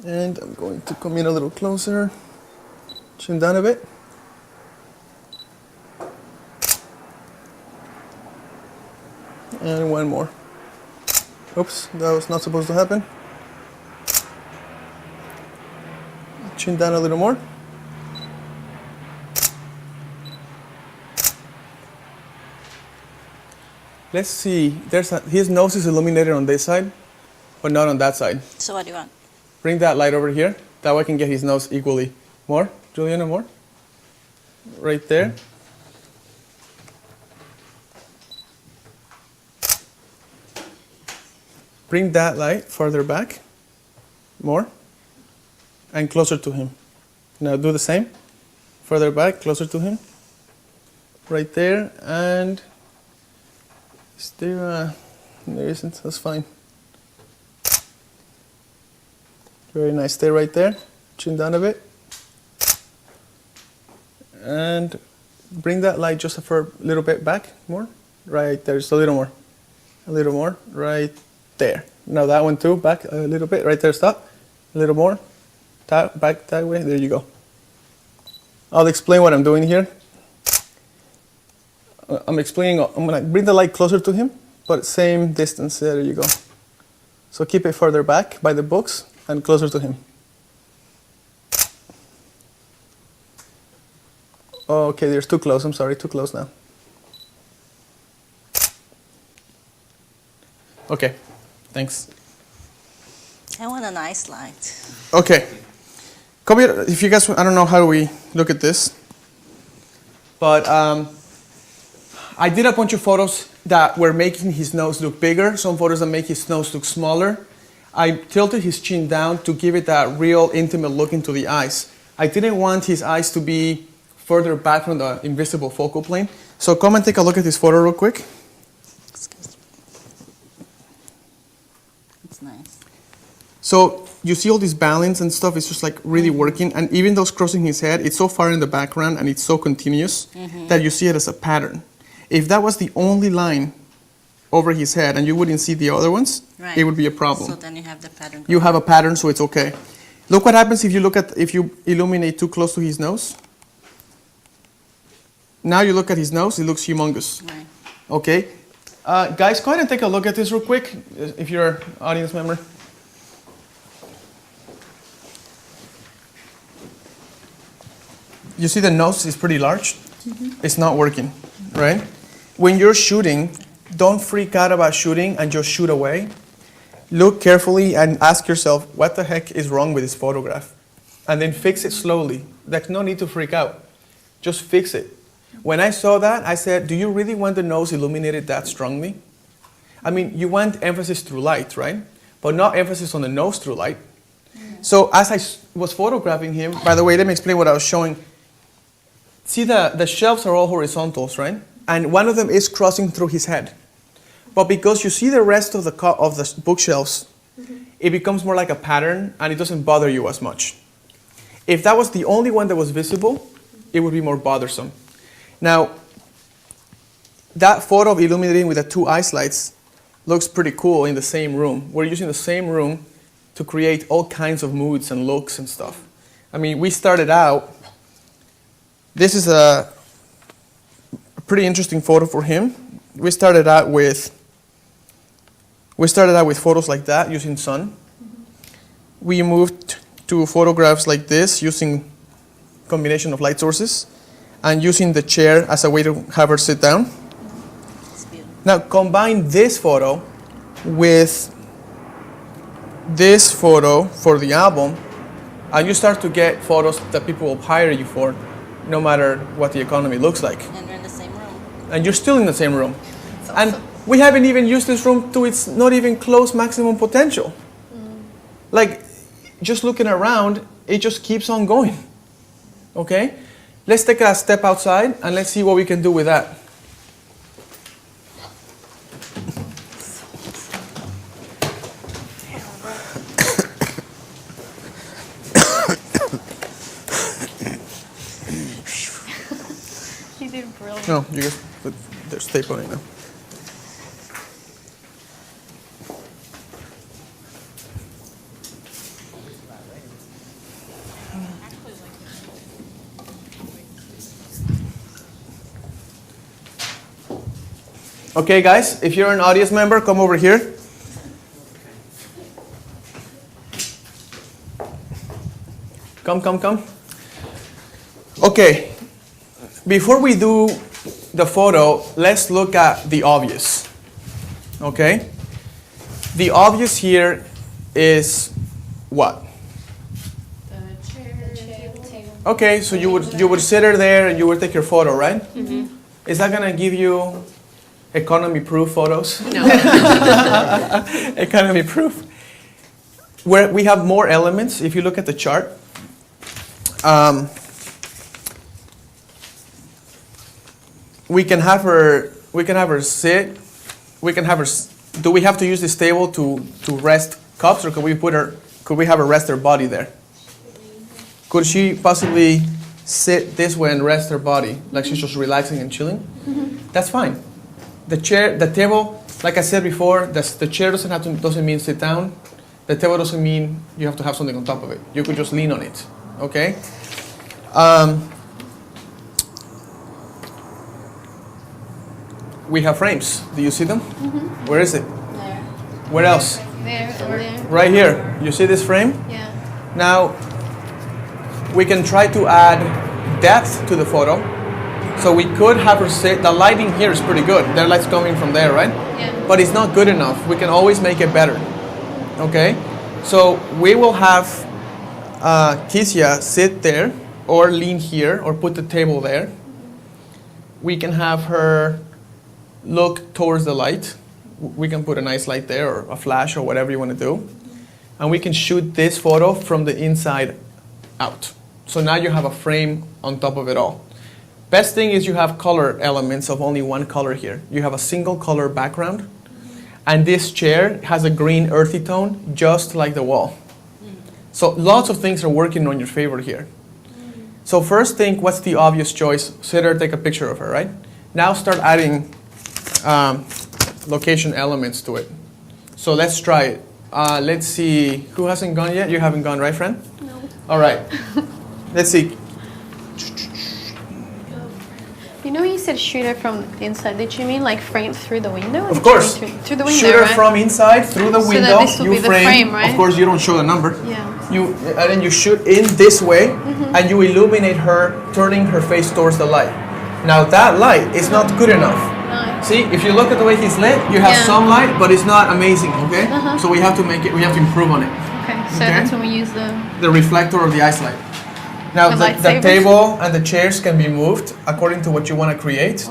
Speaker 3: And I'm going to come in a little closer. Chin down a bit. And one more. Oops, that was not supposed to happen. Chin down a little more. Let's see, his nose is illuminated on this side, but not on that side.
Speaker 7: So what do you want?
Speaker 3: Bring that light over here. That way I can get his nose equally. More, Juliana, more. Right there. Bring that light further back. More. And closer to him. Now do the same. Further back, closer to him. Right there, and is there there isn't, that's fine. Very nice, stay right there. Chin down a bit. And bring that light just a little bit back, more. Right there, just a little more. A little more, right there. Now that one too, back a little bit, right there, stop. A little more, back that way, there you go. I'll explain what I'm doing here. I'm gonna bring the light closer to him, but same distance, there you go. So keep it further back by the books and closer to him. Okay, there's too close, I'm sorry, too close now. Okay, thanks.
Speaker 7: I want a nice light.
Speaker 3: Okay, come here, if you guys, I don't know how we look at this, but I did a bunch of photos that were making his nose look bigger, some photos that make his nose look smaller. I tilted his chin down to give it that real intimate look into the eyes. I didn't want his eyes to be further back from the invisible focal plane. So come and take a look at this photo real quick.
Speaker 7: It's nice.
Speaker 3: So you see all this balance and stuff, it's just like really working. And even those crossing his head, it's so far in the background and it's so continuous that you see it as a pattern. If that was the only line over his head and you wouldn't see the other ones,
Speaker 7: Right.
Speaker 3: it would be a problem.
Speaker 7: So then you have the pattern.
Speaker 3: You have a pattern, so it's okay. Look what happens if you illuminate too close to his nose. Now you look at his nose, it looks humongous.
Speaker 7: Right.
Speaker 3: Okay? Guys, go ahead and take a look at this real quick, if you're an audience member. You see the nose is pretty large? It's not working, right? When you're shooting, don't freak out about shooting and just shoot away. Look carefully and ask yourself, what the heck is wrong with this photograph? And then fix it slowly. There's no need to freak out. Just fix it. When I saw that, I said, do you really want the nose illuminated that strongly? I mean, you want emphasis through light, right? But not emphasis on the nose through light. So as I was photographing him, by the way, let me explain what I was showing. See, the shelves are all horizontals, right? And one of them is crossing through his head. But because you see the rest of the bookshelves, it becomes more like a pattern and it doesn't bother you as much. If that was the only one that was visible, it would be more bothersome. Now, that photo of illuminating with the two ice lights looks pretty cool in the same room. We're using the same room to create all kinds of moods and looks and stuff. I mean, we started out, this is a pretty interesting photo for him. We started out with photos like that using sun. We moved to photographs like this using combination of light sources and using the chair as a way to have her sit down. Now combine this photo with this photo for the album and you start to get photos that people will hire you for no matter what the economy looks like.
Speaker 7: And we're in the same room.
Speaker 3: And you're still in the same room. And we haven't even used this room to its not even close maximum potential. Like, just looking around, it just keeps on going. Okay? let's take a step outside and let's see what we can do with that.
Speaker 4: You did brilliant.
Speaker 3: No, you guys put there's tape on it now. Okay, guys, if you're an audience member, come over here. Come. Okay, before we do the photo, let's look at the obvious. Okay? The obvious here is what? Okay, so you would sit her there and you would take your photo, right?
Speaker 8: Mm-hmm.
Speaker 3: Is that gonna give you economy proof photos?
Speaker 8: No.
Speaker 3: Economy proof. Where we have more elements, if you look at the chart, we can have her sit. We can have her. Do we have to use this table to rest cups, or could we have her rest her body there? Could she possibly sit this way and rest her body, like she's just relaxing and chilling?
Speaker 4: Mm-hmm.
Speaker 3: That's fine. The chair, the table, like I said before, the chair doesn't mean sit down. The table doesn't mean you have to have something on top of it. You could just lean on it, okay? We have frames. Do you see them?
Speaker 4: Mm-hmm.
Speaker 3: Where is it?
Speaker 4: There.
Speaker 3: Where else?
Speaker 4: There, over there.
Speaker 3: Right here. You see this frame?
Speaker 4: Yeah.
Speaker 3: Now, we can try to add depth to the photo. So we could have her sit, the lighting here is pretty good. Their light's coming from there, right?
Speaker 4: Yeah.
Speaker 3: But it's not good enough. We can always make it better. Okay? So we will have Kisia sit there, or lean here, or put the table there. We can have her look towards the light. We can put a nice light there, or a flash, or whatever you want to do. And we can shoot this photo from the inside out. So now you have a frame on top of it all. Best thing is you have color elements of only one color here. You have a single color background. And this chair has a green earthy tone, just like the wall. So lots of things are working on your favor here. So first think, what's the obvious choice? Sit her, take a picture of her, right? Now start adding location elements to it. So let's try it. Let's see, who hasn't gone yet? You haven't gone, right, friend?
Speaker 4: No.
Speaker 3: All right. Let's see.
Speaker 4: You know, you said shoot it from inside. Did you mean like frame through the window?
Speaker 3: Of course.
Speaker 4: Through the window,
Speaker 3: Shoot her
Speaker 4: right?
Speaker 3: from inside through the
Speaker 4: So
Speaker 3: window.
Speaker 4: that this will
Speaker 3: You
Speaker 4: be the frame, right?
Speaker 3: Of course, you don't show the number.
Speaker 4: Yeah.
Speaker 3: And then you shoot in this way,
Speaker 4: Mhm.
Speaker 3: and you illuminate her, turning her face towards the light. Now that light is not good enough.
Speaker 4: No.
Speaker 3: See, if you look at the way he's lit, you have
Speaker 4: Yeah.
Speaker 3: some light, but it's not amazing. Okay.
Speaker 4: Uh-huh.
Speaker 3: So we have to make it. We have to improve on it.
Speaker 4: Okay, so
Speaker 3: Okay.
Speaker 4: that's when we use the.
Speaker 3: The reflector or the ice light. Now
Speaker 4: The
Speaker 3: the
Speaker 4: lightsabers?
Speaker 3: table and the chairs can be moved according to what you want to create.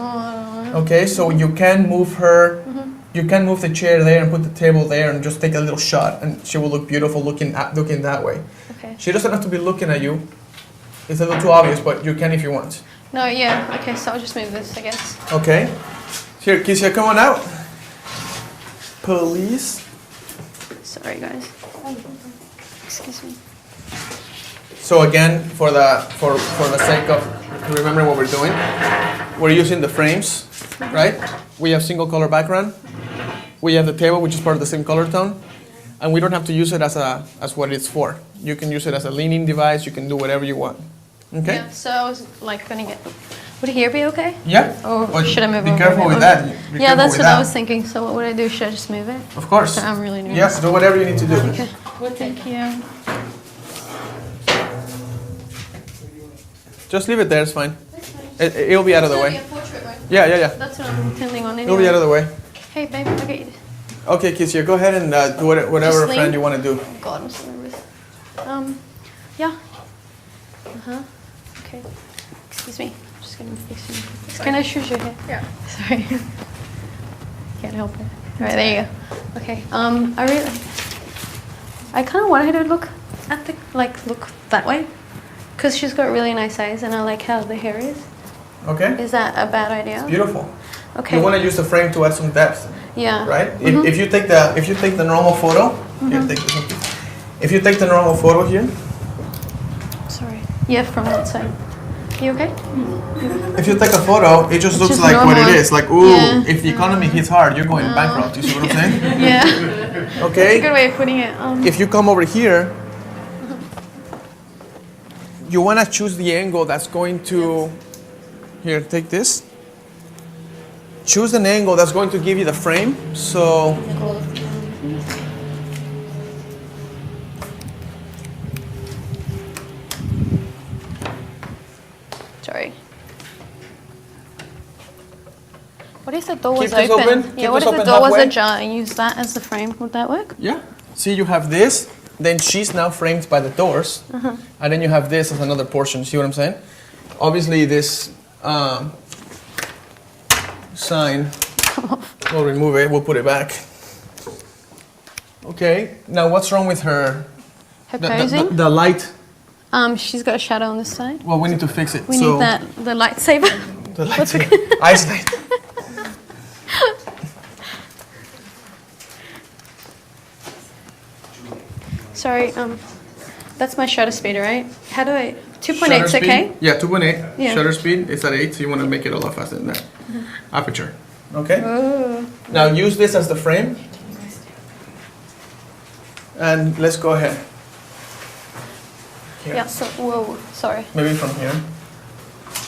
Speaker 3: Okay, so you can move her. You can move the chair there and put the table there and just take a little shot, and she will look beautiful looking that way.
Speaker 4: Okay.
Speaker 3: She doesn't have to be looking at you. It's a little too obvious, but you can if you want.
Speaker 4: No, yeah. Okay, so I'll just move this, I guess.
Speaker 3: Okay. Here, Kisia, come on out. Please.
Speaker 4: Sorry, guys. Excuse me.
Speaker 3: So again, for the sake of remembering what we're doing, we're using the frames, right? We have single color background. We have the table, which is part of the same color tone, and we don't have to use it as what it's for. You can use it as a leaning device. You can do whatever you want. Okay.
Speaker 4: Yeah, so I was like gonna get. Would here be okay?
Speaker 3: Yeah.
Speaker 4: Or
Speaker 3: But
Speaker 4: should I move
Speaker 3: be
Speaker 4: over?
Speaker 3: careful with
Speaker 4: Okay.
Speaker 3: that. Be
Speaker 4: Yeah,
Speaker 3: careful
Speaker 4: that's
Speaker 3: with
Speaker 4: what I
Speaker 3: that.
Speaker 4: was thinking. So what would I do? Should I just move it?
Speaker 3: Of course.
Speaker 4: I'm really nervous.
Speaker 3: Yes. Do whatever you need to do.
Speaker 4: Okay. Well, thank you.
Speaker 3: Just leave it there. It's fine. It'll be out of the way. Yeah.
Speaker 4: That's what I'm intending on anyway.
Speaker 3: It'll be out of the way.
Speaker 4: Hey, baby, I'll get you.
Speaker 3: Okay, Kisia, go ahead and do whatever
Speaker 4: Just lean.
Speaker 3: friend you want to do.
Speaker 4: Oh God, I'm so nervous. Yeah. Uh-huh. Okay. Excuse me. I'm just gonna fix you. Can I shoot your hair? Yeah. Sorry. Can't help it. All right, there you go. Okay. I kind of wanted her to look at look that way, Because she's got really nice eyes and I like how the hair is.
Speaker 3: Okay.
Speaker 4: Is that a bad idea?
Speaker 3: Beautiful.
Speaker 4: Okay.
Speaker 3: You want to use the frame to add some depth,
Speaker 4: Yeah.
Speaker 3: right? If you take the normal photo, here, take this one. If you take the normal photo here,
Speaker 4: Sorry. Yeah, from that side. You okay?
Speaker 3: if you take a photo, it just looks
Speaker 4: just
Speaker 3: like what it
Speaker 4: normal.
Speaker 3: is. Like, ooh,
Speaker 4: Yeah.
Speaker 3: if the economy hits hard, you're going bankrupt. You see what I'm saying?
Speaker 4: Yeah. That's a
Speaker 3: Okay.
Speaker 4: good way of putting it.
Speaker 3: If you come over here, you want to choose the angle that's going to, here, take this. Choose an angle that's going to give you the frame. So,
Speaker 4: Sorry. What if the door was
Speaker 3: Keep this
Speaker 4: open?
Speaker 3: open.
Speaker 4: Yeah,
Speaker 3: Keep
Speaker 4: what
Speaker 3: this
Speaker 4: if the
Speaker 3: open
Speaker 4: door was
Speaker 3: halfway.
Speaker 4: ajar and use that as the frame? Would that work?
Speaker 3: yeah. See, you have this, then she's now framed by the doors, and then you have this as another portion. See what I'm saying? Obviously, this sign, we'll remove it, we'll put it back. Okay, now what's wrong with her?
Speaker 4: Her
Speaker 3: The
Speaker 4: posing?
Speaker 3: light,
Speaker 4: She's got a shadow on this side.
Speaker 3: well, we need to fix it.
Speaker 4: We need that, the lightsaber.
Speaker 3: The light, ice light.
Speaker 4: Sorry, that's my shutter speed, right? How do I, 2.8
Speaker 3: Shutter
Speaker 4: is
Speaker 3: speed?
Speaker 4: okay?
Speaker 3: Yeah, 2.8.
Speaker 4: Yeah.
Speaker 3: Shutter speed is at 8, so you want to make it a lot faster than that. Aperture. Okay?
Speaker 4: Oh.
Speaker 3: Now use this as the frame. And let's go ahead. Here.
Speaker 4: Yeah, so, whoa, sorry.
Speaker 3: Maybe from here.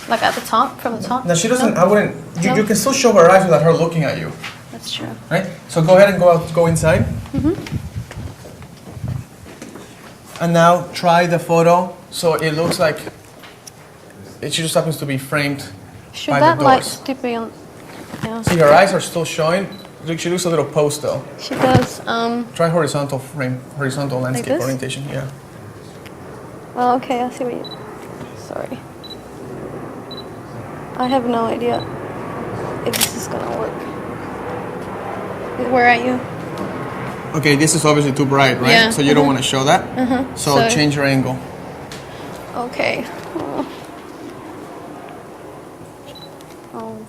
Speaker 4: Like at the top, from the top?
Speaker 3: Now she doesn't,
Speaker 4: No?
Speaker 3: I wouldn't,
Speaker 4: No?
Speaker 3: you can still show her eyes without her looking at you,
Speaker 4: That's true.
Speaker 3: right? So go ahead and go inside. And now try the photo so it looks like it just happens to be framed
Speaker 4: Should
Speaker 3: by
Speaker 4: that
Speaker 3: the
Speaker 4: light
Speaker 3: doors.
Speaker 4: still be on? Yeah.
Speaker 3: See, her eyes are still showing. Look, she looks a little post though.
Speaker 4: She does,
Speaker 3: Try horizontal frame, horizontal landscape
Speaker 4: this?
Speaker 3: orientation, yeah.
Speaker 4: oh, okay, I see what you, sorry. I have no idea if this is gonna work. Where are you?
Speaker 3: Okay, this is obviously too bright, right?
Speaker 4: Yeah,
Speaker 3: So you don't want to show that. So
Speaker 4: So-
Speaker 3: change your angle.
Speaker 4: Okay. Oh.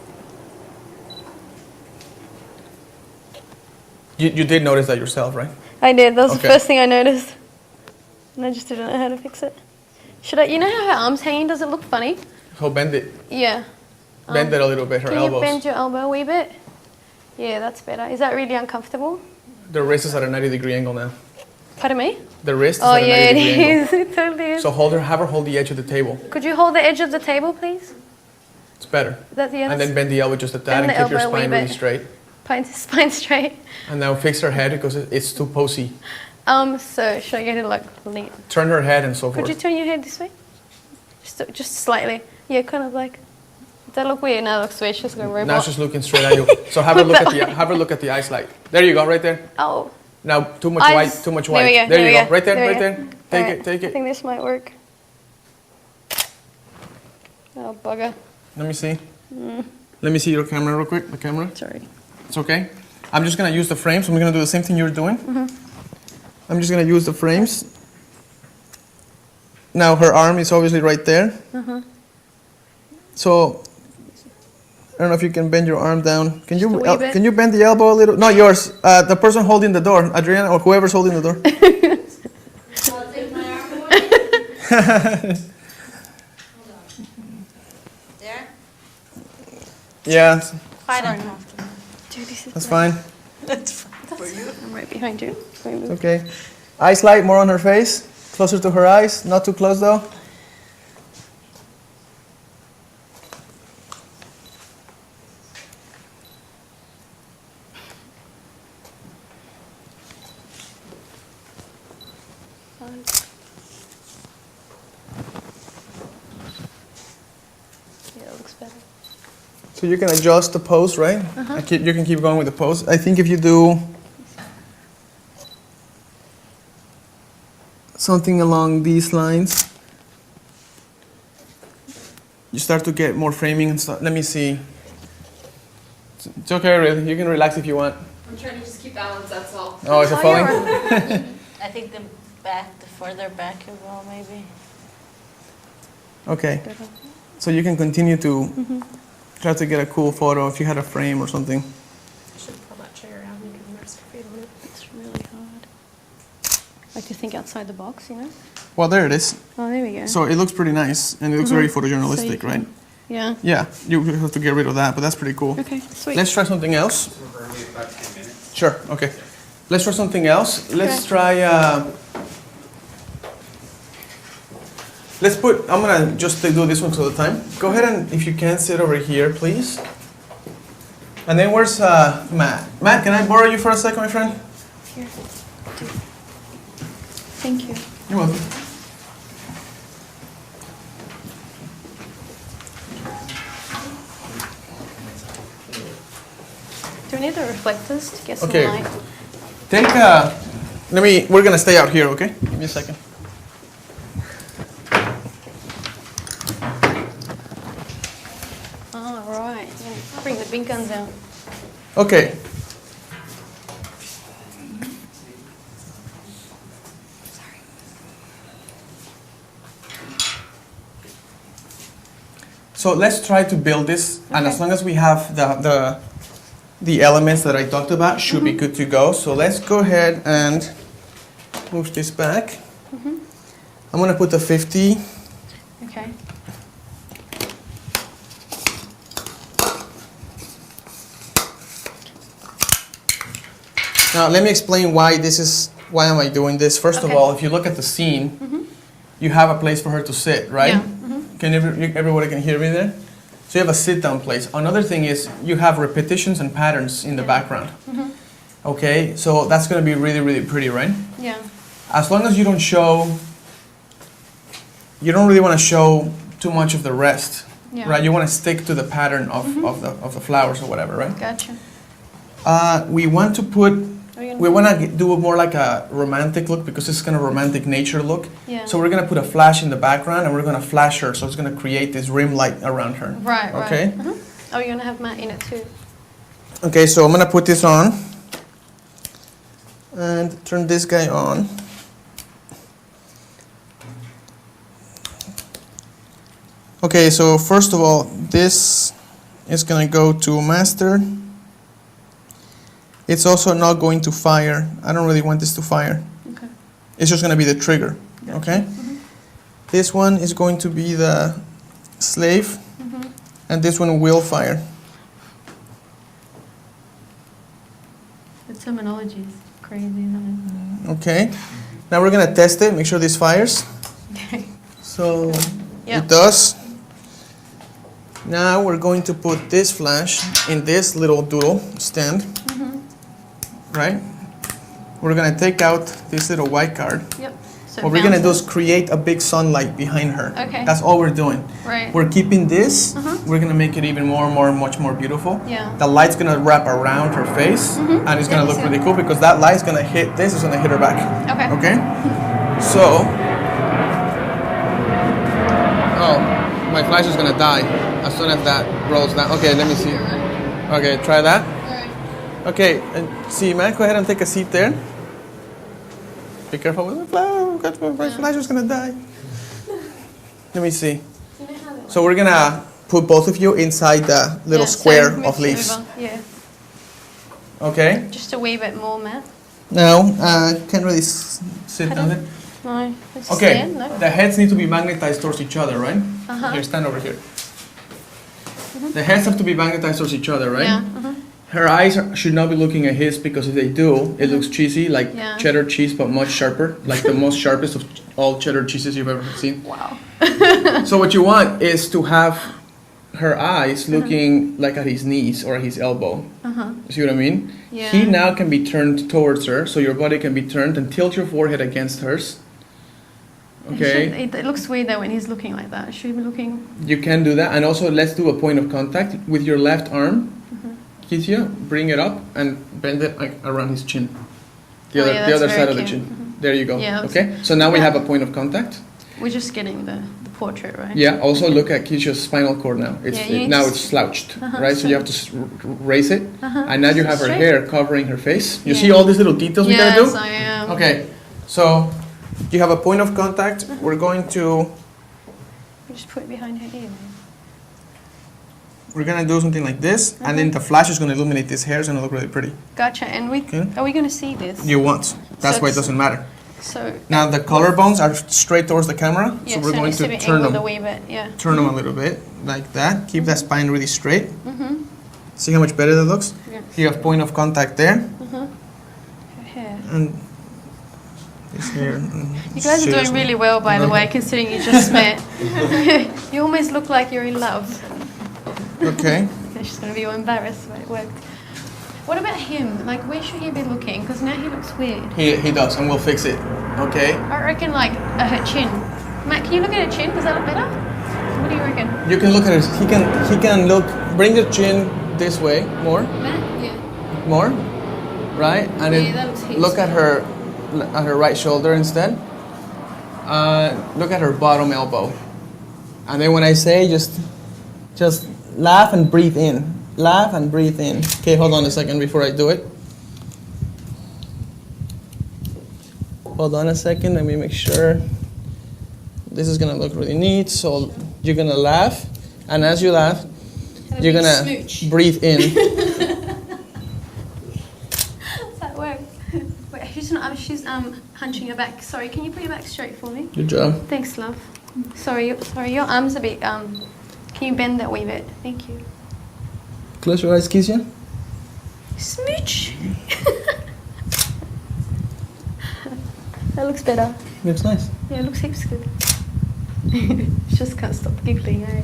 Speaker 3: You did notice that yourself, right?
Speaker 4: I did. That was
Speaker 3: Okay.
Speaker 4: the first thing I noticed. And I just didn't know how to fix it. Should I, you know how her arm's hanging? Does it look funny?
Speaker 3: So bend it.
Speaker 4: Yeah.
Speaker 3: Bend it a little bit, her
Speaker 4: Can
Speaker 3: elbows.
Speaker 4: you bend your elbow a wee bit? Yeah, that's better. Is that really uncomfortable?
Speaker 3: The wrist is at a 90-degree angle now.
Speaker 4: Pardon me?
Speaker 3: The wrist is
Speaker 4: Oh
Speaker 3: at a
Speaker 4: yeah,
Speaker 3: 90-degree
Speaker 4: it
Speaker 3: angle.
Speaker 4: is. It totally is.
Speaker 3: So have her hold the edge of the table.
Speaker 4: Could you hold the edge of the table, please?
Speaker 3: It's better.
Speaker 4: Yeah,
Speaker 3: And then bend the elbow just a
Speaker 4: Bend
Speaker 3: tad and
Speaker 4: the
Speaker 3: keep your
Speaker 4: elbow a wee
Speaker 3: spine really
Speaker 4: bit.
Speaker 3: straight.
Speaker 4: Spine straight.
Speaker 3: And now fix her head because it's too posy.
Speaker 4: So should I get it like lean?
Speaker 3: Turn her head and so
Speaker 4: Could
Speaker 3: forth.
Speaker 4: you turn your head this way? Just slightly. Yeah, kind of like. Does that look weird? No, it looks weird. She's going robot.
Speaker 3: Now she's looking straight at you. So have her look at the ice light. There you go, right there.
Speaker 4: Oh.
Speaker 3: Now too much
Speaker 4: Eyes.
Speaker 3: white, too much white.
Speaker 4: There we go.
Speaker 3: There you
Speaker 4: we
Speaker 3: go. Right there,
Speaker 4: we
Speaker 3: right
Speaker 4: go.
Speaker 3: there. Take
Speaker 4: Alright,
Speaker 3: it, take
Speaker 4: I
Speaker 3: it.
Speaker 4: think this might work. Oh, bugger.
Speaker 3: Let me see. Let me see your camera real quick. The camera.
Speaker 4: Sorry.
Speaker 3: It's okay. I'm just gonna use the frames. I'm gonna do the same thing you're doing. I'm just gonna use the frames. Now her arm is obviously right there. So I don't know if you can bend your arm down. Can you
Speaker 4: Just a wee bit.
Speaker 3: can you bend the elbow a little? Not yours. The person holding the door, Adriana, or whoever's holding the door.
Speaker 7: There?
Speaker 3: Yeah,
Speaker 7: Quite uncomfortable.
Speaker 4: Dude, this is
Speaker 3: that's fine.
Speaker 4: I'm right behind you. Can we move?
Speaker 3: Okay. Eyes light, more on her face. Closer to her eyes. Not too close though.
Speaker 4: Yeah, it looks better.
Speaker 3: So you can adjust the pose, right? You can keep going with the pose. I think if you do something along these lines, you start to get more framing and stuff. Let me see. It's okay, really. You can relax if you want.
Speaker 16: I'm trying to just keep balance, that's all.
Speaker 3: Oh, is it falling?
Speaker 7: I think the further back you go, maybe.
Speaker 3: Okay. So you can continue to try to get a cool photo if you had a frame or something.
Speaker 8: I should pull that chair out and you can rest your feet on it.
Speaker 4: It's really hard. Like to think outside the box, you know?
Speaker 3: Well, there it is.
Speaker 4: Oh, there we go.
Speaker 3: So it looks pretty nice, and it looks very photojournalistic,
Speaker 4: So you can-
Speaker 3: right?
Speaker 4: Yeah.
Speaker 3: Yeah, you have to get rid of that, but that's pretty cool.
Speaker 4: Okay, sweet.
Speaker 3: Let's try something else. Sure, okay. Let's try something else. Let's try, let's put, I'm gonna just do this one till the time. Go ahead and, if you can, sit over here, please. And then where's Matt? Matt, can I borrow you for a second, my friend?
Speaker 4: Here. Thank you.
Speaker 3: You're welcome.
Speaker 4: Do we need the reflectors to get some
Speaker 3: Okay.
Speaker 4: light?
Speaker 3: Take, we're gonna stay out here, okay? Give me a second.
Speaker 4: Oh, right. Yeah. Bring the big guns out.
Speaker 3: Okay. So let's try to build this, and as long as we have the elements that I talked about, should be good to go. So let's go ahead and move this back. I'm gonna put the 50.
Speaker 4: Okay.
Speaker 3: Now let me explain why am I doing this. First of
Speaker 4: Okay.
Speaker 3: all, if you look at the scene, you have a place for her to sit, right?
Speaker 4: Yeah.
Speaker 3: Can everybody can hear me there? So you have a sit-down place. Another thing is you have repetitions and patterns in the background. Okay, so that's going to be really, really pretty, right?
Speaker 4: Yeah.
Speaker 3: As long as you don't really want to show too much of the rest,
Speaker 4: Yeah.
Speaker 3: right? You want to stick to the pattern of the flowers or whatever, right?
Speaker 4: Gotcha.
Speaker 3: We want to put,
Speaker 4: Are you gonna
Speaker 3: we want to do more like a romantic look because it's kind of romantic nature look.
Speaker 4: Yeah.
Speaker 3: So we're going to put a flash in the background and we're going to flash her, so it's going to create this rim light around her.
Speaker 4: Right, right.
Speaker 3: Okay?
Speaker 4: Oh, you're going to have Matt in it too.
Speaker 3: Okay, so I'm going to put this on and turn this guy on. Okay, so first of all, this is going to go to master. It's also not going to fire. I don't really want this to fire.
Speaker 4: Okay.
Speaker 3: It's just going to be the trigger, okay? This one is going to be the slave, and this one will fire.
Speaker 4: The terminology is crazy, isn't
Speaker 3: Okay, now we're going to test it, make sure this fires.
Speaker 4: it?
Speaker 3: So
Speaker 4: Yep.
Speaker 3: it does. Now we're going to put this flash in this little doodle stand, right? We're going to take out this little white card.
Speaker 4: Yep. So
Speaker 3: What we're going to do is
Speaker 4: bounces.
Speaker 3: create a big sunlight behind her.
Speaker 4: Okay.
Speaker 3: That's all we're doing.
Speaker 4: Right.
Speaker 3: We're keeping this. We're going to make it even much more beautiful.
Speaker 4: Yeah.
Speaker 3: The light's going to wrap around her face, and it's going to look really cool because that light's going to hit this, it's going to hit her back.
Speaker 4: Okay.
Speaker 3: Okay? So, oh, my flash is going to die as soon as that rolls down. Okay, let me see. Okay, try that. Okay, and see, man, go ahead and take a seat there. Be careful with the flash. My flash is going to die. Let me see. So we're going to put both of you inside the little square of leaves.
Speaker 4: Yeah.
Speaker 3: Okay?
Speaker 4: Just a wee bit more, Matt.
Speaker 3: Now, can't really sit down there.
Speaker 4: No. Let's
Speaker 3: Okay,
Speaker 4: stand, no?
Speaker 3: the heads need to be magnetized towards each other, right?
Speaker 4: Uh-huh.
Speaker 3: Here, stand over here. The heads have to be magnetized towards each other, right?
Speaker 4: Yeah.
Speaker 3: Her eyes should not be looking at his because if they do, it looks cheesy, like
Speaker 4: Yeah.
Speaker 3: cheddar cheese, but much sharper, like the most sharpest of all cheddar cheeses you've ever seen.
Speaker 4: Wow.
Speaker 3: So what you want is to have her eyes looking like at his knees or at his elbow. You see what I mean?
Speaker 4: Yeah.
Speaker 3: He now can be turned towards her, so your body can be turned and tilt your forehead against hers. Okay?
Speaker 4: It looks weird though when he's looking like that. Should he be looking?
Speaker 3: You can do that, and also let's do a point of contact with your left arm. Kitia, bring it up and bend it like around his chin. The
Speaker 4: Oh, yeah,
Speaker 3: other
Speaker 4: that's
Speaker 3: side
Speaker 4: very
Speaker 3: of the
Speaker 4: cute.
Speaker 3: chin. There you go.
Speaker 4: Yeah, that's-
Speaker 3: Okay. So now we have a point of contact.
Speaker 4: We're just getting the portrait, right?
Speaker 3: Yeah. Also look at Kitia's spinal cord now. It's
Speaker 4: Yeah, you need
Speaker 3: now
Speaker 4: to
Speaker 3: it's slouched,
Speaker 4: Uh-huh,
Speaker 3: right? So you have to raise it, and now you have her
Speaker 4: Straight.
Speaker 3: hair covering her face. You
Speaker 4: Yeah.
Speaker 3: see all these little details we gotta do.
Speaker 4: Yes, I am.
Speaker 3: Okay. So you have a point of contact. We're going to
Speaker 4: Just put it behind her ear.
Speaker 3: We're gonna do something like this, and then the flash is gonna illuminate this hair. It's gonna look really pretty.
Speaker 4: Gotcha. And are we going to see this?
Speaker 3: You won't. That's
Speaker 4: So
Speaker 3: why it
Speaker 4: it's-
Speaker 3: doesn't matter.
Speaker 4: So
Speaker 3: Now the collarbones are straight towards the camera,
Speaker 4: yeah,
Speaker 3: so we're going
Speaker 4: it needs
Speaker 3: to
Speaker 4: be
Speaker 3: turn
Speaker 4: angled
Speaker 3: them.
Speaker 4: a wee bit. Yeah.
Speaker 3: Turn them a little bit, like that. Keep that spine really straight.
Speaker 4: Mhm.
Speaker 3: See how much better that looks?
Speaker 4: Yeah.
Speaker 3: You have point of contact there,
Speaker 4: Mhm. Her hair.
Speaker 3: and this here.
Speaker 4: You guys are doing really well, by the way, considering you just met. You almost look like you're in love.
Speaker 3: Okay.
Speaker 4: She's going to be all embarrassed, but it worked. What about him? Like, where should he be looking? Because now he looks weird.
Speaker 3: He does, and we'll fix it. Okay.
Speaker 4: I reckon, like, at her chin. Matt, can you look at her chin? Does that look better? What do you reckon?
Speaker 3: You can look at it. He can look. Bring your chin this way more,
Speaker 4: Matt? Yeah.
Speaker 3: more, right? And
Speaker 4: Yeah,
Speaker 3: then
Speaker 4: that looks heaps
Speaker 3: look at her right shoulder instead. Look at her bottom elbow, and then when I say just laugh and breathe in. Laugh and breathe in. Okay, hold on a second before I do it. Hold on a second, let me make sure. This is gonna look really neat. So you're gonna laugh, and as you laugh, you're gonna
Speaker 4: smooch.
Speaker 3: breathe in.
Speaker 4: That worked. Wait, she's hunching her back. Sorry, can you put your back straight for me?
Speaker 3: Good job.
Speaker 4: Thanks, love. Sorry, your arms a bit. Can you bend that wee bit? Thank you.
Speaker 3: Close your eyes, kiss you.
Speaker 4: Smooch. That looks better.
Speaker 3: Looks nice.
Speaker 4: Yeah, it looks heaps good. Just can't stop giggling, eh?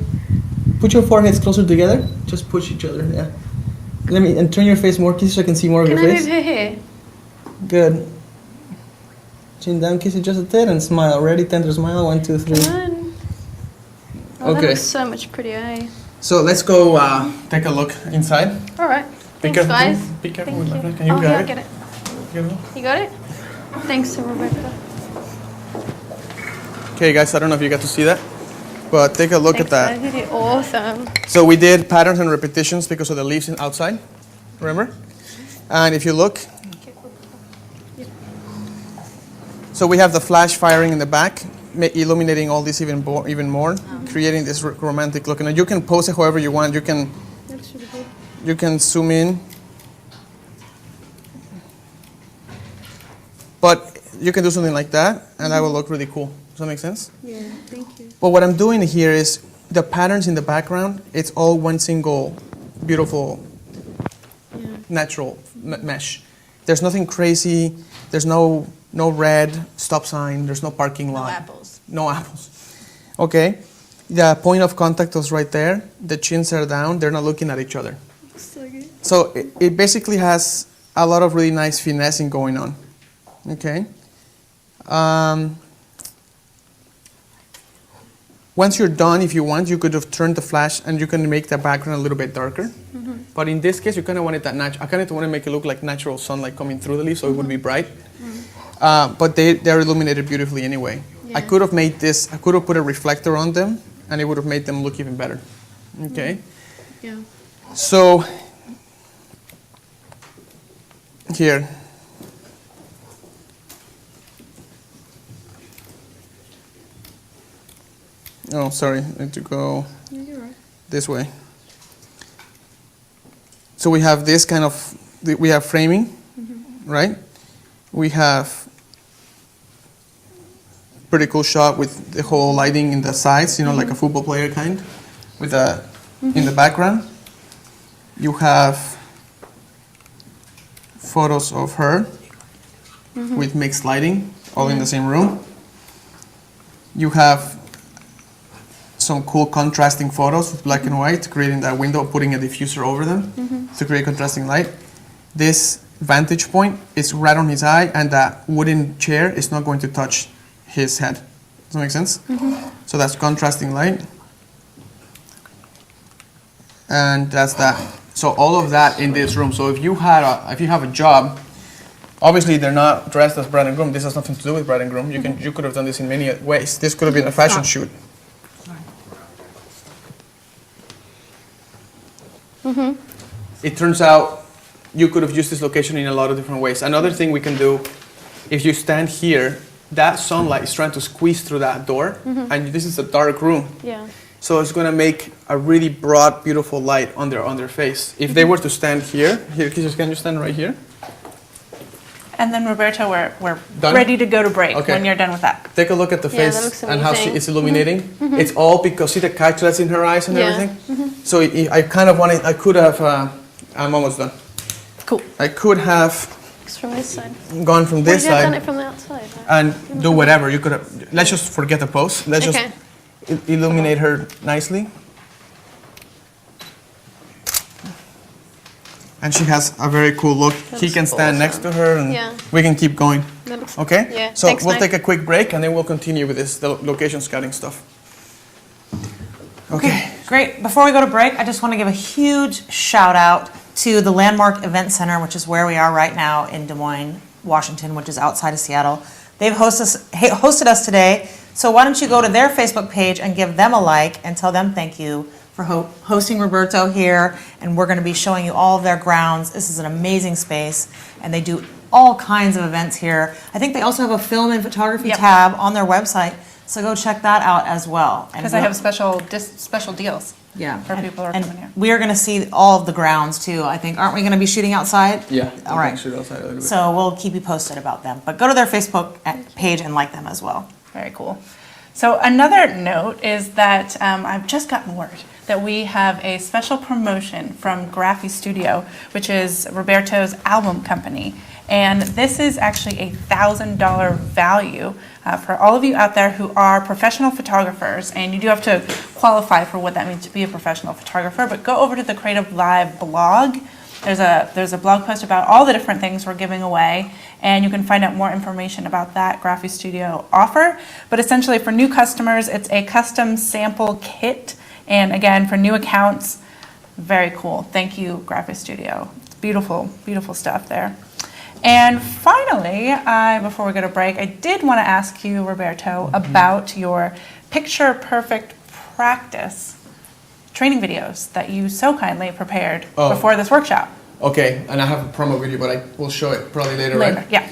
Speaker 3: Put your foreheads closer together. Just push each other. Yeah. Let me and turn your face more, kiss, so I can see more of
Speaker 4: Can
Speaker 3: your
Speaker 4: I
Speaker 3: face.
Speaker 4: move her hair?
Speaker 3: Good. Chin down, kiss it just a tad, and smile. Ready? Tender smile. 1, 2, 3.
Speaker 4: Come on. Oh, that
Speaker 3: Okay.
Speaker 4: looks so much prettier, eh?
Speaker 3: So let's go take a look inside.
Speaker 4: All right.
Speaker 3: Be
Speaker 4: Thanks,
Speaker 3: careful.
Speaker 4: guys.
Speaker 3: Be careful
Speaker 4: Thank
Speaker 3: with my
Speaker 4: you.
Speaker 3: friend. Can you
Speaker 4: oh,
Speaker 3: grab
Speaker 4: yeah,
Speaker 3: it?
Speaker 4: I get it.
Speaker 3: Careful.
Speaker 4: You got it? Thanks, Rebecca.
Speaker 3: Okay, guys. I don't know if you got to see that, but take a look
Speaker 4: Thanks,
Speaker 3: at that.
Speaker 4: guys. You did awesome.
Speaker 3: So we did patterns and repetitions because of the leaves outside. Remember? And if you look, so we have the flash firing in the back, illuminating all this even more, creating this romantic look. And you can pose it however you want. You can
Speaker 4: That's really good.
Speaker 3: you can zoom in, but you can do something like that, and that will look really cool. Does that make sense?
Speaker 4: Yeah, thank you.
Speaker 3: But what I'm doing here is the patterns in the background. It's all one single beautiful, natural mesh. There's nothing crazy. There's no red stop sign. There's no parking lot.
Speaker 7: No apples.
Speaker 3: No apples. Okay. The point of contact was right there. The chins are down. They're not looking at each other.
Speaker 4: So good.
Speaker 3: So it basically has a lot of really nice finessing going on. Okay. Once you're done, if you want, you could have turned the flash and you can make the background a little bit darker.
Speaker 4: Mm-hmm.
Speaker 3: But in this case, you kind of want it that natural. I kind of want to make it look like natural sunlight coming through the leaves, so it would be bright. But they're illuminated beautifully anyway. I could have made this. I could have put a reflector on them, and it would have made them look even better. Okay.
Speaker 4: Yeah.
Speaker 3: So here. Oh, sorry. I need to go
Speaker 4: You're right.
Speaker 3: this way. So we have this kind of, we have framing, right? We have pretty cool shot with the whole lighting in the sides, you know, like a football player kind, with a, in the background. You have photos of her with mixed lighting, all in the same room. You have some cool contrasting photos with black and white, creating that window, putting a diffuser over them to create contrasting light. This vantage point is right on his eye, and that wooden chair is not going to touch his head. Does that make sense? So that's contrasting light. And that's that. So all of that in this room. So if you have a job, obviously they're not dressed as bride and groom. This has nothing to do with bride and groom. You could have done this in many ways. This could have been a fashion shoot. It turns out you could have used this location in a lot of different ways. Another thing we can do, if you stand here, that sunlight is trying to squeeze through that door, and this is a dark room.
Speaker 4: Yeah.
Speaker 3: So it's going to make a really broad, beautiful light on their face. If they were to stand here, can you stand right here?
Speaker 2: And then Roberto, we're
Speaker 3: Done?
Speaker 2: ready to go to break
Speaker 3: Okay.
Speaker 2: when you're done with that.
Speaker 3: Take a look at the
Speaker 4: Yeah, that
Speaker 3: face
Speaker 4: looks
Speaker 3: and how
Speaker 4: amazing.
Speaker 3: it's illuminating. It's all because see the catch that's in her eyes and
Speaker 4: Yeah.
Speaker 3: everything. So I kind of wanted. I could have. I'm almost done.
Speaker 2: Cool.
Speaker 3: I could have
Speaker 4: Looks from this side.
Speaker 3: gone from this
Speaker 4: Would you have done
Speaker 3: side
Speaker 4: it from the outside?
Speaker 3: and do whatever you could have. Let's just forget the pose. Let's
Speaker 4: Okay.
Speaker 3: just illuminate her nicely. And she has a very cool look. He can stand next to her, and
Speaker 4: Yeah.
Speaker 3: we can keep going.
Speaker 4: That looks-
Speaker 3: Okay?
Speaker 4: Yeah.
Speaker 3: So
Speaker 4: Thanks,
Speaker 3: we'll
Speaker 4: Mike.
Speaker 3: take a quick break, and then we'll continue with the location scouting stuff. Okay.
Speaker 1: Great. Before we go to break, I just want to give a huge shout out to the Landmark Event Center, which is where we are right now in Des Moines, Washington, which is outside of Seattle. They've hosted us today. So why don't you go to their Facebook page and give them a like and tell them thank you for hosting Roberto here. And we're going to be showing you all of their grounds. This is an amazing space, and they do all kinds of events here. I think they also have a film and photography
Speaker 2: Yep.
Speaker 1: tab on their website. So go check that out as well. And
Speaker 2: Because I have special deals.
Speaker 1: Yeah.
Speaker 2: For people who are
Speaker 1: And
Speaker 2: coming here.
Speaker 1: we are going to see all of the grounds too, I think. Aren't we going to be shooting outside?
Speaker 3: Yeah.
Speaker 1: All right.
Speaker 3: Shoot outside a little bit.
Speaker 1: So we'll keep you posted about them. But go to their Facebook page and like them as well.
Speaker 2: Very cool. So another note is that I've just gotten word that we have a special promotion from Graphy Studio, which is Roberto's album company. And this is actually a $1,000 value for all of you out there who are professional photographers. And you do have to qualify for what that means to be a professional photographer. But go over to the Creative Live blog. There's a blog post about all the different things we're giving away, and you can find out more information about that Graphy Studio offer. But essentially for new customers, it's a custom sample kit. And again, for new accounts, very cool. Thank you, Graphy Studio. It's beautiful, beautiful stuff there. And finally, before we go to break, I did want to ask you, Roberto, about your picture perfect practice training videos that you so kindly prepared before this workshop.
Speaker 3: Okay, and I have a promo video, but I will show it probably later, right?
Speaker 2: Yeah.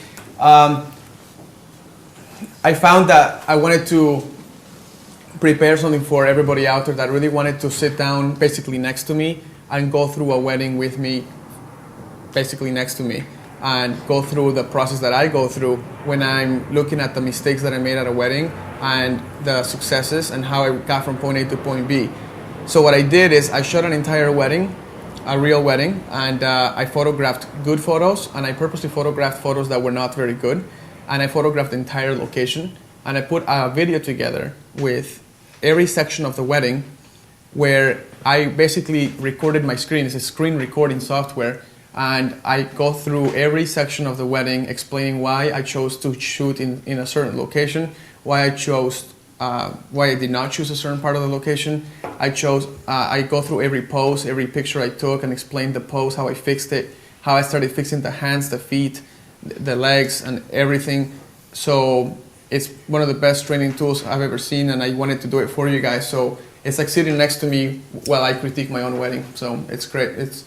Speaker 3: I found that I wanted to prepare something for everybody out there that really wanted to sit down basically next to me and go through a wedding with me basically next to me and go through the process that I go through when I'm looking at the mistakes that I made at a wedding and the successes and how I got from point A to point B. So what I did is I shot an entire wedding, a real wedding, and I photographed good photos, and I purposely photographed photos that were not very good, and I photographed the entire location, and I put a video together with every section of the wedding where I basically recorded my screen. It's a screen recording software, and I go through every section of the wedding explaining why I chose to shoot in a certain location, why I did not choose a certain part of the location. I go through every pose, every picture I took, and explain the pose, how I fixed it, how I started fixing the hands, the feet, the legs, and everything. So it's one of the best training tools I've ever seen, and I wanted to do it for you guys. So it's like sitting next to me while I critique my own wedding. So it's great. It's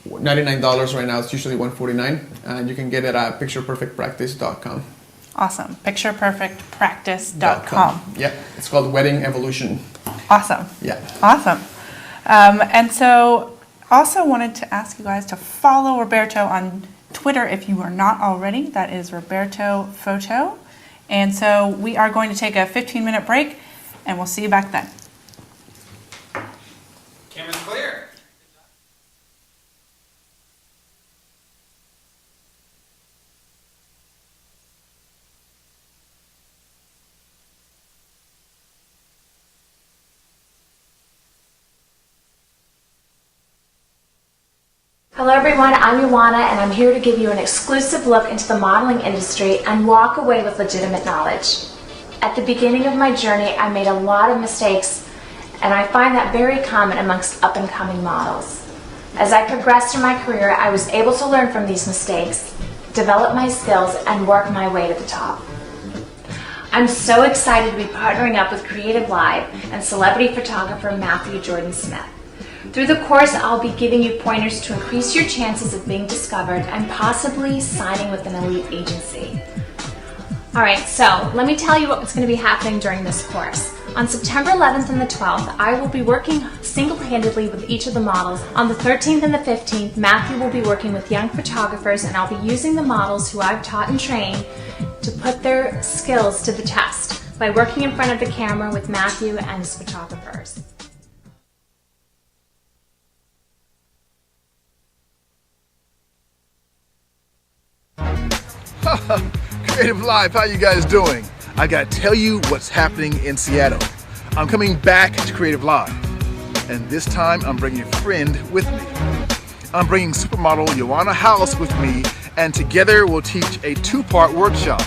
Speaker 3: $99 right now. It's usually $149, and you can get it at pictureperfectpractice.com.
Speaker 2: Awesome. Pictureperfectpractice.com.
Speaker 3: Yeah, it's called Wedding Evolution.
Speaker 2: Awesome.
Speaker 3: Yeah.
Speaker 2: Awesome. And so also wanted to ask you guys to follow Roberto on Twitter if you are not already. That is Roberto Photo. And so we are going to take a 15-minute break, and we'll see you back then.
Speaker 10: Camera's clear.
Speaker 11: Hello everyone, I'm Ioana and I'm here to give you an exclusive look into the modeling industry and walk away with legitimate knowledge. At the beginning of my journey, I made a lot of mistakes, and I find that very common amongst up-and-coming models. As I progressed in my career, I was able to learn from these mistakes, develop my skills, and work my way to the top. I'm so excited to be partnering up with Creative Live and celebrity photographer Matthew Jordan Smith. Through the course, I'll be giving you pointers to increase your chances of being discovered and possibly signing with an elite agency. All right, so let me tell you what's going to be happening during this course. On September 11th and the 12th, I will be working single-handedly with each of the models. On the 13th and the 15th, Matthew will be working with young photographers, and I'll be using the models who I've taught and trained to put their skills to the test by working in front of the camera with Matthew and his photographers.
Speaker 12: Creative Live, how you guys doing? I gotta tell you what's happening in Seattle. I'm coming back to Creative Live, and this time I'm bringing a friend with me. I'm bringing supermodel Joanna House with me, and together we'll teach a two-part workshop.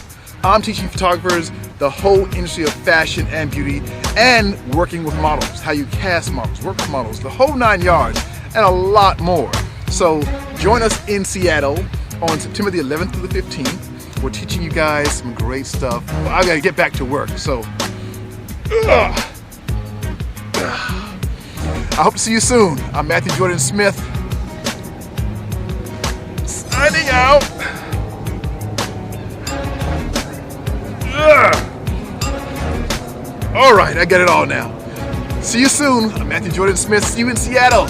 Speaker 12: I'm teaching photographers the whole industry of fashion and beauty, and working with models, how you cast models, work with models, the whole 9 yards, and a lot more. So join us in Seattle on September the 11th through the 15th. We're teaching you guys some great stuff. I gotta get back to work, so. I hope to see you soon. I'm Matthew Jordan Smith, signing out. All right, I get it all now. See you soon. I'm Matthew Jordan Smith. See you in Seattle.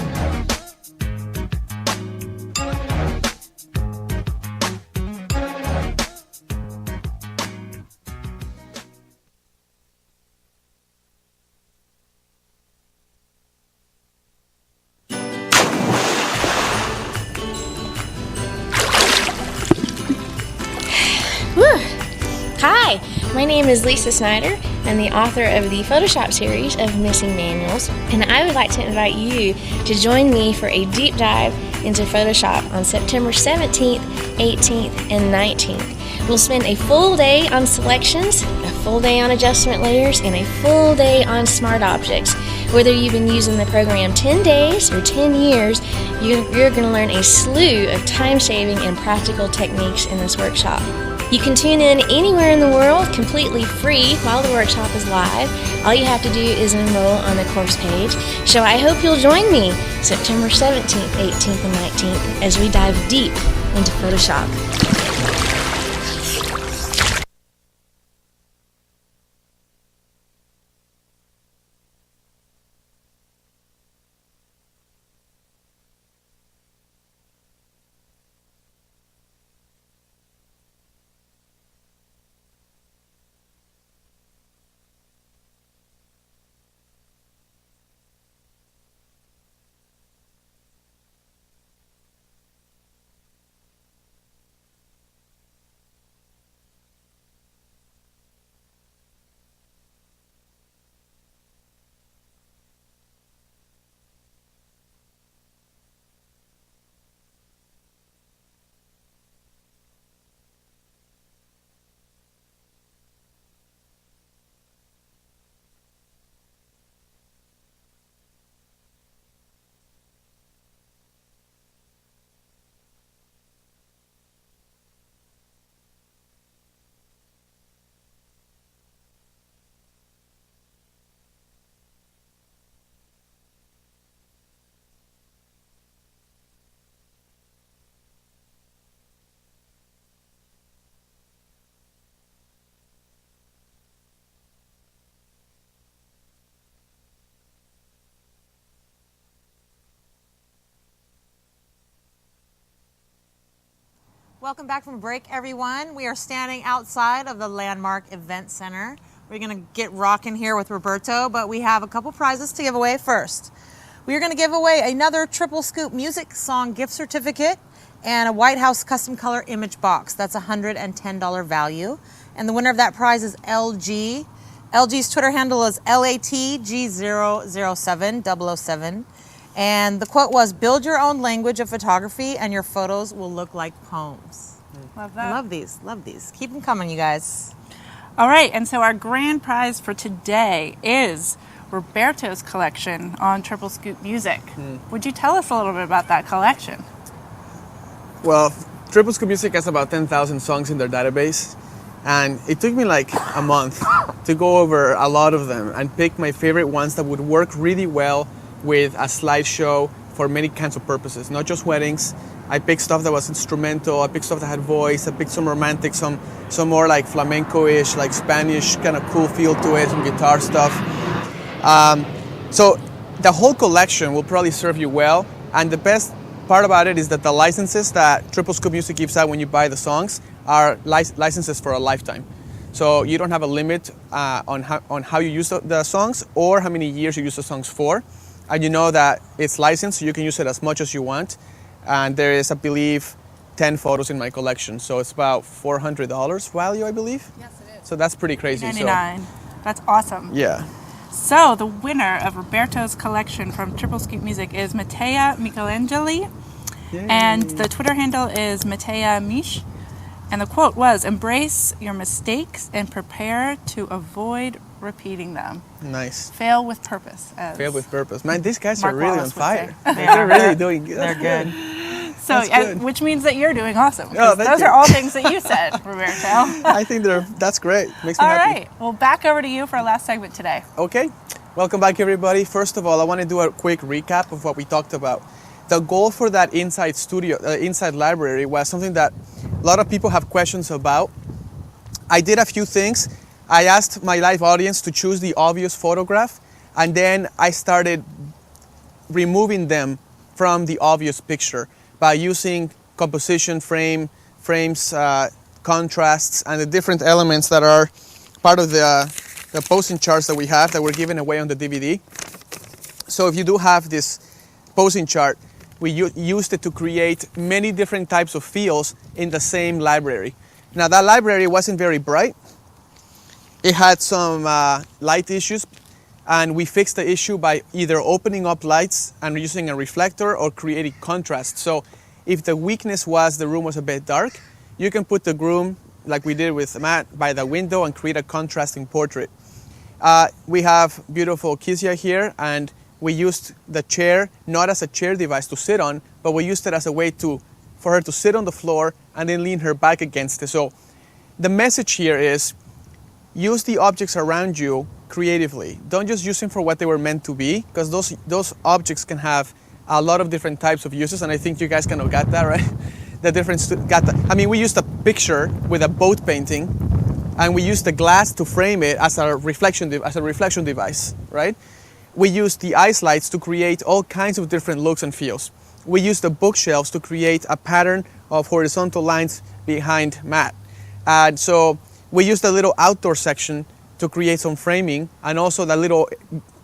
Speaker 13: Hi, my name is Lisa Snyder. I'm the author of the Photoshop series of Missing Manuals, and I would like to invite you to join me for a deep dive into Photoshop on September 17th, 18th, and 19th. We'll spend a full day on selections, a full day on adjustment layers, and a full day on smart objects. Whether you've been using the program 10 days or 10 years, you're going to learn a slew of time-saving and practical techniques in this workshop. You can tune in anywhere in the world completely free while the workshop is live. All you have to do is enroll on the course page. So I hope you'll join me September 17th, 18th, and 19th as we dive deep into Photoshop.
Speaker 1: Welcome back from break, everyone. We are standing outside of the Landmark Event Center. We're going to get rocking here with Roberto, but we have a couple prizes to give away first. We are going to give away another Triple Scoop Music Song gift certificate and a White House custom color image box. That's $110 value. And the winner of that prize is LG. LG's Twitter handle is LATG007. And the quote was, "Build your own language of photography and your photos will look like poems."
Speaker 2: Love that.
Speaker 1: I love these, love these. Keep them coming, you guys.
Speaker 2: All right, and so our grand prize for today is Roberto's collection on Triple Scoop Music. Would you tell us a little bit about that collection?
Speaker 3: Well, Triple Scoop Music has about 10,000 songs in their database, and it took me like a month to go over a lot of them and pick my favorite ones that would work really well with a slideshow for many kinds of purposes, not just weddings. I picked stuff that was instrumental, I picked stuff that had voice, I picked some romantic, some more like flamenco-ish, like Spanish kind of cool feel to it, some guitar stuff. So the whole collection will probably serve you well, and the best part about it is that the licenses that Triple Scoop Music gives out when you buy the songs are licenses for a lifetime. So you don't have a limit on how you use the songs or how many years you use the songs for. And you know that it's licensed, so you can use it as much as you want. And there is, I believe, 10 photos in my collection. So it's about $400 value, I believe. Yes, it is. So that's pretty crazy.
Speaker 2: $99. That's awesome.
Speaker 3: Yeah.
Speaker 2: So the winner of Roberto's collection from Triple Scoop Music is Matea Michelangeli.
Speaker 3: Yay.
Speaker 2: And the Twitter handle is Matea Mish. And the quote was, "Embrace your mistakes and prepare to avoid repeating them."
Speaker 3: Nice.
Speaker 2: Fail with purpose. as
Speaker 3: Fail with purpose. Man, these guys
Speaker 2: Mark
Speaker 3: are really on
Speaker 2: Wallace would
Speaker 3: fire.
Speaker 2: say.
Speaker 3: They're really doing good.
Speaker 1: They're good.
Speaker 2: So,
Speaker 3: That's good.
Speaker 2: which means that you're doing awesome.
Speaker 3: Oh,
Speaker 2: 'cause
Speaker 3: thank
Speaker 2: those
Speaker 3: you.
Speaker 2: are all things that you said, Roberto.
Speaker 3: I think that's great. Makes me
Speaker 2: All
Speaker 3: happy.
Speaker 2: right. Well, back over to you for our last segment today.
Speaker 3: Okay. Welcome back, everybody. First of all, I want to do a quick recap of what we talked about. The goal for that inside studio, inside library, was something that a lot of people have questions about. I did a few things. I asked my live audience to choose the obvious photograph, and then I started removing them from the obvious picture by using composition, frames, contrasts, and the different elements that are part of the posing charts that we have that were given away on the DVD. So if you do have this posing chart, we used it to create many different types of feels in the same library. Now that library wasn't very bright. It had some light issues, and we fixed the issue by either opening up lights and using a reflector or creating contrast. So if the weakness was the room was a bit dark, you can put the groom, like we did with Matt, by the window and create a contrasting portrait. We have beautiful Kizia here, and we used the chair not as a chair device to sit on, but we used it as a way for her to sit on the floor and then lean her back against it. So the message here is use the objects around you creatively. Don't just use them for what they were meant to be, because those objects can have a lot of different types of uses, and I think you guys kind of got that, right? The difference got that. I mean, we used a picture with a boat painting, and we used the glass to frame it as a reflection device, right? We used the ice lights to create all kinds of different looks and feels. We used the bookshelves to create a pattern of horizontal lines behind Matt. And so we used a little outdoor section to create some framing, and also the little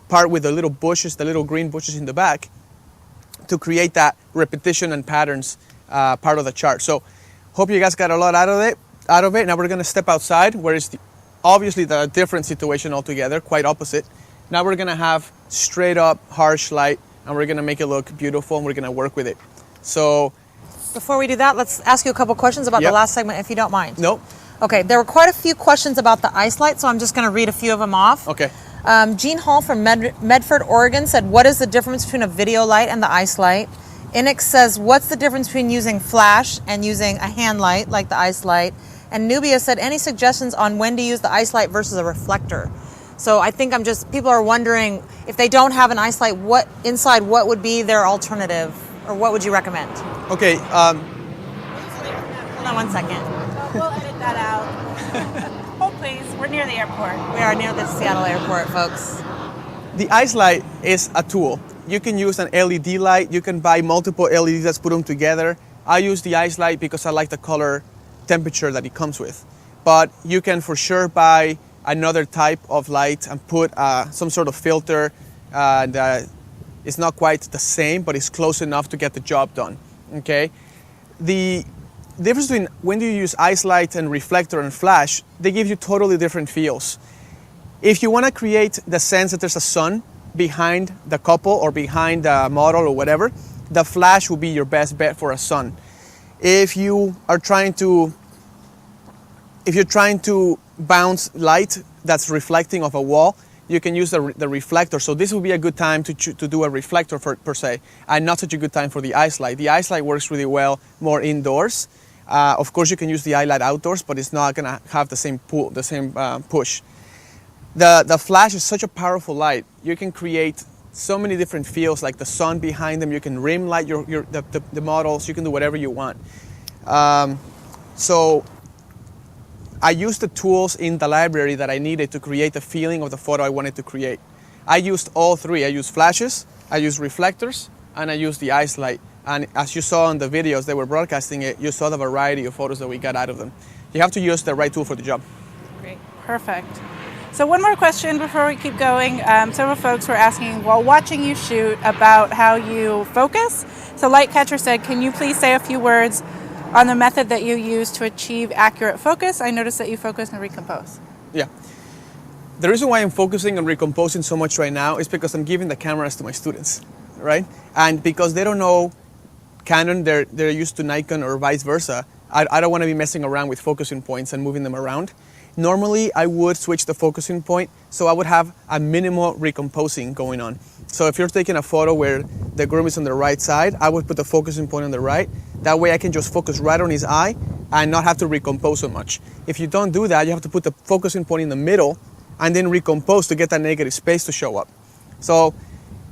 Speaker 3: part with the little bushes, the little green bushes in the back, to create that repetition and patterns part of the chart. So hope you guys got a lot out of it. Now we're gonna step outside, where it's obviously the different situation altogether, quite opposite. Now we're gonna have straight up harsh light, and we're gonna make it look beautiful, and we're gonna work with it. So
Speaker 1: Before we do that, let's ask you a couple questions about the last segment, if you don't mind.
Speaker 3: Nope.
Speaker 1: Okay, there were quite a few questions about the ice light, so I'm just going to read a few of them off.
Speaker 3: Okay.
Speaker 1: Jean Hall from Medford, Oregon said, "What is the difference between a video light and the ice light?" Inix says, "What's the difference between using flash and using a hand light like the ice light?" And Nubia said, "Any suggestions on when to use the ice light versus a reflector?" So I think people are wondering, if they don't have an ice light, what would be their alternative, or what would you recommend?
Speaker 3: Okay.
Speaker 1: Hold on one second.
Speaker 2: We'll edit that out. Hold please, we're near the airport.
Speaker 1: We are near the Seattle airport, folks.
Speaker 3: The ice light is a tool. You can use an LED light. You can buy multiple LEDs, let's put them together. I use the ice light because I like the color temperature that it comes with. But you can for sure buy another type of light and put some sort of filter. It's not quite the same, but it's close enough to get the job done. Okay. The difference between when you use ice light and reflector and flash, they give you totally different feels. If you want to create the sense that there's a sun behind the couple or behind the model or whatever, the flash will be your best bet for a sun. If you're trying to bounce light that's reflecting off a wall, you can use the reflector. So this would be a good time to do a reflector per se, and not such a good time for the ice light. The ice light works really well more indoors. Of course, you can use the ice light outdoors, but it's not gonna have the same push. The flash is such a powerful light. You can create so many different feels, like the sun behind them. You can rim light the models. You can do whatever you want. So I used the tools in the library that I needed to create the feeling of the photo I wanted to create. I used all three. I used flashes, I used reflectors, and I used the ice light. And as you saw in the videos they were broadcasting it, you saw the variety of photos that we got out of them. You have to use the right tool for the job.
Speaker 2: Great, perfect. So one more question before we keep going. Several folks were asking while watching you shoot about how you focus. So Lightcatcher said, can you please say a few words on the method that you use to achieve accurate focus? I noticed that you focus and recompose.
Speaker 3: Yeah. The reason why I'm focusing on recomposing so much right now is because I'm giving the cameras to my students, right? And because they don't know Canon, they're used to Nikon or vice versa. I don't want to be messing around with focusing points and moving them around. Normally, I would switch the focusing point, so I would have a minimal recomposing going on. So if you're taking a photo where the groom is on the right side, I would put the focusing point on the right. That way I can just focus right on his eye and not have to recompose so much. If you don't do that, you have to put the focusing point in the middle and then recompose to get that negative space to show up. So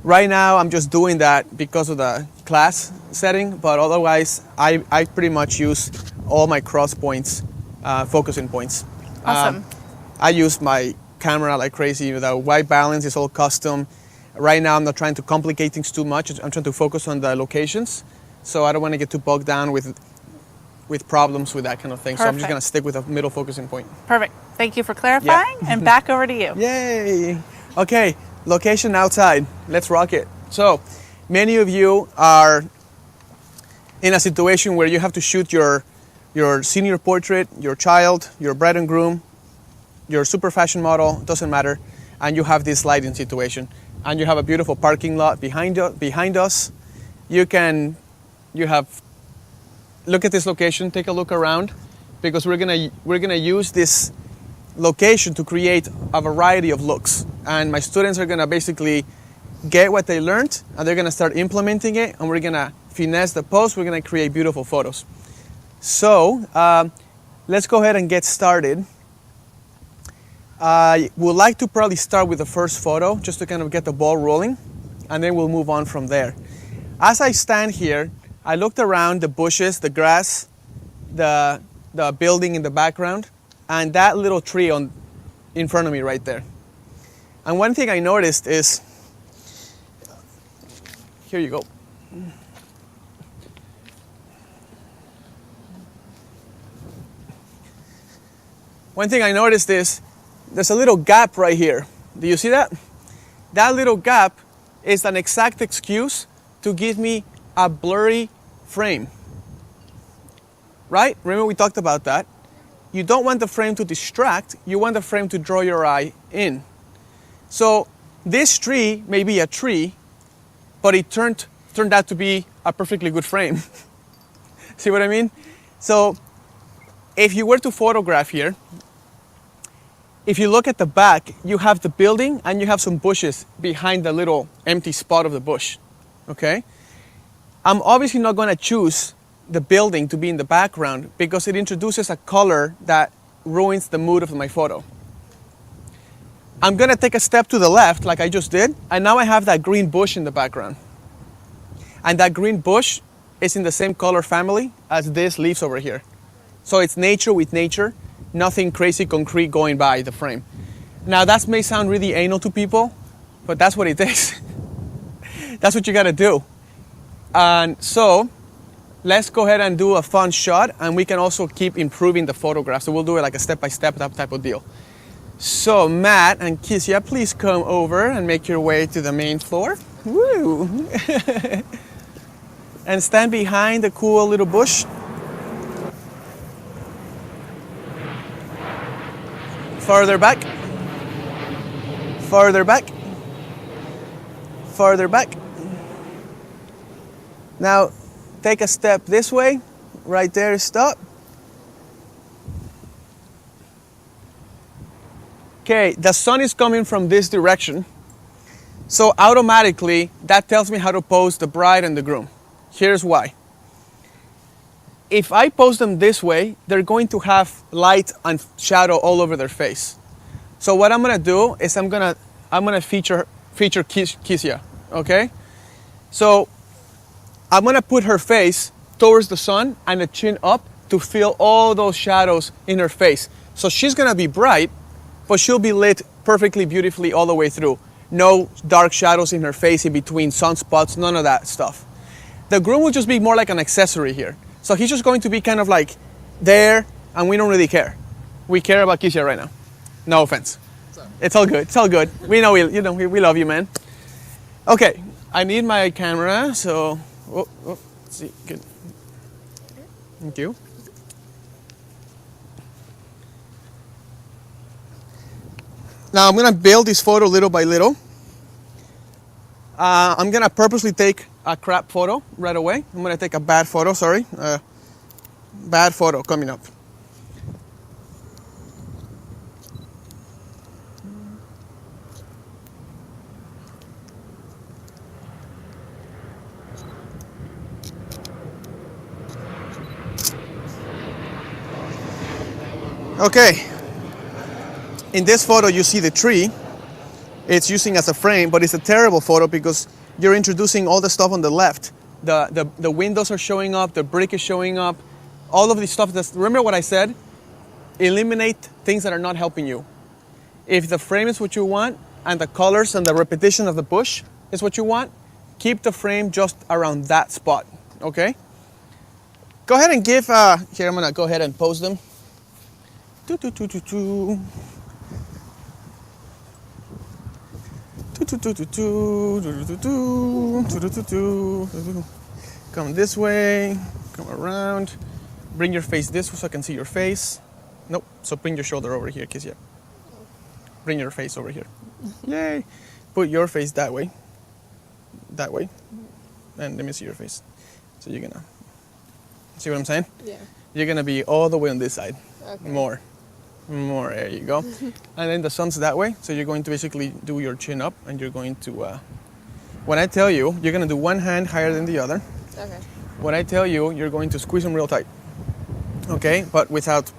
Speaker 3: right now I'm just doing that because of the class setting, but otherwise I pretty much use all my cross points, focusing points.
Speaker 2: Awesome.
Speaker 3: I use my camera like crazy. The white balance is all custom. Right now I'm not trying to complicate things too much. I'm trying to focus on the locations, so I don't want to get too bogged down with problems with that kind of thing.
Speaker 2: Perfect.
Speaker 3: So I'm just going to stick with a middle focusing point.
Speaker 2: Perfect. Thank you for clarifying.
Speaker 3: Yeah.
Speaker 2: And back over to you.
Speaker 3: Yay! Okay, location outside. Let's rock it. So many of you are in a situation where you have to shoot your senior portrait, your child, your bride and groom, your super fashion model, doesn't matter, and you have this lighting situation. And you have a beautiful parking lot behind us. Look at this location, take a look around, because we're gonna use this location to create a variety of looks. And my students are gonna basically get what they learned, and they're gonna start implementing it, and we're gonna finesse the post, we're gonna create beautiful photos. So let's go ahead and get started. I would like to probably start with the first photo just to kind of get the ball rolling, and then we'll move on from there. As I stand here, I looked around the bushes, the grass, the building in the background, and that little tree in front of me right there. And one thing I noticed is, here you go. One thing I noticed is there's a little gap right here. Do you see that? That little gap is an exact excuse to give me a blurry frame. Right? Remember we talked about that. You don't want the frame to distract, you want the frame to draw your eye in. So this tree may be a tree, but it turned out to be a perfectly good frame. See what I mean? So if you were to photograph here, if you look at the back, you have the building and you have some bushes behind the little empty spot of the bush, okay? I'm obviously not going to choose the building to be in the background because it introduces a color that ruins the mood of my photo. I'm going to take a step to the left like I just did, and now I have that green bush in the background. And that green bush is in the same color family as these leaves over here. So it's nature with nature. Nothing crazy concrete going by the frame. Now that may sound really anal to people, but that's what it is. That's what you gotta do. And so let's go ahead and do a fun shot, and we can also keep improving the photograph. So we'll do it like a step-by-step type of deal. So Matt and Kisia, please come over and make your way to the main floor. Woo! And stand behind the cool little bush. Farther back, farther back, farther back. Now take a step this way, right there, stop. Okay, the sun is coming from this direction, so automatically that tells me how to pose the bride and the groom. Here's why. If I pose them this way, they're going to have light and shadow all over their face. So what I'm gonna do is I'm gonna feature Kisia. okay? So I'm gonna put her face towards the sun and the chin up to feel all those shadows in her face. So she's gonna be bright, but she'll be lit perfectly beautifully all the way through. No dark shadows in her face in between sunspots, none of that stuff. The groom will just be more like an accessory here. So he's just going to be kind of like there, and we don't really care. We care about Kisha right now. No offense. It's all good. It's all good. We know we love you, man. Okay, I need my camera, so let's see. Good. Thank you. Now I'm gonna build this photo little by little. I'm gonna purposely take a crap photo right away. I'm gonna take a bad photo, sorry. Bad photo coming up. Okay, in this photo you see the tree. It's using as a frame, but it's a terrible photo because you're introducing all the stuff on the left. The windows are showing up, the brick is showing up, all of this stuff. Remember what I said? Eliminate things that are not helping you. If the frame is what you want and the colors and the repetition of the bush is what you want, keep the frame just around that spot, okay? Go ahead and give, here I'm gonna go ahead and pose them. Come this way, come around. Bring your face this way so I can see your face. Nope, so bring your shoulder over here, Kissia. Bring your face over here. Yay! Put your face that way. That way. And let me see your face. So you're gonna, see what I'm saying?
Speaker 16: Yeah.
Speaker 3: You're gonna be all the way on this side.
Speaker 16: Okay.
Speaker 3: More, there you go. And then the sun's that way, so you're going to basically do your chin up and you're going to, when I tell you, you're gonna do one hand higher than the other.
Speaker 16: Okay.
Speaker 3: When I tell you, you're going to squeeze them real tight. Okay, but without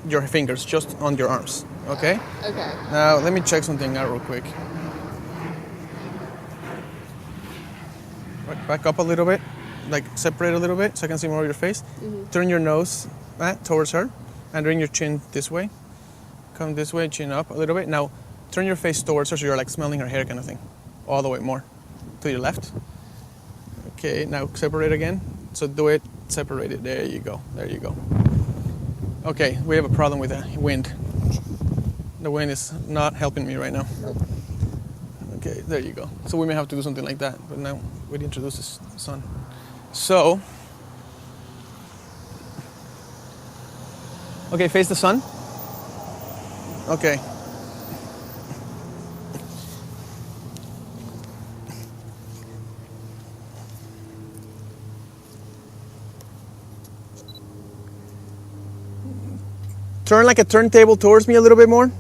Speaker 3: your fingers, just on your arms, okay?
Speaker 16: Okay.
Speaker 3: Now, let me check something out real quick. Back up a little bit, like separate a little bit so I can see more of your face.
Speaker 16: Mhm.
Speaker 3: Turn your nose towards her and bring your chin this way. Come this way, chin up a little bit. Now, turn your face towards her so you're like smelling her hair kind of thing. All the way more. To your left. Okay, now separate again. So do it, separate it. There you go, there you go. Okay, we have a problem with the wind. The wind is not helping me right now. Okay, there you go. So we may have to do something like that, but now we'd introduce the sun. So, okay, face the sun. Okay. Turn like a turntable towards me a little bit more.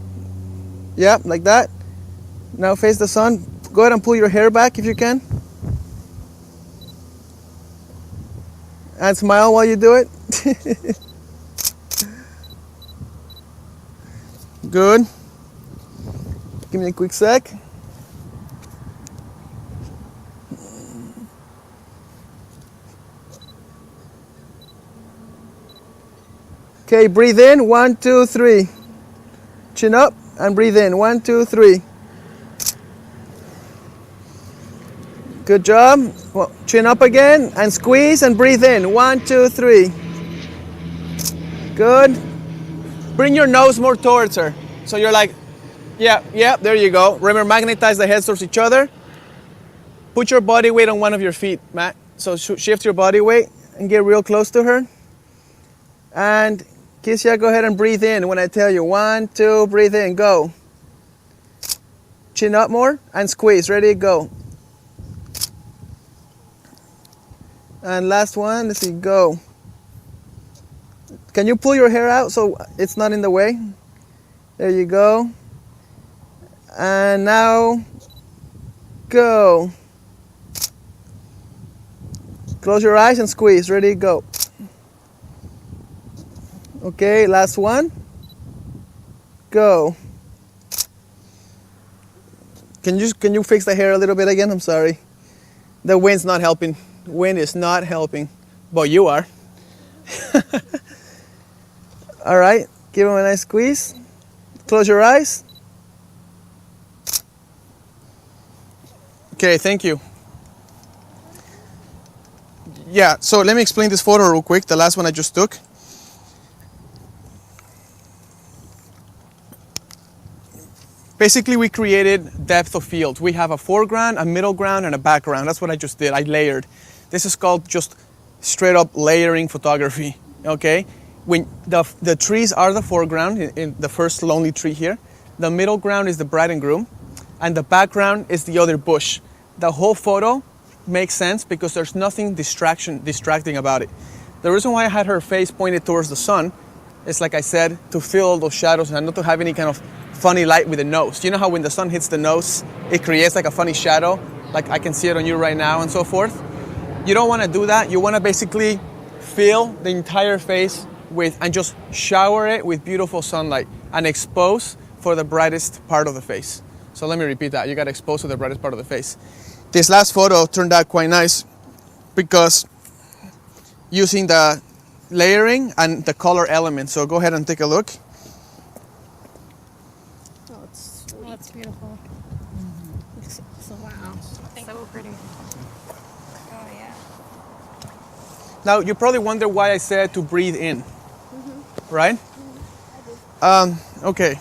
Speaker 3: Yeah, like that. Now face the sun. Go ahead and pull your hair back if you can. And smile while you do it. Good. Give me a quick sec. Okay, breathe in, 1, 2, 3. Chin up and breathe in, 1, 2, 3. Good job. Well, chin up again and squeeze and breathe in, 1, 2, 3. Good. Bring your nose more towards her. So you're like, yeah, there you go. Remember, magnetize the heads towards each other. Put your body weight on one of your feet, Matt. So shift your body weight and get real close to her. And Kissia, go ahead and breathe in when I tell you. 1, 2, breathe in, go. Chin up more and squeeze. Ready, go. And last one, let's see, go. Can you pull your hair out so it's not in the way? There you go. And now, go. Close your eyes and squeeze. Ready, go. Okay, last one. Go. Can you fix the hair a little bit again? I'm sorry. The wind's not helping. Wind is not helping, but you are. All right, give him a nice squeeze. Close your eyes. Okay, thank you. Yeah, so let me explain this photo real quick, the last one I just took. Basically, we created depth of field. We have a foreground, a middle ground, and a background. That's what I just did. I layered. This is called just straight up layering photography, okay? When the trees are the foreground, in the first lonely tree here. The middle ground is the bride and groom, and the background is the other bush. The whole photo makes sense because there's nothing distracting about it. The reason why I had her face pointed towards the sun is, like I said, to fill those shadows and not to have any kind of funny light with the nose. You know how when the sun hits the nose, it creates like a funny shadow? Like I can see it on you right now and so forth. You don't want to do that. You want to basically fill the entire face and just shower it with beautiful sunlight and expose for the brightest part of the face. So let me repeat that. You got to expose to the brightest part of the face. This last photo turned out quite nice because using the layering and the color element. So go ahead and take a look.
Speaker 16: Oh, it's beautiful. So wow. So pretty. Oh yeah.
Speaker 3: Now you probably wonder why I said to breathe in, right? Okay.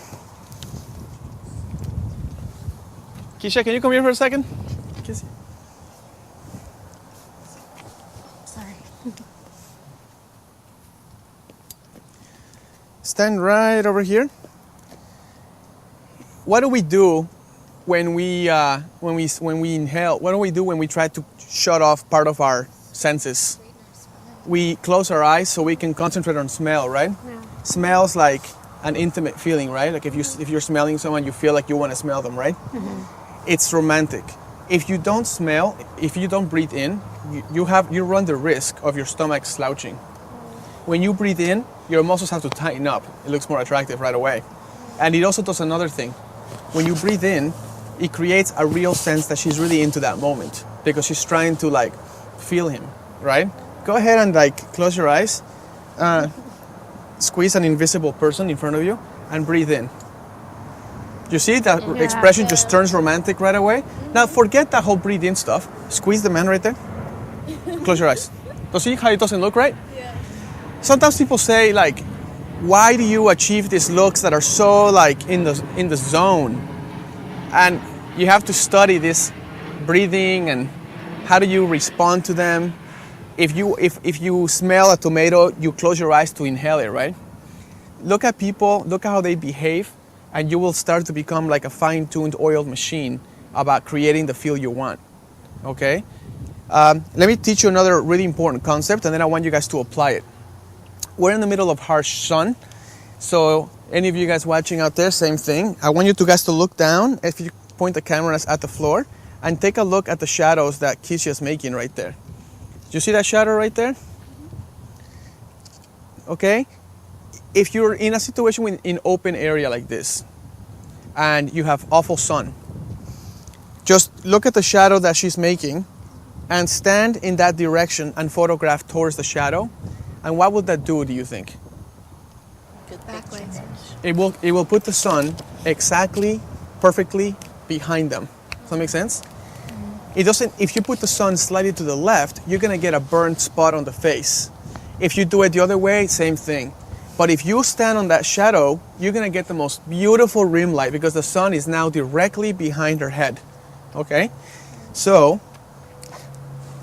Speaker 3: Keisha, can you come here for a second?
Speaker 16: Sorry.
Speaker 3: Stand right over here. What do we do when we inhale? What do we do when we try to shut off part of our senses? We close our eyes so we can concentrate on smell, right?
Speaker 16: Yeah.
Speaker 3: Smells like an intimate feeling, right? Like if you're smelling someone, you feel like you want to smell them, right? It's romantic. If you don't smell, if you don't breathe in, you run the risk of your stomach slouching. When you breathe in, your muscles have to tighten up. It looks more attractive right away. And it also does another thing. When you breathe in, it creates a real sense that she's really into that moment because she's trying to like feel him, right? Go ahead and like close your eyes, squeeze an invisible person in front of you and breathe in. You see that expression just turns romantic right away? Now forget that whole breathe in stuff. Squeeze the man right there. Close your eyes. So see how it doesn't look right? Yeah. Sometimes people say like, why do you achieve these looks that are so like in the zone? And you have to study this breathing and how do you respond to them. If you smell a tomato, you close your eyes to inhale it, right? Look at people, look at how they behave, and you will start to become like a fine-tuned oiled machine about creating the feel you want, okay? Let me teach you another really important concept, and then I want you guys to apply it. We're in the middle of harsh sun, so any of you guys watching out there, same thing. I want you guys to look down, if you point the cameras at the floor, and take a look at the shadows that Keisha's making right there. Do you see that shadow right there? Okay? If you're in a situation in open area like this, and you have awful sun, just look at the shadow that she's making, and stand in that direction and photograph towards the shadow. And what would that do you think?
Speaker 4: Backwards.
Speaker 3: It will put the sun exactly, perfectly behind them. Does that make sense? It doesn't. If you put the sun slightly to the left, you're gonna get a burnt spot on the face. If you do it the other way, same thing. But if you stand on that shadow, you're gonna get the most beautiful rim light because the sun is now directly behind her head. Okay? So,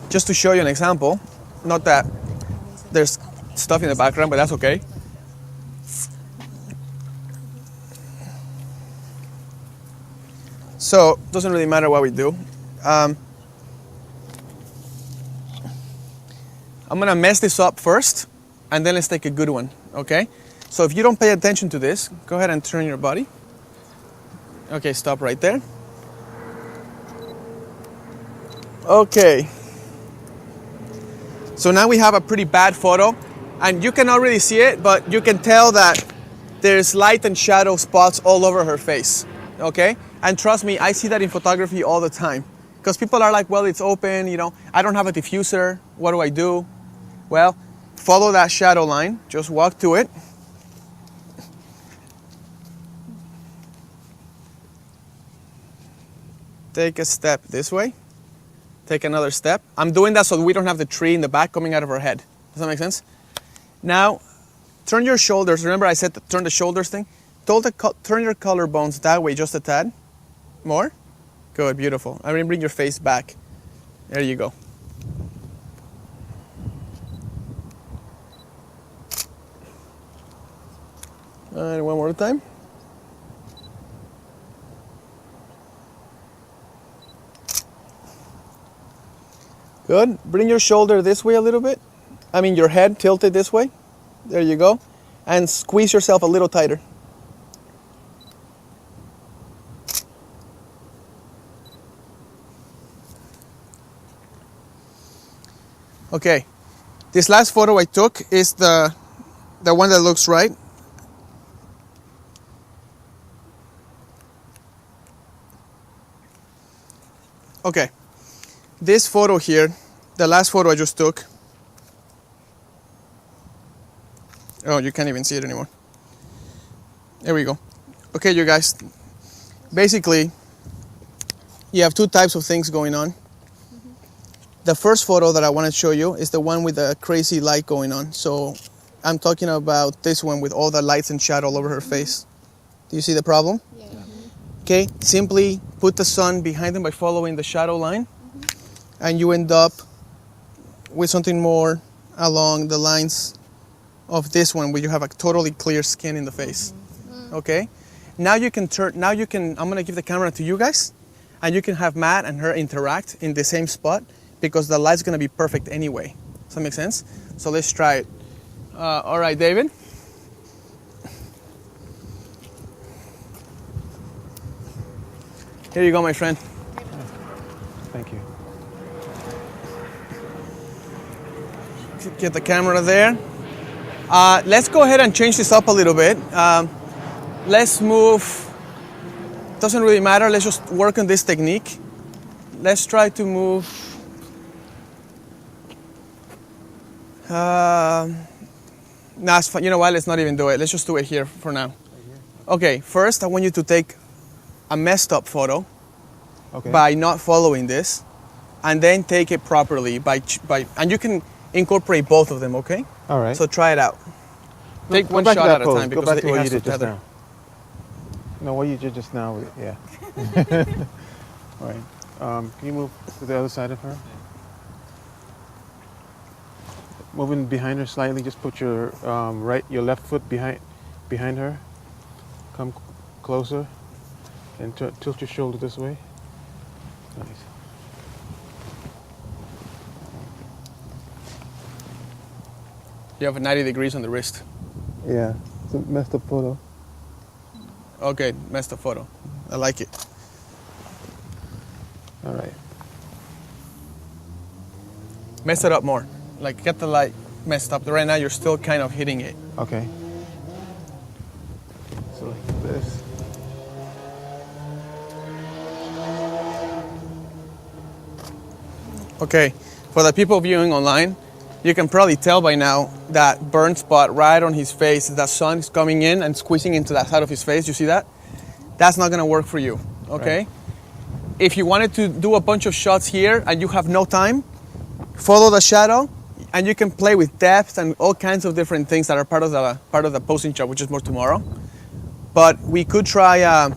Speaker 3: just to show you an example, not that there's stuff in the background, but that's okay. So, it doesn't really matter what we do. I'm gonna mess this up first, and then let's take a good one, okay? So if you don't pay attention to this, go ahead and turn your body. Okay, stop right there. Okay. So now we have a pretty bad photo, and you cannot really see it, but you can tell that there's light and shadow spots all over her face, okay? And trust me, I see that in photography all the time. Because people are like, well, it's open, you know, I don't have a diffuser, what do I do? Well, follow that shadow line, just walk to it. Take a step this way, take another step. I'm doing that so we don't have the tree in the back coming out of our head. Does that make sense? Now, turn your shoulders. Remember I said to turn the shoulders thing? Turn your collarbones that way just a tad. More? Good, beautiful. I'm gonna bring your face back. There you go. And one more time. Good. Bring your shoulder this way a little bit. I mean your head tilted this way. There you go. And squeeze yourself a little tighter. Okay. This last photo I took is the one that looks right. Okay. This photo here, the last photo I just took. Oh, you can't even see it anymore. There we go. Okay, you guys. Basically, you have two types of things going on. The first photo that I want to show you is the one with the crazy light going on. So I'm talking about this one with all the lights and shadow all over her face. Do you see the problem? Yeah. Okay, simply put the sun behind them by following the shadow line. And you end up with something more along the lines of this one where you have a totally clear skin in the face. Okay? Now you can I'm gonna give the camera to you guys and you can have Matt and her interact in the same spot because the light's gonna be perfect anyway. Does that make sense? So let's try it. All right, David. Here you go, my friend.
Speaker 9: Thank you.
Speaker 3: Get the camera there. Let's go ahead and change this up a little bit. Let's move, doesn't really matter, let's just work on this technique. Let's try to move, you know what, let's not even do it. Let's just do it here for now. Okay, first I want you to take a messed up photo by not following this, and then take it properly and you can incorporate both of them, okay?
Speaker 9: All right.
Speaker 3: So try it out. Take one shot at a time because it has to tether.
Speaker 9: No, what you did just now, yeah. All right. Can you move to the other side of her? Moving behind her slightly, just put your your left foot behind her. Come closer and tilt your shoulder this way. Nice.
Speaker 3: You have 90 degrees on the wrist.
Speaker 9: Yeah, it's a messed up photo.
Speaker 3: Okay, messed up photo. I like it.
Speaker 9: All right.
Speaker 3: Mess it up more. Like get the light messed up. Right now you're still kind of hitting it.
Speaker 9: Okay. So like this.
Speaker 3: Okay, for the people viewing online, you can probably tell by now that burn spot right on his face, the sun is coming in and squeezing into that side of his face. You see that? That's not gonna work for you, okay? Right. If you wanted to do a bunch of shots here and you have no time, follow the shadow and you can play with depth and all kinds of different things that are part of the posing shot, which is more tomorrow. But we could try,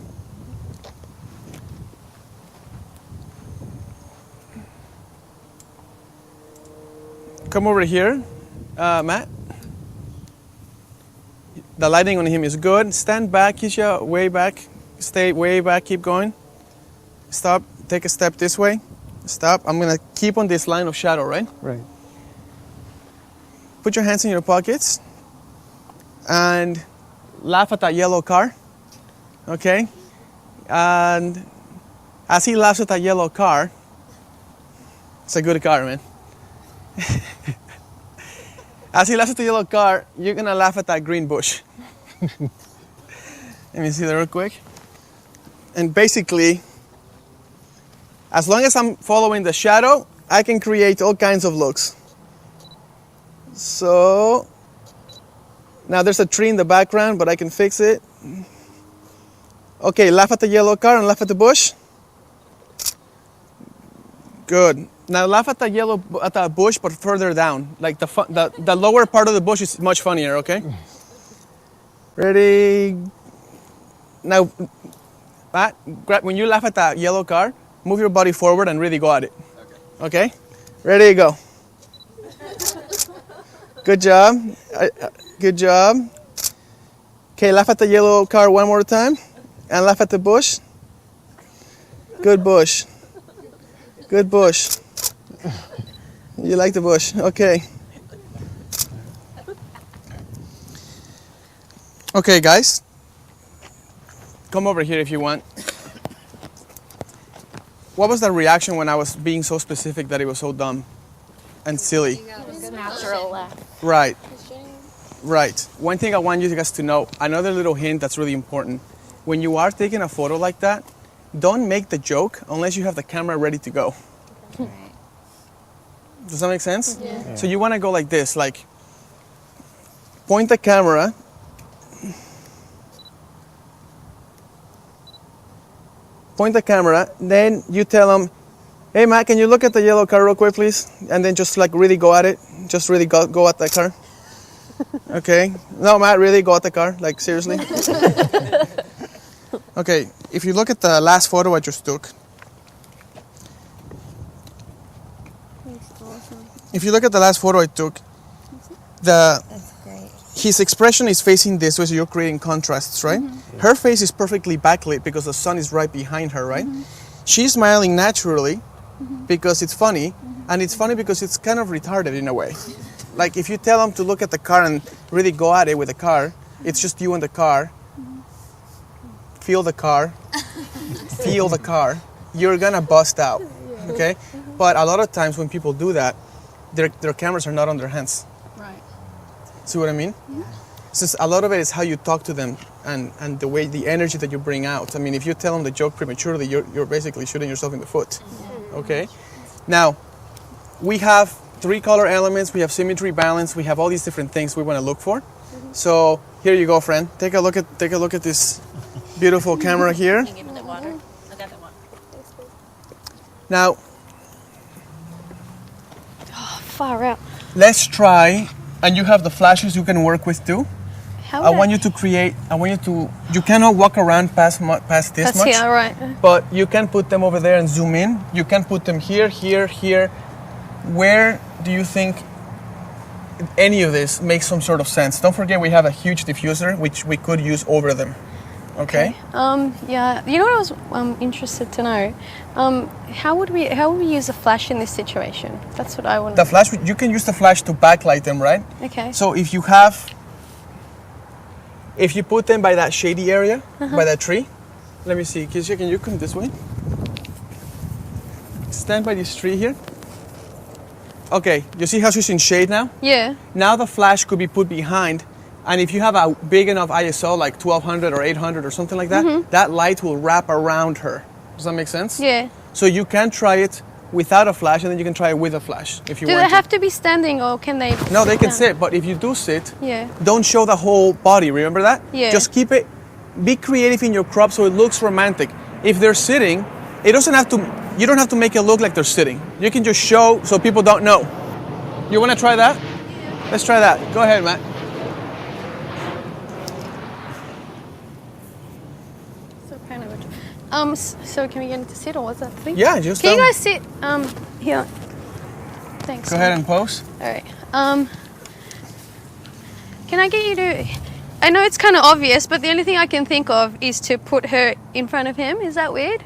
Speaker 3: come over here, Matt. The lighting on him is good. Stand back, Keisha, way back. Stay way back, keep going. Stop, take a step this way. Stop, I'm gonna keep on this line of shadow, right?
Speaker 9: Right.
Speaker 3: Put your hands in your pockets and laugh at that yellow car, okay? And as he laughs at that yellow car, it's a good car, man. As he laughs at the yellow car, you're gonna laugh at that green bush. Let me see that real quick. And basically, as long as I'm following the shadow, I can create all kinds of looks. So, now there's a tree in the background, but I can fix it. Okay, laugh at the yellow car and laugh at the bush. Good. Now laugh at the bush, but further down. Like the lower part of the bush is much funnier, okay? Ready? Now, when you laugh at that yellow car, move your body forward and really go at it. Okay? Ready, go. Good job. Good job. Okay, laugh at the yellow car one more time. And laugh at the bush. Good bush. Good bush. You like the bush. Okay. Okay, guys. Come over here if you want. What was the reaction when I was being so specific that it was so dumb and silly?
Speaker 8: Natural laugh.
Speaker 3: Right. Right. One thing I want you guys to know, another little hint that's really important. When you are taking a photo like that, don't make the joke unless you have the camera ready to go. Does that make sense?
Speaker 8: Yeah.
Speaker 3: So you want to go like this, like point the camera. Point the camera, then you tell them, hey Matt, can you look at the yellow car real quick, please? And then just like really go at it. Just really go at that car. Okay. No, Matt, really go at the car, like seriously. Okay, if you look at the last photo I just took. If you look at the last photo I took, his expression is facing this way, so you're creating contrasts, right? Her face is perfectly backlit because the sun is right behind her, right? She's smiling naturally because it's funny, and it's funny because it's kind of retarded in a way. Like if you tell them to look at the car and really go at it with the car, it's just you and the car. Feel the car. Feel the car. You're gonna bust out, okay? But a lot of times when people do that, their cameras are not on their hands.
Speaker 16: Right.
Speaker 3: See what I mean? Since a lot of it is how you talk to them and the energy that you bring out. I mean, if you tell them the joke prematurely, you're basically shooting yourself in the foot. Okay? Now, we have 3 color elements, we have symmetry, balance, we have all these different things we want to look for. So here you go, friend. Take a look at this beautiful camera here.
Speaker 7: Give me the water. Look at the water.
Speaker 3: Now,
Speaker 4: Far out.
Speaker 3: let's try, and you have the flashes you can work with too.
Speaker 4: How
Speaker 3: I want you to create, you cannot walk around past this
Speaker 4: That's
Speaker 3: much.
Speaker 4: here, right.
Speaker 3: But you can put them over there and zoom in. You can put them here, here, here. Where do you think any of this makes some sort of sense? Don't forget we have a huge diffuser which we could use over them. Okay?
Speaker 4: Yeah. You know what I was interested to know? How would we use a flash in this situation? That's what I want.
Speaker 3: The flash, you can use the flash to backlight them, right?
Speaker 4: Okay.
Speaker 3: So if you put them by that shady area, by that tree, let me see, can you come this way? Stand by this tree here. Okay, you see how she's in shade now?
Speaker 4: Yeah.
Speaker 3: Now the flash could be put behind, and if you have a big enough ISO, like 1200 or 800 or something like that, that light will wrap around her. Does that make sense?
Speaker 4: Yeah.
Speaker 3: So you can try it without a flash, and then you can try it with a flash if you
Speaker 4: Do
Speaker 3: want
Speaker 4: they
Speaker 3: to.
Speaker 4: have to be standing or can they?
Speaker 3: No, they can
Speaker 4: down?
Speaker 3: sit, but if you do sit,
Speaker 4: Yeah.
Speaker 3: don't show the whole body, remember that?
Speaker 4: Yeah.
Speaker 3: Just keep it, be creative in your crop so it looks romantic. If they're sitting, you don't have to make it look like they're sitting. You can just show so people don't know. You want to try that? Yeah. Let's try that. Go ahead, Matt.
Speaker 4: So kind of. So can we get into sit or what's that thing?
Speaker 3: Yeah, just.
Speaker 4: Can you guys sit? Here. Thanks.
Speaker 3: Go ahead and pose.
Speaker 4: All right. Can I get you to? I know it's kind of obvious, but the only thing I can think of is to put her in front of him. Is that weird?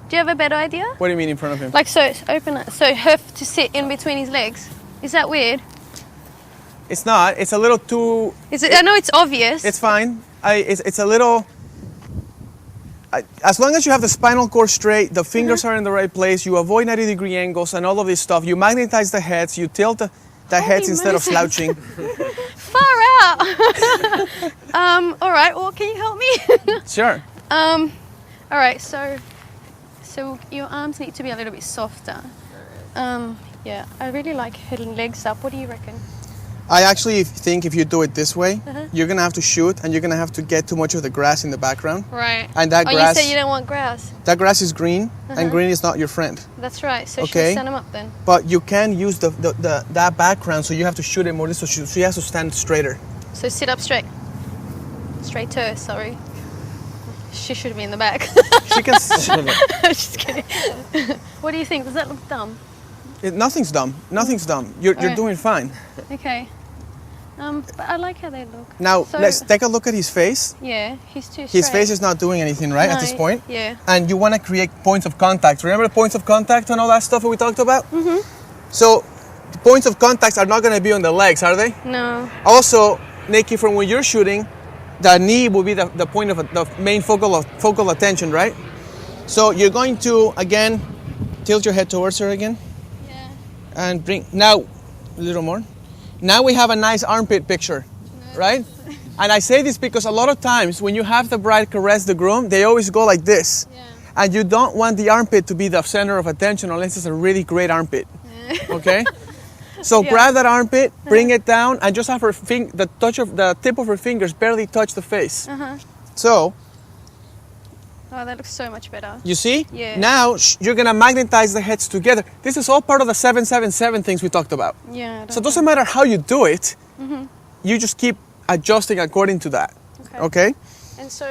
Speaker 4: Do you have a better idea?
Speaker 3: What do you mean in front of him?
Speaker 4: Like so, open it. So her to sit in between his legs. Is that weird?
Speaker 3: It's not. It's a little too.
Speaker 4: Is it? I know it's obvious.
Speaker 3: It's fine. It's a little. As long as you have the spinal cord straight, the fingers are in the right place, you avoid 90-degree angles and all of this stuff. You magnetize the heads. You tilt the heads instead of slouching.
Speaker 4: Far out. All right. Well, can you help me?
Speaker 3: Sure.
Speaker 4: All All right, so your arms need to be a little bit softer. Yeah, I really like hitting legs up. What do you reckon?
Speaker 3: I actually think if you do it this way,
Speaker 4: Uh-huh.
Speaker 3: you're gonna have to shoot and you're gonna have to get too much of the grass in the background.
Speaker 4: Right.
Speaker 3: And that
Speaker 4: oh,
Speaker 3: grass,
Speaker 4: you said you don't want grass.
Speaker 3: that grass is green,
Speaker 4: Uh-huh.
Speaker 3: and green is not your friend.
Speaker 4: That's right. So should
Speaker 3: Okay.
Speaker 4: we stand them up then?
Speaker 3: But you can use that background, so you have to shoot it more. So she has to stand straighter.
Speaker 4: So sit up straight. Straighter, sorry. She should be in the back.
Speaker 3: She can.
Speaker 4: Just kidding. What do you think? Does that look dumb?
Speaker 3: Nothing's dumb. Nothing's dumb. You're
Speaker 4: Alright.
Speaker 3: doing fine.
Speaker 4: Okay. But I like how they look.
Speaker 3: Now
Speaker 4: So-
Speaker 3: let's take a look at his face.
Speaker 4: Yeah, he's too straight.
Speaker 3: His face is not doing anything, right, at this
Speaker 4: No,
Speaker 3: point?
Speaker 4: yeah.
Speaker 3: And you want to create points of contact. Remember the points of contact and all that stuff that we talked about?
Speaker 4: Mm-hmm.
Speaker 3: So the points of contact are not going to be on the legs, are they?
Speaker 4: No.
Speaker 3: Also, Nikki, from when you're shooting, the knee will be the point of the main focal attention, right? So you're going to, again, tilt your head towards her again.
Speaker 4: Yeah.
Speaker 3: And bring, now, a little more. Now we have a nice armpit picture, right? And I say this because a lot of times when you have the bride caress the groom, they always go like this.
Speaker 4: Yeah.
Speaker 3: And you don't want the armpit to be the center of attention unless it's a really great armpit, okay? So
Speaker 4: Yeah.
Speaker 3: grab that armpit, bring it down, and just have her the tip of her fingers barely touch the face.
Speaker 4: Uh-huh.
Speaker 3: So,
Speaker 4: Oh, that looks so much better.
Speaker 3: you see?
Speaker 4: Yeah.
Speaker 3: Now you're gonna magnetize the heads together. This is all part of the 777 things we talked about.
Speaker 4: Yeah.
Speaker 3: So it doesn't matter how you do it,
Speaker 4: Mm-hmm.
Speaker 3: you just keep adjusting according to that. Okay?
Speaker 4: And so,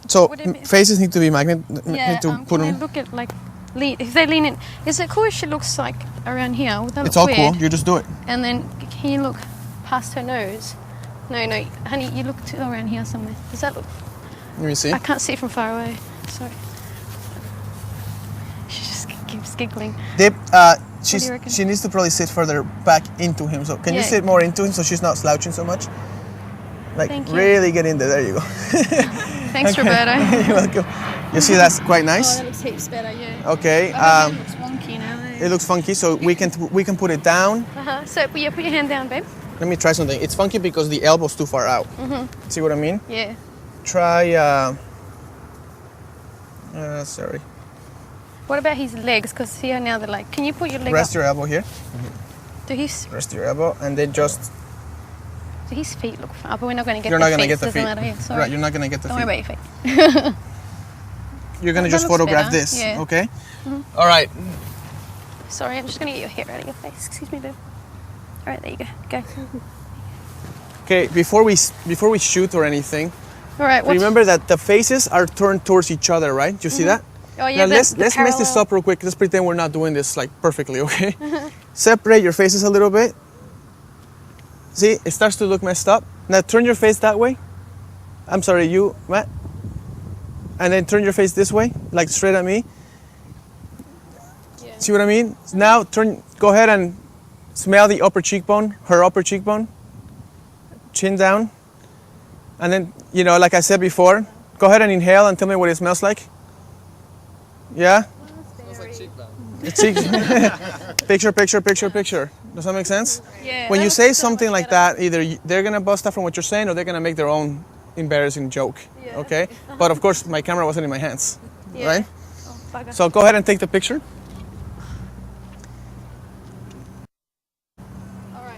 Speaker 3: So
Speaker 4: would it be-
Speaker 3: faces need to be
Speaker 4: yeah,
Speaker 3: need to
Speaker 4: can
Speaker 3: put
Speaker 4: they
Speaker 3: them.
Speaker 4: look at like, if they lean in, is it cool if she looks like around here? Would that
Speaker 3: It's
Speaker 4: look
Speaker 3: all
Speaker 4: weird?
Speaker 3: cool. You just do it.
Speaker 4: And then can you look past her nose? No, honey, you look around here somewhere. Does that look?
Speaker 3: Let me see.
Speaker 4: I can't see from far away. Sorry. She just keeps giggling.
Speaker 3: Dip,
Speaker 4: do you reckon?
Speaker 3: she needs to probably sit further back into him. So can you
Speaker 4: Yeah.
Speaker 3: sit more into him so she's not slouching so much? Like
Speaker 4: Thank you.
Speaker 3: really get in there. There you go.
Speaker 4: Thanks,
Speaker 3: Okay.
Speaker 4: Roberto.
Speaker 3: You're welcome. You see that's quite nice.
Speaker 4: Oh, that looks heaps better. Yeah.
Speaker 3: Okay.
Speaker 4: Oh, it looks wonky now.
Speaker 3: It looks funky, so we can put it down.
Speaker 4: So yeah, put your hand down, babe.
Speaker 3: Let me try something. It's funky because the elbow's too far out.
Speaker 4: Mhm.
Speaker 3: See what I mean?
Speaker 4: Yeah.
Speaker 3: Try. Sorry.
Speaker 4: What about his legs? Because see how now they're like. Can you put your leg
Speaker 3: Rest
Speaker 4: up?
Speaker 3: your elbow here.
Speaker 4: Do his
Speaker 3: Rest your elbow, and then just.
Speaker 4: do his feet look far? But we're not going to get.
Speaker 3: You're
Speaker 4: the
Speaker 3: not gonna
Speaker 4: feet.
Speaker 3: get the
Speaker 4: Doesn't
Speaker 3: feet.
Speaker 4: matter. Yeah, sorry.
Speaker 3: Right, you're not gonna get the
Speaker 4: Don't
Speaker 3: feet.
Speaker 4: worry about your feet.
Speaker 3: You're gonna
Speaker 4: That
Speaker 3: just
Speaker 4: looks
Speaker 3: photograph
Speaker 4: better,
Speaker 3: this,
Speaker 4: yeah.
Speaker 3: okay?
Speaker 4: Mhm.
Speaker 3: All right.
Speaker 4: Sorry, I'm just going to get your hair out of your face. Excuse me, babe. All right, there you go. Go.
Speaker 3: Okay. Before we shoot or anything,
Speaker 4: All right. What's,
Speaker 3: remember that the faces are turned towards each other, right? You see
Speaker 4: Mhm.
Speaker 3: that?
Speaker 4: Oh, yeah,
Speaker 3: Now
Speaker 4: the
Speaker 3: let's mess this
Speaker 4: parallel.
Speaker 3: up real quick. Let's pretend we're not doing this like perfectly, okay? Separate your faces a little bit. See, it starts to look messed up. Now turn your face that way. I'm sorry, you, Matt. And then turn your face this way, like straight at me. See what I mean? Now go ahead and smell the upper cheekbone, her upper cheekbone. Chin down. And then, like I said before, go ahead and inhale and tell me what it smells like. Yeah?
Speaker 16: Smells like cheekbone.
Speaker 3: It's cheek. Picture. Does that make sense?
Speaker 4: Yeah,
Speaker 3: When
Speaker 4: that
Speaker 3: you
Speaker 4: looks
Speaker 3: say
Speaker 4: so
Speaker 3: something
Speaker 4: much
Speaker 3: like that, either they're gonna bust up from what you're saying, or they're gonna make their own embarrassing joke.
Speaker 4: Yeah.
Speaker 3: Okay? But of course, my camera wasn't in my hands,
Speaker 4: Yeah.
Speaker 3: right?
Speaker 4: Oh, bugger.
Speaker 3: So go ahead and take the picture.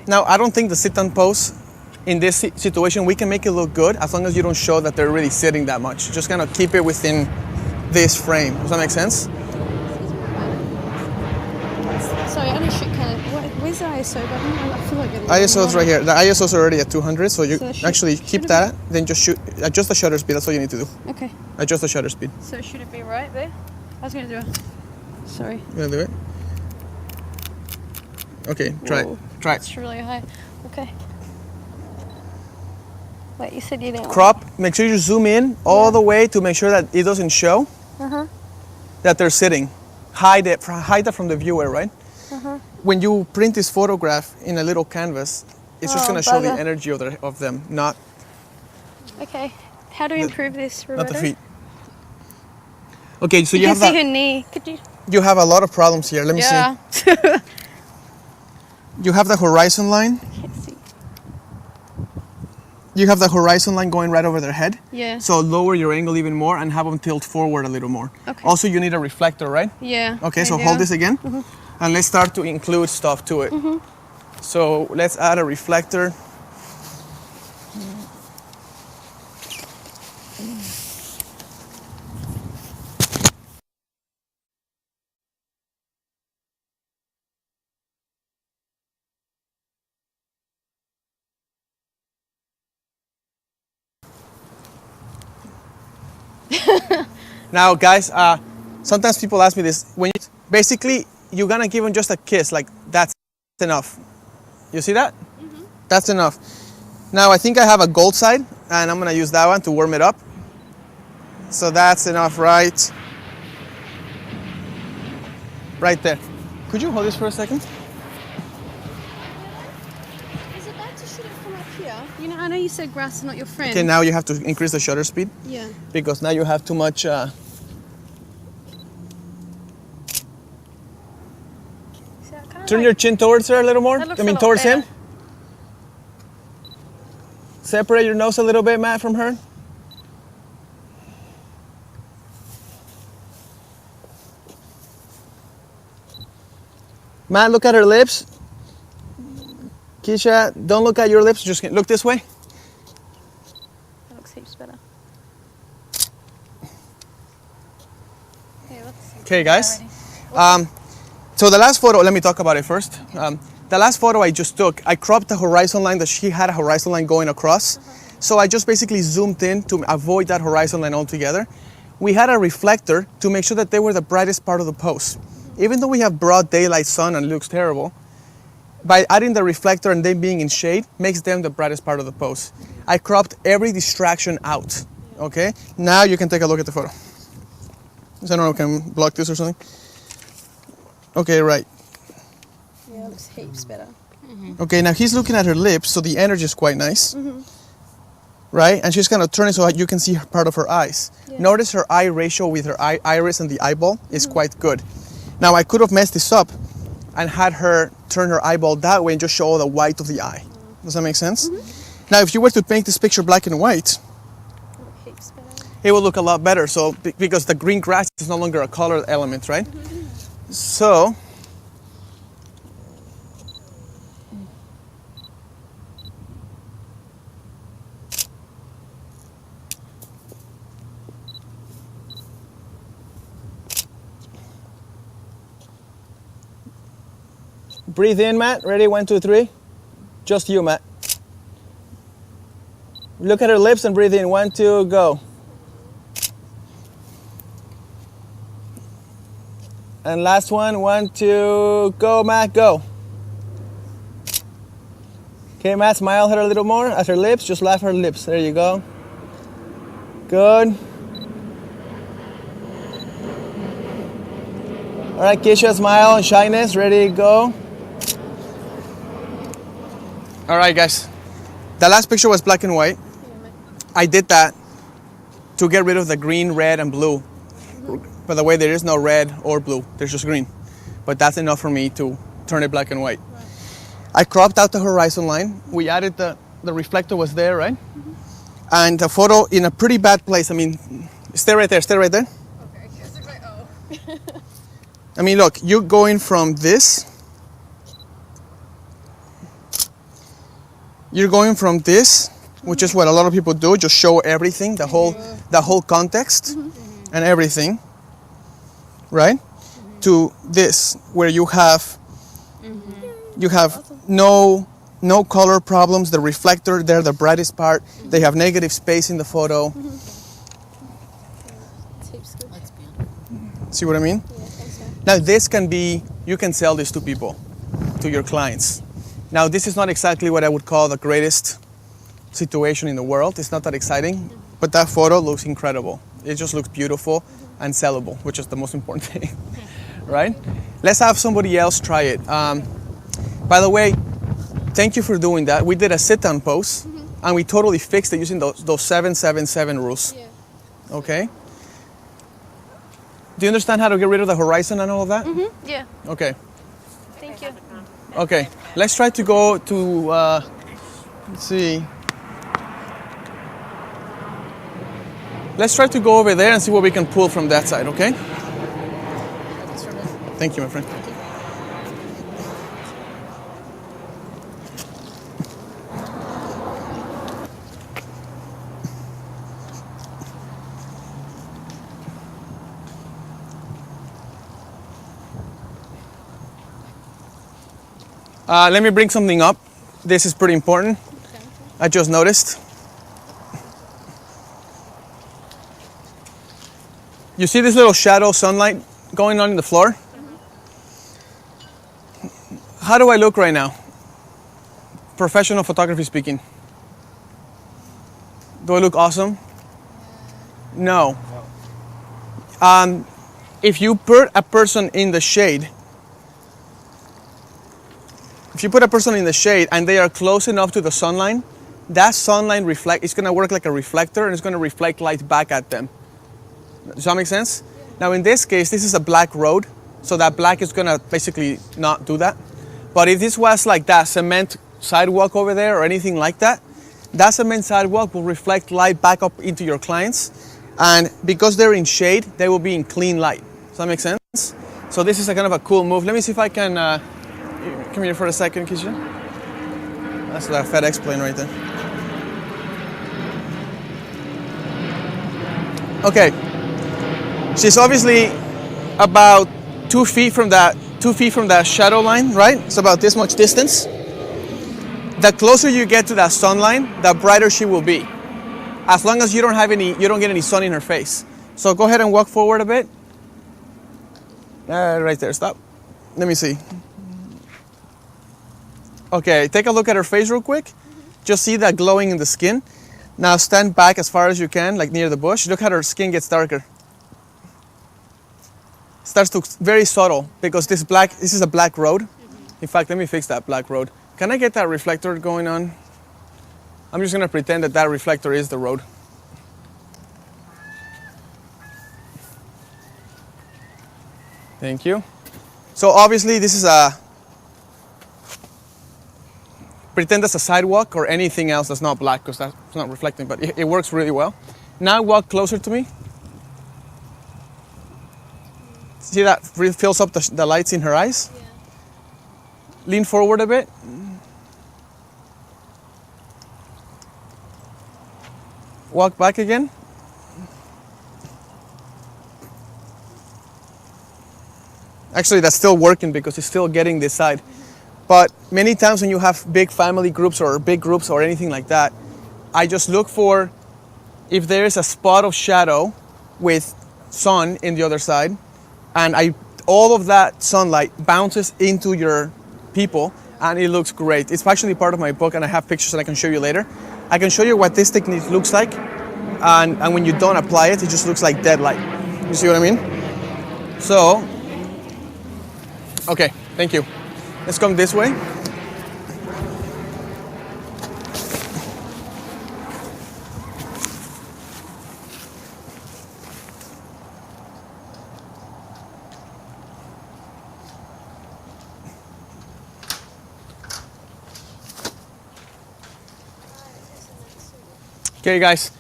Speaker 3: Now, I don't think the sit-down pose in this situation, we can make it look good as long as you don't show that they're really sitting that much. Just kind of keep it within this frame. Does that make sense?
Speaker 4: Sorry, I only shoot kind of. Where's the ISO button? I feel like it.
Speaker 3: ISO is right here. The ISO is already at 200, so you
Speaker 4: So should-
Speaker 3: actually keep
Speaker 4: should it
Speaker 3: that. Then just shoot. Adjust the shutter speed. That's all you need to do.
Speaker 4: Okay.
Speaker 3: Adjust the shutter speed.
Speaker 4: So should it be right there? I was going to do it. Sorry.
Speaker 3: You gonna do it? Okay, try
Speaker 4: Whoa,
Speaker 3: it. Try it.
Speaker 4: It's really high. Okay. Wait, you said you didn't.
Speaker 3: Crop. Make sure you zoom in all the way to make sure that it doesn't show
Speaker 4: Uh huh.
Speaker 3: that they're sitting. Hide that from the viewer, right?
Speaker 4: Uh huh.
Speaker 3: When you print this photograph in a little canvas, it's just
Speaker 4: Oh,
Speaker 3: gonna show the
Speaker 4: bugger.
Speaker 3: energy of them, not
Speaker 4: Okay. How do we improve this, Roberto?
Speaker 3: not the feet. Okay, so
Speaker 4: you
Speaker 3: you
Speaker 4: can
Speaker 3: have
Speaker 4: see
Speaker 3: that.
Speaker 4: her knee. Could you?
Speaker 3: You have a lot of problems here. Let me see.
Speaker 4: Yeah.
Speaker 3: You have the horizon line.
Speaker 4: Can't see.
Speaker 3: you have the horizon line going right over their head.
Speaker 4: Yeah.
Speaker 3: So lower your angle even more and have them tilt forward a little more.
Speaker 4: Okay.
Speaker 3: Also, you need a reflector, right?
Speaker 4: Yeah.
Speaker 3: Okay, so
Speaker 4: I
Speaker 3: hold
Speaker 4: do.
Speaker 3: this again. And let's start to include stuff to it. So let's add a reflector. Now, guys, sometimes people ask me this. Basically, you're gonna give them just a kiss, like that's enough. You see that? That's enough. Now, I think I have a gold side, and I'm gonna use that one to warm it up. So that's enough, right? Right there. Could you hold this for a second?
Speaker 4: Is it bad to shoot it from up here? You know, I know you said grass is not your friend.
Speaker 3: Okay, now you have to increase the shutter speed.
Speaker 4: Yeah.
Speaker 3: Because now you have too much. Turn your chin towards her a little more.
Speaker 4: That looks
Speaker 3: I
Speaker 4: a
Speaker 3: mean,
Speaker 4: lot
Speaker 3: towards
Speaker 4: better.
Speaker 3: him. Separate your nose a little bit, Matt, from her. Matt, look at her lips. Keisha, don't look at your lips. Just look this way.
Speaker 4: That looks heaps better.
Speaker 3: Okay, guys. So the last photo, let me talk about it first. The last photo I just took, I cropped the horizon line that she had a horizon line going across. So I just basically zoomed in to avoid that horizon line altogether. We had a reflector to make sure that they were the brightest part of the pose. Even though we have broad daylight sun and it looks terrible, by adding the reflector and them being in shade makes them the brightest part of the pose. I cropped every distraction out, okay? Now you can take a look at the photo. I don't know if I can block this or something. Okay, right.
Speaker 4: Yeah, it looks heaps better.
Speaker 3: Okay, now he's looking at her lips, so the energy is quite nice, right? And she's gonna turn it so you can see part of her eyes.
Speaker 4: Yeah.
Speaker 3: Notice her eye ratio with her iris and the eyeball is quite good. Now I could have messed this up and had her turn her eyeball that way and just show all the white of the eye. Does that make sense? Now if you were to paint this picture black and white, it will look a lot better. So because the green grass is no longer a color element, right? So breathe in, Matt. Ready? 1, 2, 3. Just you, Matt. Look at her lips and breathe in. 1, 2, go. And last one. 1, 2, go, Matt, go. Okay, Matt, smile her a little more at her lips. Just laugh her lips. There you go. Good. All right, Keisha, smile and shyness. Ready, go. All right, guys. The last picture was black and white. I did that to get rid of the green, red, and blue. By the way, there is no red or blue. There's just green. But that's enough for me to turn it black and white. I cropped out the horizon line. We added the reflector was there, right? And the photo in a pretty bad place. I mean, stay right there, stay right there.
Speaker 4: Okay, I was like, oh.
Speaker 3: I mean, look, you're going from this. You're going from this, which is what a lot of people do, just show everything, the whole context and everything, right? To this, where you have no color problems. The reflector, they're the brightest part. They have negative space in the photo. See what I mean? Now this can be, you can sell this to people, to your clients. Now this is not exactly what I would call the greatest situation in the world. It's not that exciting, but that photo looks incredible. It just looks beautiful and sellable, which is the most important thing, right? Let's have somebody else try it. By the way, thank you for doing that. We did a sit-down pose, and we totally fixed it using those 7-7-7 rules. Yeah. Okay? Do you understand how to get rid of the horizon and all of that?
Speaker 4: Yeah.
Speaker 3: Okay.
Speaker 4: Thank you.
Speaker 3: Okay. Let's try to go to, let's see. Let's try to go over there and see what we can pull from that side, okay? Thank you, my friend. Let me bring something up. This is pretty important. I just noticed. You see this little shadow sunlight going on in the floor? How do I look right now? Professional photography speaking. Do I look awesome? No. If you put a person in the shade, and they are close enough to the sunlight, that sunlight it's going to work like a reflector and it's going to reflect light back at them. Does that make sense? Now in this case, this is a black road, so that black is going to basically not do that. But if this was like that cement sidewalk over there or anything like that, that cement sidewalk will reflect light back up into your clients. And because they're in shade, they will be in clean light. Does that make sense? So this is a kind of a cool move. Let me see if I can come here for a second, Keisha. That's the FedEx plane right there. Okay. She's obviously about 2 feet from that shadow line, right? It's about this much distance. The closer you get to that sun line, the brighter she will be. As long as you don't get any sun in her face. So go ahead and walk forward a bit. Right there, stop. Let me see. Okay, take a look at her face real quick. Just see that glowing in the skin. Now stand back as far as you can, like near the bush. Look how her skin gets darker. Starts to very subtle because this is a black road. In fact, let me fix that black road. Can I get that reflector going on? I'm just gonna pretend that reflector is the road. Thank you. So obviously this is pretend that's a sidewalk or anything else that's not black because that's not reflecting, but it works really well. Now walk closer to me. See that fills up the lights in her eyes? Yeah. Lean forward a bit. Walk back again. Actually, that's still working because it's still getting this side. But many times when you have big family groups or big groups or anything like that, I just look for if there is a spot of shadow with sun in the other side, and all of that sunlight bounces into your people, and it looks great. It's actually part of my book, and I have pictures that I can show you later. I can show you what this technique looks like, and when you don't apply it, it just looks like dead light. You see what I mean? So, okay, thank you. Let's come this way. Okay, guys.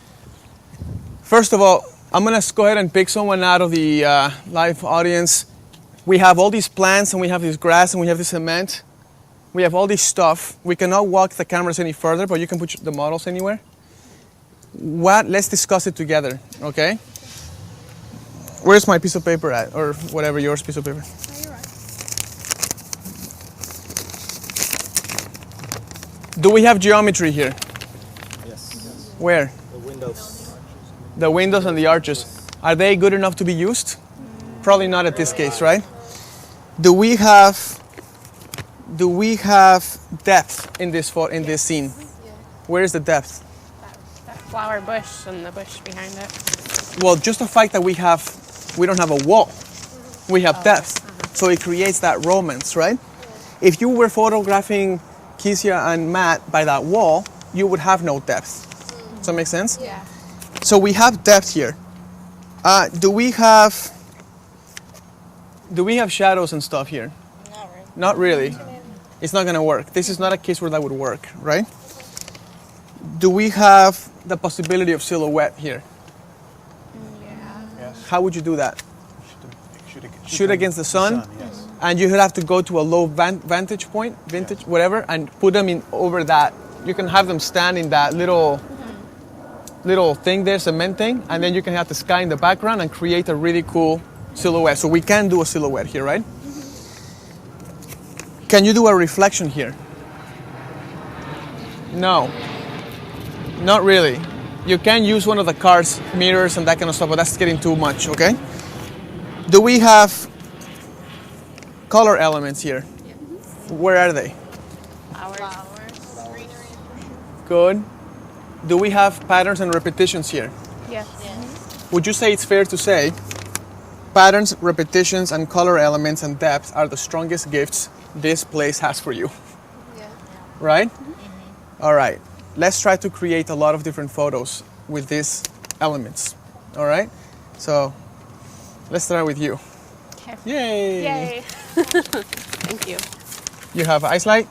Speaker 3: First of all, I'm gonna go ahead and pick someone out of the live audience. We have all these plants and we have this grass and we have this cement. We have all this stuff. We cannot walk the cameras any further, but you can put the models anywhere. Let's discuss it together, okay? Where's my piece of paper at? Or whatever, yours piece of paper. Do we have geometry here?
Speaker 5: Yes.
Speaker 3: Where?
Speaker 5: The windows.
Speaker 3: The windows and the arches. Are they good enough to be used? Probably not at this case, right? Do we have depth in this scene?
Speaker 8: Yeah.
Speaker 3: Where is the depth?
Speaker 8: That flower bush and the bush behind it.
Speaker 3: Well, just the fact that we don't have a wall, we have depth, so it creates that romance, right? If you were photographing Keisha and Matt by that wall, you would have no depth. Does that make sense?
Speaker 8: Yeah.
Speaker 3: So we have depth here. Do we have shadows and stuff here?
Speaker 8: Not really.
Speaker 3: Not really. It's not gonna work. This is not a case where that would work, right? Do we have the possibility of silhouette here? How would you do that? Shoot against the sun?
Speaker 9: Yes.
Speaker 3: And you would have to go to a low vantage point, whatever, and put them in over that. You can have them stand in that little thing there, cement thing, and then you can have the sky in the background and create a really cool silhouette. So we can do a silhouette here, right? Can you do a reflection here? No, not really. You can use one of the car's mirrors and that kind of stuff, but that's getting too much, okay? Do we have color elements here? Where are they? Good. Do we have patterns and repetitions here?
Speaker 8: Yes.
Speaker 3: Would you say it's fair to say patterns, repetitions, and color elements and depth are the strongest gifts this place has for you?
Speaker 4: Yeah.
Speaker 3: Right? All right. Let's try to create a lot of different photos with these elements. All right? So let's start with you.
Speaker 8: Okay.
Speaker 3: Yay!
Speaker 8: Yay. Thank you.
Speaker 3: You have ice light,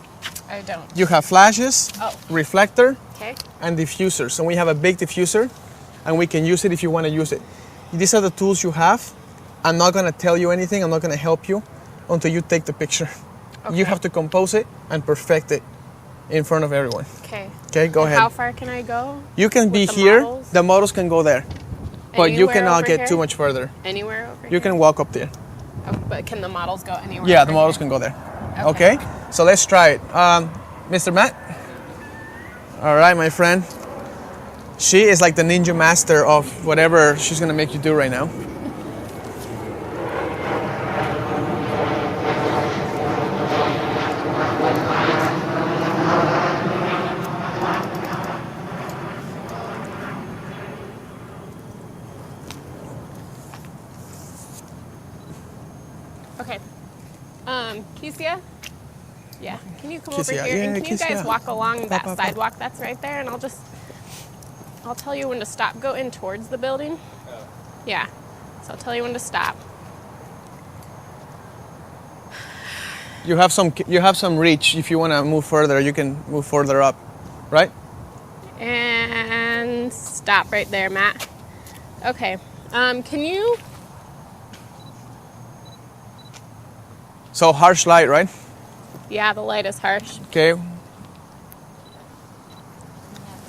Speaker 8: I don't.
Speaker 3: you have flashes,
Speaker 8: Oh.
Speaker 3: reflector,
Speaker 8: Okay.
Speaker 3: and diffuser. So we have a big diffuser, and we can use it if you want to use it. These are the tools you have. I'm not going to tell you anything. I'm not going to help you until you take the picture.
Speaker 8: Okay.
Speaker 3: You have to compose it and perfect it in front of everyone.
Speaker 8: Okay.
Speaker 3: Okay, go
Speaker 8: And
Speaker 3: ahead.
Speaker 8: How far can I go?
Speaker 3: You can be
Speaker 8: with the
Speaker 3: here.
Speaker 8: models?
Speaker 3: The models can go there, but you
Speaker 8: Anywhere
Speaker 3: cannot
Speaker 8: over
Speaker 3: get
Speaker 8: here?
Speaker 3: too much further.
Speaker 8: Anywhere over
Speaker 3: You
Speaker 8: here?
Speaker 3: can walk up there.
Speaker 8: Oh, but can the models go anywhere?
Speaker 3: Yeah,
Speaker 8: over
Speaker 3: the models
Speaker 8: here?
Speaker 3: can go there.
Speaker 8: Okay.
Speaker 3: Okay, so let's try it. Mr. Matt? All right, my friend. She is like the ninja master of whatever she's gonna make you do right now.
Speaker 8: Okay. Kesia? Yeah. Can you come
Speaker 3: Kesia,
Speaker 8: over here?
Speaker 3: yeah,
Speaker 8: And can you guys
Speaker 3: Kesia.
Speaker 8: walk along that
Speaker 3: up.
Speaker 8: sidewalk that's right there? And I'll tell you when to stop. Go in towards the building. Yeah. So I'll tell you when to stop.
Speaker 3: You have some reach. If you want to move further, you can move further up, right?
Speaker 8: And stop right there, Matt. Okay. Can you?
Speaker 3: So harsh light, right?
Speaker 8: Yeah, the light is harsh.
Speaker 3: Okay,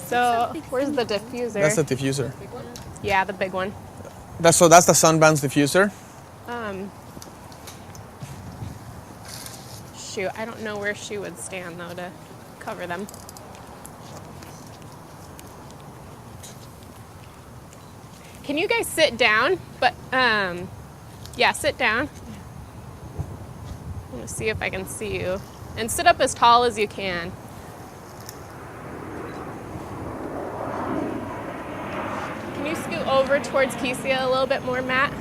Speaker 8: So where's the diffuser?
Speaker 3: that's the diffuser.
Speaker 8: Yeah, the big one.
Speaker 3: That's the Sunbounce diffuser.
Speaker 8: Shoot, I don't know where she would stand though to cover them. Can you guys sit down? But yeah, sit down. I'm gonna see if I can see you. And sit up as tall as you can. Can you scoot over towards Kesia a little bit more, Matt?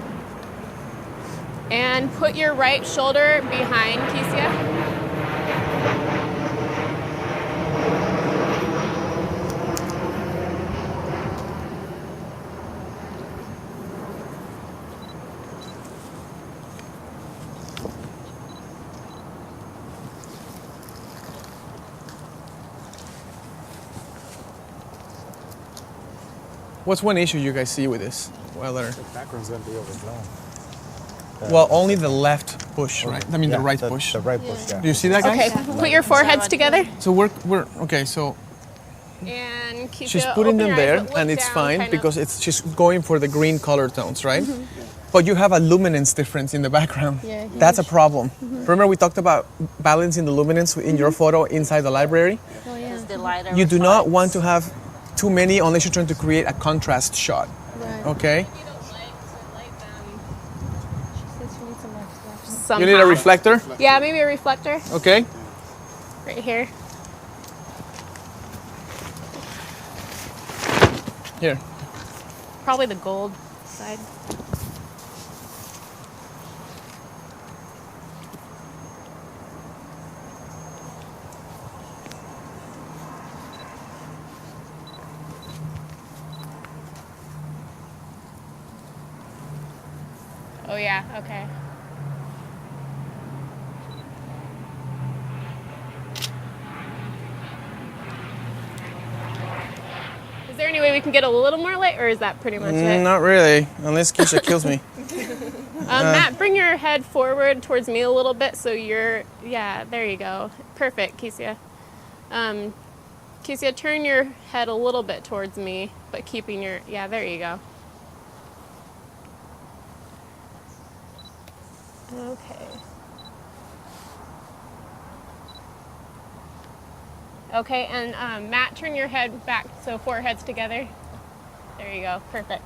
Speaker 8: And put your right shoulder behind Kesia.
Speaker 3: What's one issue you guys see with this? Whether
Speaker 14: The background's gonna be overblown.
Speaker 3: well, only the left push, right? I mean the right push.
Speaker 14: The right push, yeah.
Speaker 3: Do you see that, guys?
Speaker 8: Okay, put your foreheads together.
Speaker 3: So we're okay. So
Speaker 8: And Kesia,
Speaker 3: she's putting
Speaker 8: open
Speaker 3: them
Speaker 8: your eyes,
Speaker 3: there,
Speaker 8: but look
Speaker 3: and it's
Speaker 8: down,
Speaker 3: fine
Speaker 8: kind of.
Speaker 3: because she's going for the green color tones, right? But you have a luminance difference in the background.
Speaker 8: Yeah,
Speaker 3: That's a problem. Remember we talked about balancing the luminance in your photo inside the library?
Speaker 8: Oh, yeah.
Speaker 7: The lighter
Speaker 3: You do not
Speaker 7: reflects.
Speaker 3: want to have too many unless you're trying to create a contrast shot.
Speaker 8: Right.
Speaker 3: Okay?
Speaker 8: Somehow.
Speaker 3: You need a reflector?
Speaker 8: Yeah, maybe a reflector
Speaker 3: Okay?
Speaker 8: right here.
Speaker 3: Here.
Speaker 8: Probably the gold side. Oh yeah, okay. Is there any way we can get a little more light, or is that pretty much it?
Speaker 3: Not really, unless Keisha kills me.
Speaker 8: Matt, bring your head forward towards me a little bit so you're, yeah, there you go. Perfect, Keisha. Keisha, turn your head a little bit towards me, but keeping your, yeah, there you go. Okay. Okay, and Matt, turn your head back so foreheads together. There you go, perfect.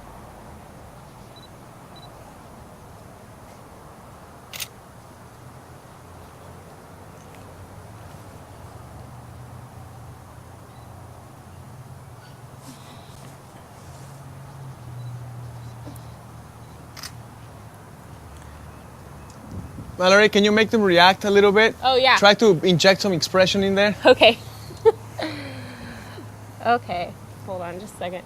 Speaker 3: Mallory, can you make them react a little bit?
Speaker 8: Oh, yeah.
Speaker 3: Try to inject some expression in there.
Speaker 8: Okay. Okay, hold on just a second.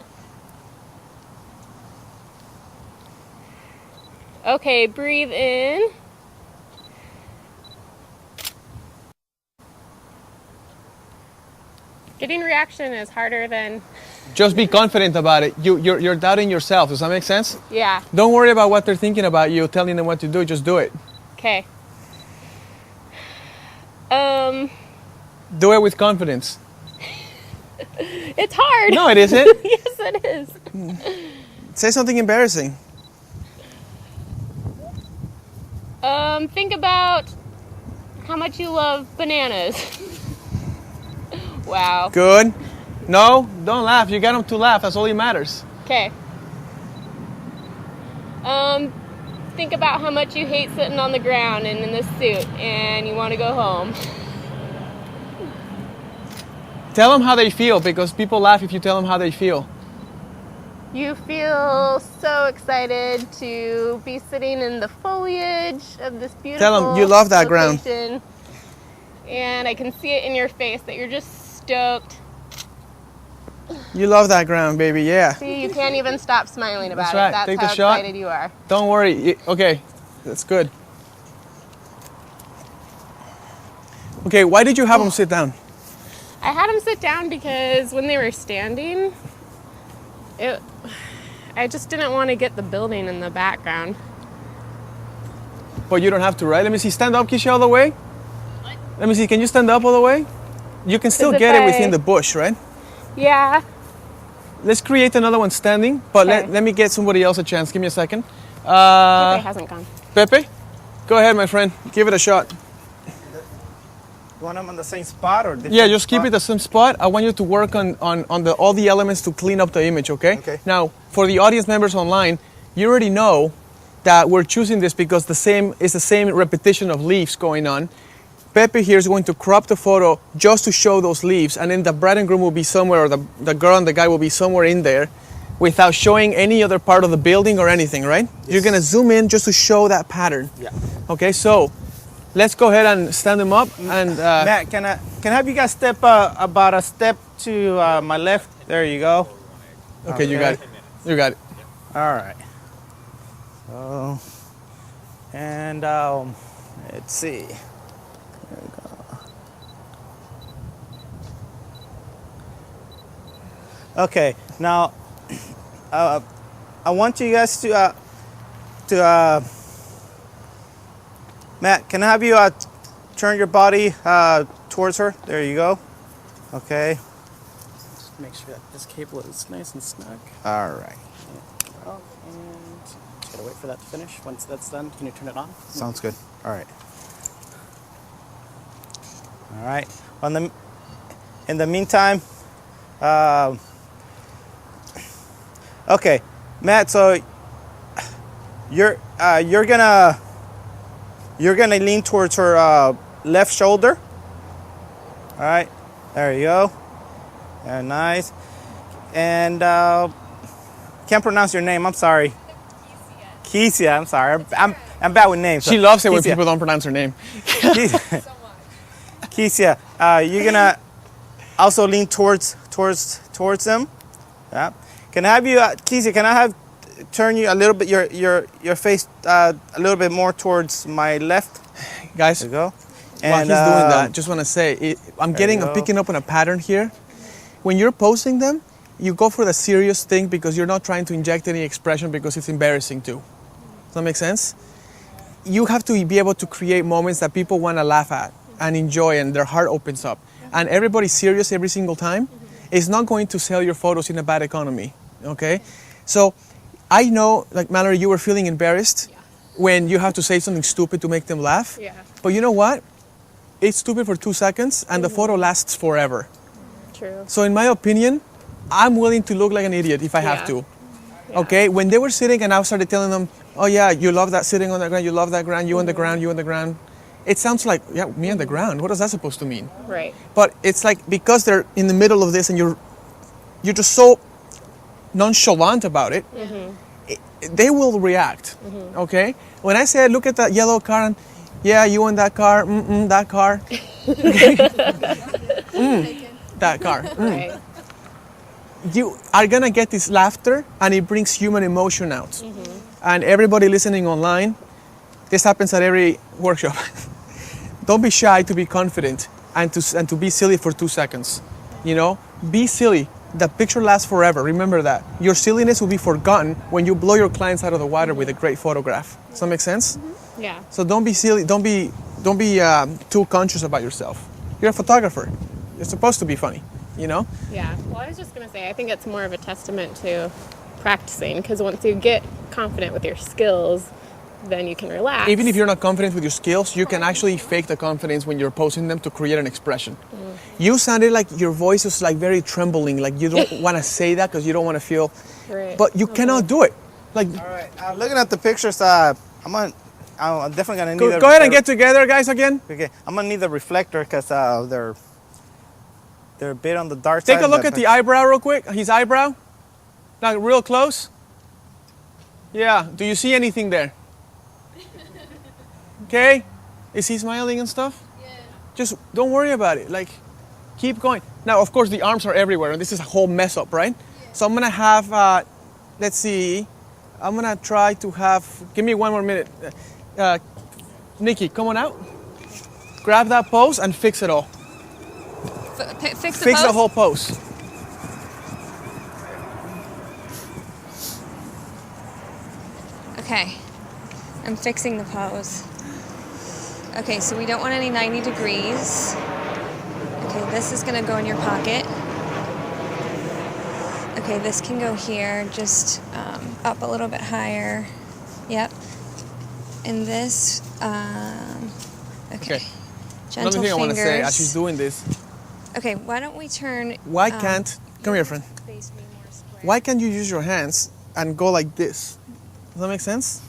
Speaker 8: Okay, breathe in. Getting reaction is harder than,
Speaker 3: Just be confident about it. You're doubting yourself. Does that make sense?
Speaker 8: yeah.
Speaker 3: Don't worry about what they're thinking about you, telling them what to do. Just do it.
Speaker 8: Okay.
Speaker 3: Do it with confidence.
Speaker 8: It's hard.
Speaker 3: No, it isn't.
Speaker 8: Yes, it is.
Speaker 3: Say something embarrassing.
Speaker 8: Think about how much you love bananas. Wow.
Speaker 3: Good. No, don't laugh. You got them to laugh. That's all that matters.
Speaker 8: Okay. Think about how much you hate sitting on the ground and in this suit and you want to go home.
Speaker 3: Tell them how they feel, because people laugh if you tell them how they feel.
Speaker 8: You feel so excited to be sitting in the foliage of this beautiful
Speaker 3: Tell them you love that ground.
Speaker 8: location. And I can see it in your face that you're just stoked.
Speaker 3: You love that ground, baby. Yeah.
Speaker 8: See, you can't even stop smiling about
Speaker 3: That's right.
Speaker 8: it. That's
Speaker 3: Take
Speaker 8: how
Speaker 3: the shot.
Speaker 8: excited you are.
Speaker 3: Don't worry. Okay, that's good. Okay, why did you have them sit down?
Speaker 8: I had them sit down because when they were standing, I just didn't want to get the building in the background.
Speaker 3: But you don't have to, right? Let me see. Stand up, Keisha, all the way. Let me see. Can you stand up all the way? You can still
Speaker 8: Is it
Speaker 3: get it
Speaker 8: by-
Speaker 3: within the bush, right?
Speaker 8: Yeah.
Speaker 3: Let's create another one standing, but
Speaker 8: Okay.
Speaker 3: let me get somebody else a chance. Give me a second.
Speaker 8: Pepe hasn't gone.
Speaker 3: Pepe, go ahead, my friend. Give it a shot.
Speaker 5: You want them on the same spot or different
Speaker 3: Yeah, just keep
Speaker 5: spot?
Speaker 3: it the same spot. I want you to work on all the elements to clean up the image, okay?
Speaker 5: Okay.
Speaker 3: Now, for the audience members online, you already know that we're choosing this because it's the same repetition of leaves going on. Pepe here is going to crop the photo just to show those leaves, and then the bride and groom will be somewhere, or the girl and the guy will be somewhere in there without showing any other part of the building or anything, right?
Speaker 5: Yes.
Speaker 3: You're gonna zoom in just to show that pattern.
Speaker 5: Yeah.
Speaker 3: Okay, so let's go ahead and stand them up and
Speaker 5: Matt, can I have you guys step about a step to my left? There you go.
Speaker 3: okay, you got it. You got it.
Speaker 5: All right. So, and let's see. There we go. Okay, now I want you guys to Matt, can I have you turn your body towards her? There you go. Okay.
Speaker 15: Just make sure that this cable is nice and snug.
Speaker 5: All right.
Speaker 15: Oh, and just gotta wait for that to finish. Once that's done, can you turn it on?
Speaker 5: Sounds good. All right. All right. In the meantime, okay, Matt. So you're gonna lean towards her left shoulder. All right. There you go. Very nice. And can't pronounce your name. I'm sorry. Keisha. I'm sorry. I'm bad with names.
Speaker 3: She loves it when
Speaker 5: Keisha.
Speaker 3: people don't pronounce her name.
Speaker 5: Keisha, you're gonna also lean towards them. Yeah. Can I have you, Keisha? Can I have turn you a little bit your face a little bit more towards my left?
Speaker 3: Guys,
Speaker 5: there you go.
Speaker 3: while he's doing that, just want to say, I'm picking up on a pattern here. When you're posting them, you go for the serious thing because you're not trying to inject any expression because it's embarrassing too. Does that make sense? You have to be able to create moments that people want to laugh at and enjoy and their heart opens up. And everybody's serious every single time. It's not going to sell your photos in a bad economy, okay? So I know, like Mallory, you were feeling embarrassed when you have to say something stupid to make them laugh.
Speaker 8: Yeah.
Speaker 3: But you know what? It's stupid for 2 seconds and the photo lasts forever.
Speaker 8: True.
Speaker 3: So in my opinion, I'm willing to look like an idiot if I have to. Okay, when they were sitting and I started telling them, oh yeah, you love that sitting on the ground, you love that ground, you on the ground, you on the ground. It sounds like, yeah, me on the ground. What is that supposed to mean?
Speaker 8: Right.
Speaker 3: But it's like, because they're in the middle of this and you're just so nonchalant about it, they will react, okay? When I say, look at that yellow car, and yeah, you in that car, that car. That car.
Speaker 8: Right.
Speaker 3: You are gonna get this laughter and it brings human emotion out. And everybody listening online, this happens at every workshop. Don't be shy to be confident and to be silly for 2 seconds. You know, be silly. The picture lasts forever. Remember that. Your silliness will be forgotten when you blow your clients out of the water with a great photograph. Does that make sense?
Speaker 8: Yeah.
Speaker 3: So don't be silly. Don't be too conscious about yourself. You're a photographer. You're supposed to be funny. You know?
Speaker 8: Yeah. Well, I was just going to say, I think it's more of a testament to practicing, because once you get confident with your skills, then you can relax.
Speaker 3: Even if you're not confident with your skills, you can actually fake the confidence when you're posing them to create an expression. You sounded like your voice was like very trembling, like you don't want to say that because you don't want to feel, but you cannot do it. Like,
Speaker 5: all right, looking at the pictures, I'm definitely gonna need.
Speaker 3: Go ahead and get together, guys, again.
Speaker 5: Okay, I'm gonna need the reflector because they're a bit on the dark side.
Speaker 3: Take a look at the eyebrow real quick. His eyebrow, like real close. Yeah. Do you see anything there? Okay. Is he smiling and stuff? Yeah. Just don't worry about it. Like, keep going. Now, of course, the arms are everywhere, and this is a whole mess up, right? Yeah. So I'm gonna have. Let's see. I'm gonna try to have. Give me 1 more minute. Nikki, come on out. Grab that pose and fix it all.
Speaker 6: Fix
Speaker 3: the whole pose.
Speaker 6: Okay, I'm fixing the pose. Okay, so we don't want any 90 degrees. Okay, this is gonna go in your pocket. Okay, this can go here, just up a little bit higher. Yep. And this, okay. Gentle
Speaker 3: Another thing
Speaker 6: fingers.
Speaker 3: I want to say as she's doing this.
Speaker 6: Okay, why don't we turn...
Speaker 3: Why can't... Come here, friend. Why can't you use your hands and go like this? Does that make sense?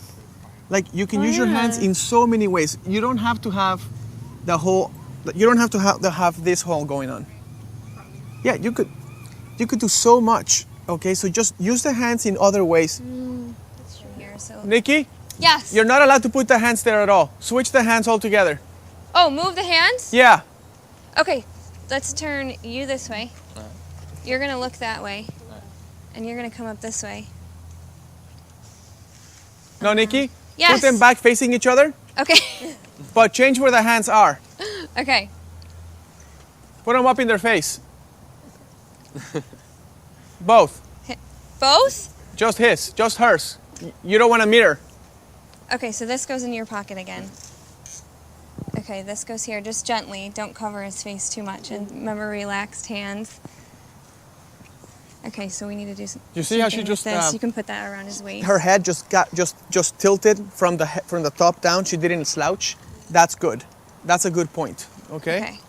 Speaker 3: Like, you can use your hands in so many ways. You don't have to have the whole... You don't have to have this whole going on. Yeah, you could do so much. Okay, so just use the hands in other ways.
Speaker 6: That's true here, so...
Speaker 3: Nikki?
Speaker 6: Yes?
Speaker 3: You're not allowed to put the hands there at all. Switch the hands altogether.
Speaker 6: Oh, move the hands?
Speaker 3: Yeah.
Speaker 6: Okay, let's turn you this way. You're gonna look that way. And you're gonna come up this way.
Speaker 3: No, Nikki?
Speaker 6: Yes.
Speaker 3: Put them back facing each other.
Speaker 6: Okay.
Speaker 3: But change where the hands are.
Speaker 6: Okay.
Speaker 3: Put them up in their face. Both.
Speaker 6: Both?
Speaker 3: Just hers. You don't want a mirror.
Speaker 6: Okay, so this goes in your pocket again. Okay, this goes here, just gently. Don't cover his face too much. And remember, relaxed hands. Okay, so we need to do some.
Speaker 3: You see how she just?
Speaker 6: This. You can put that around his waist.
Speaker 3: Her head just tilted from the top down. She didn't slouch. That's good. That's a good point. Okay.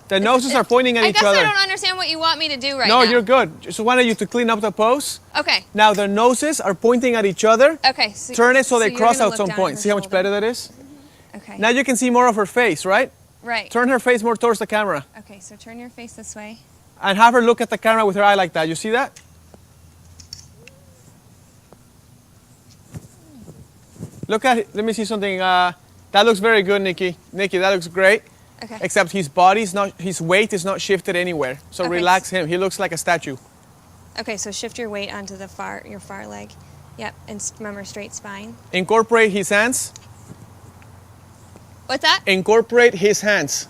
Speaker 3: The noses are pointing at each other.
Speaker 6: I guess I don't understand what you want me to do right
Speaker 3: now. No,
Speaker 6: now.
Speaker 3: you're good. Just wanted you to clean up the pose.
Speaker 6: Okay.
Speaker 3: Now their noses are pointing at each other.
Speaker 6: Okay.
Speaker 3: Turn it so they cross out some point. See how much better that is?
Speaker 6: Okay.
Speaker 3: Now you can see more of her face, right?
Speaker 6: Right.
Speaker 3: Turn her face more towards the camera.
Speaker 6: Okay, so turn your face this way.
Speaker 3: And have her look at the camera with her eye like that. You see that? Look at it. Let me see something. That looks very good, Nikki. Nikki, that looks great.
Speaker 6: Okay.
Speaker 3: Except his weight is not shifted anywhere. So relax him. He looks like a statue.
Speaker 6: Okay, so shift your weight onto your far leg. Yep, and remember straight spine.
Speaker 3: Incorporate his hands.
Speaker 6: What's that?
Speaker 3: Incorporate his hands.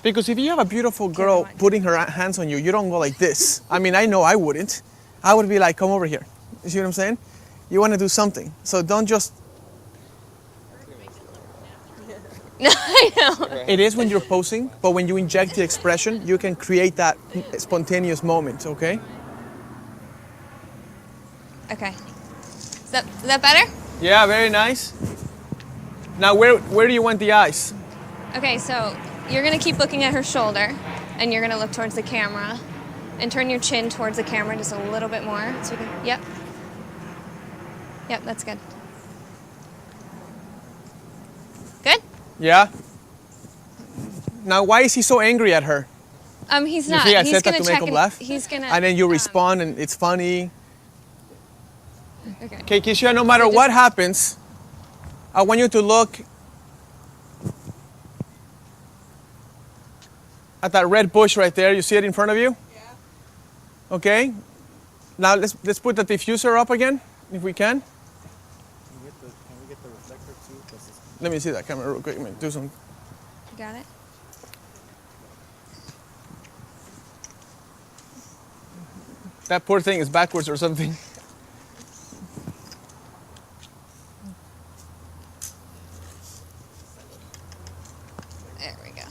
Speaker 3: Because if you have a beautiful girl putting her hands on you, you don't go like this. I mean, I know I wouldn't. I would be like, come over here. You see what I'm saying? You want to do something. So don't just...
Speaker 6: I know.
Speaker 3: It is when you're posing, but when you inject the expression, you can create that spontaneous moment, okay?
Speaker 6: Okay. Is that better?
Speaker 3: Yeah, very nice. Now, where do you want the eyes?
Speaker 6: Okay, so you're gonna keep looking at her shoulder, and you're gonna look towards the camera, and turn your chin towards the camera just a little bit more. So you can, yep. Yep, that's good. Good?
Speaker 3: Yeah. Now, why is he so angry at her?
Speaker 6: He's
Speaker 3: You
Speaker 6: not.
Speaker 3: see, I
Speaker 6: He's
Speaker 3: said that
Speaker 6: gonna
Speaker 3: to make
Speaker 6: check
Speaker 3: him laugh.
Speaker 6: He's gonna.
Speaker 3: And then you respond, and it's funny.
Speaker 6: Okay.
Speaker 3: Okay, Kishia, no matter what happens, I want you to look at that red bush right there. You see it in front of you? Yeah. Okay. Now let's put the diffuser up again, if we can.
Speaker 15: Can we get the reflector too?
Speaker 3: Let me see that camera real quick. Let me do some.
Speaker 6: You got it?
Speaker 3: That poor thing is backwards or something.
Speaker 6: There we go.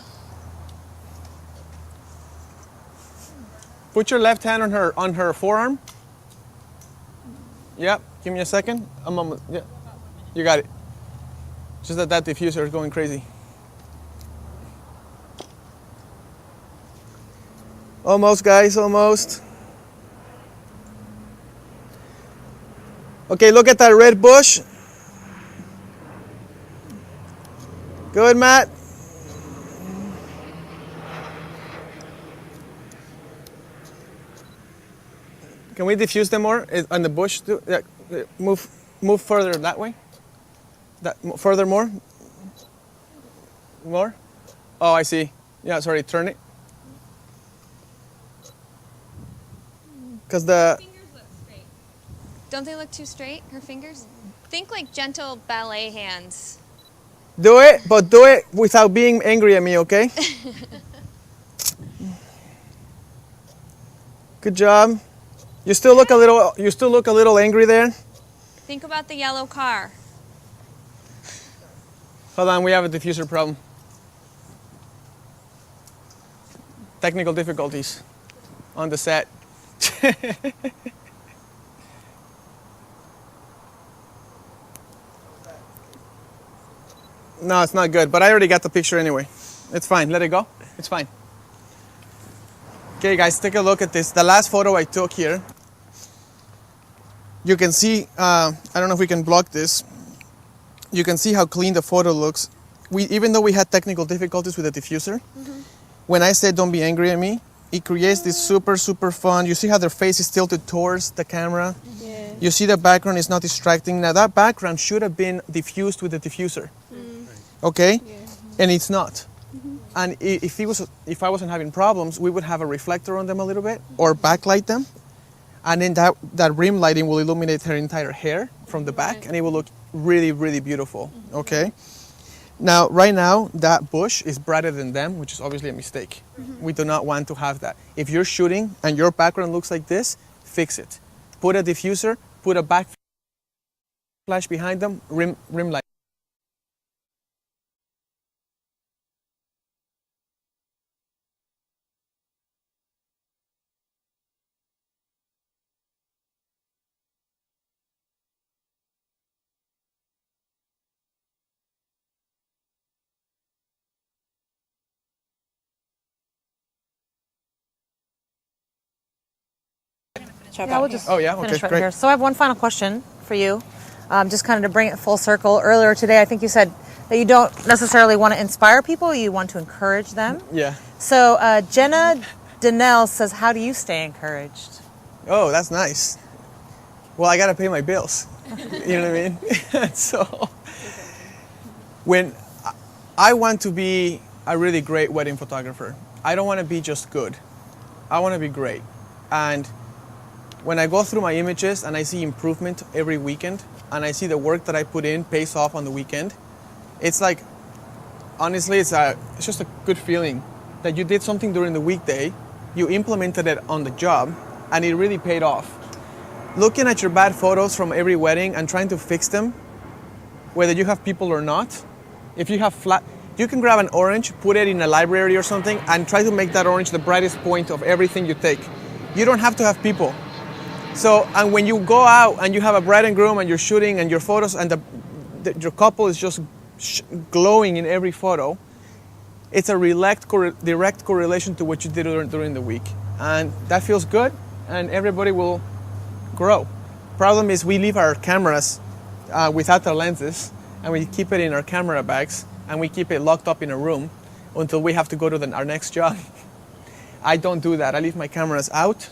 Speaker 3: Put your left hand on her forearm. Yep. Give me a second. I'm almost. Yeah. You got it. Just that diffuser is going crazy. Almost, guys. Almost. Okay, look at that red bush. Good, Matt. Can we diffuse them more on the bush? Yeah, move further that way. Further more. More. Oh, I see. Yeah, sorry. Turn it. Because the.
Speaker 6: Don't they look too straight? Her fingers. Think like gentle ballet hands.
Speaker 3: Do it, but do it without being angry at me, okay? Good job. You still look a little angry there.
Speaker 6: Think about the yellow car.
Speaker 3: Hold on, we have a diffuser problem. Technical difficulties on the set. No, it's not good, but I already got the picture anyway. It's fine, let it go. It's fine. Okay, guys, take a look at this. The last photo I took here, you can see, I don't know if we can block this. You can see how clean the photo looks. Even though we had technical difficulties with the diffuser, when I said don't be angry at me, it creates this super, super fun. You see how their face is tilted towards the camera? Yeah. You see the background is not distracting. Now that background should have been diffused with the diffuser. Okay? Yeah. And it's not. And if I wasn't having problems, we would have a reflector on them a little bit or backlight them. And then that rim lighting will illuminate her entire hair from the back and it will look really, really beautiful. Okay? Now, right now, that bush is brighter than them, which is obviously a mistake. We do not want to have that. If you're shooting and your background looks like this, fix it. Put a diffuser, put a back flash behind them, rim light.
Speaker 1: Yeah, we'll just
Speaker 3: okay,
Speaker 1: finish right
Speaker 3: great.
Speaker 1: here. So I have one final question for you, just kind of to bring it full circle. Earlier today, I think you said that you don't necessarily want to inspire people, you want to encourage them.
Speaker 3: Yeah.
Speaker 1: So Jenna Donnell says, how do you stay encouraged?
Speaker 3: Oh, that's nice. Well, I got to pay my bills. You know what I mean? So when I want to be a really great wedding photographer, I don't want to be just good. I want to be great. And when I go through my images and I see improvement every weekend and I see the work that I put in pays off on the weekend, it's like, honestly, it's just a good feeling. that you did something during the weekday, you implemented it on the job, and it really paid off. Looking at your bad photos from every wedding and trying to fix them, whether you have people or not, if you have flat, you can grab an orange, put it in a library or something, and try to make that orange the brightest point of everything you take. You don't have to have people. So, and when you go out and you have a bride and groom and you're shooting and your photos and your couple is just glowing in every photo, it's a direct correlation to what you did during the week. And that feels good, and everybody will grow. Problem is we leave our cameras without the lenses, and we keep it in our camera bags, and we keep it locked up in a room until we have to go to our next job. I don't do that. I leave my cameras out,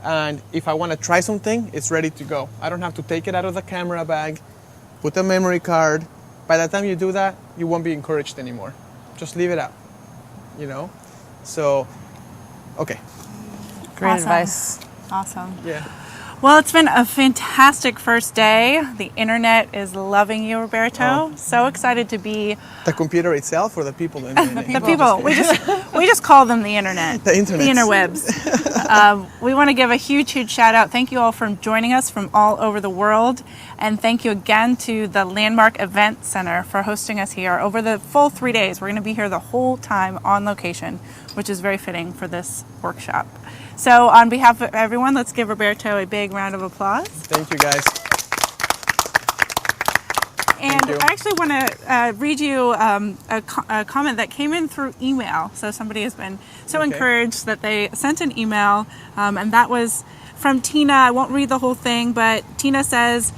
Speaker 3: and if I want to try something, it's ready to go. I don't have to take it out of the camera bag, put a memory card. By the time you do that, you won't be encouraged anymore. Just leave it out, you know? So, okay.
Speaker 1: Great advice.
Speaker 2: Awesome.
Speaker 3: Yeah.
Speaker 2: Well, it's been a fantastic first day. The internet is loving you, Roberto. So excited to be
Speaker 3: The computer itself or the people in it?
Speaker 2: the people. We just call them the internet.
Speaker 3: The internet.
Speaker 2: The interwebs. We want to give a huge shout out. Thank you all for joining us from all over the world. And thank you again to the Landmark Event Center for hosting us here over the full 3 days. We're going to be here the whole time on location, which is very fitting for this workshop. So on behalf of everyone, let's give Roberto a big round of applause.
Speaker 3: Thank you, guys.
Speaker 2: And
Speaker 3: you.
Speaker 2: I actually want to read you a comment that came in through email. So somebody has been so encouraged that they sent an email, and that was from Tina. I won't read the whole thing, but Tina says,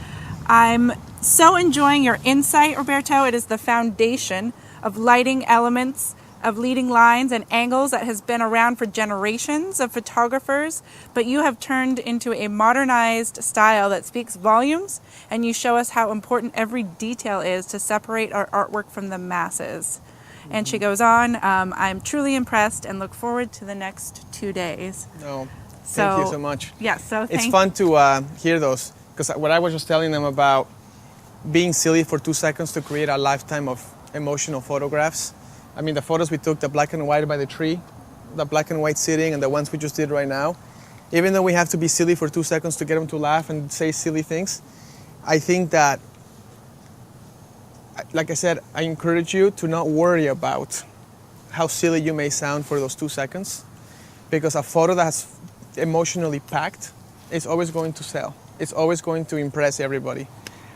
Speaker 2: I'm so enjoying your insight, Roberto. It is the foundation of lighting elements, of leading lines and angles that has been around for generations of photographers, but you have turned into a modernized style that speaks volumes, and you show us how important every detail is to separate our artwork from the masses. And she goes on, I'm truly impressed and look forward to the next 2 days.
Speaker 3: No, thank you so much.
Speaker 2: Yeah, so
Speaker 3: it's fun to hear those, because what I was just telling them about being silly for 2 seconds to create a lifetime of emotional photographs. I mean, the photos we took, the black and white by the tree, the black and white sitting, and the ones we just did right now, even though we have to be silly for 2 seconds to get them to laugh and say silly things, I think that, like I said, I encourage you to not worry about how silly you may sound for those 2 seconds, because a photo that's emotionally packed is always going to sell. It's always going to impress everybody.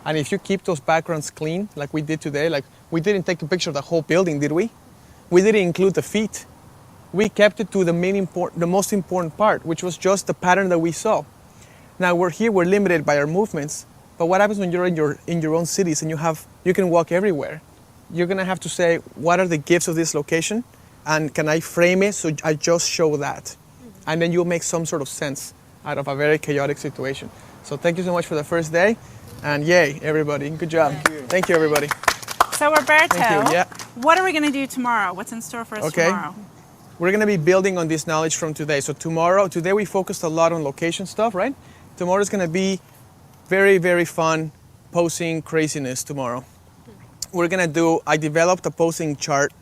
Speaker 3: And if you keep those backgrounds clean, like we did today, like we didn't take a picture of the whole building, did we? We didn't include the feet. We kept it to the most important part, which was just the pattern that we saw. Now we're here, we're limited by our movements, but what happens when you're in your own cities and you can walk everywhere? You're gonna have to say, what are the gifts of this location? And can I frame it so I just show that? And then you'll make some sort of sense out of a very chaotic situation. So thank you so much for the first day, and yay, everybody, good job. Thank you, everybody.
Speaker 2: So Roberto,
Speaker 3: Thank you. Yeah.
Speaker 2: what are we going to do tomorrow? What's in store for us tomorrow?
Speaker 3: We're going to be building on this knowledge from today. So today we focused a lot on location stuff, right? Tomorrow is going to be very, very fun posing craziness tomorrow. We're going to I developed a posing chart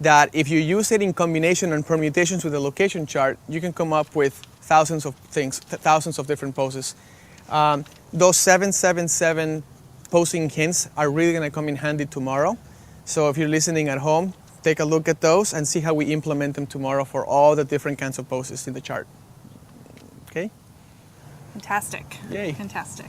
Speaker 3: that if you use it in combination and permutations with the location chart, you can come up with thousands of things, thousands of different poses. Those 777 posing hints are really going to come in handy tomorrow. So if you're listening at home, take a look at those and see how we implement them tomorrow for all the different kinds of poses in the chart. Okay?
Speaker 2: Fantastic.
Speaker 3: Yay.
Speaker 2: Fantastic.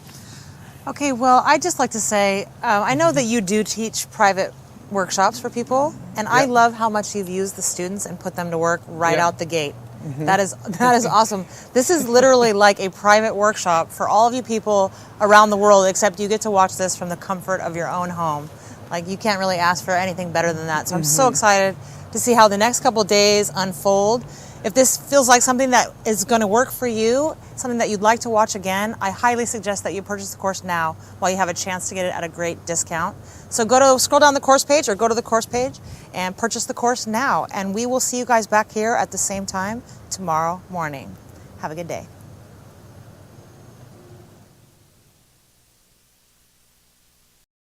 Speaker 1: Okay, well, I'd just like to say, I know that you do teach private workshops for people, and I love how much you've used the students and put them to work right out the gate.
Speaker 3: Mm-hmm.
Speaker 1: That is awesome. This is literally like a private workshop for all of you people around the world, except you get to watch this from the comfort of your own home. Like, you can't really ask for anything better than that. So I'm so excited to see how the next couple days unfold. If this feels like something that is going to work for you, something that you'd like to watch again, I highly suggest that you purchase the course now while you have a chance to get it at a great discount. So scroll down the course page or go to the course page and purchase the course now. And we will see you guys back here at the same time tomorrow morning. Have a good day.